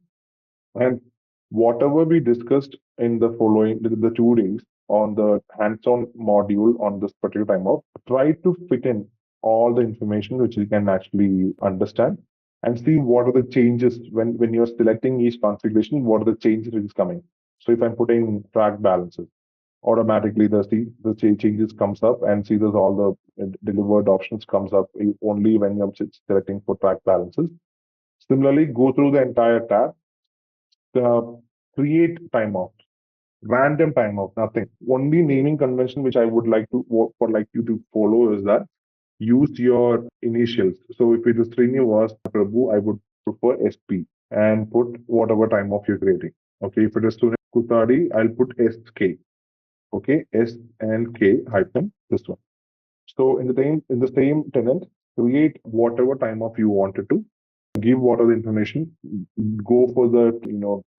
And whatever we discussed in the following the 2 days on the hands-on module on this particular time off, try to fit in all the information which you can actually understand and see what are the changes when you're selecting each configuration, what are the changes which is coming. So if I'm putting track balances, automatically the changes comes up and see there's all the delivered options comes up only when you're selecting for track balances. Similarly, go through the entire tab, create timeout, random timeout, nothing. Only naming convention which I would like you to follow is that use your initials. So if it is Srinivas Prabhu, I would prefer SP and put whatever time off you're creating. Okay, if it is Sunil Kutadi, I'll put SK. Okay, S and K hyphen this one. So in the same tenant, create whatever time off you wanted to, give what are the information, go for the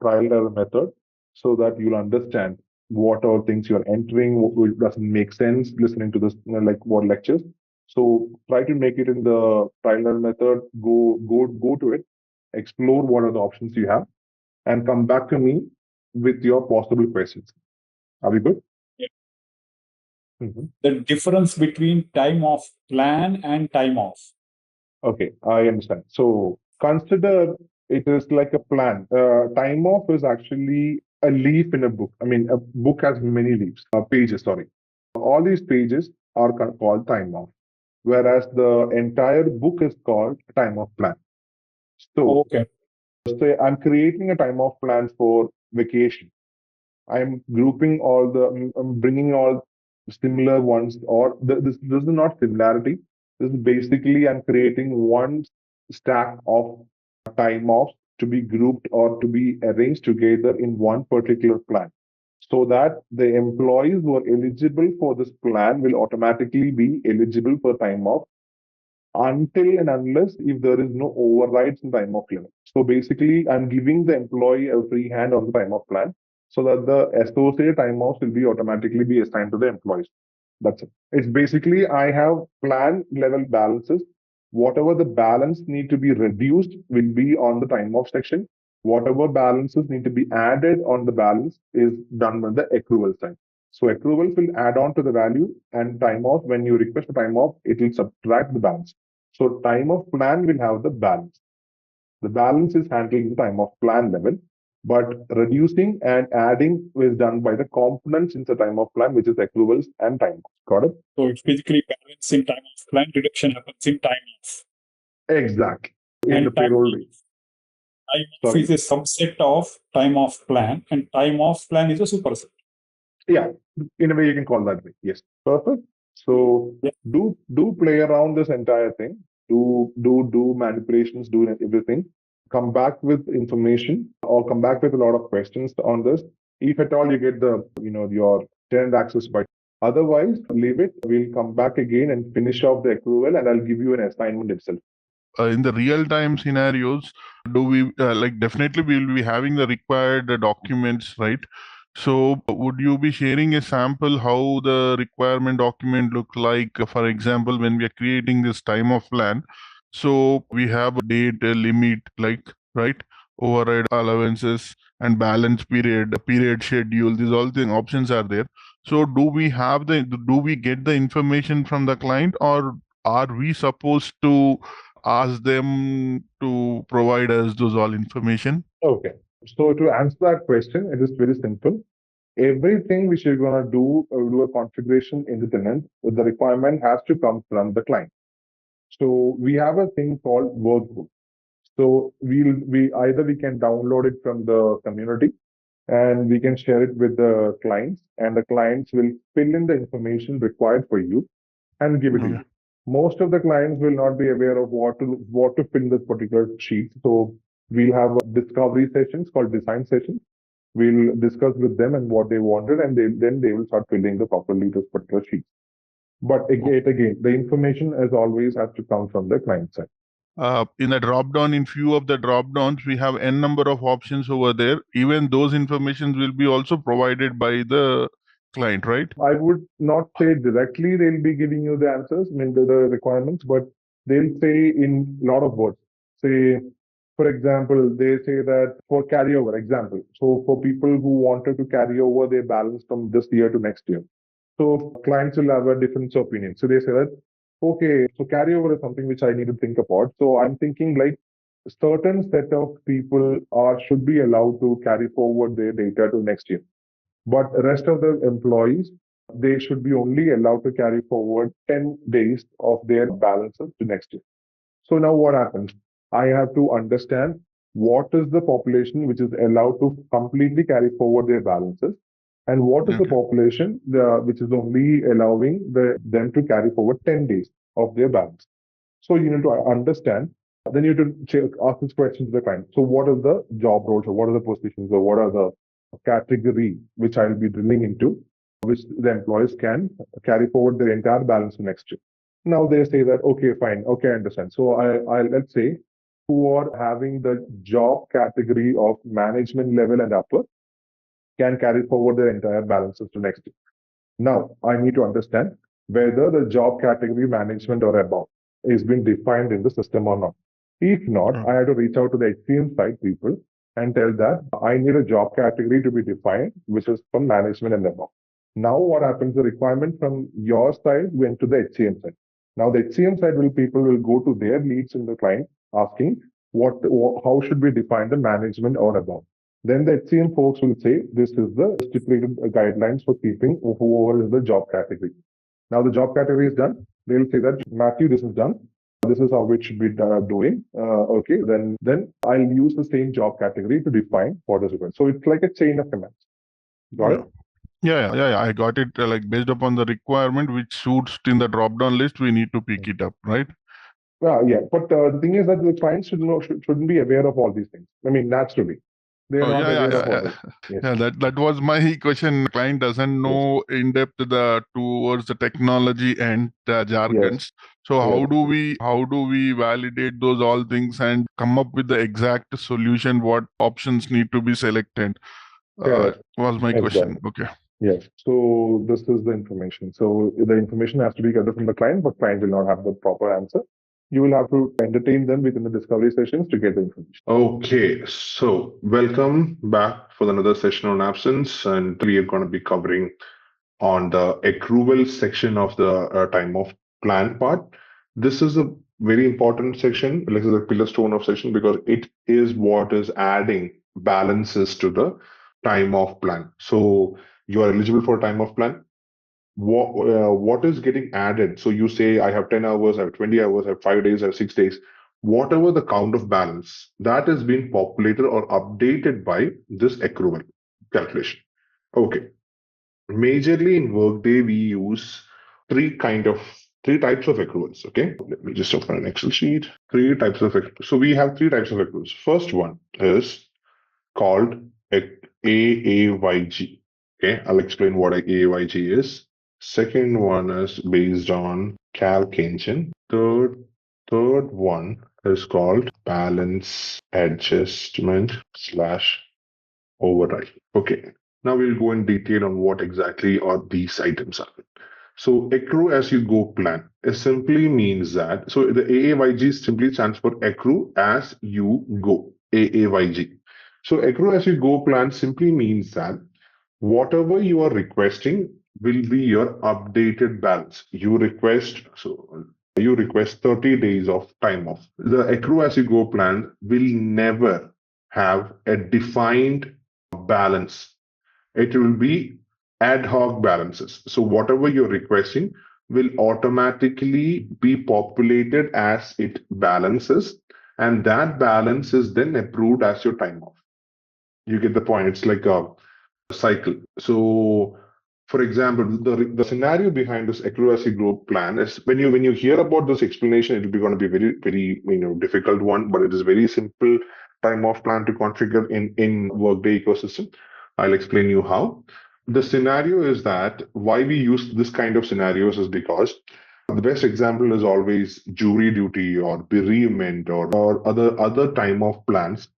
trial and error method so that you'll understand what are things you're entering, what doesn't make sense listening to this, like what lectures. So try to make it in the trial and error method, go to it, explore what are the options you have, and come back to me with your possible questions. Are we good? The difference between time off plan and time off. Okay, I understand. So consider it is like a plan. Time off is actually a leaf in a book. I mean, a book has many leaves, pages, sorry. All these pages are called time off, whereas the entire book is called time off plan. So, Okay. say I'm creating a time off plan for vacation. I'm grouping I'm bringing all similar ones, or this is not similarity. This is basically I'm creating one stack of time offs to be grouped or to be arranged together in one particular plan, so that the employees who are eligible for this plan will automatically be eligible for time off until and unless if there is no overrides in time off limit. So basically, I'm giving the employee a free hand on the time off plan so that the associated time offs will be automatically be assigned to the employees. That's it. It's basically I have plan level balances. Whatever the balance need to be reduced will be on the time off section. Whatever balances need to be added on the balance is done with the accrual side. So accruals will add on to the value, and time off, when you request a time off, it will subtract the balance. So time off plan will have the balance. The balance is handling the time off plan level, but reducing and adding is done by the components in the time off plan, which is accruals and time off. Got it? So it's basically balance in time off plan, reduction happens in time off. Exactly. In And the payroll rate. Time off is a subset of time off plan, and time off plan is a superset. Yeah, in a way you can call that way. Yes, perfect. So yeah. do play around this entire thing. Do manipulations, do everything. Come back with information or come back with a lot of questions on this. If at all you get the your tenant access by. Otherwise, leave it. We'll come back again and finish off the accrual, and I'll give you an assignment itself. In the real-time scenarios, do we definitely we will be having the required documents, right? So would you be sharing a sample how the requirement document look like? For example, when we are creating this time of plan, so we have a date, a limit, right? Override allowances and balance period schedule. These all the options are there. So do we get the information from the client, or are we supposed to ask them to provide us those all information? Okay. So to answer that question, it is very simple. Everything which you're going to do a configuration in the tenant, the requirement has to come from the client. So we have a thing called workbook. So we can download it from the community and we can share it with the clients, and the clients will fill in the information required for you and give it to you. Most of the clients will not be aware of what to fill this particular sheet. So we'll have discovery sessions called design sessions. We'll discuss with them and what they wanted, and then they will start filling the properly this particular sheet. But again, the information as always has to come from the client side. In the drop down, in few of the drop downs, we have n number of options over there. Even those informations will be also provided by the client, right? I would not say directly they'll be giving you the answers, I mean the requirements, but they'll say in a lot of words. Say, for example, they say that for carryover, example. So for people who wanted to carry over their balance from this year to next year. So clients will have a different opinion. So they say that, okay, so carryover is something which I need to think about. So I'm thinking like a certain set of people should be allowed to carry forward their data to next year. But the rest of the employees, they should be only allowed to carry forward 10 days of their balances to next year. So now what happens? I have to understand what is the population which is allowed to completely carry forward their balances, and what is the population which is only allowing them to carry forward 10 days of their balance. So you need to understand. Then you need to ask this question to the client. So what is the job roles, or what are the positions, or what are the category which I'll be drilling into, which the employees can carry forward their entire balance next year. Now they say that, okay, fine, okay, I understand. So I let's say who are having the job category of management level and upper can carry forward their entire balances to next year. Now I need to understand whether the job category management or above is being defined in the system or not. If not, I have to reach out to the HCM side people and tell that I need a job category to be defined, which is from management and above. Now what happens, the requirement from your side went to the HCM side. Now the HCM side people will go to their leads in the client asking how should we define the management or above. Then the HCM folks will say this is the stipulated guidelines for keeping whoever is the job category. Now the job category is done. They'll say that Matthew, this is done. This is how it should be doing. Okay, then I'll use the same job category to define what is required. So it's like a chain of commands. Got it? Yeah. I got it. Like based upon the requirement which suits in the drop down list, we need to pick it up, right? Yeah. But the thing is that the clients shouldn't be aware of all these things. I mean, naturally. They're not aware of all this. Yes. Yeah, that was my question. Client doesn't know in depth towards the technology and jargons. So how do we validate those all things and come up with the exact solution? What options need to be selected? Was my question. Okay. Yes. So this is the information. So the information has to be gathered from the client, but client will not have the proper answer. You will have to entertain them within the discovery sessions to get the information. Okay, so welcome back for another session on absence, and we are going to be covering on the accrual section of the time off plan part. This is a very important section, like the pillar stone of section, because it is what is adding balances to the time off plan. So you are eligible for a time off plan. What is getting added? So you say, I have 10 hours, I have 20 hours, I have 5 days, I have 6 days. Whatever the count of balance, that is being populated or updated by this accrual calculation. Okay. Majorly in Workday, we use three types of accruals. Okay. Let me just open an Excel sheet. Three types of accruals. So we have three types of accruals. First one is called AAYG. Okay. I'll explain what AAYG is. Second one is based on Calc Engine. Third one is called balance adjustment / override. Okay. Now we'll go in detail on what exactly are these items are. So accrue as you go plan. It simply means that, so the AAYG simply stands for accrue as you go, AAYG. So accrue as you go plan simply means that whatever you are requesting will be your updated balance. You request 30 days of time off. The accrue as you go plan will never have a defined balance. It will be ad hoc balances. So whatever you're requesting will automatically be populated as it balances, and that balance is then approved as your time off. You get the point. It's like a cycle. So for example, the scenario behind this accrue as you go plan is when you hear about this explanation, it will be going to be very, very difficult one, but it is very simple time off plan to configure in Workday ecosystem. I'll explain you how. the scenario is that why we use this kind of scenarios is because the best example is always jury duty or bereavement or other time off plans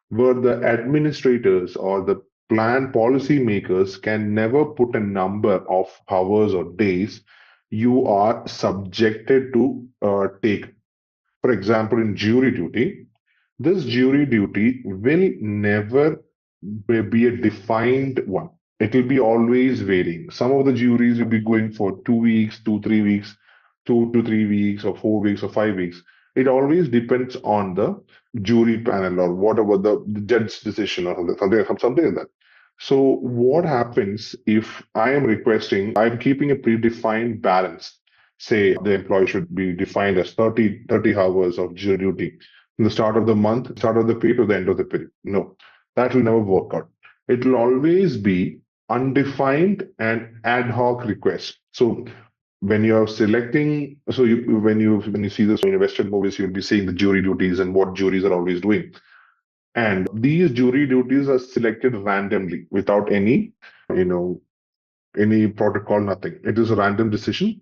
where the administrators or the plan policy makers can never put a number of hours or days you are subjected to take. For example, in jury duty, this jury duty will never be a defined one. It will be always varying. Some of the juries will be going for 2 weeks, 3 weeks, 2 to 3 weeks, or 4 weeks, or 5 weeks. It always depends on the jury panel or whatever the judge's decision or something like that. So, what happens if I am requesting, I'm keeping a predefined balance? Say the employee should be defined as 30 hours of jury duty from the start of the month, start of the period to the end of the period. No, that will never work out. It will always be undefined and ad hoc requests. So when you're selecting, so when you see this in Western movies, you'll be seeing the jury duties and what juries are always doing. And these jury duties are selected randomly without any, any protocol, nothing. It is a random decision.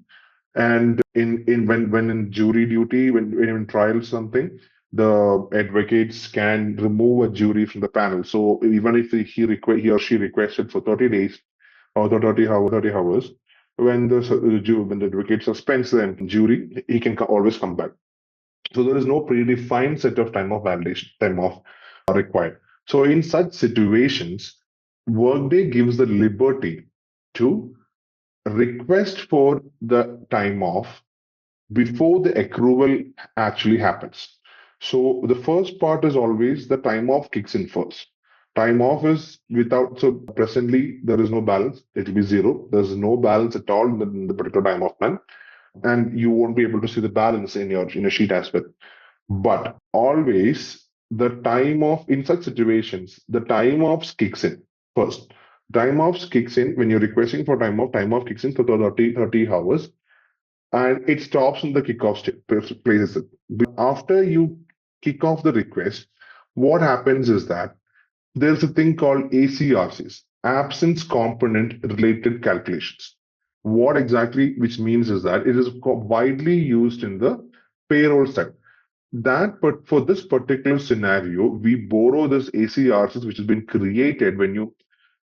And when in jury duty, when in trial something, the advocates can remove a jury from the panel. So even if he or she requested for 30 days or 30 hours, when the advocate suspends the jury, he can always come back. So there is no predefined set of time of validation, time off required. So in such situations, Workday gives the liberty to request for the time off before the accrual actually happens. So the first part is always the time off kicks in first. Time off is without, so presently there is no balance, it will be zero. There's no balance at all in the particular time off plan, and you won't be able to see the balance in your sheet as well. But always the time off in such situations, the time offs kicks in first. Time offs kicks in when you're requesting for time off kicks in for 30 hours, and it stops in the kickoff places. After you kick off the request, what happens is that there's a thing called ACRCs, absence component related calculations. What exactly which means is that it is widely used in the payroll side. But for this particular scenario, we borrow this ACRCs which has been created when you.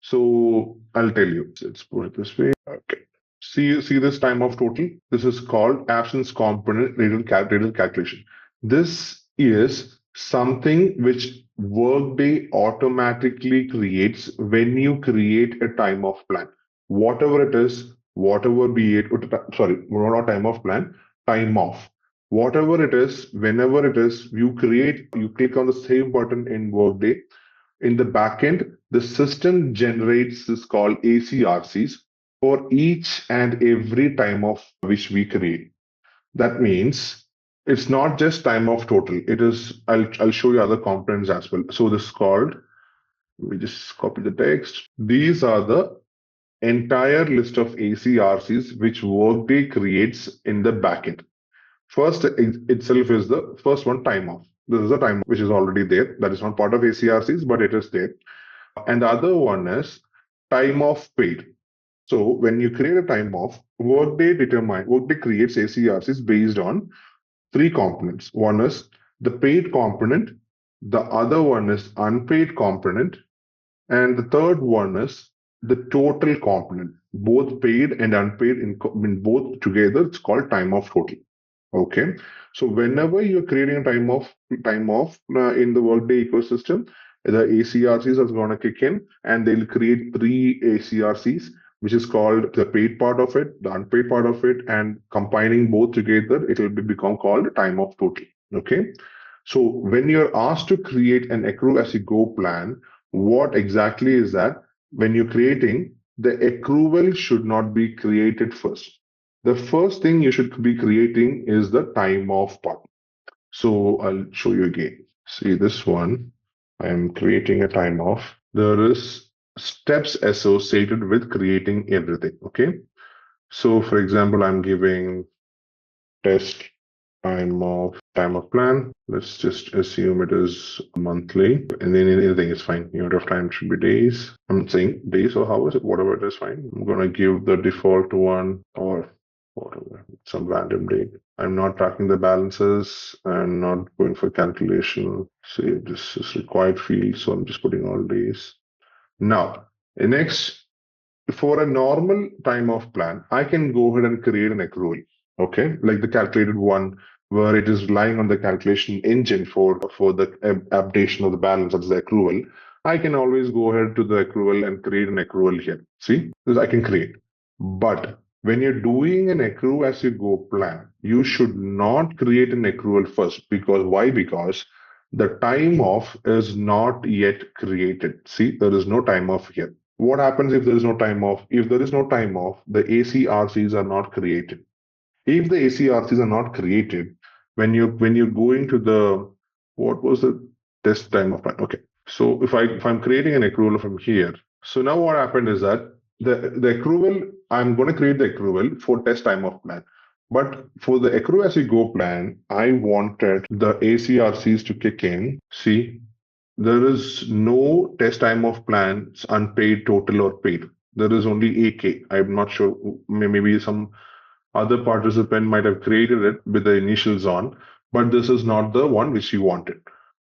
So I'll tell you. Let's put it this way. Okay. See this time of total. This is called absence component rated calculation. This is something which Workday automatically creates when you create a time off plan. Whatever it is, whatever be it, sorry, not time off plan, time off. Whatever it is, whenever it is, you click on the save button in Workday. In the backend, the system generates this called ACRCs for each and every time off which we create. That means it's not just time off total. It is, I'll show you other components as well. So this is called, we just copy the text. These are the entire list of ACRCs which Workday creates in the backend. First itself is the first one, time off. This is a time which is already there. That is not part of ACRCs, but it is there. And the other one is time off paid. So when you create a time off, Workday creates ACRCs based on three components. One is the paid component, the other one is unpaid component, and the third one is the total component. Both paid and unpaid in both together, it's called time off total. Okay, so whenever you're creating a time off in the Workday ecosystem, the ACRCs are going to kick in, and they'll create three ACRCs, which is called the paid part of it, the unpaid part of it, and combining both together, it will become called time off total. Okay, so when you're asked to create an accrue as you go plan, what exactly is that? When you're creating, the accrual should not be created first. The first thing you should be creating is the time off part. So I'll show you again. See this one. I am creating a time off. There is steps associated with creating everything. Okay. So for example, I'm giving test time off time of plan. Let's just assume it is monthly, and then anything is fine. Unit of time should be days. I'm saying days or hours, whatever it is fine. I'm gonna give the default one or whatever, some random date. I'm not tracking the balances. I'm not going for calculation. Say this is required field, so I'm just putting all days. Now, next, for a normal time off plan, I can go ahead and create an accrual. Okay, like the calculated one where it is relying on the calculation engine for the updation of the balance, that's the accrual. I can always go ahead to the accrual and create an accrual here. See, this I can create. But when you're doing an accrue as you go plan, you should not create an accrual first. Because why? Because the time off is not yet created. See, there is no time off here. What happens if there is no time off? If there is no time off, the ACRCs are not created. If the ACRCs are not created, when you're going to the, what was the test time of plan? Okay, so if I'm creating an accrual from here, so now what happened is that the accrual, I'm going to create the accrual for test time of plan. But for the accrue as you go plan, I wanted the ACRCs to kick in. See, there is no test time of plans unpaid, total, or paid. There is only AK. I'm not sure. Maybe some other participant might have created it with the initials on, but this is not the one which you wanted.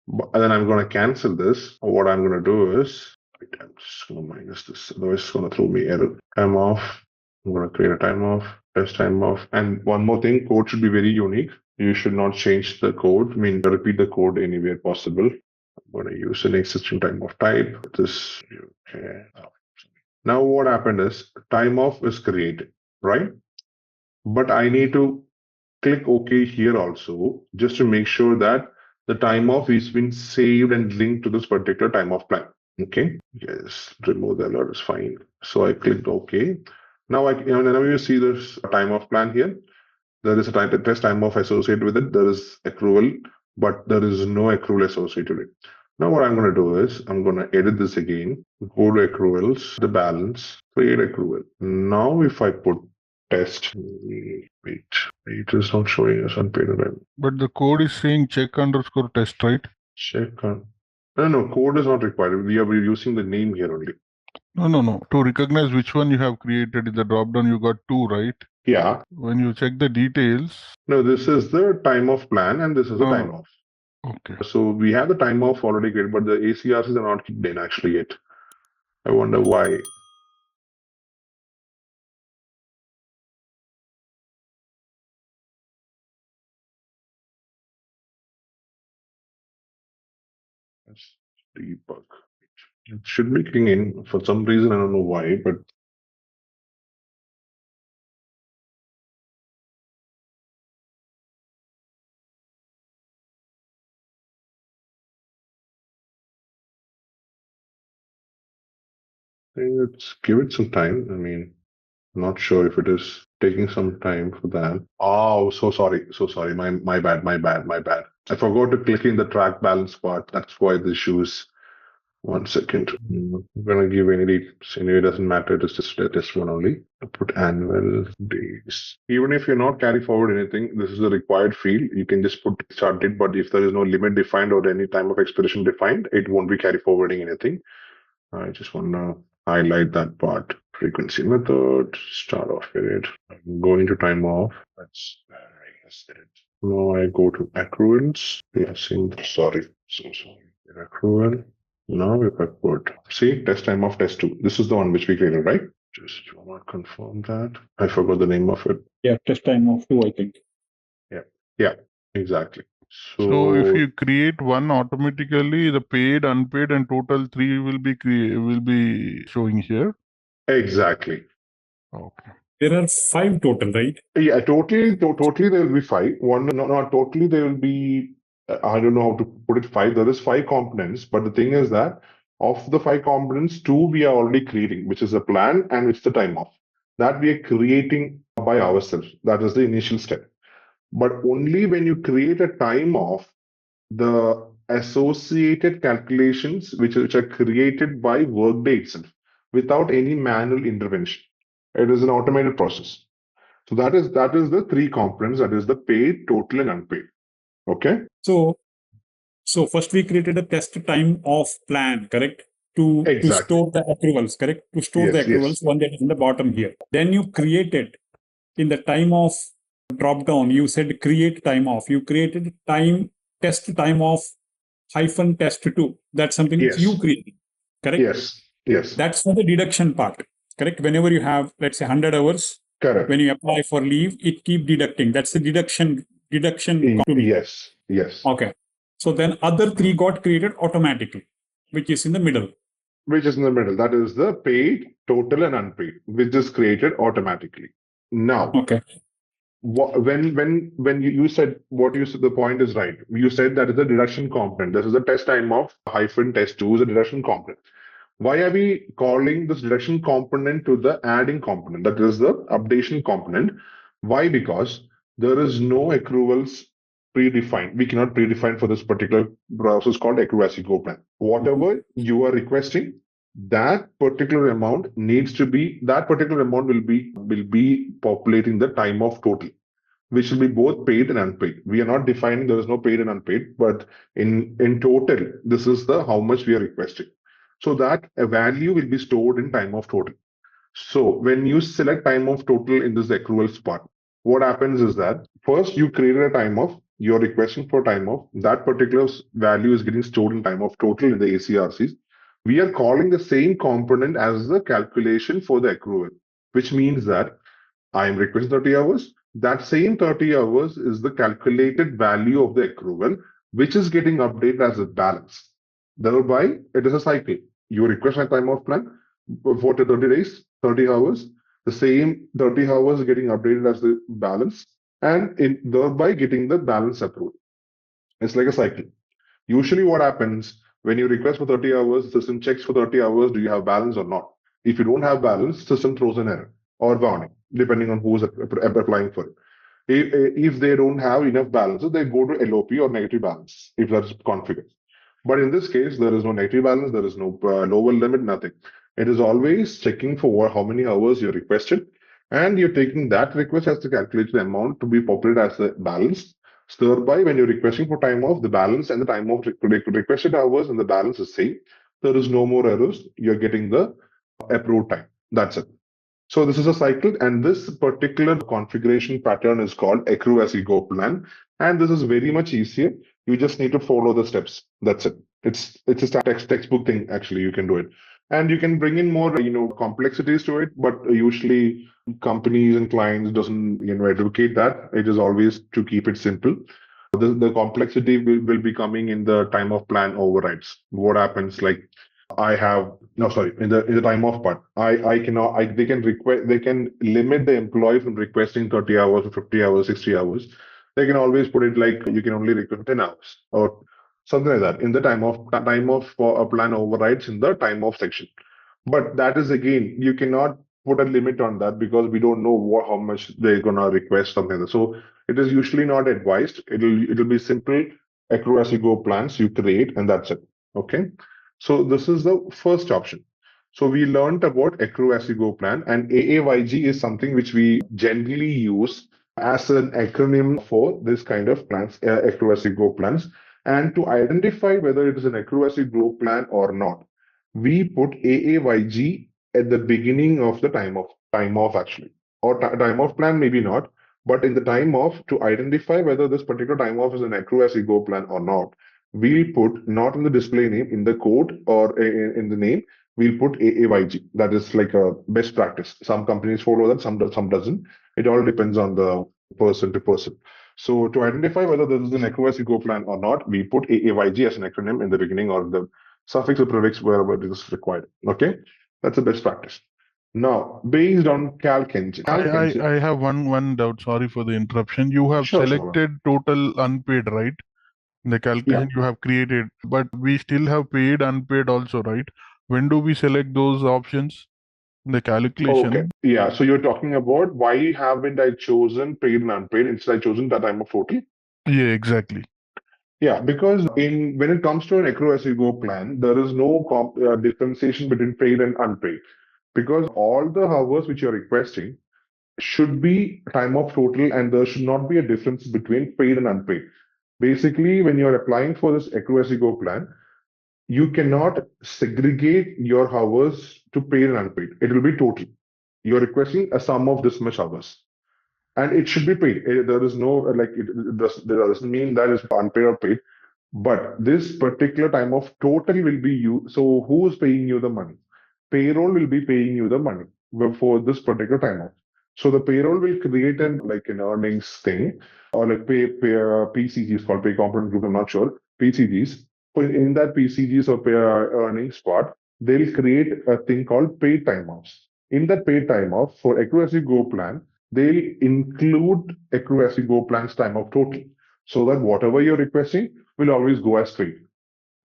And then I'm going to cancel this. What I'm going to do is, I'm just going to minus this. Otherwise, it's going to throw me error. Time off. I'm going to create a time off, test time off. And one more thing, code should be very unique. You should not change the code. I mean, repeat the code anywhere possible. I'm going to use an existing time off type. This, okay. Now what happened is time off is created, right? But I need to click OK here also, just to make sure that the time off is been saved and linked to this particular time off plan. Okay. Yes, remove the alert is fine. So I clicked OK. Now now you see this time off plan here. There is a test time off associated with it. There is accrual, but there is no accrual associated with it. Now what I'm going to do is I'm going to edit this again. Go to accruals, the balance, create accrual. Now if I put test, wait, it is not showing us unpaid rent. But the code is saying check_test, right? Check on. No, code is not required. We're using the name here only. No. To recognize which one you have created in the dropdown, you got two, right? Yeah. When you check the details. No, this is the time off plan and this is the time off. Okay. So we have the time off already created, but the ACRCs are not kicked in actually yet. I wonder why. Let's debug. It should be kicking in for some reason. I don't know why, but let's give it some time. I mean, not sure if it is taking some time for that. Oh, so sorry. My bad. I forgot to click in the track balance part. That's why the issues. 1 second. I'm gonna give any dates. Anyway, it doesn't matter. It's just this one only. I put annual days. Even if you're not carry forward anything, this is a required field. You can just put start date, but if there is no limit defined or any time of expiration defined, it won't be carry forwarding anything. I just want to highlight that part. Frequency method, start off period. I'm going to time off. That's it. Now I go to accruals. Yes, sorry. So sorry. Accrual. Now if I put, see, test time of test 2. This is the one which we created, right? Just want to confirm that. I forgot the name of it. Yeah, test time of 2, I think. Yeah, exactly. So if you create one automatically, the paid, unpaid, and total 3 will be showing here. Exactly. Okay. There are 5 total, right? Yeah, totally there will be 5. One, not totally, there will be, I don't know how to put it, 5. There is 5 components, but the thing is that of the 5 components, 2 we are already creating, which is a plan and it's the time off. That we are creating by ourselves. That is the initial step. But only when you create a time off, the associated calculations which are created by Workday itself without any manual intervention. It is an automated process. So that is the 3 components. That is the paid, total, and unpaid. Okay. So first we created a test time off plan, correct? To Exactly. store the accruals, correct? To store the Yes, accruals, one that is in the bottom here. Then you created in the time off drop down, you said create time off. You created test time off hyphen test two. That's something which you Yes. created, correct? Yes. That's for the deduction part, correct? Whenever you have, let's say, 100 hours, Correct. when you apply for leave, it keep deducting. That's the deduction to me. Yes. Okay. So then other three got created automatically, which is in the middle. Which is in the middle. That is the paid, total, and unpaid, which is created automatically. Now, Okay. when you said what you said, the point is right. You said that is a deduction component. This is a test time of hyphen test two is a deduction component. Why are we calling this deduction component to the adding component? That is the updation component. Why? Because there is no accruals predefined. We cannot predefine for this particular process called accrue as you go plan. Whatever you are requesting, that particular amount will be populating the time of total, which will be both paid and unpaid. We are not defining there is no paid and unpaid, but in total, this is the how much we are requesting. So that a value will be stored in time of total. So when you select time of total in this accruals part, what happens is that first you created a time of, you're requesting for time of, that particular value is getting stored in time of total in the ACRCs. We are calling the same component as the calculation for the accrual, which means that I am requesting 30 hours. That same 30 hours is the calculated value of the accrual, which is getting updated as a balance. Thereby, it is a cycle. You request a time of plan for 30 days, 30 hours. The same 30 hours getting updated as the balance, and thereby getting the balance approved. It's like a cycle. Usually, what happens when you request for 30 hours, system checks for 30 hours, do you have balance or not? If you don't have balance, system throws an error or warning, depending on who's applying for it. If they don't have enough balances, they go to LOP or negative balance if that's configured. But in this case, there is no negative balance, there is no lower limit, nothing. It is always checking for how many hours you requested, and you're taking that request as the calculated amount to be populated as the balance. So thereby, when you're requesting for time off, the balance and the time off requested hours and the balance is same. There is no more errors. You're getting the approved time. That's it. So this is a cycle, and this particular configuration pattern is called accrue as you go plan. And this is very much easier. You just need to follow the steps. That's it. It's a textbook thing. Actually, you can do it, and you can bring in more complexities to it. But usually, companies and clients doesn't advocate that. It is always to keep it simple. The complexity will be coming in the time of plan overrides. What happens like I have no sorry in the time off part. I cannot they can limit the employee from requesting 30 hours or 50 hours, 60 hours. They can always put it like you can only request 10 hours or something like that in the time off for a plan overrides in the time off section. But that is again, you cannot put a limit on that because we don't know how much they're gonna request something like that. So it is usually not advised. It'll be simple accrue as you go plans you create and that's it. Okay. So this is the first option. So we learned about accrue as you go plan, and AAYG is something which we generally use as an acronym for this kind of plans, accrue as you go plans. And to identify whether it is an accrue as you go plan or not, we put AAYG at the beginning of the time off actually, or time off plan maybe not, but in the time off to identify whether this particular time off is an accrue as you go plan or not we'll put not in the display name in the code or in the name we'll put AAYG. That is like a best practice. Some companies follow that, some doesn't. It all depends on the person to person. So to identify whether this is an accuracy go plan or not, we put AAYG as an acronym in the beginning or the suffix or prefix wherever it is required. Okay, that's the best practice. Now, based on Calc Engine, I have one doubt. Sorry for the interruption. You have selected total unpaid, right? The calculation you have created, but we still have paid, unpaid also, right? When do we select those options? The calculation. Okay. Yeah. So you're talking about why haven't I chosen paid and unpaid instead I chosen that time of total? Yeah, exactly. Yeah, because when it comes to an accrue as you go plan, there is no differentiation between paid and unpaid because all the hours which you're requesting should be time of total and there should not be a difference between paid and unpaid. Basically, when you're applying for this Accrue as you go plan, you cannot segregate your hours to paid and unpaid. It will be total. You're requesting a sum of this much hours, and it should be paid. There is no that doesn't mean that is unpaid or paid. But this particular time of total will be you. So who's paying you the money? Payroll will be paying you the money for this particular time off. So the payroll will create an earnings thing, or like PCGs, called pay component group. I'm not sure, PCGs. So in that PCGs or pay earnings part, they'll create a thing called paid time offs. In that paid time off for Accrue as you go plan, they'll include Accrue as you go plan's time off total, so that whatever you're requesting will always go as paid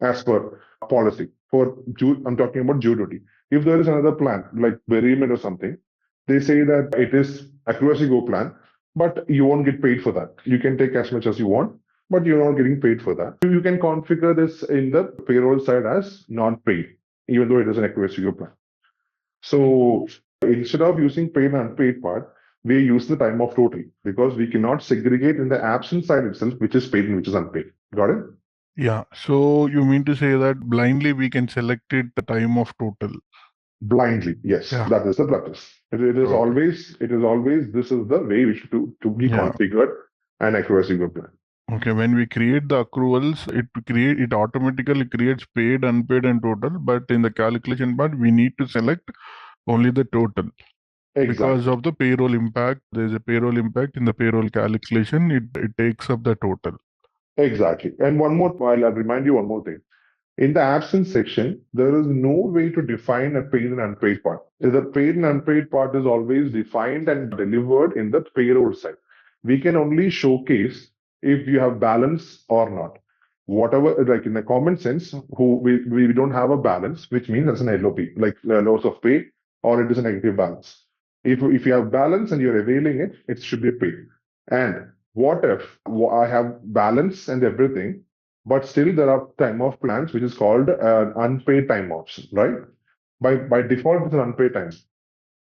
as per policy. For June, I'm talking about due duty. If there is another plan like bereavement or something, they say that it is Accrue as you go plan, but you won't get paid for that. You can take as much as you want, but you're not getting paid for that. You can configure this in the payroll side as non-paid, even though it is an Accrue as you go plan. So instead of using paid and unpaid part, we use the time off total, because we cannot segregate in the absence side itself which is paid and which is unpaid. Got it? Yeah. So you mean to say that blindly we can select it the time of total? Blindly, yes. Yeah. That is the practice. It is Okay. always, this is the way we should to be configured an accuracy group plan. Okay, when we create the accruals, it automatically creates paid, unpaid, and total. But in the calculation part, we need to select only the total. Because of the payroll impact, there's a payroll impact in the payroll calculation. It takes up the total. Exactly. And one more, I'll remind you one more thing. In the absence section, there is no way to define a paid and unpaid part. The paid and unpaid part is always defined and delivered in the payroll side. We can only showcase if you have balance or not. Whatever, like in the common sense, we don't have a balance, which means that's an LOP, like loss of pay, or it is a negative balance. If you have balance and you're availing it, it should be paid. And what if I have balance and everything, but still there are time off plans which is called unpaid time offs, right? By default, it's an unpaid time.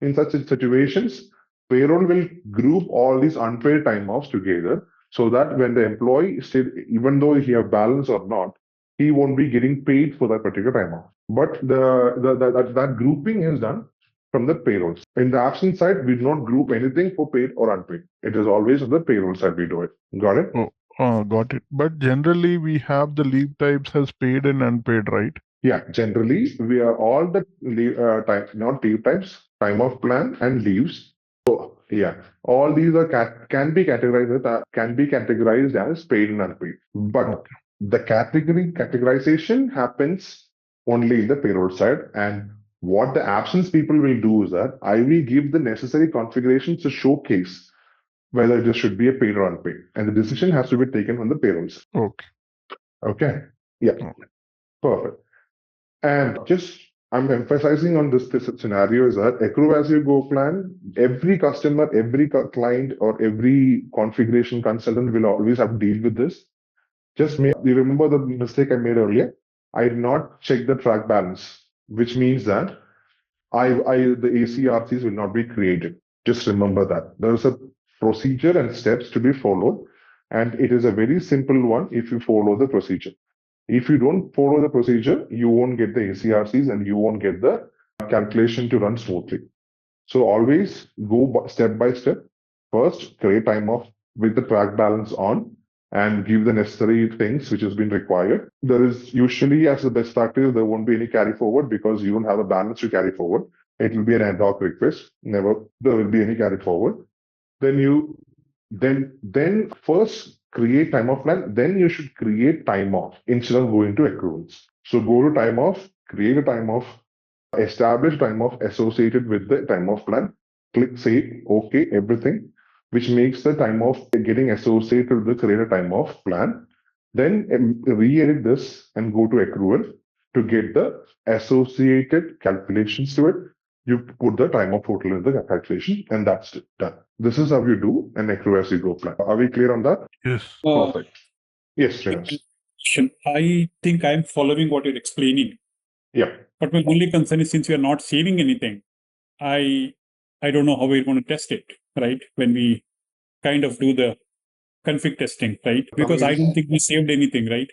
In such situations, payroll will group all these unpaid time offs together, so that when the employee still, even though he have balance or not, he won't be getting paid for that particular time off. But that grouping is done from the payroll. In the absence side, we do not group anything for paid or unpaid. It is always on the payroll side we do it. Got it? Got it. But generally, we have the leave types as paid and unpaid, right? Yeah, generally, we are all the leave, not leave types, time off plan and leaves. So yeah, all these are can be categorized as paid and unpaid. But the categorization happens only in the payroll side. And what the absence people will do is that I will give the necessary configurations to showcase whether it should be a paid or unpaid, and the decision has to be taken on the payrolls. Okay. Yeah. Perfect. And just I'm emphasizing on this scenario is that Accrue as you go plan, every customer, every client, or every configuration consultant will always have to deal with this. You remember the mistake I made earlier? I did not check the track balance, which means that the ACRCs will not be created. Just remember that. There is a procedure and steps to be followed, and it is a very simple one if you follow the procedure. If you don't follow the procedure, you won't get the ACRCs and you won't get the calculation to run smoothly. So always go step by step. First, create time off with the track balance on and give the necessary things which has been required. There is usually, as the best practice, there won't be any carry forward because you don't have a balance to carry forward. It will be an ad hoc request. Never there will be any carry forward. Then first create time off plan. Then you should create time off instead of going to accruals. So go to time off, create a time off, establish time off associated with the time off plan. Click say okay everything, which makes the time off getting associated with the create a time off plan. Then re-edit this and go to accrual to get the associated calculations to it. You put the time off total in the calculation, and that's it. Done. This is how you do an Accrue as you go plan. Are we clear on that? Yes. Perfect. Yes, Srinivas. I think I'm following what you're explaining. Yeah. But my only concern is, since we are not saving anything, I don't know how we're going to test it, right? When we kind of do the config testing, right? Because I don't think we saved anything, right?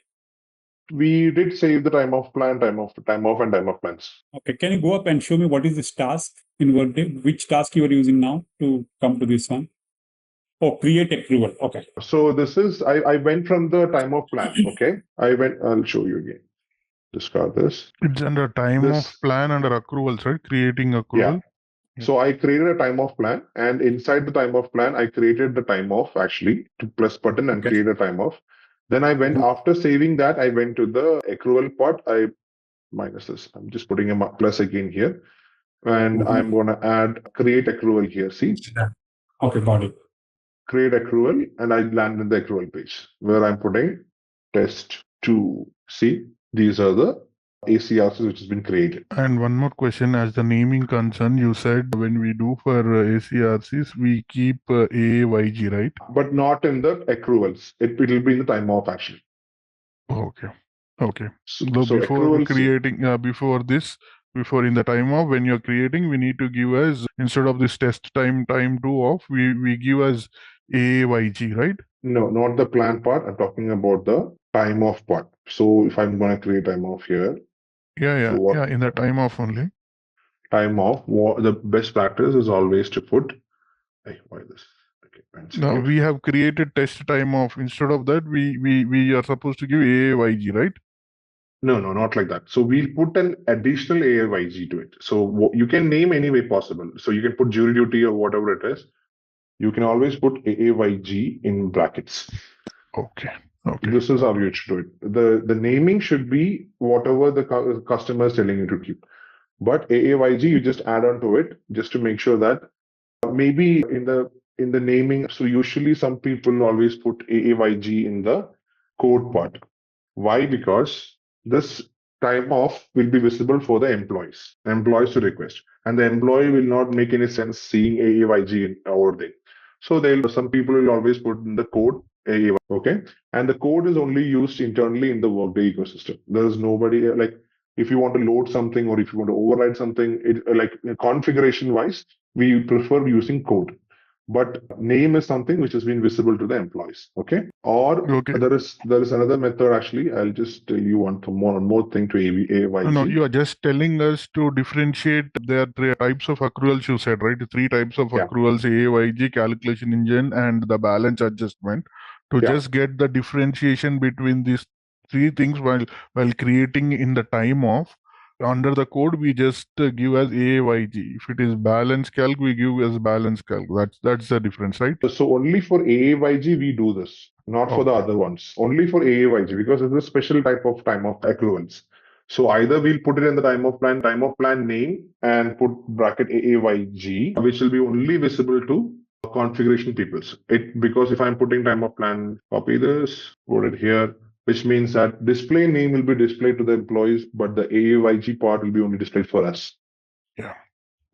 We did save the time off plan, time off, and time off plans. Okay, can you go up and show me what is this task in Workday? Which task you are using now to come to this one? Oh, create accrual. Okay. So this is, I went from the time off plan. Okay. I'll show you again. Discard this. It's under time off plan under accruals, right? Creating accrual. Yeah. So I created a time off plan, and inside the time off plan, I created the time off actually to plus button and create a time off. Then I went, after saving that, I went to the accrual part. I minus this. I'm just putting a plus again here. And I'm going to add create accrual here. See? Okay, got it. Create accrual, and I land in the accrual page where I'm putting test 2. See? These are the ACRs which has been created. And one more question, as the naming concern, you said when we do for ACRCs, we keep AAYG, right? But not in the accruals. It will be in the time off actually. Okay. So So before creating, before in the time off, when you're creating, we need to give us, instead of this test time 2 off, we give us AAYG, right? No, not the plan part. I'm talking about the time off part. So if I'm going to create time off here. Yeah, in the time off only. Time off, the best practice is always to put, why this? Okay, now we have created test time off. Instead of that, we are supposed to give AAYG, right? No, not like that. So we'll put an additional AAYG to it. So you can name any way possible. So you can put jury duty or whatever it is. You can always put AAYG in brackets. Okay. This is how you should do it. The naming should be whatever the customer is telling you to keep. But AAYG, you just add on to it just to make sure that maybe in the naming. So usually some people always put AAYG in the code part. Why? Because this time off will be visible for the employees to request, and the employee will not make any sense seeing AAYG over there. So some people will always put in the code AAYG, okay? And the code is only used internally in the Workday ecosystem. There is nobody like, if you want to load something or if you want to override something, like configuration wise, we prefer using code. But name is something which has been visible to the employees. Okay. Or there is another method actually. I'll just tell you one more thing to AAYG. No, you are just telling us to differentiate. There are 3 types of accruals you said, right? 3 types of accruals: AAYG, calculation engine, and the balance adjustment. To just get the differentiation between these 3 things while creating in the time off. Under the code, we just give as AAYG. If it is balance calc, we give as balance calc. That's the difference, right? So only for AAYG we do this, not for the other ones. Only for AAYG, because it's a special type of time off accruals. So either we'll put it in the time of plan name and put bracket AAYG, which will be only visible to configuration peoples. Because if I'm putting time of plan, copy this, put it here, which means that display name will be displayed to the employees, but the AAYG part will be only displayed for us. Yeah.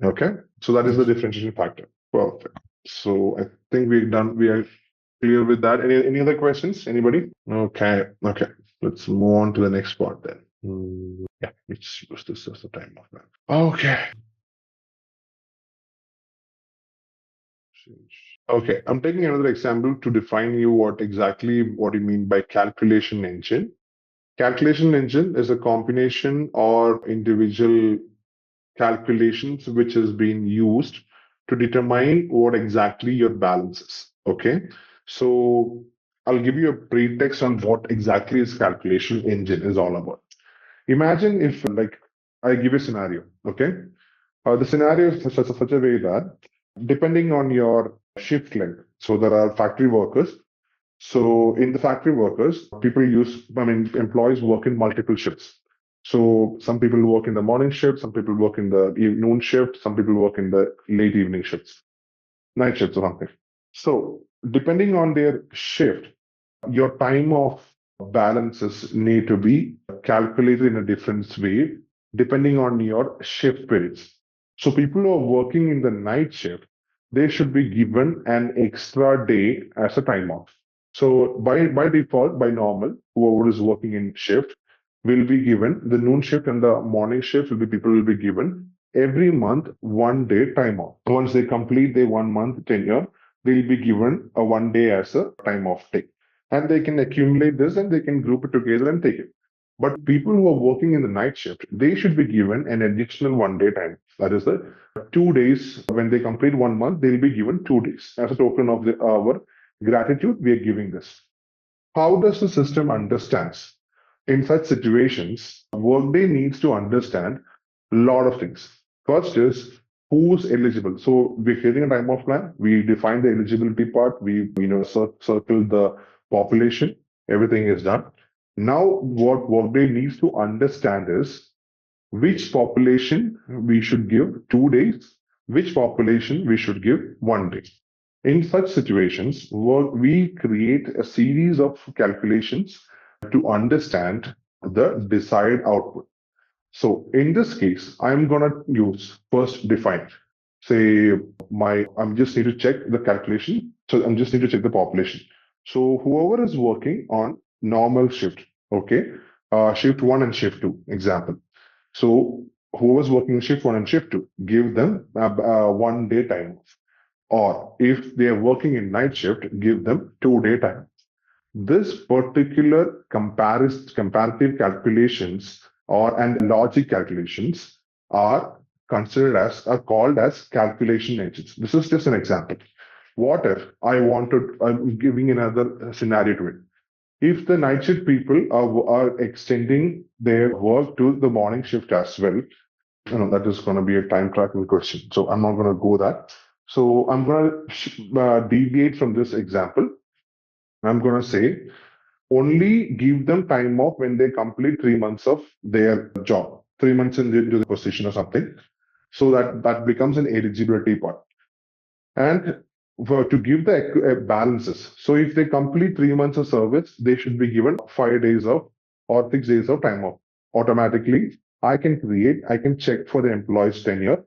Okay. So that is the differentiation factor. Perfect. So I think we are clear with that. Any other questions? Anybody? Okay. Let's move on to the next part then. Yeah, let's use this as the time of plan. Okay. Okay, I'm taking another example to define you what you mean by calculation engine. Calculation engine is a combination or individual calculations which has been used to determine what exactly your balance is. Okay, so I'll give you a pretext on what exactly is calculation engine is all about. Imagine if, like, I give you a scenario. Okay, the scenario is such a way that depending on your shift length, so there are factory workers. So in the factory workers, employees work in multiple shifts. So some people work in the morning shift, some people work in the noon shift, some people work in the late evening shifts, night shifts or something. So depending on their shift, your time of balances need to be calculated in a different way depending on your shift periods. So people who are working in the night shift, they should be given an extra day as a time off. So by default, by normal, whoever is working in shift will be given the noon shift, and the morning shift people will be given every month 1 day time off. Once they complete their 1 month tenure, they'll be given a 1 day as a time off take. And they can accumulate this and they can group it together and take it. But people who are working in the night shift, they should be given an additional 1 day time. That is the 2 days. When they complete 1 month, they'll be given 2 days. As a token of our gratitude, we are giving this. How does the system understands? In such situations, Workday needs to understand a lot of things. First is who's eligible. So we're creating a time off plan. We define the eligibility part. We circle the population. Everything is done. Now, what Workday needs to understand is which population we should give 2 days, which population we should give 1 day. In such situations, we create a series of calculations to understand the desired output. So in this case, I'm going to use first define. Say I'm just need to check the calculation. So I'm just need to check the population. So whoever is working on normal shift, okay, shift 1 and shift 2, example. So whoever's working shift 1 and shift 2, give them 1 day time off. Or if they are working in night shift, give them 2 day time. This particular comparative calculations and logic calculations are called as calculation engines. This is just an example. What if I'm giving another scenario to it. If the night shift people are extending their work to the morning shift as well, that is going to be a time tracking question. So I'm not going to go that. So I'm going to deviate from this example. I'm going to say only give them time off when they complete 3 months of their job, 3 months into the position or something. So that becomes an eligibility part. And to give the balances. So if they complete 3 months of service, they should be given 5 days of or 6 days of time off. Automatically, I can check for the employee's tenure,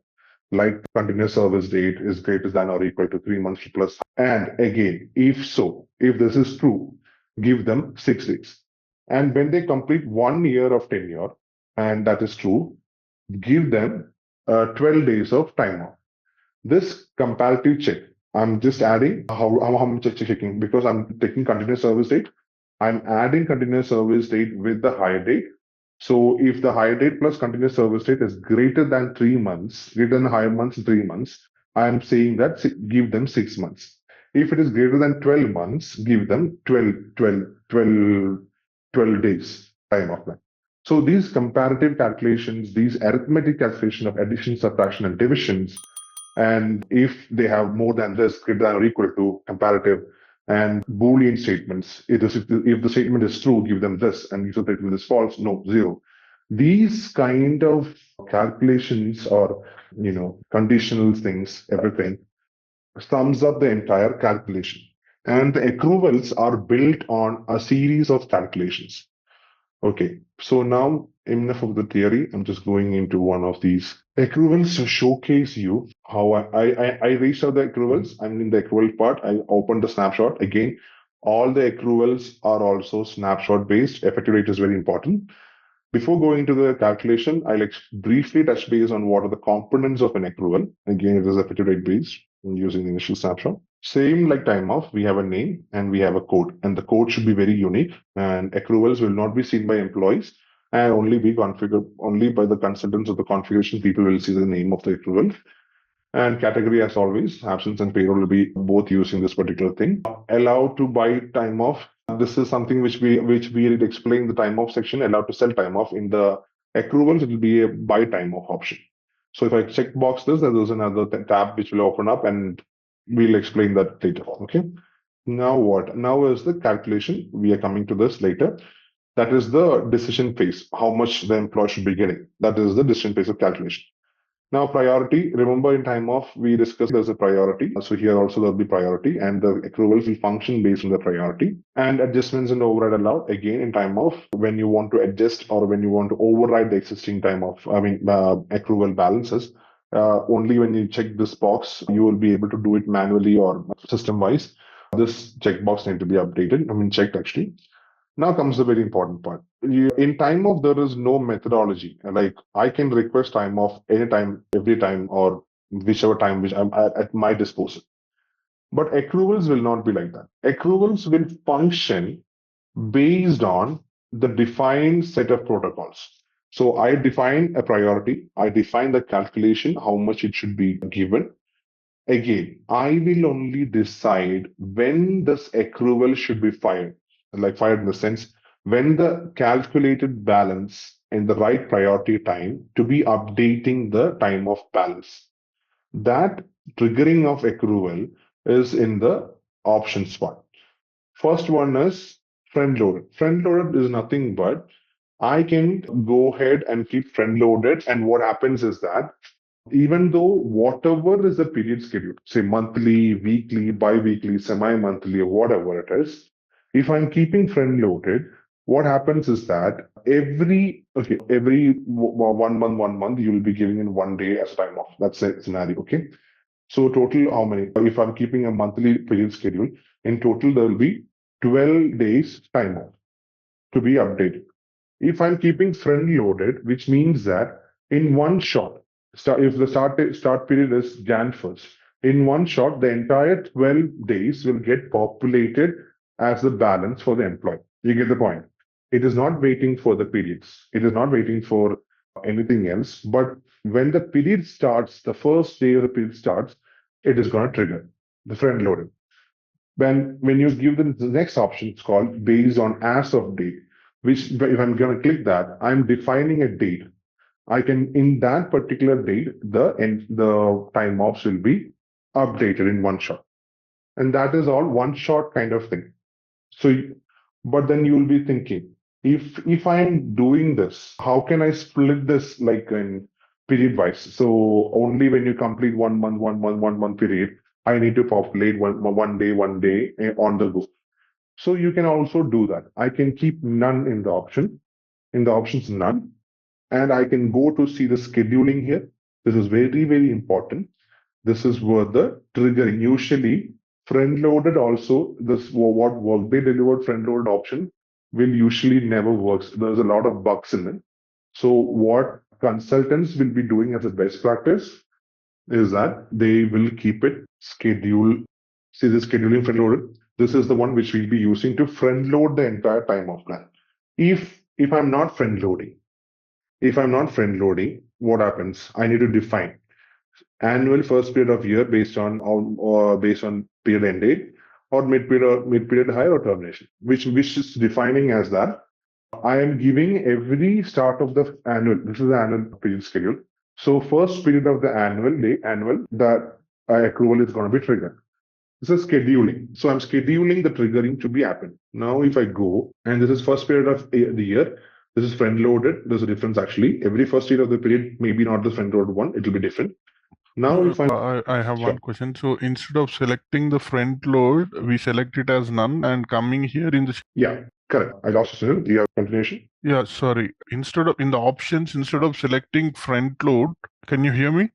like continuous service date is greater than or equal to 3 months plus. And again, if this is true, give them 6 days. And when they complete 1 year of tenure, and that is true, give them 12 days of time off. This comparative check, I'm just adding how much checking because I'm taking continuous service date. I'm adding continuous service date with the hire date. So if the hire date plus continuous service date is greater than 3 months, greater than hire months in 3 months, I'm saying that give them 6 months. If it is greater than 12 months, give them 12 days time off. So these comparative calculations, these arithmetic calculation of addition, subtraction, and divisions, and if they have more than this, greater than or equal to comparative, and Boolean statements. If the statement is true, give them this, and if the statement is false, no, 0. These kind of calculations or conditional things, everything sums up the entire calculation. And the accruals are built on a series of calculations. Okay, so now enough of the theory. I'm just going into one of these accruals to showcase you how I reached out the accruals. I'm in the accrual part. I opened the snapshot. Again, all the accruals are also snapshot based. Effective date is very important. Before going to the calculation, I'll briefly touch base on what are the components of an accrual. Again, it is effective date based using the initial snapshot. Same like time off, we have a name and we have a code, and the code should be very unique. And accruals will not be seen by employees and only be configured only by the consultants of the configuration. People will see the name of the accrual. And category, as always, absence and payroll will be both using this particular thing. Allowed to buy time off. This is something which we did explain the time off section. Allowed to sell time off. In the accruals, it will be a buy time off option. So if I check box this, there's another tab which will open up, and we'll explain that later. Okay. Now what? Now is the calculation. We are coming to this later. That is the decision phase. How much the employee should be getting. That is the decision phase of calculation. Now, priority, remember in time off, we discussed there's a priority. So here also there'll be priority, and the accruals will function based on the priority. And adjustments and override allowed, again, in time off, when you want to adjust or when you want to override the existing time off, accrual balances, only when you check this box, you will be able to do it manually or system-wise. This checkbox needs to be updated, checked actually. Now comes the very important part. In time off, there is no methodology. Like I can request time off anytime, every time, or whichever time which I'm at my disposal. But accruals will not be like that. Accruals will function based on the defined set of protocols. So I define a priority, I define the calculation, how much it should be given. Again, I will only decide when this accrual should be fired, like fired in the sense when the calculated balance in the right priority time to be updating the time of balance. That triggering of accrual is in the options one. First one is friend loaded. Friend loaded is nothing but I can go ahead and keep friend loaded. And what happens is that even though whatever is the period schedule, say monthly, weekly, bi-weekly, semi-monthly, or whatever it is, if I'm keeping friend loaded, what happens is that every 1 month, you'll be giving in 1 day as time off. That's a scenario. Okay. So total how many? If I'm keeping a monthly period schedule, in total there will be 12 days time off to be updated. If I'm keeping friend loaded, which means that in one shot, if the start period is Jan 1st, in one shot, the entire 12 days will get populated as the balance for the employee. You get the point. It is not waiting for the periods. It is not waiting for anything else. But when the period starts, the first day of the period starts, it is going to trigger the friend loaded. When you give them the next option, it's called based on as of date, which if I'm going to click that, I'm defining a date. I can, in that particular date, the time offs will be updated in one shot. And that is all one shot kind of thing. So, but then you will be thinking, if I'm doing this, how can I split this like in period wise? So only when you complete 1 month period, I need to populate one day on the go. So you can also do that. I can keep none in the option, in the options none, and I can go to see the scheduling here. This is very, very important. This is where the triggering. Usually, friend loaded also, this what Workday delivered friend loaded option will usually never works. There's a lot of bugs in it. So what consultants will be doing as a best practice is that they will keep it scheduled. See the scheduling friend loaded. This is the one which we'll be using to friend load the entire time of plan. If I'm not friend loading, what happens? I need to define annual first period of year based on period end date or mid period high or termination, which is defining as that I am giving every start of the annual. This is the annual period schedule. So first period of the annual that accrual is going to be triggered. This is scheduling. So I'm scheduling the triggering to be happen. Now, if I go and this is first period of the year, this is friend loaded. There's a difference actually. Every first year of the period, maybe not the friend loaded one, it will be different. Now, if I have one question. So instead of selecting the front load, we select it as none and coming here in the. Yeah, correct. I lost you. Do you have continuation? Yeah, sorry. Instead of selecting front load, can you hear me?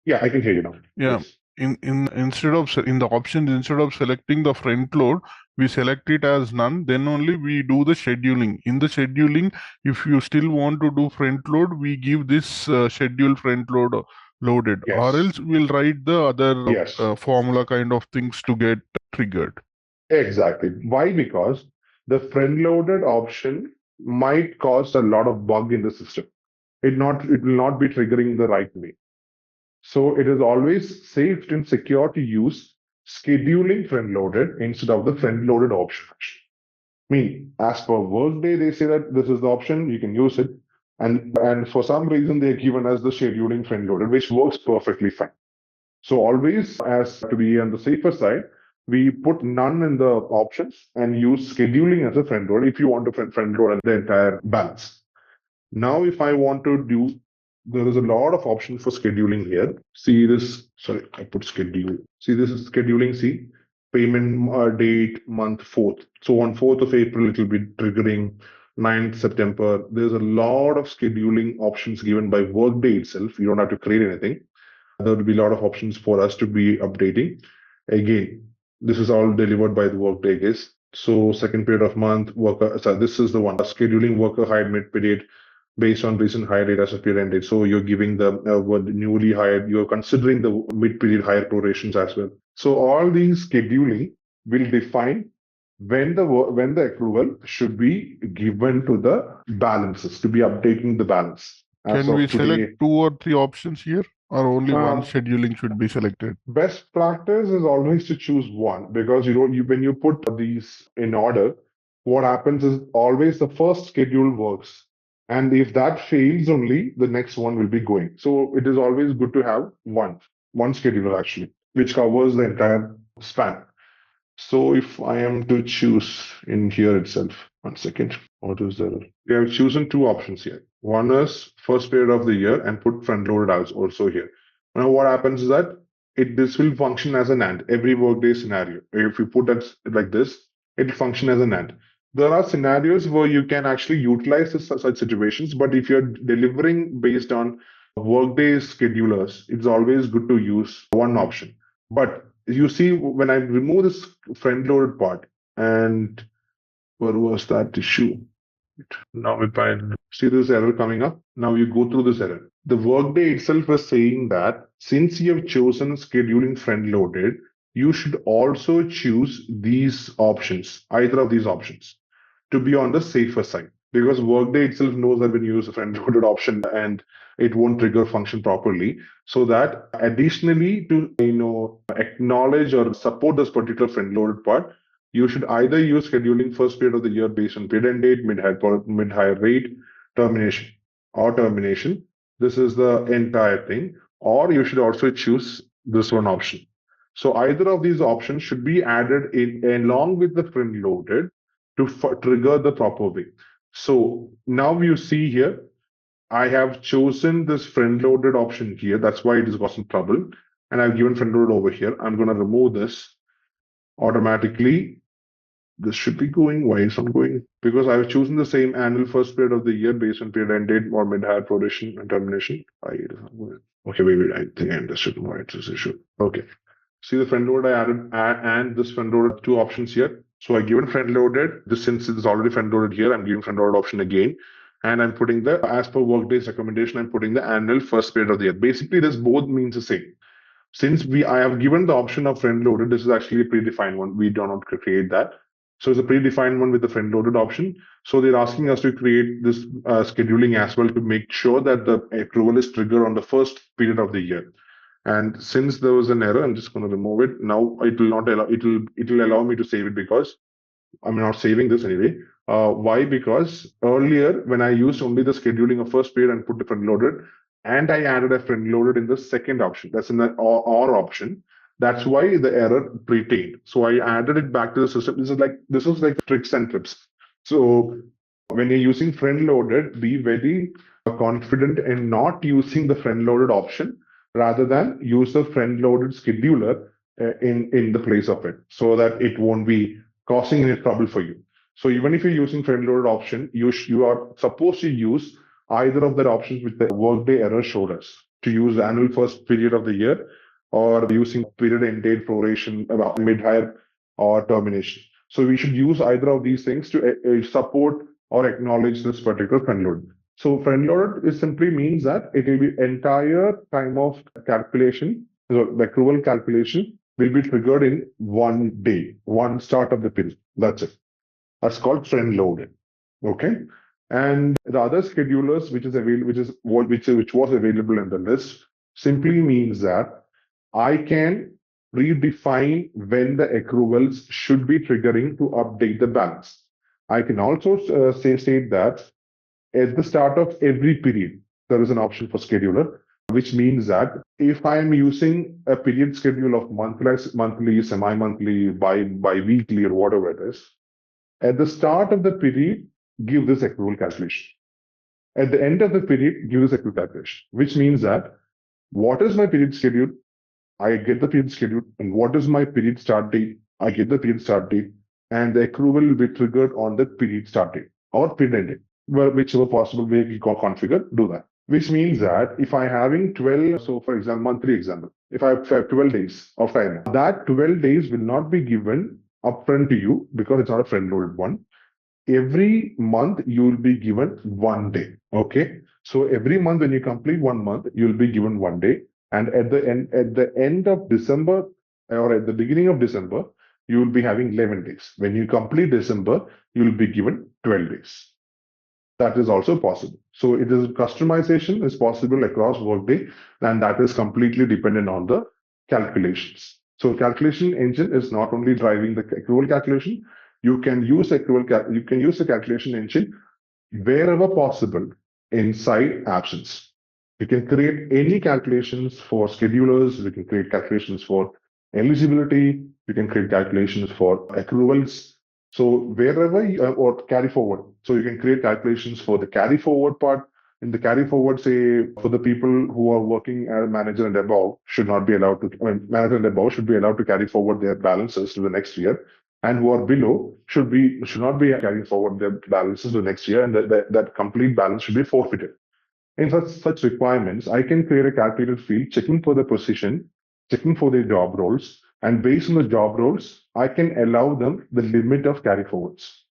Yeah, I can hear you now. Yeah. Yes. In the options, instead of selecting the front load, we select it as none. Then only we do the scheduling. In the scheduling, if you still want to do front load, we give this schedule front load loaded, Yes. or else we'll write the other Yes. formula kind of things to get triggered. Exactly. Why? Because the front loaded option might cause a lot of bug in the system. It will not be triggering the right way. So it is always safe and secure to use scheduling front loaded instead of the front loaded option. I mean, as per Workday, they say that this is the option, you can use it. And for some reason, they're given us the scheduling front loaded, which works perfectly fine. So always, as to be on the safer side, we put none in the options and use scheduling as a front load if you want to front load the entire balance. Now, if I want to do, there is a lot of options for scheduling here. See this, sorry, I put schedule. See, this is scheduling, see, payment date, month 4th. So on 4th of April, it will be triggering 9th September. There's a lot of scheduling options given by Workday itself. You don't have to create anything. There will be a lot of options for us to be updating. Again, this is all delivered by the Workday guys. So second period of month, worker, so this is the one, scheduling worker hired mid-period. based on recent hire date as a period end date. So you're giving the newly hired, you're considering the mid-period hire prorations as well. So all these scheduling will define when the accrual should be given to the balances, to be updating the balance. Can we select 2 or 3 options here, or only one scheduling should be selected? Best practice is always to choose one, because when you put these in order, what happens is always the first schedule works. And if that fails only, the next one will be going. So it is always good to have one scheduler actually, which covers the entire span. So if I am to choose in here itself, one second, what is there? We have chosen 2 options here. One is first period of the year and put front loaded hours also here. Now what happens is that this will function as an AND, every workday scenario. If you put it like this, it will function as an AND. There are scenarios where you can actually utilize such situations, but if you're delivering based on workday schedulers, it's always good to use one option. But you see, when I remove this front loaded part, and where was that issue? Now if I see this error coming up, now you go through this error. The workday itself is saying that since you have chosen scheduling front loaded, you should also choose these options, either of these options, to be on the safer side. Because workday itself knows that when you use a front loaded option and it won't trigger function properly. So that additionally to acknowledge or support this particular front loaded part, you should either use scheduling first period of the year based on period end date, mid-hire rate, termination. This is the entire thing. Or you should also choose this one option. So either of these options should be added in along with the front loaded to trigger the proper way. So now you see here, I have chosen this front loaded option here. That's why it is causing trouble. And I've given front loaded over here. I'm going to remove this automatically. This should be going. Why is it going? Because I've chosen the same annual first period of the year based on period end date or mid-hire proration and termination. Okay, wait, I think I understood why it's this issue. Okay. See the front load I added and this front loaded 2 options here. So I given front loaded. Since it is already front loaded here, I'm giving front loaded option again. And I'm putting as per Workday's recommendation, I'm putting the annual first period of the year. Basically, this both means the same. Since I have given the option of front loaded, this is actually a predefined one. We do not create that. So it's a predefined one with the front loaded option. So they're asking us to create this scheduling as well to make sure that the accrual is triggered on the first period of the year. And since there was an error, I'm just going to remove it. Now it will not allow it will allow me to save it because I'm not saving this anyway. Why? Because earlier when I used only the scheduling of first period and put the front loaded, and I added a front loaded in the second option. That's in the or option. That's why the error retained. So I added it back to the system. This is like tricks and tips. So when you're using front loaded, be very confident in not using the front loaded option, rather than use the front loaded scheduler in the place of it, so that it won't be causing any trouble for you. So even if you're using front loaded option, you are supposed to use either of the options which the Workday error showed us, to use the annual first period of the year or using period end date proration, mid-hire or termination. So we should use either of these things to support or acknowledge this particular front load. So front loaded simply means that it will be entire time of calculation, so the accrual calculation will be triggered in one day, one start of the period. That's it. That's called front loaded. Okay. And the other schedulers which was available in the list simply means that I can redefine when the accruals should be triggering to update the balance. I can also state that at the start of every period, there is an option for scheduler, which means that if I am using a period schedule of monthly, semi-monthly, bi-weekly, or whatever it is, at the start of the period, give this accrual calculation. At the end of the period, give this accrual calculation, which means that what is my period schedule? I get the period schedule. And what is my period start date? I get the period start date. And the accrual will be triggered on the period start date or period end date. Well, whichever possible way you can configure, do that. Which means that if I'm having 12, so for example, monthly example, if I have 12 days of time, that 12 days will not be given upfront to you because it's not a front loaded one. every month you will be given 1 day. Okay. So every month when you complete 1 month, you'll be given 1 day. And at the end of December or at the beginning of December, you will be having 11 days. When you complete December, you will be given 12 days. That is also possible. So it is customization is possible across Workday, and that is completely dependent on the calculations. So calculation engine is not only driving the accrual calculation, you can use you can use the calculation engine wherever possible inside absence. You can create any calculations for schedulers, you can create calculations for eligibility, you can create calculations for accruals. So wherever you, or carry forward. So you can create calculations for the carry forward part. In the carry forward, say for the people who are working as manager and above should not be allowed to, manager and above should be allowed to carry forward their balances to the next year, and who are below should not be carrying forward their balances to the next year, and that complete balance should be forfeited. In such requirements, I can create a calculated field checking for the position, checking for their job roles, and based on the job roles, I can allow them the limit of carry forwards.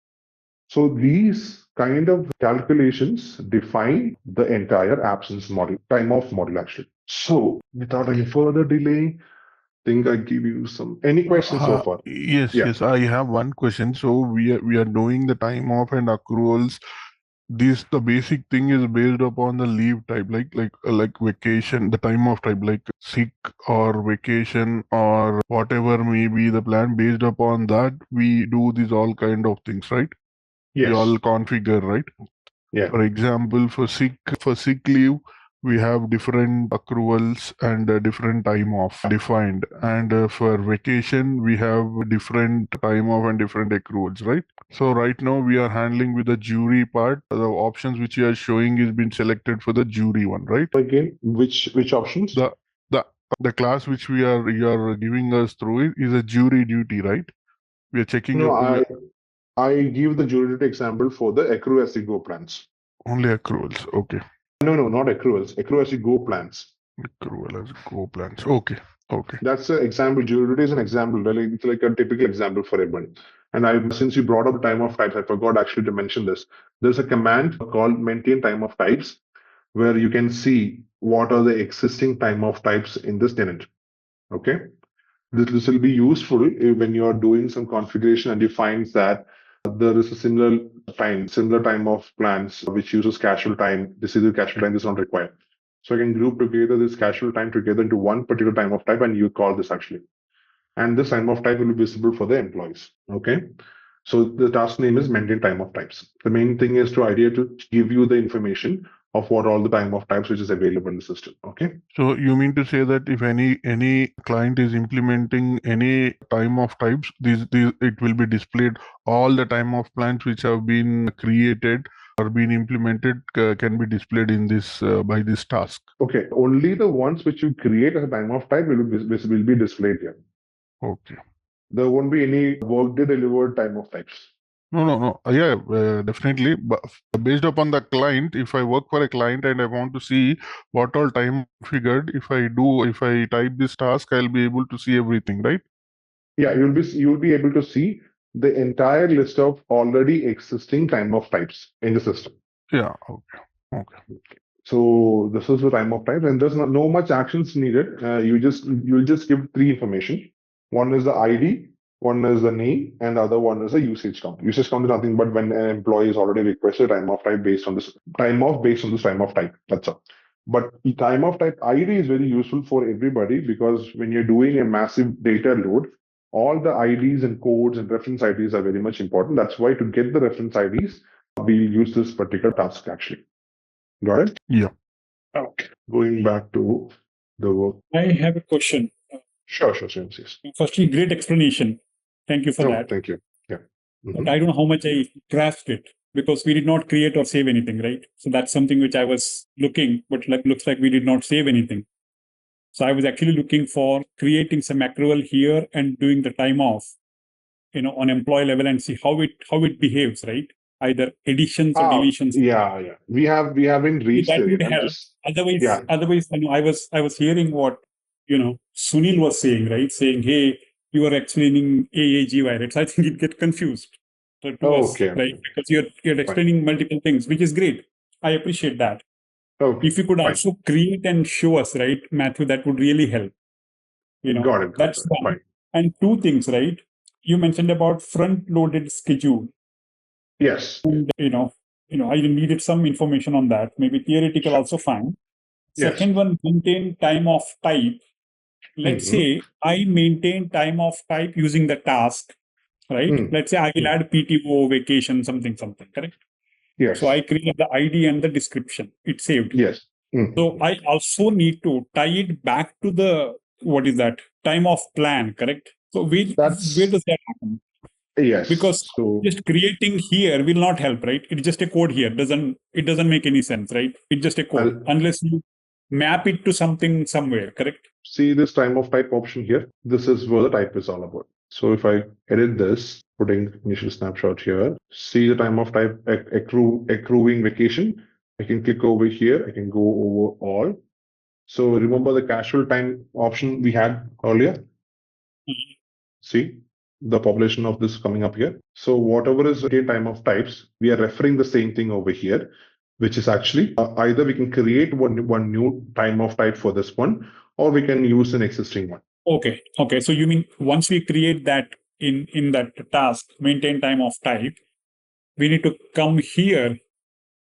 So these kind of calculations define the entire absence model, time off model actually. So without any further delay, think I give you any questions so far? Yes, Yeah. yes. I have one question. So we are doing the time off and accruals. The basic thing is based upon the leave type, like vacation, the time off type, like sick or vacation or whatever may be the plan. Based upon that, we do these all kind of things, right? We all Yes. configure, right? Yeah. For example, for sick leave, we have different accruals and different time off defined. And for vacation, we have different time off and different accruals, right? So right now we are handling with the jury part. The options which you are showing is been selected for the jury one, right? Again, which options? The class which you are giving us through it is a jury duty, right? We are checking No, I give the jury duty example for the accrue as you go plans. only accruals. Okay. No, not accruals. Accrue as you go plans. Accrual as go plans. Okay. Okay. That's an example. Jury duty is an example. Really, it's like a typical example for everyone. And since you brought up time of types, I forgot actually to mention this. There's a command called maintain time of types, where you can see what are the existing time of types in this tenant. Okay. This will be useful when you are doing some configuration and you find that there is a similar time of plans which uses casual time. This is the casual time is not required. So I can group together this casual time together into one particular time of type, and you call this actually. And this time of type will be visible for the employees. Okay. So the task name is maintain time of types. The main thing is to give you the information of what all the time of types which is available in the system. Okay. So you mean to say that if any client is implementing any time of types, these it will be displayed all the time of plans which have been created or been implemented can be displayed in this by this task. Okay. Only the ones which you create as a time of type will be displayed here. Okay. There won't be any Workday delivered time of types. No. Yeah, definitely. But based upon the client, if I work for a client and I want to see what all time figured, if I type this task, I'll be able to see everything, right? Yeah, you'll be able to see the entire list of already existing time of types in the system. Yeah. Okay. So this is the time of types, and there's no much actions needed. You'll just give three information. One is the ID, one is the name, and the other one is the usage count. Usage count is nothing but when an employee is already requested time of type based on this time of type. That's all. But the time of type ID is very useful for everybody because when you're doing a massive data load, all the IDs and codes and reference IDs are very much important. That's why to get the reference IDs, we use this particular task actually. Got it? Yeah. Okay. Going back to the work. I have a question. Sure, yes. Firstly, great explanation. Thank you for that. Thank you. Yeah. But I don't know how much I grasped it because we did not create or save anything, right? So that's something which I was looking, but looks like we did not save anything. So I was actually looking for creating some accrual here and doing the time off, on employee level and see how it behaves, right? Either additions or deletions. Yeah. We haven't reached that there would yet. help. Otherwise, I was hearing what Sunil was saying, right? Saying, hey, you are explaining AAG violates. I think it get confused. to us, Okay. right? Because you're explaining multiple things, which is great. I appreciate that. Okay. If you could Fine. also create and show us, right, Matthew, that would really help. Got it. That's one. Fine. And two things, right? You mentioned about front-loaded schedule. Yes. And, I needed some information on that. Maybe theoretical also fine. Yes. Second one, maintain time of type. Let's say I maintain time of type using the task, right? Let's say I will add PTO, vacation, something, correct? Yes. So I create the ID and the description. It's saved. Yes. So I also need to tie it back to the, what is that? Time of plan, correct? So where does that happen? Yes. Because so just creating here will not help, right? It's just a code here. It doesn't make any sense, right? It's just a code. Unless you map it to something somewhere, correct? See this time of type option here. This is where the type is all about. So if I edit this, putting initial snapshot here, see the time of type accruing vacation. I can click over here. I can go over all. So remember the casual time option we had earlier? See the population of this coming up here. So whatever is again time of types, we are referring the same thing over here, which is actually either we can create one new time of type for this one, or we can use an existing one. Okay. So you mean once we create that in that task, maintain time of type, we need to come here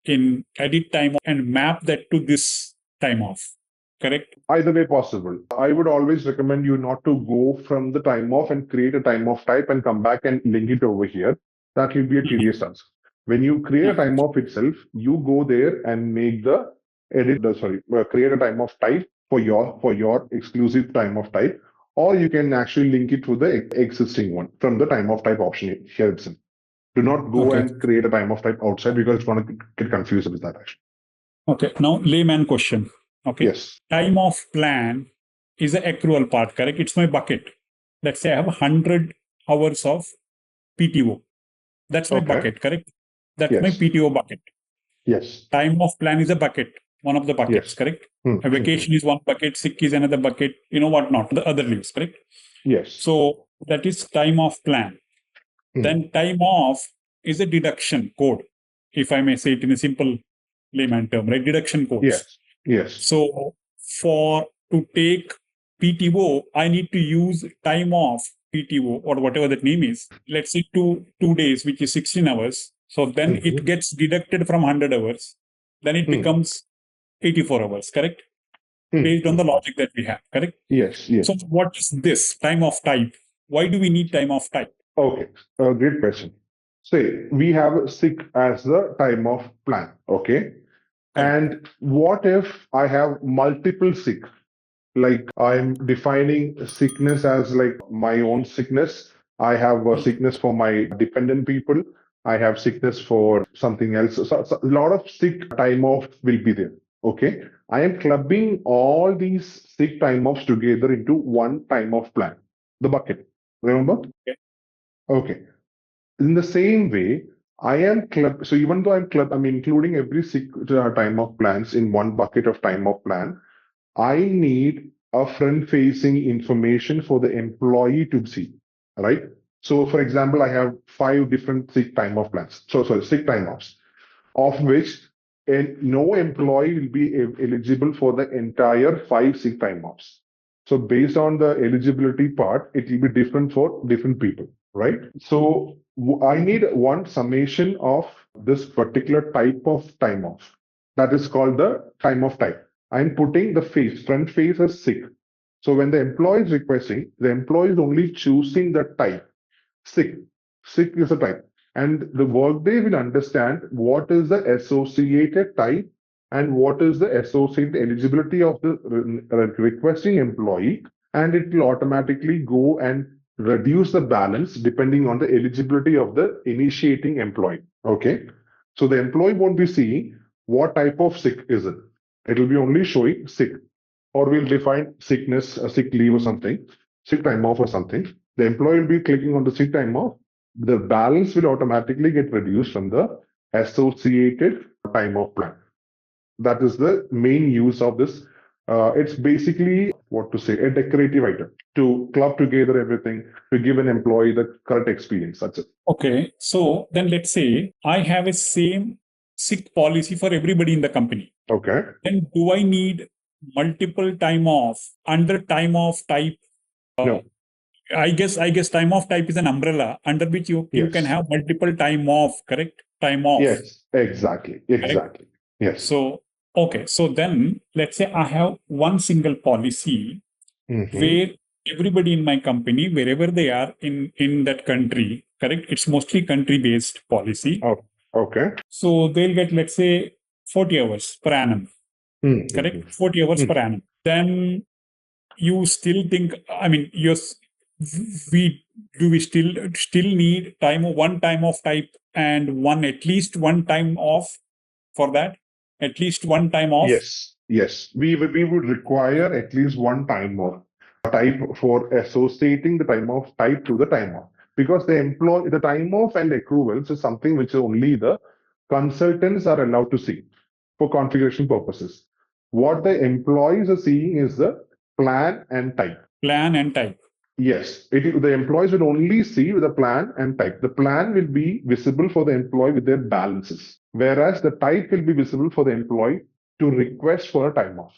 in edit time and map that to this time off, correct? Either way possible. I would always recommend you not to go from the time off and create a time off type and come back and link it over here. That will be a tedious task. When you create a time off itself, you go there and make the create a time off type for your exclusive time of type, or you can actually link it to the existing one from the time of type option here itself. Do not go and create a time of type outside because it's going to get confused with that actually. Okay. Now, layman question. Okay. Yes. Time of plan is the accrual part, correct? It's my bucket. Let's say I have 100 hours of PTO. That's my bucket, correct? That's my PTO bucket. Yes. Time of plan is a bucket, one of the buckets, correct? A vacation is one bucket, sick is another bucket, whatnot, the other leaves, correct? Yes. So that is time of plan. Then time off is a deduction code, if I may say it in a simple layman term, right? Deduction codes. Yes. So to take PTO, I need to use time off PTO or whatever that name is. Let's say 2 days, which is 16 hours. So then it gets deducted from 100 hours. Then it becomes 84 hours, correct? Based on the logic that we have, correct? Yes. So what is this time of type? Why do we need time of type? Okay, great question. Say we have sick as the time of plan, okay? And what if I have multiple sick? Like I'm defining sickness as like my own sickness. I have a sickness for my dependent people. I have sickness for something else. So a lot of sick time off will be there. Okay. I am clubbing all these sick time offs together into one time off plan, the bucket. Remember? Okay. In the same way, I am club. So even though I'm including every time of plans in one bucket of time of plan. I need a front-facing information for the employee to see, right? So, for example, I have 5 different sick time off plans. Sick time offs, of which no employee will be eligible for the entire 5 sick time offs. So, based on the eligibility part, it will be different for different people, right? So, I need one summation of this particular type of time off. That is called the time of type. I'm putting the front face as sick. So when the employee is requesting, the employee is only choosing the type. Sick. Sick is a type. And the Workday will understand what is the associated type and what is the associated eligibility of the requesting employee. And it will automatically go and reduce the balance depending on the eligibility of the initiating employee. Okay. So the employee won't be seeing what type of sick is it. It will be only showing sick, or we'll define sickness, a sick leave or something, sick time off or something. The employee will be clicking on the sick time off. The balance will automatically get reduced from the associated time off plan. That is the main use of this It's basically what to say, a decorative item to club together everything to give an employee the correct experience. That's it. Okay. So then let's say I have a same sick policy for everybody in the company. Okay. Then do I need multiple time off under time off type? No. I guess time off type is an umbrella under which you can have multiple time off, correct? Time off. Yes, exactly. Correct? Yes. So, okay. So then let's say I have one single policy where everybody in my company, wherever they are in that country, correct? It's mostly country-based policy. Oh, okay. So they'll get, let's say, 40 hours per annum. Correct? 40 hours per annum. Then you still think, I mean, we still need one time off type and at least one time off for that? At least one time off? Yes. We would require at least one time off type for associating the time off type to the time off. Because the time off and accruals is something which only the consultants are allowed to see for configuration purposes. What the employees are seeing is the plan and type. Plan and type. Yes, the employees will only see the plan and type. The plan will be visible for the employee with their balances, whereas the type will be visible for the employee to request for a time off.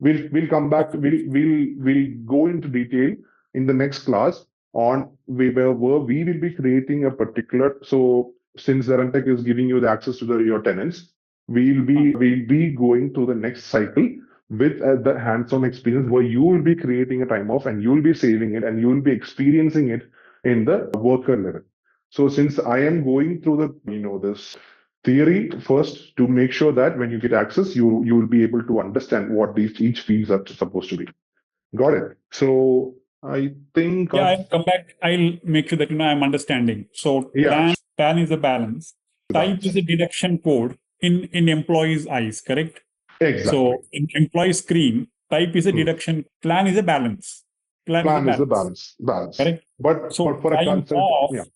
We'll come back. We'll go into detail in the next class on where we will be creating a particular. So since Zarantech is giving you the access to your tenants, we'll be going to the next cycle with the hands-on experience where you will be creating a time off and you will be saving it and you will be experiencing it in the worker level. So since I am going through this theory first to make sure that when you get access, you will be able to understand what each fields are supposed to be. Got it. So I think I'll come back. I'll make sure that I'm understanding. So plan is a balance. Type is a deduction code in employee's eyes, correct? Exactly. So in employee screen, type is a deduction, plan is a balance. Plan is a balance. Correct. But so for a consultant,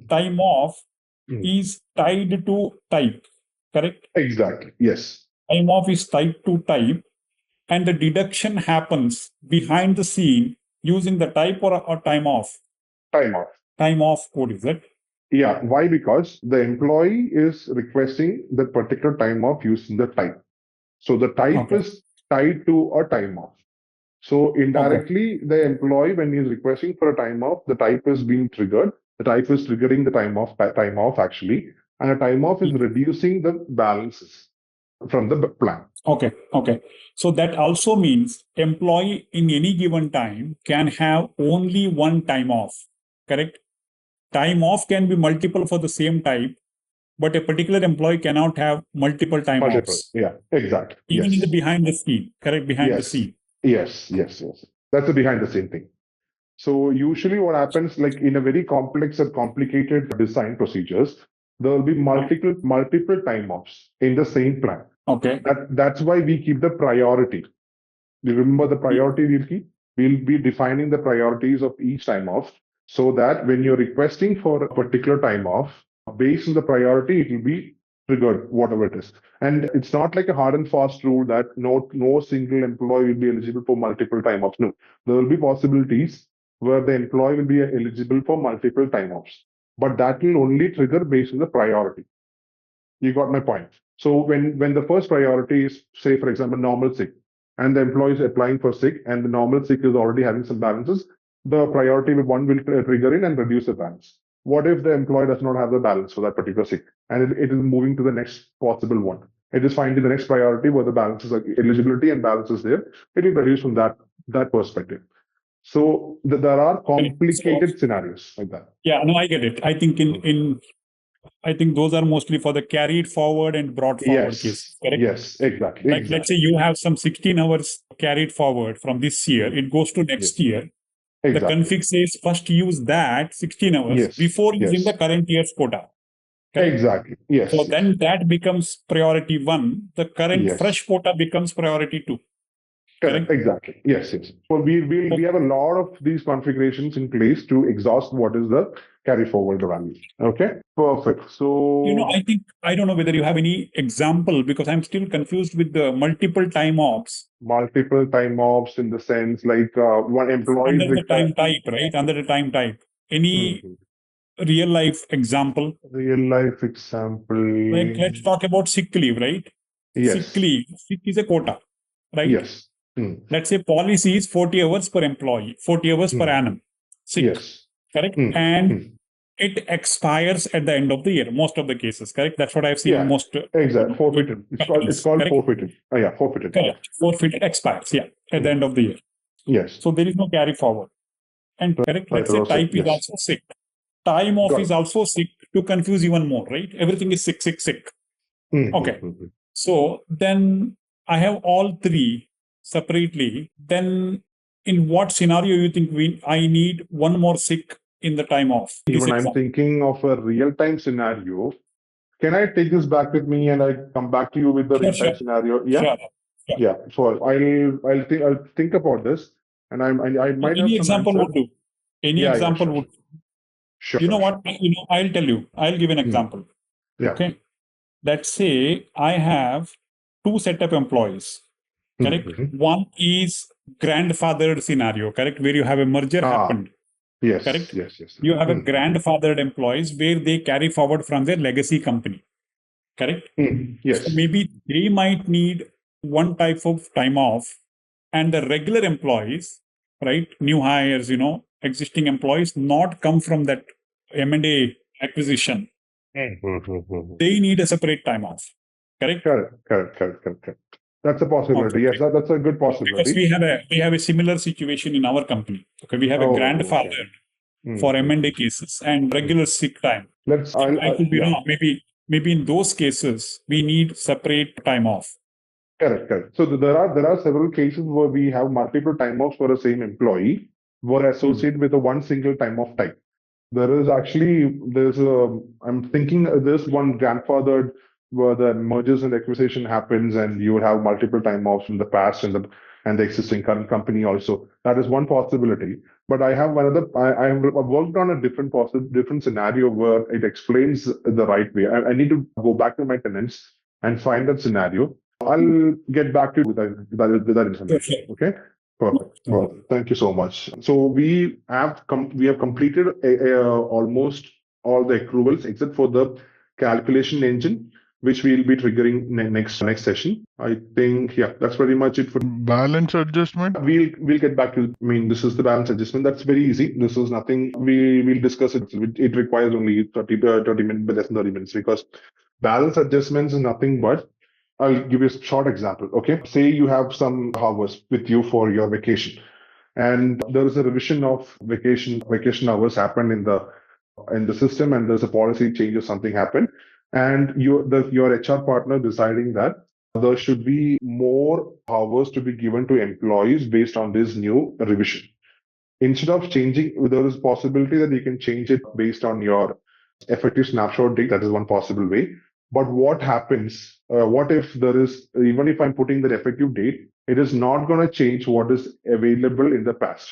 time off is tied to type, correct? Exactly. Yes. Time off is tied to type, and the deduction happens behind the scene using the type or time off. Time off. Time off code, is it? Yeah. Why? Because the employee is requesting that particular time off using the type. So the type is tied to a time off. So indirectly, the employee, when he is requesting for a time off, the type is being triggered. The type is triggering the time off actually, and a time off is reducing the balances from the plan. Okay. So that also means employee in any given time can have only one time off, correct? Time off can be multiple for the same type, but a particular employee cannot have multiple time offs. Yeah, exactly. Even in the behind the scene, correct? Behind the scene. Yes. That's the behind the scene thing. So usually what happens, like in a very complex or complicated design procedures, there will be multiple time offs in the same plan. Okay. That's why we keep the priority. You remember the priority we'll keep? We'll be defining the priorities of each time off so that when you're requesting for a particular time off, based on the priority, it will be triggered, whatever it is. And it's not like a hard and fast rule that no single employee will be eligible for multiple time offs. No, there will be possibilities where the employee will be eligible for multiple time offs, but that will only trigger based on the priority. You got my point. So when the first priority is, say, for example, normal sick, and the employee is applying for sick, and the normal sick is already having some balances, the priority one will trigger in and reduce the balance. What if the employee does not have the balance for that particular sick, and it is moving to the next possible one? It is finding the next priority where the balances are eligibility and balance is there. It will reduce from that perspective. So there are complicated scenarios like that. Yeah, no, I get it. I think I think those are mostly for the carried forward and brought forward cases, correct? Yes, exactly. Like let's say you have some 16 hours carried forward from this year, it goes to next year. Exactly. The config says first use that 16 hours before using the current year's quota. Correct? Exactly. Yes. So then that becomes priority 1. The current fresh quota becomes priority 2. Correct. Exactly. Yes. So we have a lot of these configurations in place to exhaust what is the carry forward the value. Okay, perfect. So I don't know whether you have any example, because I'm still confused with the multiple time ops. Multiple time ops in the sense like one employee under the time type, right? Under the time type. Any real life example? Real life example. Like let's talk about sick leave, right? Yes. Sick leave. Sick is a quota, right? Yes. Let's say policy is 40 hours per employee, 40 hours per annum. Sick. Yes. Correct? And it expires at the end of the year, most of the cases, correct? That's what I've seen most. Exactly. Forfeited. It's called forfeited. Oh, yeah, forfeited. Correct. Forfeited expires, at the end of the year. Yes. So there is no carry forward. And correct, let's say type is also sick. Time off is also sick, to confuse even more, right? Everything is sick, sick, sick. Okay. So then I have all three separately. Then in what scenario you think I need one more sick in the time off? Even I'm thinking of a real-time scenario. Can I take this back with me and I come back to you with the real-time scenario? Yeah. Sure. Yeah. So I'll think about this, and I might any have some example answer. Would do. Any example would. Sure. You know what? I'll tell you. I'll give an example. Yeah. Okay. Let's say I have two set of employees. Correct. One is grandfathered scenario. Correct, where you have a merger happened. Yes. Correct. Yes. You have a grandfathered employees where they carry forward from their legacy company. Correct. Yes. So maybe they might need one type of time off, and the regular employees, right, new hires, existing employees, not come from that M&A acquisition. They need a separate time off. Correct. Correct. That's a possibility. Okay. Yes, that's a good possibility. Because we have a similar situation in our company. Okay, we have a grandfather for M&A cases and regular sick time. Maybe in those cases we need separate time off. Correct. So there are several cases where we have multiple time offs for a same employee were associated with a one single time off type. I'm thinking there's one grandfathered where the mergers and acquisition happens and you would have multiple time offs in the past and the existing current company also. That is one possibility. But I have another, I've worked on a different scenario where it explains the right way. I need to go back to my tenants and find that scenario. I'll get back to you with that information. Okay. Perfect. Well, thank you so much. So we have completed almost all the accruals except for the calculation engine, which we'll be triggering next session. I think that's pretty much it for balance adjustment. We'll get back to. This is the balance adjustment. That's very easy. This is nothing. We'll discuss it. It requires only 30 minutes, less than 30 minutes, because balance adjustments is nothing but. I'll give you a short example. Okay. Say you have some hours with you for your vacation, and there is a revision of vacation hours happened in the system, and there's a policy change or something happened, and your HR partner deciding that there should be more hours to be given to employees based on this new revision. Instead of changing, there is possibility that you can change it based on your effective snapshot date. That is one possible way. But what happens? What if even if I'm putting the effective date, it is not going to change what is available in the past.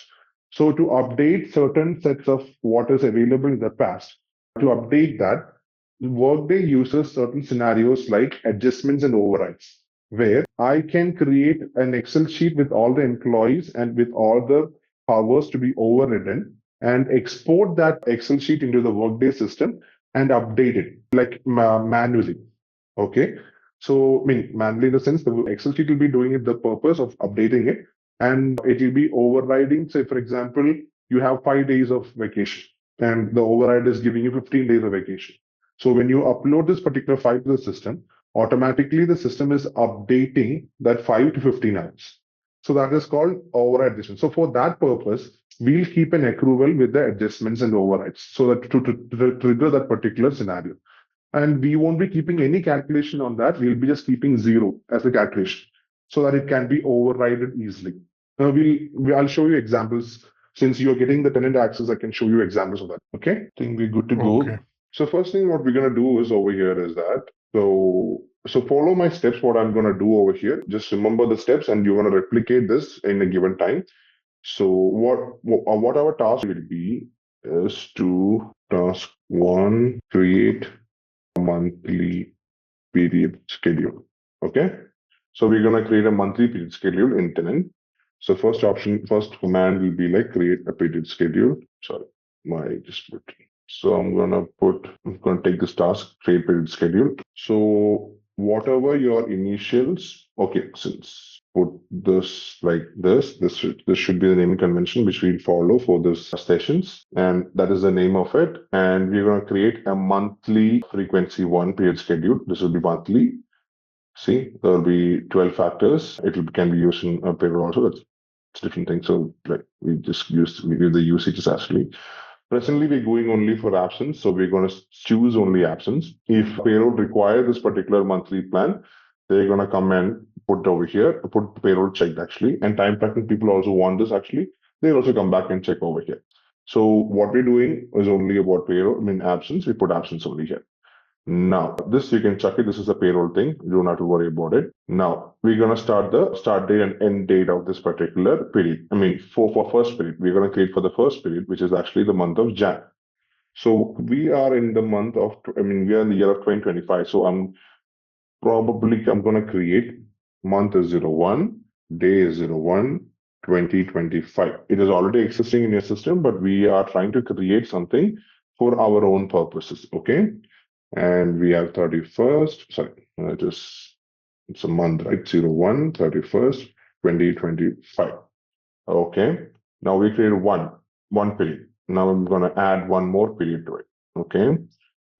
So to update certain sets of what is available in the past, to update that, Workday uses certain scenarios like adjustments and overrides, where I can create an Excel sheet with all the employees and with all the hours to be overridden and export that Excel sheet into the Workday system and update it like manually. Okay. So, manually in the sense the Excel sheet will be doing it the purpose of updating it, and it will be overriding. Say, for example, you have 5 days of vacation and the override is giving you 15 days of vacation. So when you upload this particular file to the system, automatically the system is updating that 5 to 15 hours. So that is called override addition. So for that purpose, we'll keep an accrual with the adjustments and overrides so that to trigger that particular scenario. And we won't be keeping any calculation on that. We'll be just keeping 0 as a calculation so that it can be overridden easily. Now I'll show you examples. Since you're getting the tenant access, I can show you examples of that. Okay. I think we're good to go. Okay. So first thing what we're going to do is over here is that, so follow my steps, what I'm going to do over here. Just remember the steps and you're going to replicate this in a given time. So what our task will be is to Task 1, create a monthly period schedule. Okay. So we're going to create a monthly period schedule in tenant. So first command will be like create a period schedule. Sorry, so I'm going to take this task, create period schedule. So whatever your initials, okay, since put this like this should be the naming convention which we'll follow for this sessions, and that is the name of it. And we're going to create a monthly frequency 1 period schedule. This will be monthly. See, there will be 12 factors. Can be used in a payroll also. It's different thing. So like we give the usages actually. Presently, we're going only for absence. So we're going to choose only absence. If payroll require this particular monthly plan, they're going to come and put over here, put payroll checked actually. And time tracking people also want this actually. They'll also come back and check over here. So what we're doing is only about payroll. Absence, we put absence only here. Now, this you can check it. This is a payroll thing. You don't have to worry about it. Now, we're going to start the start date and end date of this particular period. For first period, we're going to create for the first period, which is actually the month of Jan. So we are in the month of, we are in the year of 2025. So I'm going to create month is 01, day is 01, 2025. It is already existing in your system, but we are trying to create something for our own purposes. Okay. And we have 31st, sorry, it's a month, right? 01, 31st, 2025. Okay. Now we create one period. Now I'm going to add one more period to it. Okay.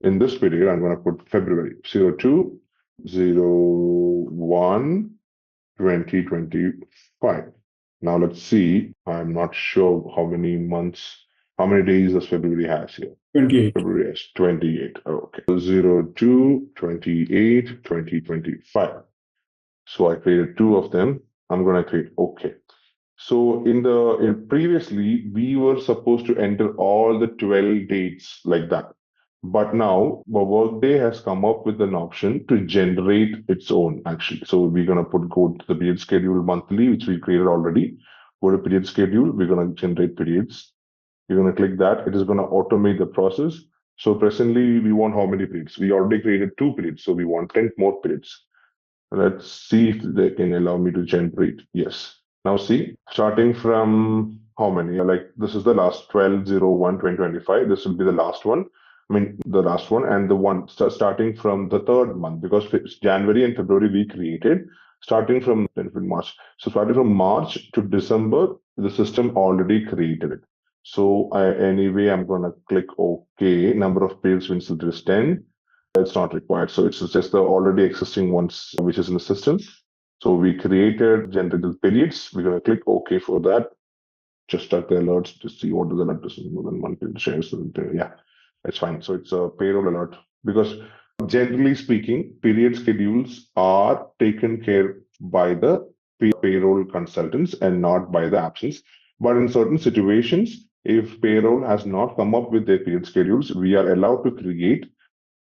In this period, I'm going to put February 02, 01, 2025. Now let's see. I'm not sure how many days does February has here. 28. February has 28. Okay. 02, 28, 2025. So I created two of them. I'm going to create OK. So previously, we were supposed to enter all the 12 dates like that. But now Workday has come up with an option to generate its own actually. So we're going to go to the period schedule monthly, which we created already. Go to period schedule. We're going to generate periods. You're going to click that. It is going to automate the process. So presently, we want how many periods? We already created 2 periods. So we want 10 more periods. Let's see if they can allow me to generate. Yes. Now see, starting from how many? Like this is the last 12/01/2025. This will be the last one. The last one, and the one starting from the third month, because January and February we created, starting from March. So starting from March to December, the system already created it. So anyway, I'm going to click OK. Number of periods when it is 10. It's not required. So it's just the already existing ones which is in the system. So we created generated periods. We're going to click OK for that. Just start the alerts to see what is the alert is more than 1 period shares. Yeah, it's fine. So it's a payroll alert, because generally speaking, period schedules are taken care by the payroll consultants and not by the absence. But in certain situations, if payroll has not come up with their period schedules, we are allowed to create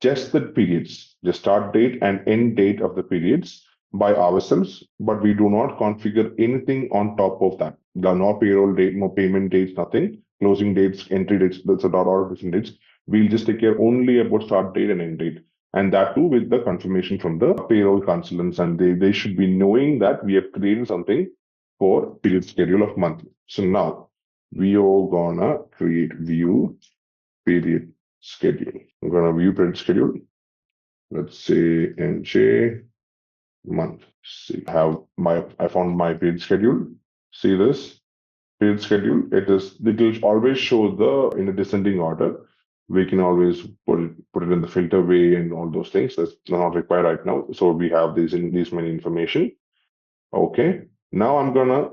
just the periods, the start date and end date of the periods by ourselves, but we do not configure anything on top of that. There are no payroll date, no payment dates, nothing, closing dates, entry dates, that's a lot of different dates. We'll just take care only about start date and end date. And that too with the confirmation from the payroll consultants, and they should be knowing that we have created something for period schedule of monthly. So now we are gonna create view period schedule. I'm gonna view period schedule. Let's say NJ month. See, I found my period schedule. See this period schedule. It will always show in a descending order. We can always put it in the filter way and all those things. That's not required right now. So we have these many information. Okay. Now I'm gonna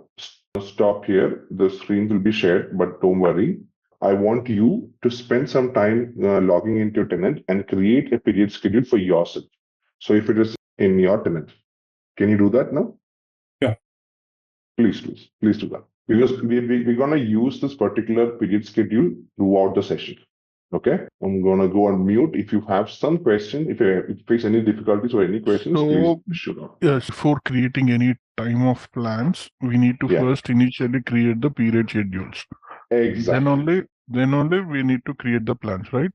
stop here. The screen will be shared, but don't worry. I want you to spend some time logging into your tenant and create a period schedule for yourself. So if it is in your tenant, can you do that now? Yeah. Please do that. Because we're going to use this particular period schedule throughout the session. Okay. I'm going to go on mute. If you have some question, if you face any difficulties or any questions, please shoot out. Yes, for creating any time off plans, we need to first initially create the period schedules. Exactly. Then only then only we need to create the plans, right?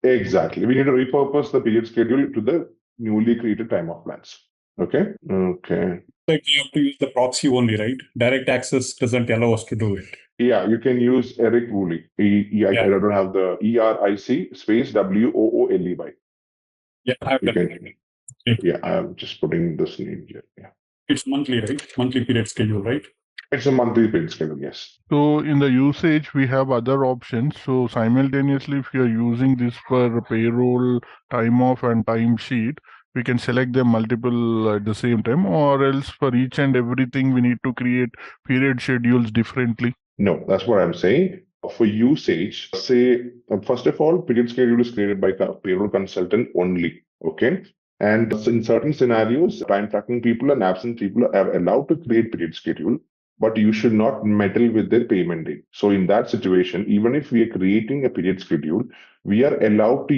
Exactly. We need to repurpose the period schedule to the newly created time off plans. Okay. Okay. Like we have to use the proxy only, right? Direct access doesn't allow us to do it. Yeah, you can use Eric Woolley. I don't have the ERIC space WOOLEY. Yeah, I've You done can. it. Yeah, I'm just putting this name here. Yeah. It's monthly, right? Monthly period schedule, right? It's a monthly period schedule, yes. So in the usage, we have other options. So simultaneously, if you're using this for payroll, time off, and time sheet, we can select them multiple at the same time, or else for each and everything, we need to create period schedules differently. No, that's what I'm saying. For usage, say, first of all, period schedule is created by the payroll consultant only. Okay. And in certain scenarios, time tracking people and absent people are allowed to create period schedule, but you should not meddle with their payment date. So in that situation, even if we are creating a period schedule, we are allowed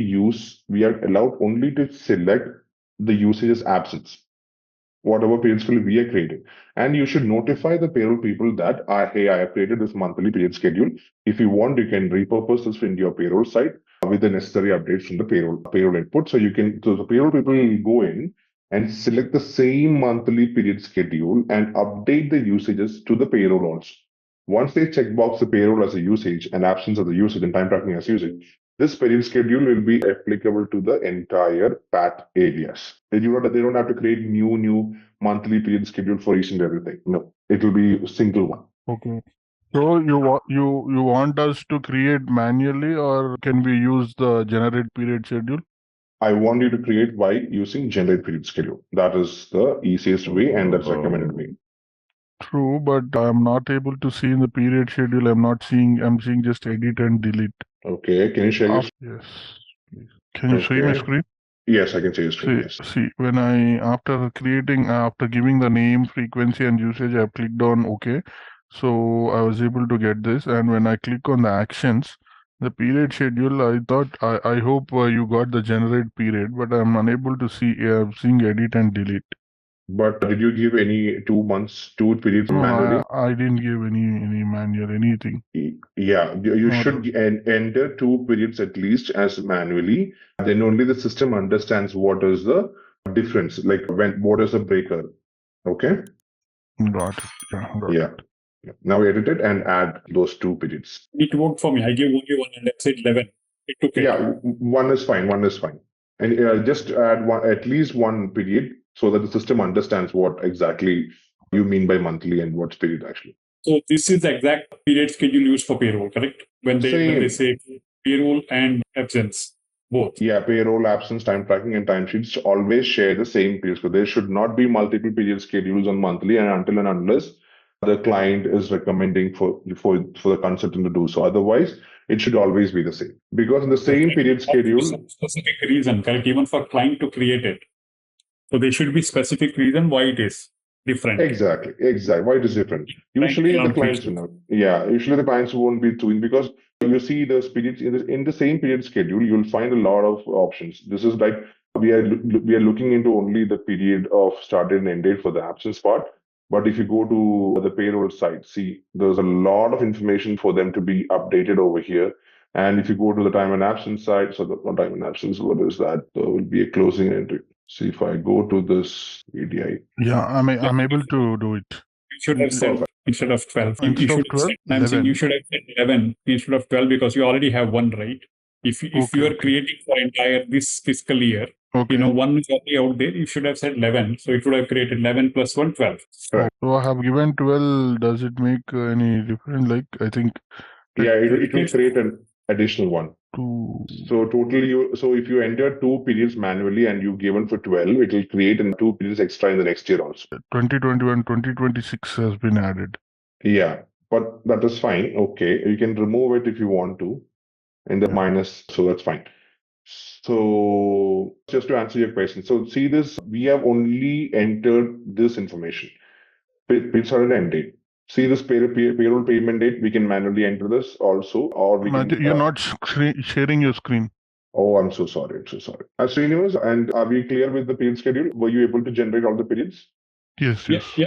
only to select the usage as absence, whatever period schedule we are creating. And you should notify the payroll people that, hey, I have created this monthly period schedule. If you want, you can repurpose this into your payroll site with the necessary updates from the payroll input. So the payroll people will go in and select the same monthly period schedule and update the usages to the payroll also. Once they checkbox the payroll as a usage and absence of the usage and time tracking as usage, this period schedule will be applicable to the entire PAT areas. They don't have to create new monthly period schedule for each and everything. No, it will be a single one. Okay. So you want us to create manually, or can we use the generate period schedule? I want you to create by using generate period schedule. That is the easiest way and that's recommended way. True, but I'm not able to see in the period schedule. I'm seeing just edit and delete. Okay, can you share your screen? Yes, please. Can you see my screen? Yes, I can see your screen. Yes. See, when after giving the name, frequency, and usage, I've clicked on OK. So I was able to get this. And when I click on the actions, the period schedule, I thought, I hope you got the generate period, but I'm unable to see. I'm seeing edit and delete. But did you give any 2 months, 2 periods manually? I didn't give any manual, anything. Yeah, you should enter 2 periods at least as manually. Then only the system understands what is the difference, like what is the breaker. Okay? Got it. Yeah. Now edit it and add those 2 periods. It worked for me. I gave only one and I said 11. It took it. Yeah, one is fine. And just add at least 1 period so that the system understands what exactly you mean by monthly and what's period actually. So this is the exact period schedule used for payroll, correct? When they say payroll and absence, both. Yeah, payroll, absence, time tracking, and timesheets always share the same period. So there should not be multiple period schedules on monthly and unless the client is recommending for the consultant to do so. Otherwise, it should always be the same. Because in the same period schedule, some specific reason, correct? Even for client to create it. So there should be specific reason why it is different. Exactly. Why it is different. Usually the clients will not. Yeah, usually the clients won't be doing, because you see the periods in the same period schedule, you'll find a lot of options. This is like we are looking into only the period of started and ended for the absence part. But if you go to the payroll site, see, there's a lot of information for them to be updated over here. And if you go to the time and absence side, so the time and absence, what is that? There will be a closing entry. See if I go to this EDI. Yeah, I'm able to do it. You should have said instead of 12. Instead of 12, I'm saying you should have said 11 instead of 12 because you already have one, right? If you are creating for entire this fiscal year, one is already out there, you should have said 11. So it would have created 11 plus 1, 12. So I have given 12. Does it make any difference? Like, I think. Yeah, it will create an additional one. So totally, so if you enter 2 periods manually and you've given for 12, it will create 2 periods extra in the next year also. 2021, 2026 has been added. Yeah, but that is fine. Okay, you can remove it if you want to, and the minus, so that's fine. So just to answer your question, so see this, we have only entered this information. Period started end date. See this payroll payment date, we can manually enter this also, or we can... You're not sharing your screen. Oh, I'm so sorry. Srinivas, and are we clear with the period schedule? Were you able to generate all the periods? Yes. Yeah.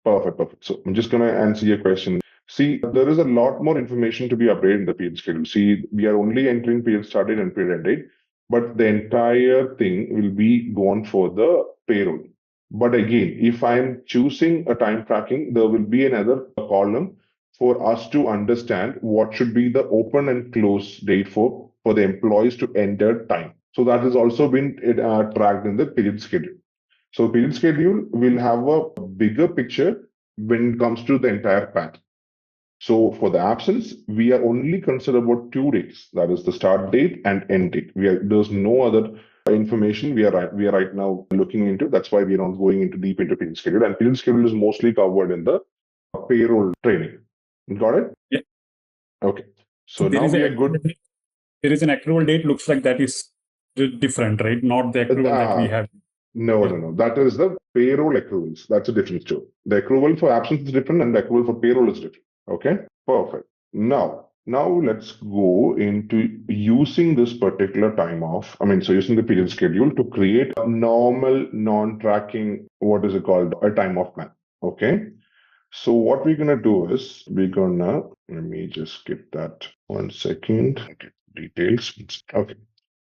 Perfect. So I'm just going to answer your question. See, there is a lot more information to be updated in the period schedule. See, we are only entering period start date and period end date, but the entire thing will be gone for the payroll. But again, if I'm choosing a time tracking, there will be another column for us to understand what should be the open and close date for the employees to enter time. So that has also been tracked in the period schedule. So period schedule will have a bigger picture when it comes to the entire path. So for the absence, we are only concerned about 2 dates. That is the start date and end date. There's no other information we are right now looking into. That's why we are not going into deep into period schedule. And period schedule is mostly covered in the payroll training. Got it? Yeah. Okay. So now we are good. There is an accrual date. Looks like that is different, right? Not the accrual that we have. No. That is the payroll accruals. That's a different story. The accrual for absence is different and the accrual for payroll is different. Okay, perfect. Now let's go into using this particular time off. So using the period schedule to create a normal non-tracking, what is it called? A time off plan. Okay. So what we're going to do is let me just skip that 1 second. Okay, details. Okay.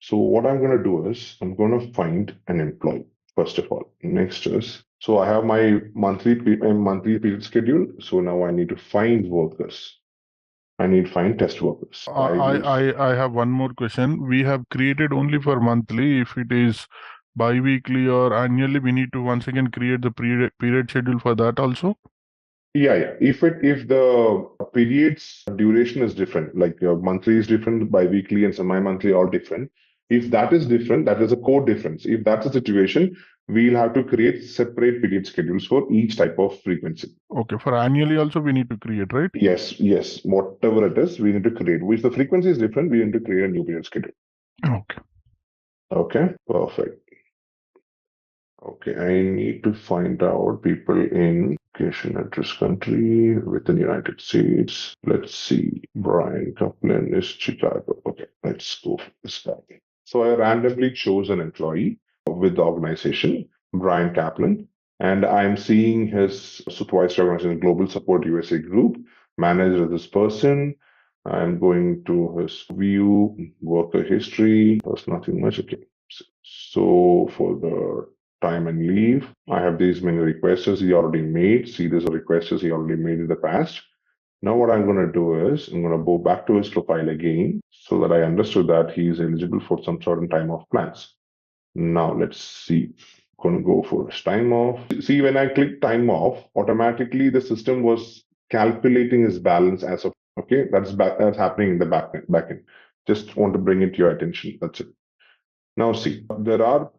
So what I'm going to do is I'm going to find an employee, first of all. Next is, so I have my monthly period schedule. So now I need to find workers. I need to find test workers. I have one more question. We have created only for monthly. If it is bi-weekly or annually, we need to once again create the period schedule for that also. Yeah. If the period's duration is different, like your monthly is different, bi-weekly and semi-monthly all different. If that is different, that is a core difference. If that's the situation, we'll have to create separate period schedules for each type of frequency. Okay, for annually also we need to create, right? Yes. Whatever it is, we need to create. If the frequency is different, we need to create a new period schedule. Okay, perfect. Okay, I need to find out people in location, address, country within the United States. Let's see. Brian Kaplan is Chicago. Okay, let's go for this guy. So I randomly chose an employee with the organization, Brian Kaplan, and I'm seeing his supervisor organization, Global Support USA Group, manager this person. I'm going to his view, worker history. There's nothing much. Okay. So for the time and leave, I have these many requests he already made. See, these are requests he already made in the past. Now what I'm going to do is I'm going to go back to his profile again so that I understood that he is eligible for some certain time off plans. Now let's see. I'm going to go for his time off. See, when I click time off, automatically the system was calculating his balance as of, okay, that's happening in the back end. Just want to bring it to your attention. That's it. Now see, there are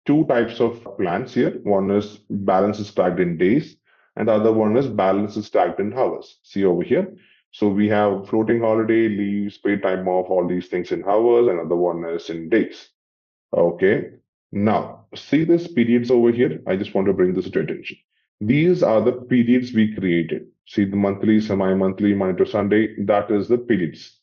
2 types of plans here. One is balance is tagged in days, and the other one is balance is tagged in hours. See over here. So we have floating holiday, leaves, paid time off, all these things in hours, and another one is in days. Okay. Now, see this periods over here. I just want to bring this to attention. These are the periods we created. See the monthly, semi-monthly, Monday to Sunday. That is the periods.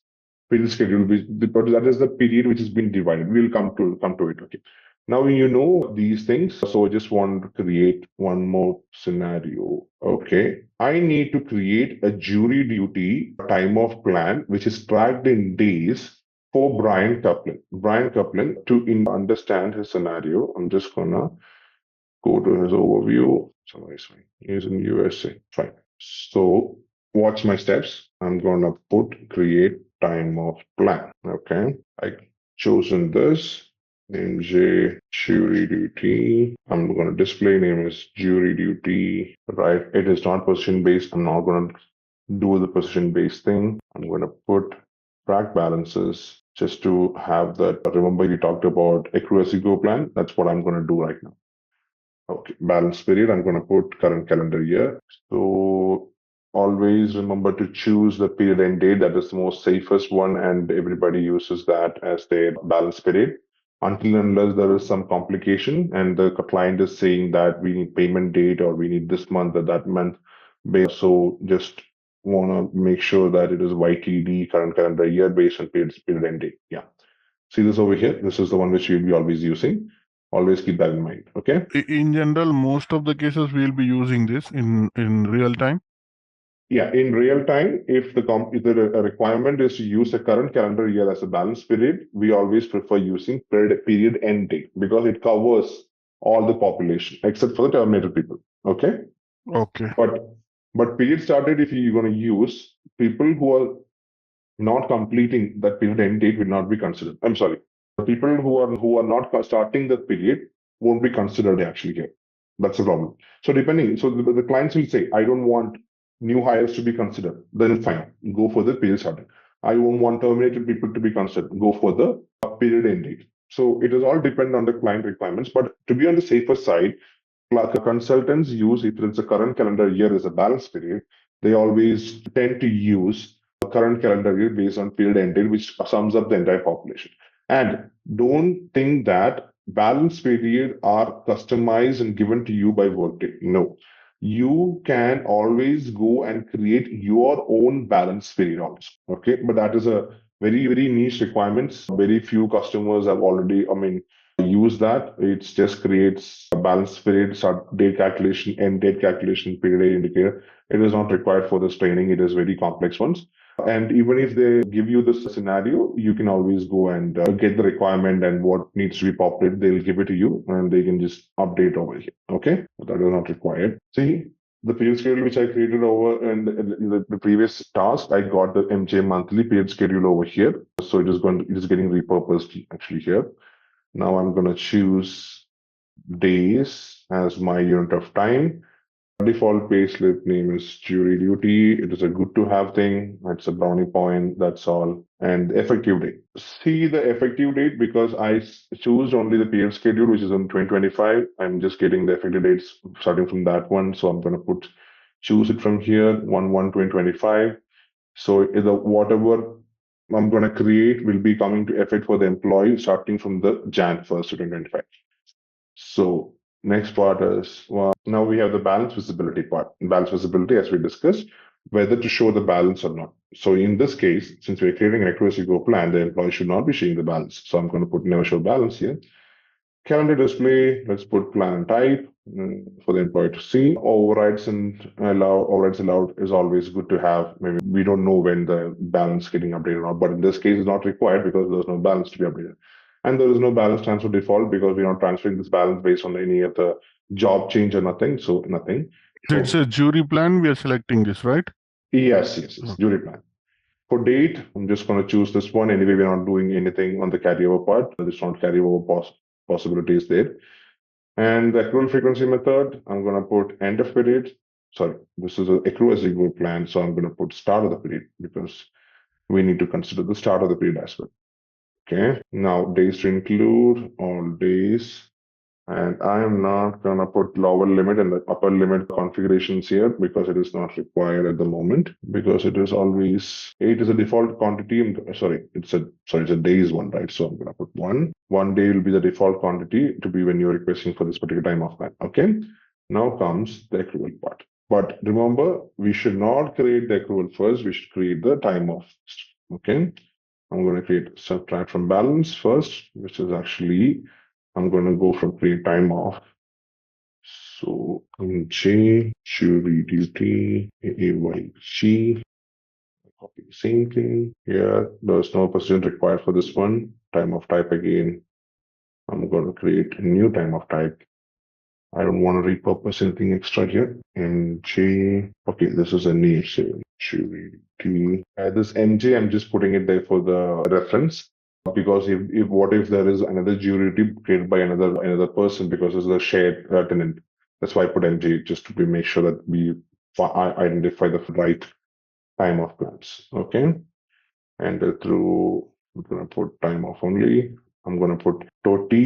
Period schedule, that is the period which has been divided. We'll come to it. Okay. Now you know these things. So I just want to create one more scenario. Okay. I need to create a jury duty time off plan, which is tracked in days for Brian Kaplan. Brian Kaplan, to understand his scenario, I'm just gonna go to his overview. Somebody's fine. He's in USA. Fine. So watch my steps. I'm gonna create time off plan. Okay. I chosen this. Name J jury duty. I'm going to display name is jury duty. Right. It is not position based. I'm not going to do the position based thing. I'm going to put track balances just to have that. Remember, we talked about accrue as you go plan. That's what I'm going to do right now. Okay. Balance period. I'm going to put current calendar year. So always remember to choose the period end date. That is the most safest one, and everybody uses that as their balance period. Until unless there is some complication and the client is saying that we need payment date or we need this month or that month. So just want to make sure that it is YTD, current calendar year, based on period end date. Yeah. See this over here. This is the one which we'll be always using. Always keep that in mind. Okay. In general, most of the cases we'll be using this in real time. Yeah, in real time, if the requirement is to use the current calendar year as a balance period, we always prefer using period end date because it covers all the population except for the terminated people. Okay. Okay. But period start date, if you're going to use, people who are not completing that period end date will not be considered. I'm sorry. The people who are not starting the period won't be considered actually here. That's the problem. So the clients will say, I don't want new hires to be considered. Then fine, go for the period started. I won't want terminated people to be considered. Go for the period end date. So it is all depend on the client requirements. But to be on the safer side, consultants use, if it's a current calendar year is a balance period, they always tend to use a current calendar year based on period ended, which sums up the entire population. And don't think that balance period are customized and given to you by Workday. No. You can always go and create your own balance period also. Okay. But that is a very, very niche requirements. Very few customers have already, use that. It just creates a balance period, start date calculation, end date calculation, period indicator. It is not required for this training. It is very complex ones. And even if they give you this scenario, you can always go and get the requirement and what needs to be populated. They'll give it to you and they can just update over here. Okay. But that is not required. See, the period schedule which I created over and the previous task, I got the MJ monthly period schedule over here. So it is getting repurposed actually here. Now I'm going to choose days as my unit of time. Default payslip name is jury duty. It is a good to have thing. It's a brownie point. That's all. And effective date. See the effective date because I choose only the period schedule, which is on 2025. I'm just getting the effective dates starting from that one. So I'm going to choose it from here, 1/1/2025. So whatever I'm going to create will be coming to effect for the employee starting from the Jan 1st, 2025. So next part is, now we have the balance visibility part. Balance visibility, as we discussed, whether to show the balance or not. So in this case, since we're creating an accuracy go plan, the employee should not be showing the balance. So I'm going to put never show balance here. Calendar display, let's put plan type for the employee to see. Overrides allowed is always good to have. Maybe we don't know when the balance is getting updated or not, but in this case, it's not required because there's no balance to be updated. And there is no balance transfer default because we're not transferring this balance based on any of the job change or nothing. So nothing. It's a jury plan. We are selecting this, right? Yes, jury plan. For date, I'm just going to choose this one. Anyway, we're not doing anything on the carryover part. There's not carryover possibilities there. And the accrual frequency method, I'm going to put end of period. Sorry, this is an accrual as you go plan. So I'm going to put start of the period because we need to consider the start of the period as well. Okay. Now days to include all days. And I am not going to put lower limit and the upper limit configurations here because it is not required at the moment because it is always 8 is a default quantity. It's a days one, right? So I'm going to put 1. 1 day will be the default quantity to be when you're requesting for this particular time of plan. Okay. Now comes the accrual part. But remember, we should not create the accrual first. We should create the time off. Okay. I'm going to create subtract from balance first, which is actually I'm going to go from create time off. So MJ, jury duty, AYG, copy the same thing here. There's no precision required for this one. Time of type again. I'm going to create a new time of type. I don't want to repurpose anything extra here. MJ, okay, this is a name, so jury duty. This MJ, I'm just putting it there for the reference. Because what if there is another jury created by another person because it's a shared tenant. That's why I put MJ just to make sure that we identify the right time of plans. Okay, and through I'm gonna put time off only. I'm gonna put Toto.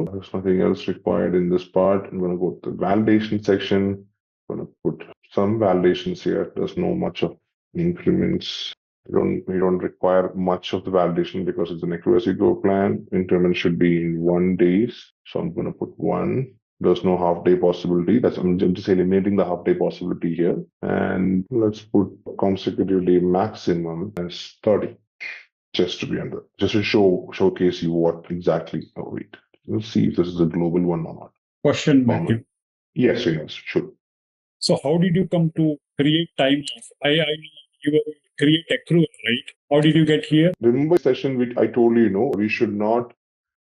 There's nothing else required in this part. I'm gonna go to the validation section. I'm gonna put some validations here. There's no much of increments. We don't require much of the validation because it's an accuracy go plan. Increment should be in 1 day. So I'm going to put 1. There's no half day possibility. I'm just eliminating the half day possibility here. And let's put consecutively maximum as 30. Just to showcase you what exactly. Oh, wait. Let's see if this is a global one or not. Question, Matthew. Yes, Srinivas, sure. So how did you come to create time off? I know you were create accrual, right? How did you get here? Remember the session which I told you, we should not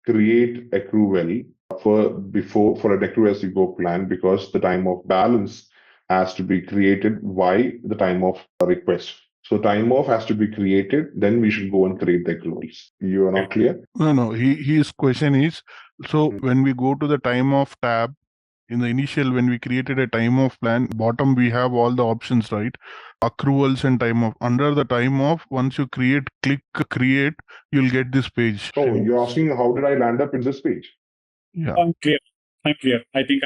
create accrual for an accrual as you go plan, because the time of balance has to be created by the time of request. So time off has to be created, then we should go and create the accruals. You are not clear? No. His question is, so when we go to the time off tab, in the initial, when we created a time off plan, bottom we have all the options, right? Accruals and time off. Under the time off, once you click create, you'll get this page. So you're asking how did I land up in this page? Yeah. I'm clear. I think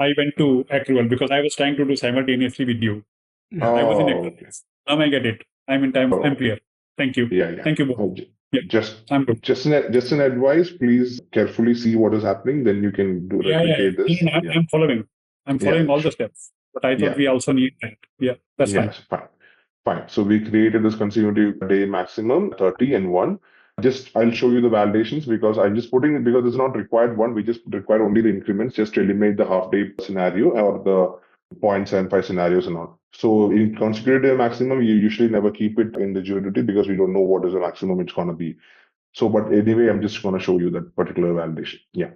I went to accrual because I was trying to do simultaneously with you. Yeah. I was in Oh, accrual. okay. Now I get it. I'm in time. Oh, I'm clear. Thank you. Yeah. Thank you both. Oh, Yeah. I'm good. Just an advice, please carefully see what is happening, then you can replicate this. I'm following. I'm following all the steps. But I thought we also need that. Yeah, that's fine. Yes, fine. So we created this consecutive day maximum 30 and 1. I'll show you the validations, because I'm just putting it because it's not required one. We just require only the increments just to eliminate the half day scenario or the 0.75 scenarios and all. So in consecutive day maximum, you usually never keep it in the jury because we don't know what is the maximum it's going to be. So, but anyway, I'm just going to show you that particular validation. Yeah.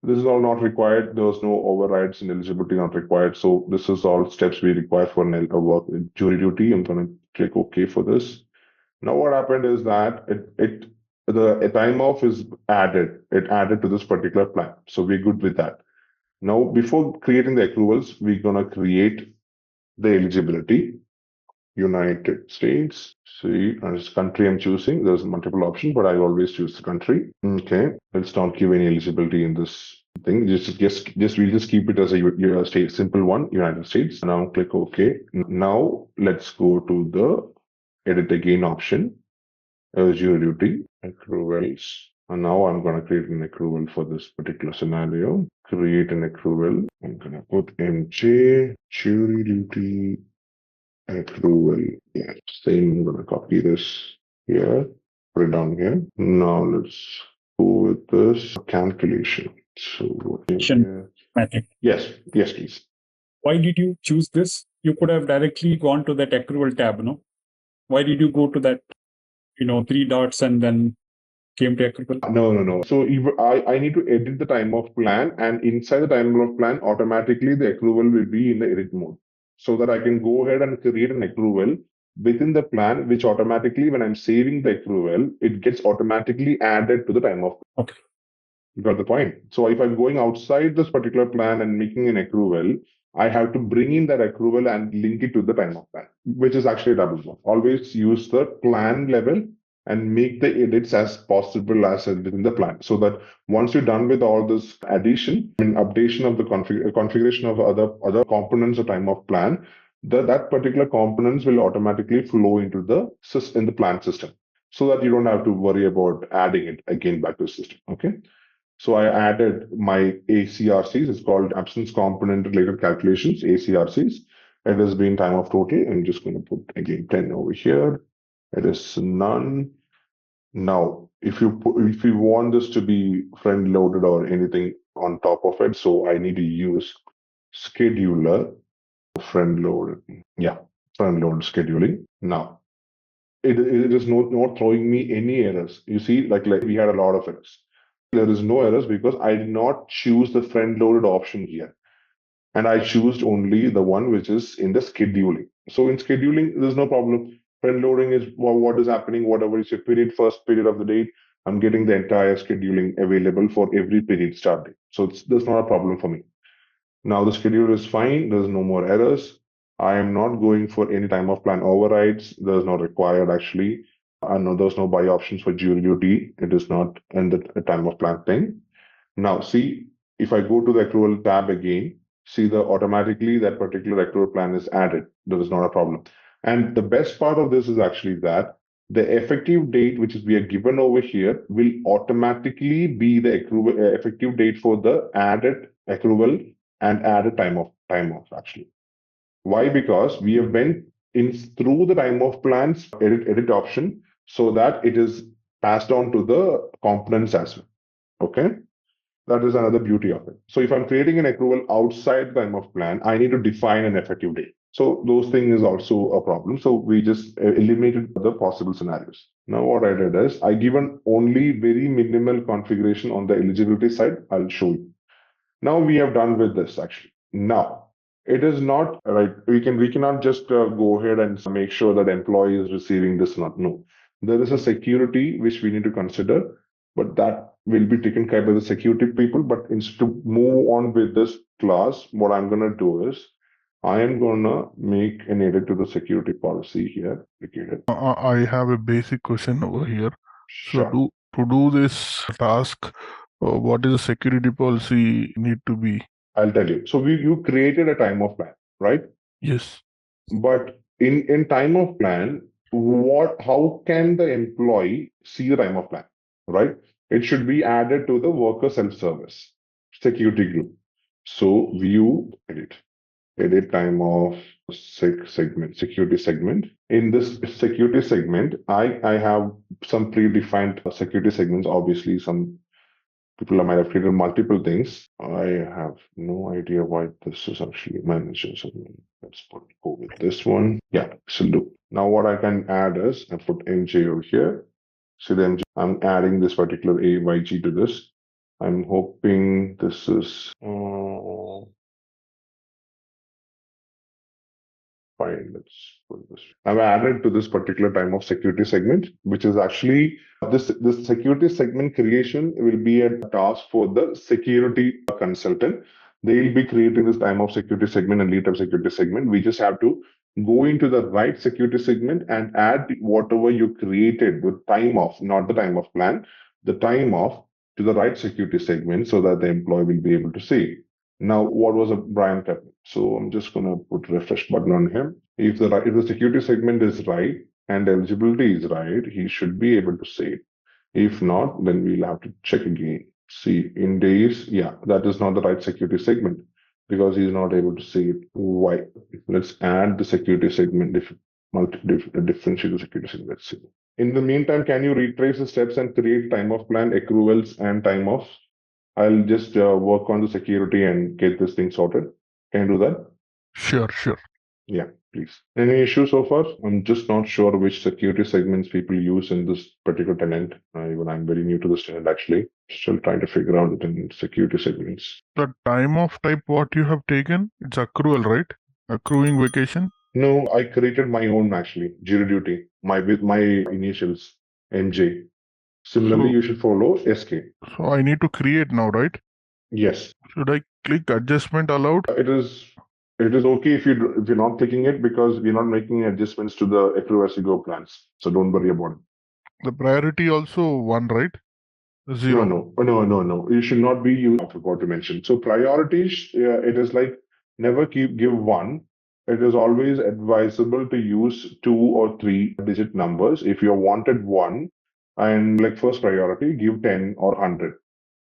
This is all not required. There was no overrides and eligibility not required. So this is all steps we require for a work jury duty. I'm going to click OK for this. Now what happened is that the time off is added. It added to this particular plan. So we're good with that. Now, before creating the accruals, we're going to create the eligibility. United States. See, as country I'm choosing, there's multiple options, but I always choose the country. Okay, let's not give any eligibility in this thing. We'll just keep it as a state, simple one, United States. Now click OK. Now let's go to the edit again option. Jury duty, accruals. And now I'm going to create an accrual for this particular scenario. Create an accrual. I'm going to put MJ, jury duty, accrual. Yeah, same. I'm going to copy this here, put it down here. Now let's go with this calculation. So yes, please. Why did you choose this? You could have directly gone to that accrual tab, no? Why did you go to that, 3 dots and then came to accrual? No. So I need to edit the time off plan, and inside the time off plan, automatically the accrual will be in the edit mode, so that I can go ahead and create an accrual within the plan, which automatically, when I'm saving the accrual, it gets automatically added to the time off. Okay. You got the point. So if I'm going outside this particular plan and making an accrual, I have to bring in that accrual and link it to the time off plan, which is actually a double job. Always use the plan level and make the edits as possible as within the plan, so that once you're done with all this addition and updation of the configuration of other components of time off plan, that particular components will automatically flow into the plan system, so that you don't have to worry about adding it again back to the system. Okay. So I added my ACRCs. It's called Absence Component Related Calculations, ACRCs. It has been time of total. I'm just going to put again 10 over here. It is none. Now, if you want this to be friend loaded or anything on top of it, so I need to use scheduler friend load. Yeah, friend load scheduling. Now, it is not throwing me any errors. You see, like we had a lot of errors. There is no errors because I did not choose the friend loaded option here. And I chose only the one which is in the scheduling. So in scheduling, there's no problem. Friend loading is what is happening, whatever is your first period of the date. I'm getting the entire scheduling available for every period start date. So there's not a problem for me. Now the schedule is fine. There's no more errors. I am not going for any time of plan overrides. There's not required actually. I know there's no buy options for jury duty. It is not in the time of plan thing. Now see, if I go to the accrual tab again, see automatically that particular accrual plan is added. There is not a problem. And the best part of this is actually that the effective date, which is we are given over here, will automatically be the accrual effective date for the added accrual and added time off actually. Why? Because we have went in through the time off plans edit option, so that it is passed on to the components as well. Okay. That is another beauty of it. So if I'm creating an accrual outside the time of plan, I need to define an effective date. So those things is also a problem. So we just eliminated the possible scenarios. Now what I did is I given only very minimal configuration on the eligibility side. I'll show you. Now we have done with this actually. Now it is not right. We cannot just go ahead and make sure that employee is receiving this. Not no. There is a security which we need to consider, but that will be taken care by the security people. But instead to move on with this class, what I'm gonna do is I am gonna make an edit to the security policy here. I have a basic question over here. So Sure. to do this task, what is the security policy need to be? I'll tell you. So you created a time of plan, right? Yes. But in time of plan, how can the employee see the time of plan, right? It should be added to the worker self-service security group. So view edit time of security segment. In this security segment, I have some predefined security segments. Obviously, some people might have created multiple things. I have no idea why this is actually managed. So let's go with this one. Yeah, so look. Now what I can add is I put MJ over here. So the MJ, I'm adding this particular AYG to this. I'm hoping this is fine. Let's put this. I've added to this particular time of security segment, which is actually this security segment creation will be a task for the security consultant. They'll be creating this time of security segment and lead time security segment. We just have to go into the right security segment and add whatever you created with time off, not the time of plan, the time off to the right security segment so that the employee will be able to see. Now, what was a Brian Pepper? So I'm just going to put refresh button on him. If the security segment is right and eligibility is right, he should be able to say it. If not, then we'll have to check again. See, in days, yeah, that is not the right security segment because he's not able to see it. Why? Let's add the security segment, differentiate the security segment. Let's see. In the meantime, can you retrace the steps and create time of plan, accruals, and time off? I'll just work on the security and get this thing sorted. Can you do that? Sure. Yeah, please. Any issues so far? I'm just not sure which security segments people use in this particular tenant. Even I'm very new to this tenant actually. Still trying to figure out the tenant security segments. The time of type what you have taken, it's accrual, right? Accruing vacation? No, I created my own actually, jury duty, with my initials, MJ. Similarly, you should follow SK. So I need to create now, right? Yes. Should I click adjustment allowed? It is okay if you're not clicking it because we're not making adjustments to the accrue as you go plans. So don't worry about it. The priority also 1, right? 0. No. You should not be used. I forgot to mention. So priorities, it is like never give 1. It is always advisable to use 2 or 3 digit numbers. If you wanted 1 and like first priority, give 10 or 100.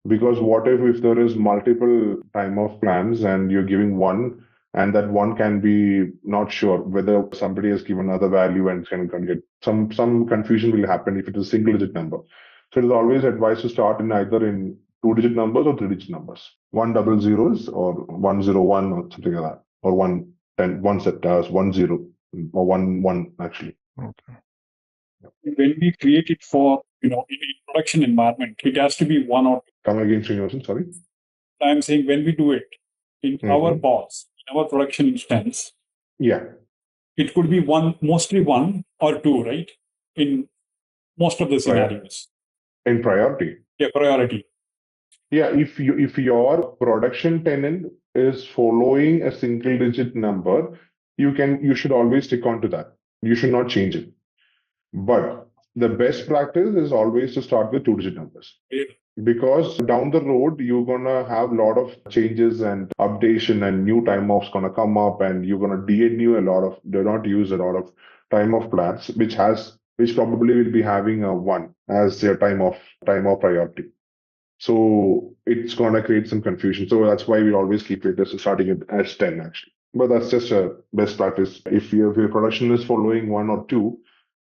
Because what if there is multiple time of plans and you're giving 1 and that 1 can be not sure whether somebody has given another value and can get some confusion will happen if it is a single digit number. So it is always advised to start in either in 2-digit numbers or 3-digit numbers, 100s or 101 or something like that, or 110, 1 set 10 or 11 actually. Okay. When we create it for in a production environment, it has to be 1 or 2. Come again, Srinivasan, sorry. I'm saying when we do it in our pods, in our production instance, yeah, it could be mostly 1 or 2, right? In most of the scenarios. In priority. Yeah, priority. Yeah, if your production tenant is following a single digit number, you should always stick on to that. You should not change it. But the best practice is always to start with 2-digit numbers. Yeah. Because down the road, you're going to have a lot of changes and updation and new time offs going to come up and you're going to do not use a lot of time off plans, which probably will be having a 1 as their time off priority. So it's going to create some confusion. So that's why we always keep it starting it as 10 actually. But that's just a best practice. If your production is following 1 or 2,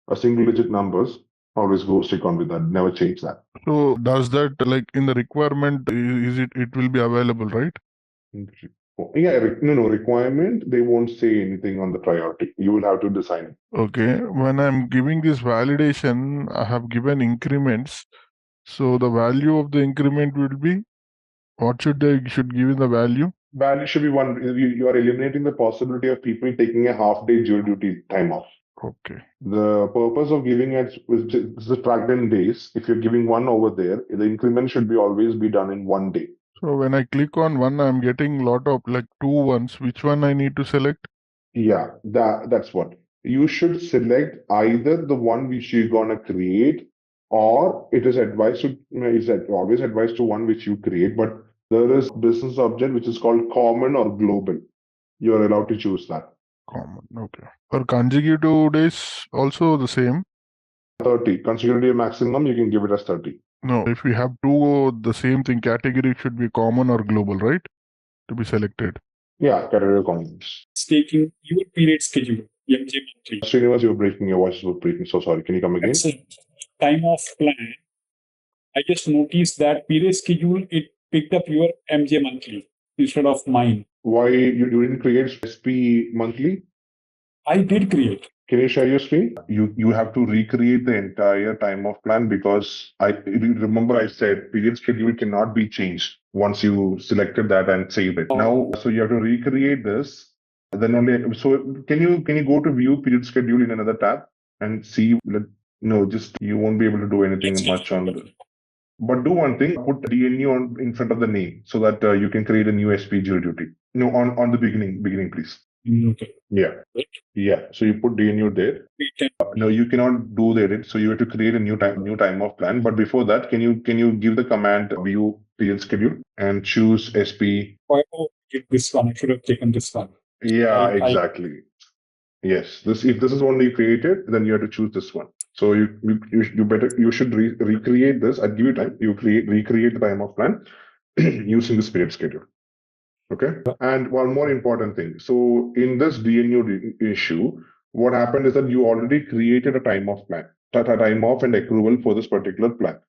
a single digit numbers, Always go stick on with that. Never change that. So does that, like in the requirement, is it will be available, right? Yeah, no requirement. They won't say anything on the priority. You will have to design it. Okay. When I'm giving this validation, I have given increments. So the value of the increment will be, what should give in the value? Value should be one. You are eliminating the possibility of people taking a half day jury duty time off. Okay. The purpose of giving it is tracked in days. If you're giving one over there, the increment should be always be done in 1 day. So when I click on one, I'm getting a lot of like 2 ones. Which one I need to select? Yeah, that's what. You should select either the one which you're gonna create, or it is advised to is always advised to one which you create, but there is business object which is called common or global. You're allowed to choose that. Common. Okay. For consecutive days, also the same. 30. Consecutive maximum, you can give it as 30. No, if we have two, the same thing, category should be common or global, right? To be selected. Yeah, category comments. Staking your period schedule, MJ monthly. Srinivas, your voice was breaking. So sorry. Can you come again? Time off plan. I just noticed that period schedule, it picked up your MJ monthly instead of mine. Why you didn't create SP monthly? I did create. Can you share your screen? You have to recreate the entire time off plan, because remember I said period schedule cannot be changed once you selected that and saved it. Now, so you have to recreate this. Then only. So can you go to view period schedule in another tab and see? No, just you won't be able to do anything much on the. But do one thing: put DNU in front of the name so that you can create a new SP jury duty. No, on the beginning, please. Okay. Yeah. Yeah. So you put DNU there. No, you cannot do the edit. So you have to create a new time off plan. But before that, can you give the command view period schedule and choose SP? Oh, get this one. I should have taken this one. Yeah, exactly. Yes. If this is one you created, then you have to choose this one. So you should recreate this. I'll give you time. You recreate the time off plan using this period schedule. Okay. And one more important thing. So in this DNU issue, what happened is that you already created a time off plan, time off and accrual for this particular plan.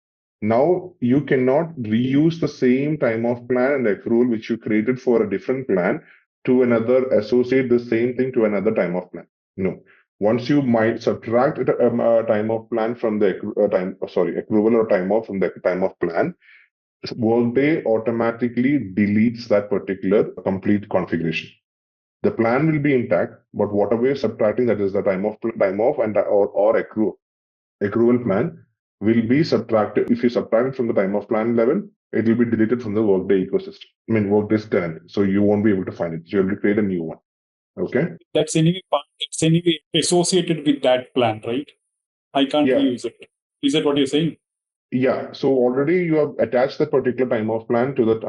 Now you cannot reuse the same time off plan and accrual which you created for a different plan to another, associate the same thing to another time off plan. No. Once you might subtract a time off plan from the accrual or time off from the time off plan, Workday automatically deletes that particular complete configuration. The plan will be intact, but whatever you're subtracting, that is the time off and or accrual plan, will be subtracted. If you subtract it from the time off plan level, it will be deleted from the Workday ecosystem. I mean, Workday's tenant. So you won't be able to find it. So you'll have to create a new one. Okay. That's anyway associated with that plan, right? I can't reuse it. Is that what you're saying? Yeah. So already you have attached the particular time off plan to the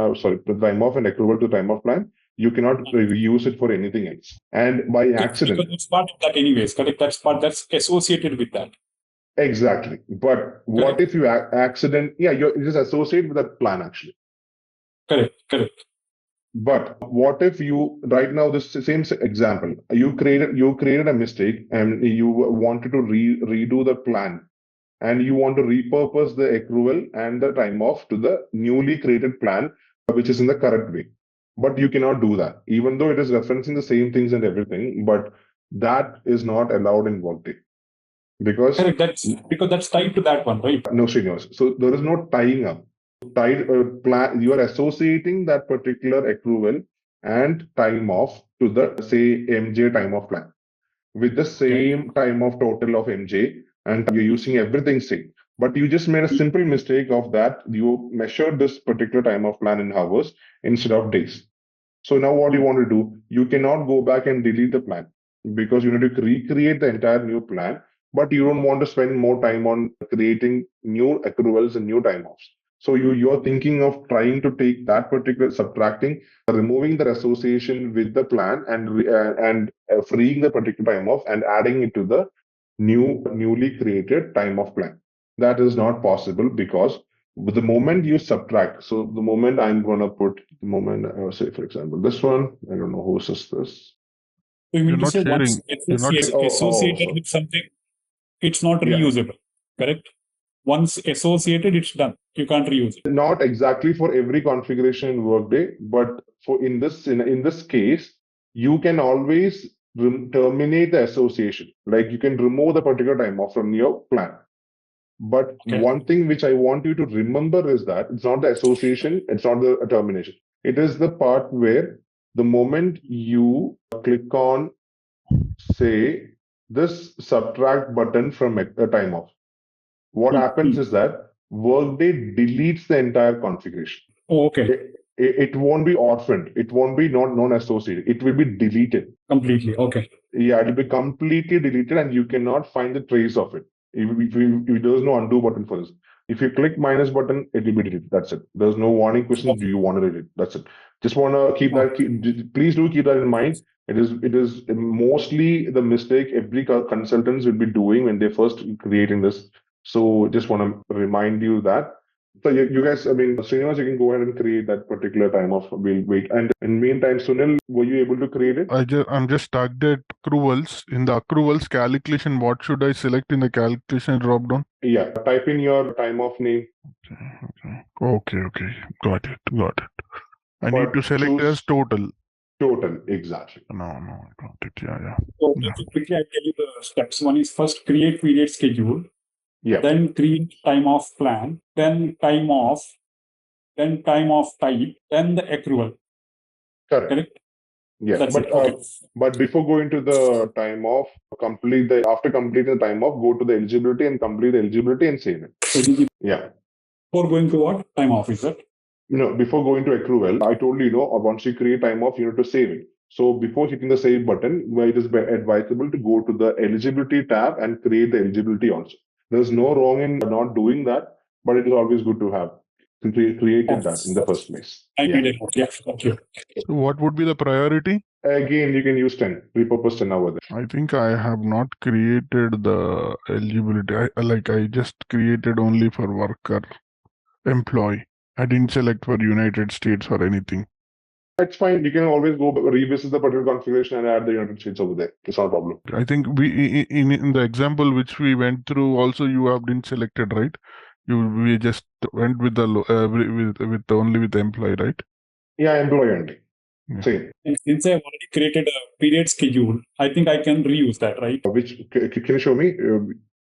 time off and accrual to time off plan. You cannot reuse it for anything else. And by accident. Because it's part of that anyways, correct? That's associated with that. Exactly. But what if you accident? Yeah, it is associated with that plan actually. Correct. But what if you, right now, this same example, you created a mistake and you wanted to redo the plan, and you want to repurpose the accrual and the time off to the newly created plan, which is in the correct way. But you cannot do that, even though it is referencing the same things and everything, but that is not allowed in Workday. Because that's tied to that one, right? No, Srinivas. So there is no tying up. Plan. You are associating that particular accrual and time off to the say MJ time off plan with the same time of total of MJ, and you're using everything same. But you just made a simple mistake of that. You measured this particular time of plan in hours instead of days. So now what you want to do? You cannot go back and delete the plan because you need to recreate the entire new plan, but you don't want to spend more time on creating new accruals and new time offs. So you're thinking of trying to take that particular subtracting, removing the association with the plan and freeing the particular time off and adding it to the newly created time off plan. That is not possible because the moment you subtract, so the moment I'm going to put the moment, say for example, this one, I don't know who says this. So you mean to say once associated with something, it's not reusable. correct? Once associated, it's done. You can't reuse it. Not exactly for every configuration in Workday, but for in this case, you can always terminate the association. Like you can remove the particular time off from your plan. But one thing which I want you to remember is that it's not the association, it's not the termination. It is the part where the moment you click on, say, this subtract button from a time off, what happens is that Workday deletes the entire configuration. Oh, okay. It won't be orphaned. It won't be non-associated. It will be deleted. Completely. Okay. Yeah, it will be completely deleted and you cannot find the trace of it. If there's no undo button for this. If you click minus button, it will be deleted. That's it. There's no warning question. Do you want to delete? That's it. Just want to keep that. Please do keep that in mind. It is mostly the mistake every consultants will be doing when they first creating this. So just want to remind you that. So you guys, I mean, Srinivas, you can go ahead and create that particular time off. We'll wait. And in the meantime, Sunil, were you able to create it? I'm just stuck at accruals. In the accruals calculation, what should I select in the calculation drop down? Yeah, type in your time off name. Okay. Got it. I need to select as total. Total, exactly. No, I got it. Yeah. So quickly, I'll tell you the steps. One is first create period schedule. Yeah. Then create time off plan. Then time off. Then time off type. Then the accrual. Correct? Yeah. That's it. But before going to the time off, after completing the time off, go to the eligibility and complete the eligibility and save it. Yeah. Before going to what? Time off, is it? No, before going to accrual, I told you, once you create time off, you need to save it. So before hitting the save button, it is advisable to go to the eligibility tab and create the eligibility also. There's no wrong in not doing that, but it is always good to have created that in the first place. I made it. Yeah, okay. So what would be the priority? Again, you can use 10, repurpose 10 over there. I think I have not created the eligibility. I just created only for worker, employee. I didn't select for United States or anything. That's fine. You can always go revisit the particular configuration and add the United States over there. It's not a problem. I think we in the example which we went through, also you have been selected, right? We just went with the only with the employee, right? Yeah, employee only. Yeah. Same. And since I've already created a period schedule, I think I can reuse that, right? Which can you show me?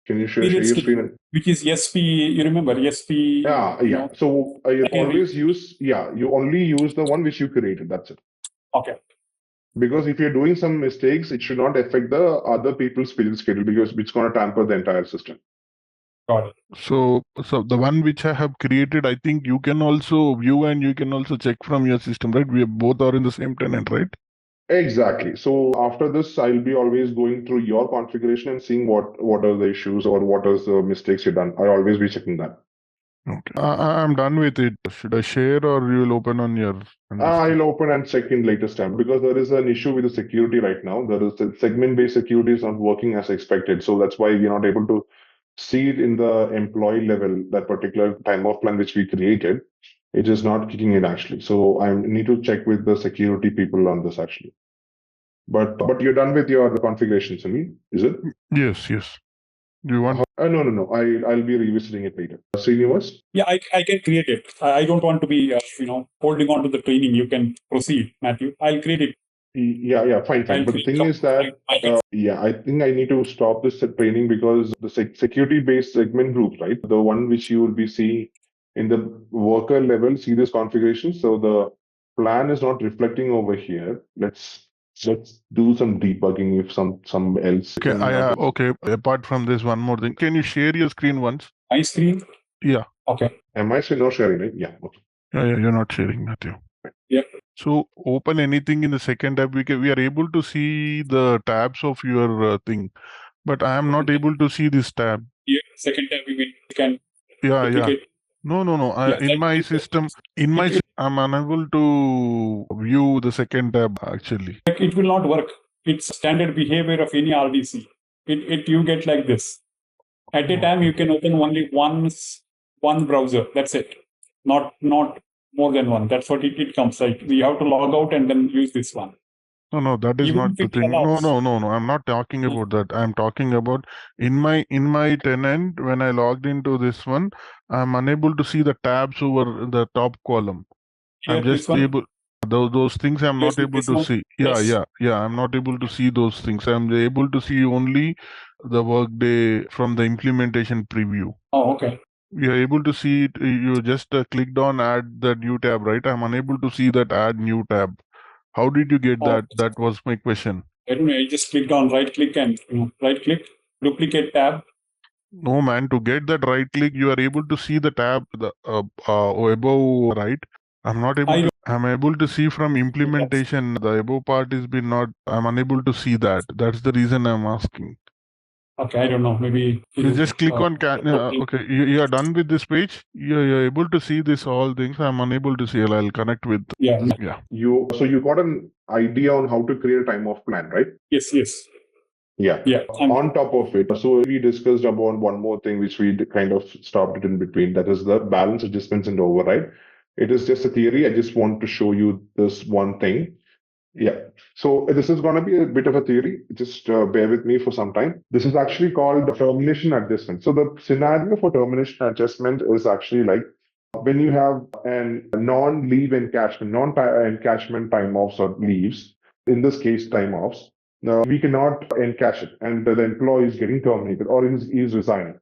Can you share your screen? Which is SP, you remember SP? Yeah. So you only use the one which you created. That's it. Okay. Because if you're doing some mistakes, it should not affect the other people's period schedule because it's going to tamper the entire system. Got it. So the one which I have created, I think you can also view and you can also check from your system, right? We both are in the same tenant, right? Exactly. So after this, I'll be always going through your configuration and seeing what are the issues or what are the mistakes you've done. I'll always be checking that. Okay. I'm done with it. Should I share or you'll open on your... I'll open and check in later time because there is an issue with the security right now. There is segment-based security is not working as expected. So that's why we're not able to see it in the employee level, that particular time off plan which we created. It is not kicking in actually. So I need to check with the security people on this actually. But you're done with your configuration, Sunil, is it? Yes. Do you want? No. I'll be revisiting it later. Srinivas? Yeah, I can create it. I don't want to be holding on to the training. You can proceed, Matthew. I'll create it. Yeah, fine. But the thing is that, I think I need to stop this training because the security-based segment groups, right? The one which you will be seeing in the worker level, see this configuration. So the plan is not reflecting over here. Let's do some debugging if some else. Okay, okay. Apart from this, one more thing. Can you share your screen once? My screen? Yeah. Okay. Am I not sharing it? Yeah. Okay. Yeah, you're not sharing, Matthew. Yeah. So open anything in the second tab. We are able to see the tabs of your thing, but I am not able to see this tab. Yeah, second tab we can. Yeah. No. In my system, I'm unable to view the second tab actually. It will not work. It's standard behavior of any RDC. You get like this. At a time, you can open only one browser. That's it. Not more than one. That's what it comes like. You have to log out and then use this one. No, that is Even not if the it thing. allows. No. I'm not talking about that. I'm talking about in my tenant, when I logged into this one, I'm unable to see the tabs over the top column. Here, I'm this just one. able those things I'm Yes, not able this to one. see. Yes. Yeah. I'm not able to see those things. I'm able to see only the Workday from the implementation preview. Oh, okay. You're able to see it. You just clicked on add the new tab, right? I'm unable to see that add new tab. How did you get that? That was my question. I don't know. I just clicked on right click and right click, duplicate tab. No, man. To get that right click, you are able to see the tab the above, right? I'm not able to. I'm able to see from implementation. The above part is been not. I'm unable to see that. That's the reason I'm asking. Okay, I don't know. Maybe You just click on okay. You are done with this page. You're able to see this all things. I'm unable to see. I'll connect with. Yeah. You got an idea on how to create a time off plan, right? Yes. Yeah. On top of it, so we discussed about one more thing which we kind of stopped it in between. That is the balance adjustments and override. It is just a theory. I just want to show you this one thing. Yeah. So this is going to be a bit of a theory. Just bear with me for some time. This is actually called the termination adjustment. So the scenario for termination adjustment is actually like when you have a non-leave encashment, non-encashment time offs or leaves, in this case, time offs, we cannot encash it and the employee is getting terminated or is resigning.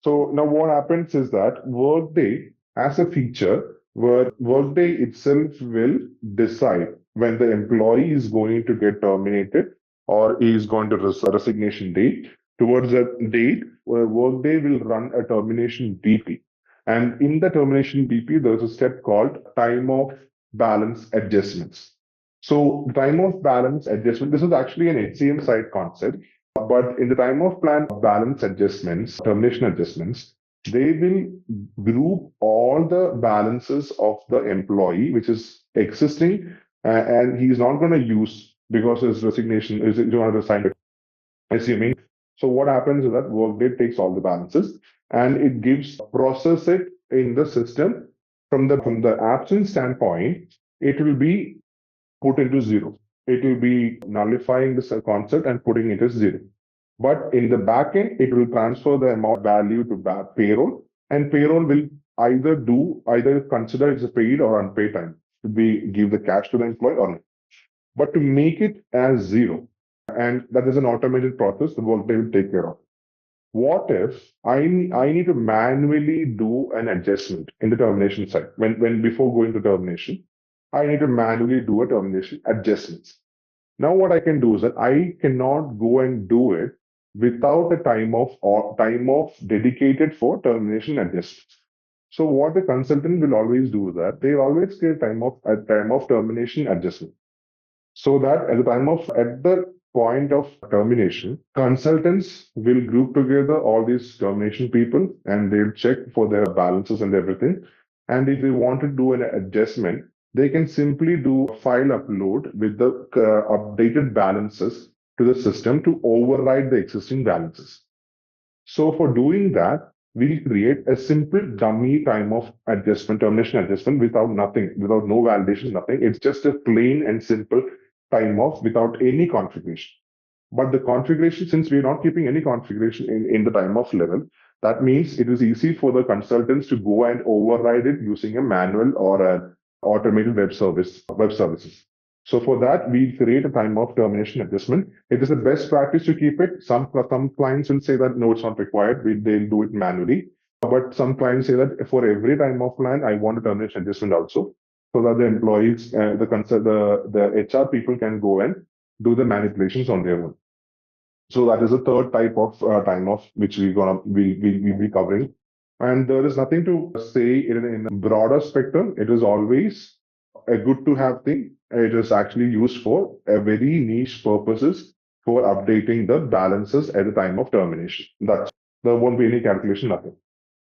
So now what happens is that Workday has a feature where Workday itself will decide when the employee is going to get terminated or is going to resignation date. Towards that date, Workday will run a termination BP. And in the termination BP, there's a step called time of balance adjustments. So time of balance adjustment, this is actually an HCM side concept. But in the time of plan balance adjustments, termination adjustments, they will group all the balances of the employee, which is existing, and he's not going to use because his resignation is going to resign, assuming. So what happens is that Workday takes all the balances and it process it in the system. From the absence standpoint, it will be put into zero. It will be nullifying this concept and putting it as zero. But in the backend, it will transfer the amount value to payroll, and payroll will either consider it's a paid or unpaid time. Should we give the cash to the employee or not? But to make it as zero, and that is an automated process, the Workday will take care of. What if I need to manually do an adjustment in the termination side when before going to termination? I need to manually do a termination adjustments. Now what I can do is that I cannot go and do it without a time off dedicated for termination adjustments. So what the consultant will always do is that they always create time of termination adjustment. So that at the point of termination, consultants will group together all these termination people and they'll check for their balances and everything. And if they want to do an adjustment, they can simply do a file upload with the updated balances to the system to override the existing balances. So for doing that, we'll create a simple dummy time of adjustment, termination adjustment without no validation, nothing. It's just a plain and simple time off without any configuration. But the configuration, since we're not keeping any configuration in the time off level, that means it is easy for the consultants to go and override it using a manual or an automated web services. So for that, we create a time off termination adjustment. It is the best practice to keep it. Some clients will say that no, it's not required. They'll do it manually. But some clients say that for every time off plan, I want a termination adjustment also, so that the employees, the HR people can go and do the manipulations on their own. So that is the third type of time off which we'll be covering. And there is nothing to say in a broader spectrum. It is always a good to have thing. It is actually used for a very niche purposes for updating the balances at the time of termination. There won't be any calculation, nothing.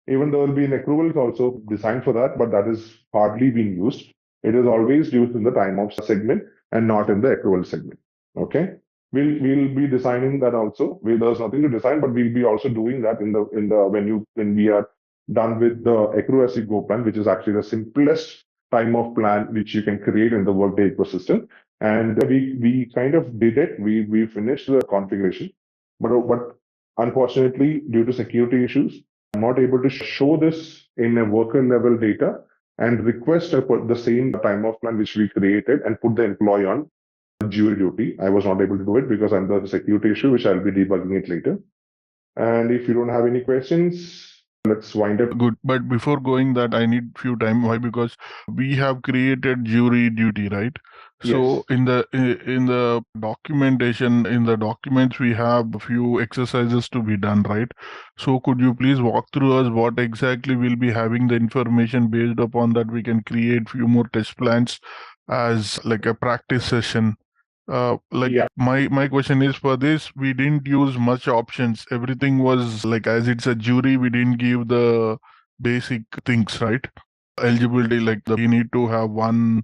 Even there will be an accrual also designed for that, but that is hardly being used. It is always used in the time off segment and not in the accrual segment. Okay. We'll be designing that also. There's nothing to design, but we'll be also doing that when we are done with the accrue as you go plan, which is actually the simplest time off plan which you can create in the Workday ecosystem. And we kind of did it. We finished the configuration, but unfortunately, due to security issues, I'm not able to show this in a worker level data and request the same time off plan which we created and put the employee on jury duty. I was not able to do it because under the security issue, which I'll be debugging it later. And if you don't have any questions, let's wind up. Good. But before going that, I need few time. Why? Because we have created jury duty, right? So Yes. in the documentation, in the documents, we have a few exercises to be done, right? So could you please walk through us what exactly we'll be having the information based upon that we can create few more test plans as like a practice session. Yeah. My question is, for this we didn't use much options. Everything was like, as it's a jury, we didn't give the basic things, right? Eligibility, like you need to have one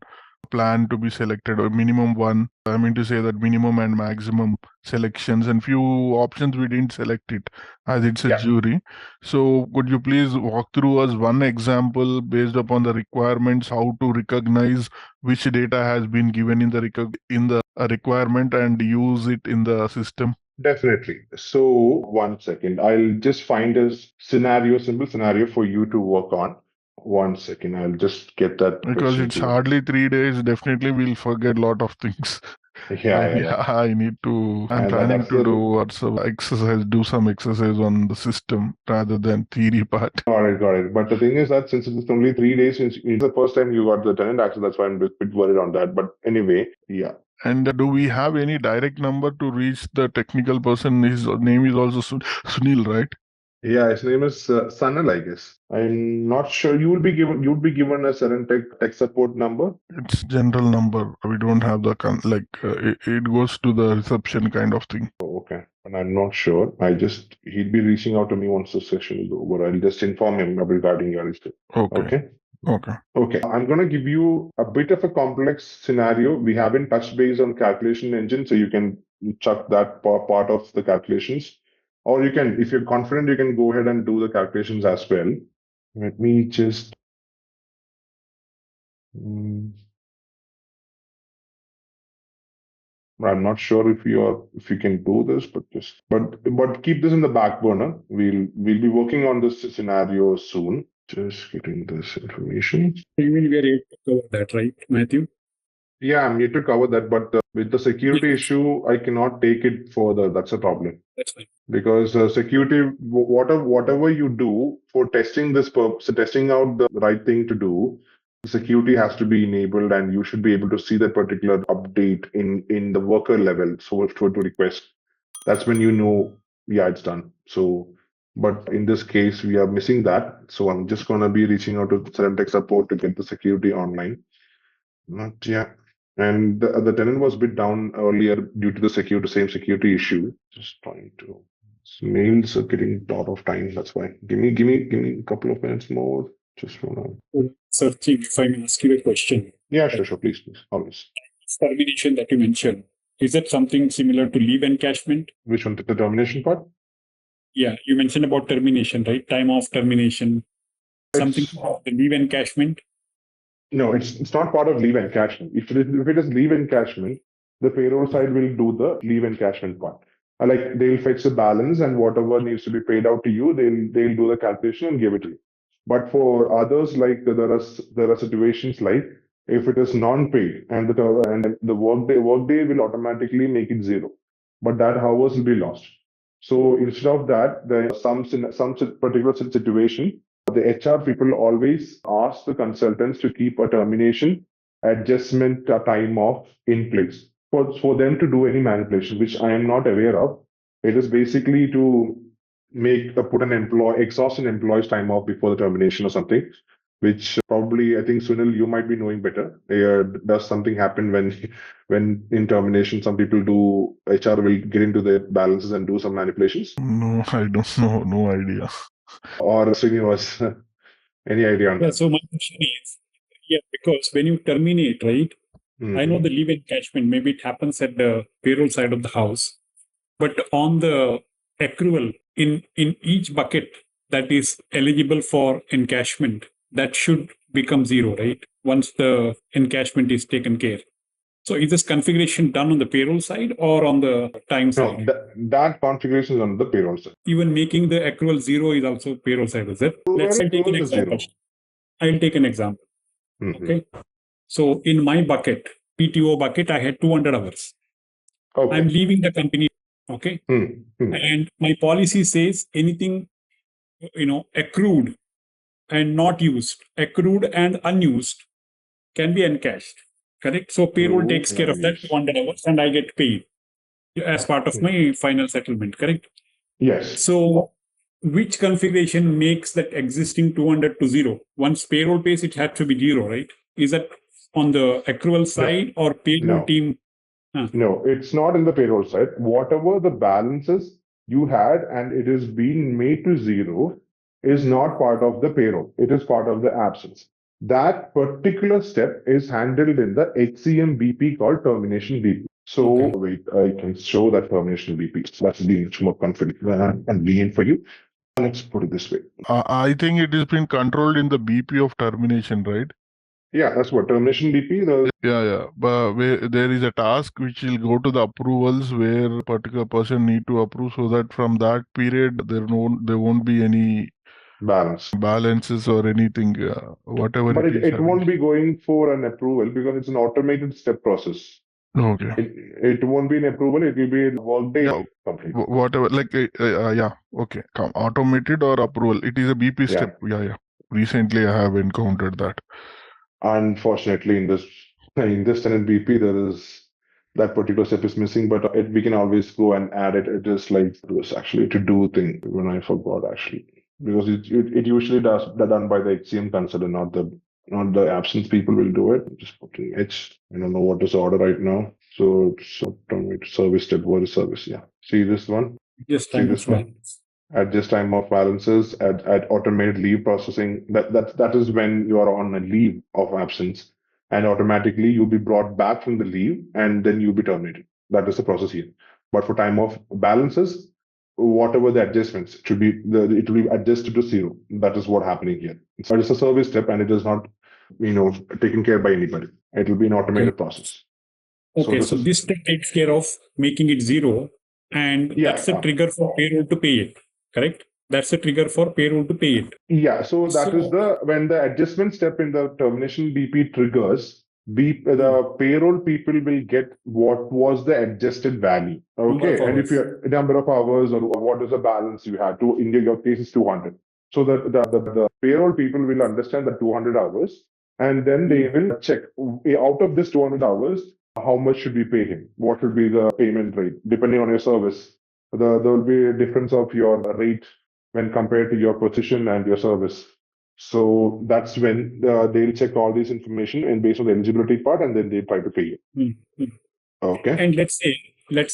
plan to be selected or minimum one. I mean to say that minimum and maximum selections, and few options we didn't select it as it's a Yeah. jury. So could you please walk through us one example based upon the requirements, how to recognize which data has been given in the requirement and use it in the system? Definitely. So 1 second, I'll just find a simple scenario for you to work on. 1 second, I'll just get that Because question it's to you. hardly 3 days, definitely we'll forget a lot of things. Yeah. I need to. I'm And planning that's to the do some exercise on the system rather than theory part. got it. But the thing is that since it's only 3 days since it's the first time you got the tenant access, that's why I'm a bit worried on that. But anyway, yeah. And do we have any direct number to reach the technical person? His name is also Sunil, right? Yeah, his name is Sanal, I guess. I'm not sure. You'd be given a certain tech support number. It's general number. We don't have the it goes to the reception kind of thing. Oh, okay. And I'm not sure. He'd be reaching out to me once the session is over. I'll just inform him regarding your issue. Okay. Okay. Okay. I'm going to give you a bit of a complex scenario. We haven't touched base on calculation engine, so you can chuck that part of the calculations. Or you can, if you're confident, you can go ahead and do the calculations as well. Let me just. I'm not sure if you can do this, but keep this in the back burner. We'll be working on this scenario soon. Just getting this information. Even we are able to cover that, right, Matthew? Yeah, I'm yet to cover that, but with the security issue, I cannot take it further. That's a problem. That's fine. Because security, whatever you do for testing this purpose, testing out the right thing to do, security has to be enabled, and you should be able to see that particular update in the worker level. So to request, that's when you know, yeah, it's done. So, but in this case, we are missing that. So I'm just gonna be reaching out to Tech support to get the security online. Not yet. And the tenant was bit down earlier due to the same security issue. Just trying to. Mails are getting a lot of time. That's why. Give me a couple of minutes more. Just wanna. Searching, if I may ask you a question. Yeah, sure. Please. Always. Termination that you mentioned, is it something similar to leave encashment? Which one? The termination part? Yeah, you mentioned about termination, right? Time of termination. Something about the leave encashment. No, it's not part of leave encashment. If it is leave encashment, the payroll side will do the leave encashment part. Like they'll fetch the balance and whatever needs to be paid out to you, they'll do the calculation and give it to you. But for others, like there are situations like if it is non-paid and the workday will automatically make it zero, but that hours will be lost. So instead of that, there some particular situation the HR people always ask the consultants to keep a termination adjustment time off in place for them to do any manipulation, which I am not aware of. It is basically to exhaust an employee's time off before the termination or something, which probably I think Sunil, you might be knowing better. Does something happen when in termination some people do HR will get into their balances and do some manipulations? No, I don't know. No idea. Or Srinivas, any idea on that? So my question is, because when you terminate, right? I know the leave encashment, maybe it happens at the payroll side of the house, but on the accrual in each bucket that is eligible for encashment, that should become zero, right? Once the encashment is taken care. So is this configuration done on the payroll side or on the time side? No, that configuration is on the payroll side. Even making the accrual 0 is also payroll side, is it? Let's take an example. I'll take an example. Okay. So in my bucket, PTO bucket, I had 200 hours. Okay. I'm leaving the company. Okay. And my policy says anything, accrued and not used, accrued and unused can be encashed. Correct. So payroll takes care of that 200 hours and I get paid as part of my final settlement. Correct. Yes. So which configuration makes that existing 200 to 0? Once payroll pays, it had to be 0, right? Is that on the accrual side or payroll team? No, it's not in the payroll side. Whatever the balances you had and it is being made to 0 is not part of the payroll. It is part of the absence. That particular step is handled in the HCM BP called termination BP. So wait, I can show that termination BP. So that's the much more convenient for you. Let's put it this way. I think it has been controlled in the BP of termination, right? Yeah, that's what termination BP. Yeah. But there is a task which will go to the approvals where a particular person need to approve, so that from that period there won't be any balances or anything, whatever. But it won't be going for an approval because it's an automated step process. Okay. It won't be an approval. It will be a Workday complete. Whatever, like okay. Automated or approval. It is a BP step. Yeah. Recently, I have encountered that. Unfortunately, in this tenant BP, there is that particular step is missing, but we can always go and add it. It is like it was actually to do thing when I forgot actually, because it usually done by the HCM consultant, not the absence people will do it. Just putting H. I don't know what is the order right now. So service step. What is service? Yeah. See this one. Just see this one. Adjust time of balances, at automated leave processing. That is when you are on a leave of absence, and automatically you'll be brought back from the leave, and then you'll be terminated. That is the process here. But for time of balances, whatever the adjustments should be, it will be adjusted to 0. That is what happening here. It's a service step, and it is not, taken care by anybody. It will be an automated process. Okay, so this step takes care of making it 0, and that's a trigger for payroll to pay it. Correct? That's a trigger for payroll to pay it. Yeah, so that is when the adjustment step in the termination BP triggers, the payroll people will get what was the adjusted value. Okay, and if you number of hours or what is the balance you had to, in your case is 200. So the payroll people will understand the 200 hours, and then they will check out of this 200 hours, how much should we pay him? What should be the payment rate depending on your service? There will be a difference of your rate when compared to your position and your service. So that's when they'll check all this information and based on the eligibility part, and then they try to pay you. Okay. And let's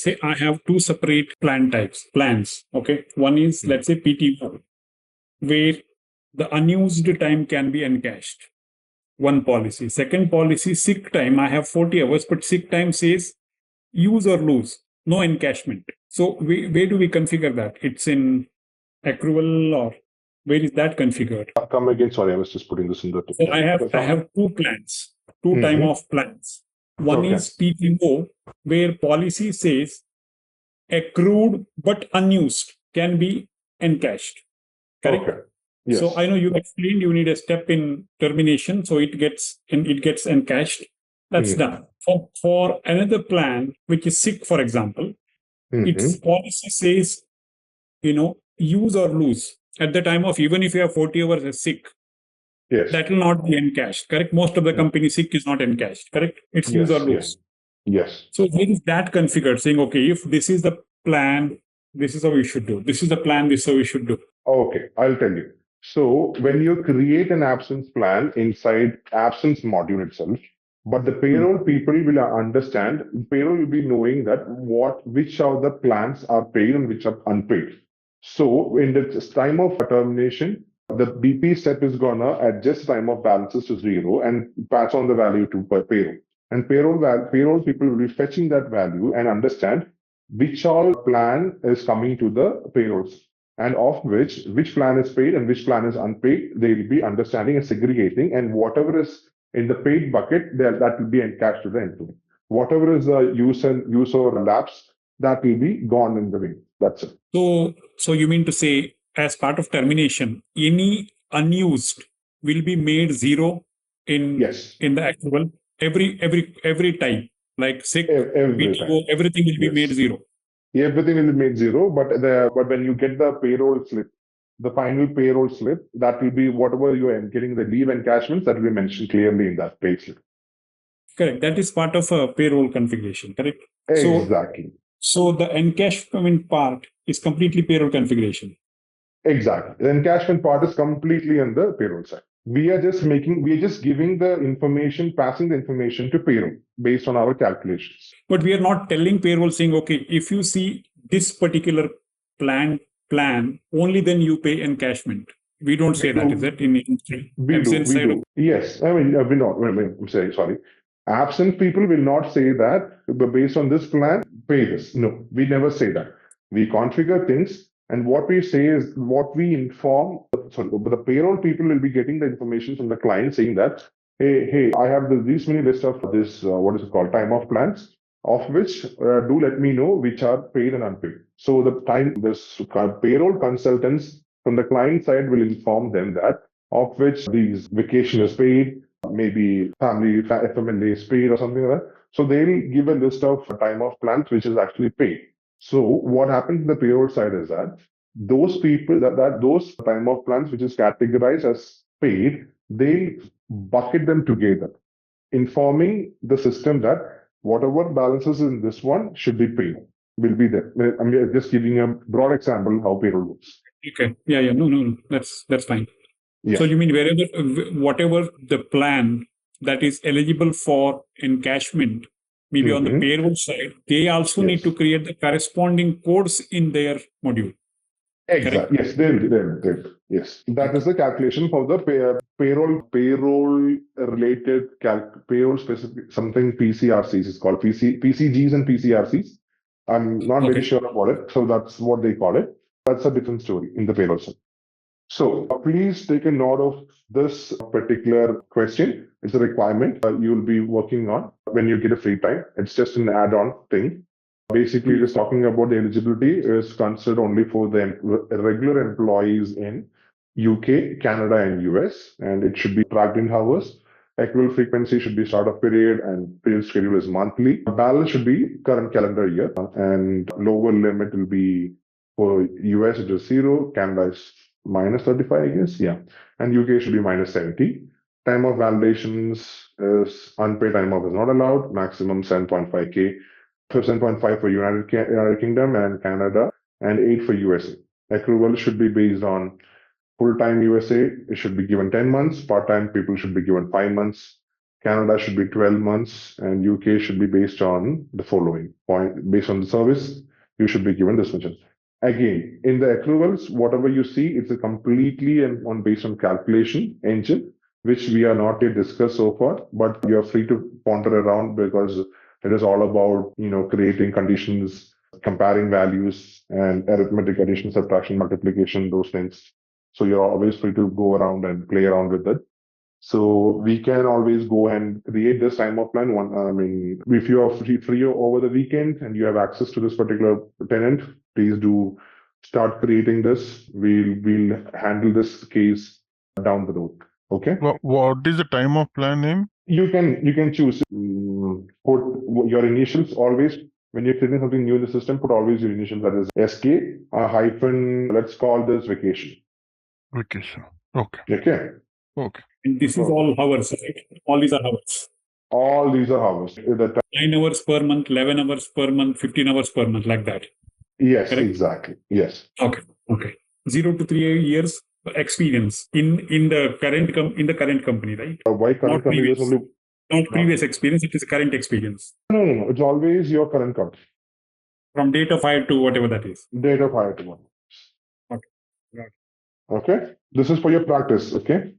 say I have 2 separate plans. Okay. One is, let's say PTO, where the unused time can be encashed. One policy. Second policy, sick time. I have 40 hours, but sick time says use or lose, no encashment. So where do we configure that? It's in accrual, or where is that configured? Come again. Sorry, I was just putting this in the. So I have 2 plans, 2 time off plans. One is PTO, where policy says accrued but unused can be encashed. Correct? Okay. Yes. So I know you explained you need a step in termination, so it gets encashed. That's done. For another plan, which is sick, for example, its policy says, use or lose at the time of, even if you have 40 hours as sick, that will not be encashed. Correct? Most of the company sick is not encashed. Correct? It's use or lose. Yes. So where is that configured? Saying, okay, if this is the plan, this is how we should do. This is the plan, this is how we should do. Okay, I'll tell you. So when you create an absence plan inside absence module itself, but the payroll people will understand, payroll will be knowing that which of the plans are paid and which are unpaid. So in the time of termination, the BP step is gonna adjust time of balances to 0 and pass on the value to payroll. And payroll people will be fetching that value and understand which all plan is coming to the payrolls, and of which plan is paid and which plan is unpaid. They will be understanding and segregating, and whatever is in the paid bucket, that will be encashed to the employee. Whatever is the use or lapse, that will be gone in the way. That's it. So you mean to say, as part of termination, any unused will be made zero in Yes. the accrual every time, like sick, Every time. PTO, everything will be Yes. made zero. Everything will be made zero, but when you get the payroll slip, the final payroll slip, that will be whatever you are getting the leave encashments, that will be mentioned clearly in that pay slip. Correct. That is part of a payroll configuration. Correct. Exactly. So the encashment part is completely payroll configuration. Exactly. The encashment part is completely on the payroll side. We are just giving the information, passing the information to payroll based on our calculations. But we are not telling payroll saying, okay, if you see this particular plan, only then you pay encashment. We don't say that, is that in industry? We do. Yes. I mean, we not. I'm saying, sorry. Absent people will not say that, but based on this plan, pay this. No, we never say that. We configure things, and what we say is what we inform. Sorry, but the payroll people will be getting the information from the client saying that, hey, I have these many list of this, what is it called, time off plans, of which do let me know which are paid and unpaid. So this payroll consultants from the client side will inform them that of which these vacation is paid, maybe family FMLA is paid or something like that. So they'll give a list of time off plans which is actually paid. So what happens in the payroll side is that those people that those time off plans which is categorized as paid, they bucket them together, informing the system that whatever balances in this one should be paid, will be there. I'm just giving a broad example how payroll works. Okay. Yeah. No. That's fine. Yeah. So you mean whatever the plan that is eligible for encashment, maybe on the payroll side, they also need to create the corresponding codes in their module. Exactly. Correct? Yes, they will. Yes, that is the calculation for the payroll related payroll specific something PCRCs is called PCGs and PCRCs. I'm not very sure about it, so that's what they call it. That's a different story in the payroll side. So please take a note of this particular question. It's a requirement you'll be working on when you get a free time. It's just an add-on thing. Basically, it is talking about the eligibility is considered only for the regular employees in UK, Canada, and US, and it should be tracked in hours. Accrual frequency should be start of period, and period schedule is monthly. Balance should be current calendar year, and lower limit will be for US it is 0, Canada is minus 35, I guess, yeah, and UK should be minus 70. Time of validations is unpaid time off is not allowed. Maximum 7.5K. 7.5 for United Kingdom and Canada, and 8 for USA. Accrual should be based on full-time USA. It should be given 10 months. Part-time people should be given 5 months. Canada should be 12 months, and UK should be based on the following point. Based on the service, you should be given this much. Again, in the accruals, whatever you see, it's a completely based on calculation engine, which we are not yet discussed so far, but you are free to ponder around because it is all about, creating conditions, comparing values, and arithmetic addition, subtraction, multiplication, those things. So you're always free to go around and play around with it. So we can always go and create this time off plan. If you are free over the weekend and you have access to this particular tenant, please do start creating this. We'll handle this case down the road. Okay. What is the time off plan name? You can choose. Put your initials always when you're creating something new in the system. Put always your initials. That is SK hyphen. Let's call this vacation. Vacation. Okay. Okay. And this is all hours, right? All these are hours. All these are hours. 9 hours per month, 11 hours per month, 15 hours per month, like that. Yes, correct? Exactly. Yes. Okay. 0 to 3 years experience in the current company, right? Why current company? Previous. Not previous experience, it is current experience. No. It's always your current company. From date of hire to whatever that is. Date of hire to one. Okay. Right. Okay. This is for your practice. Okay.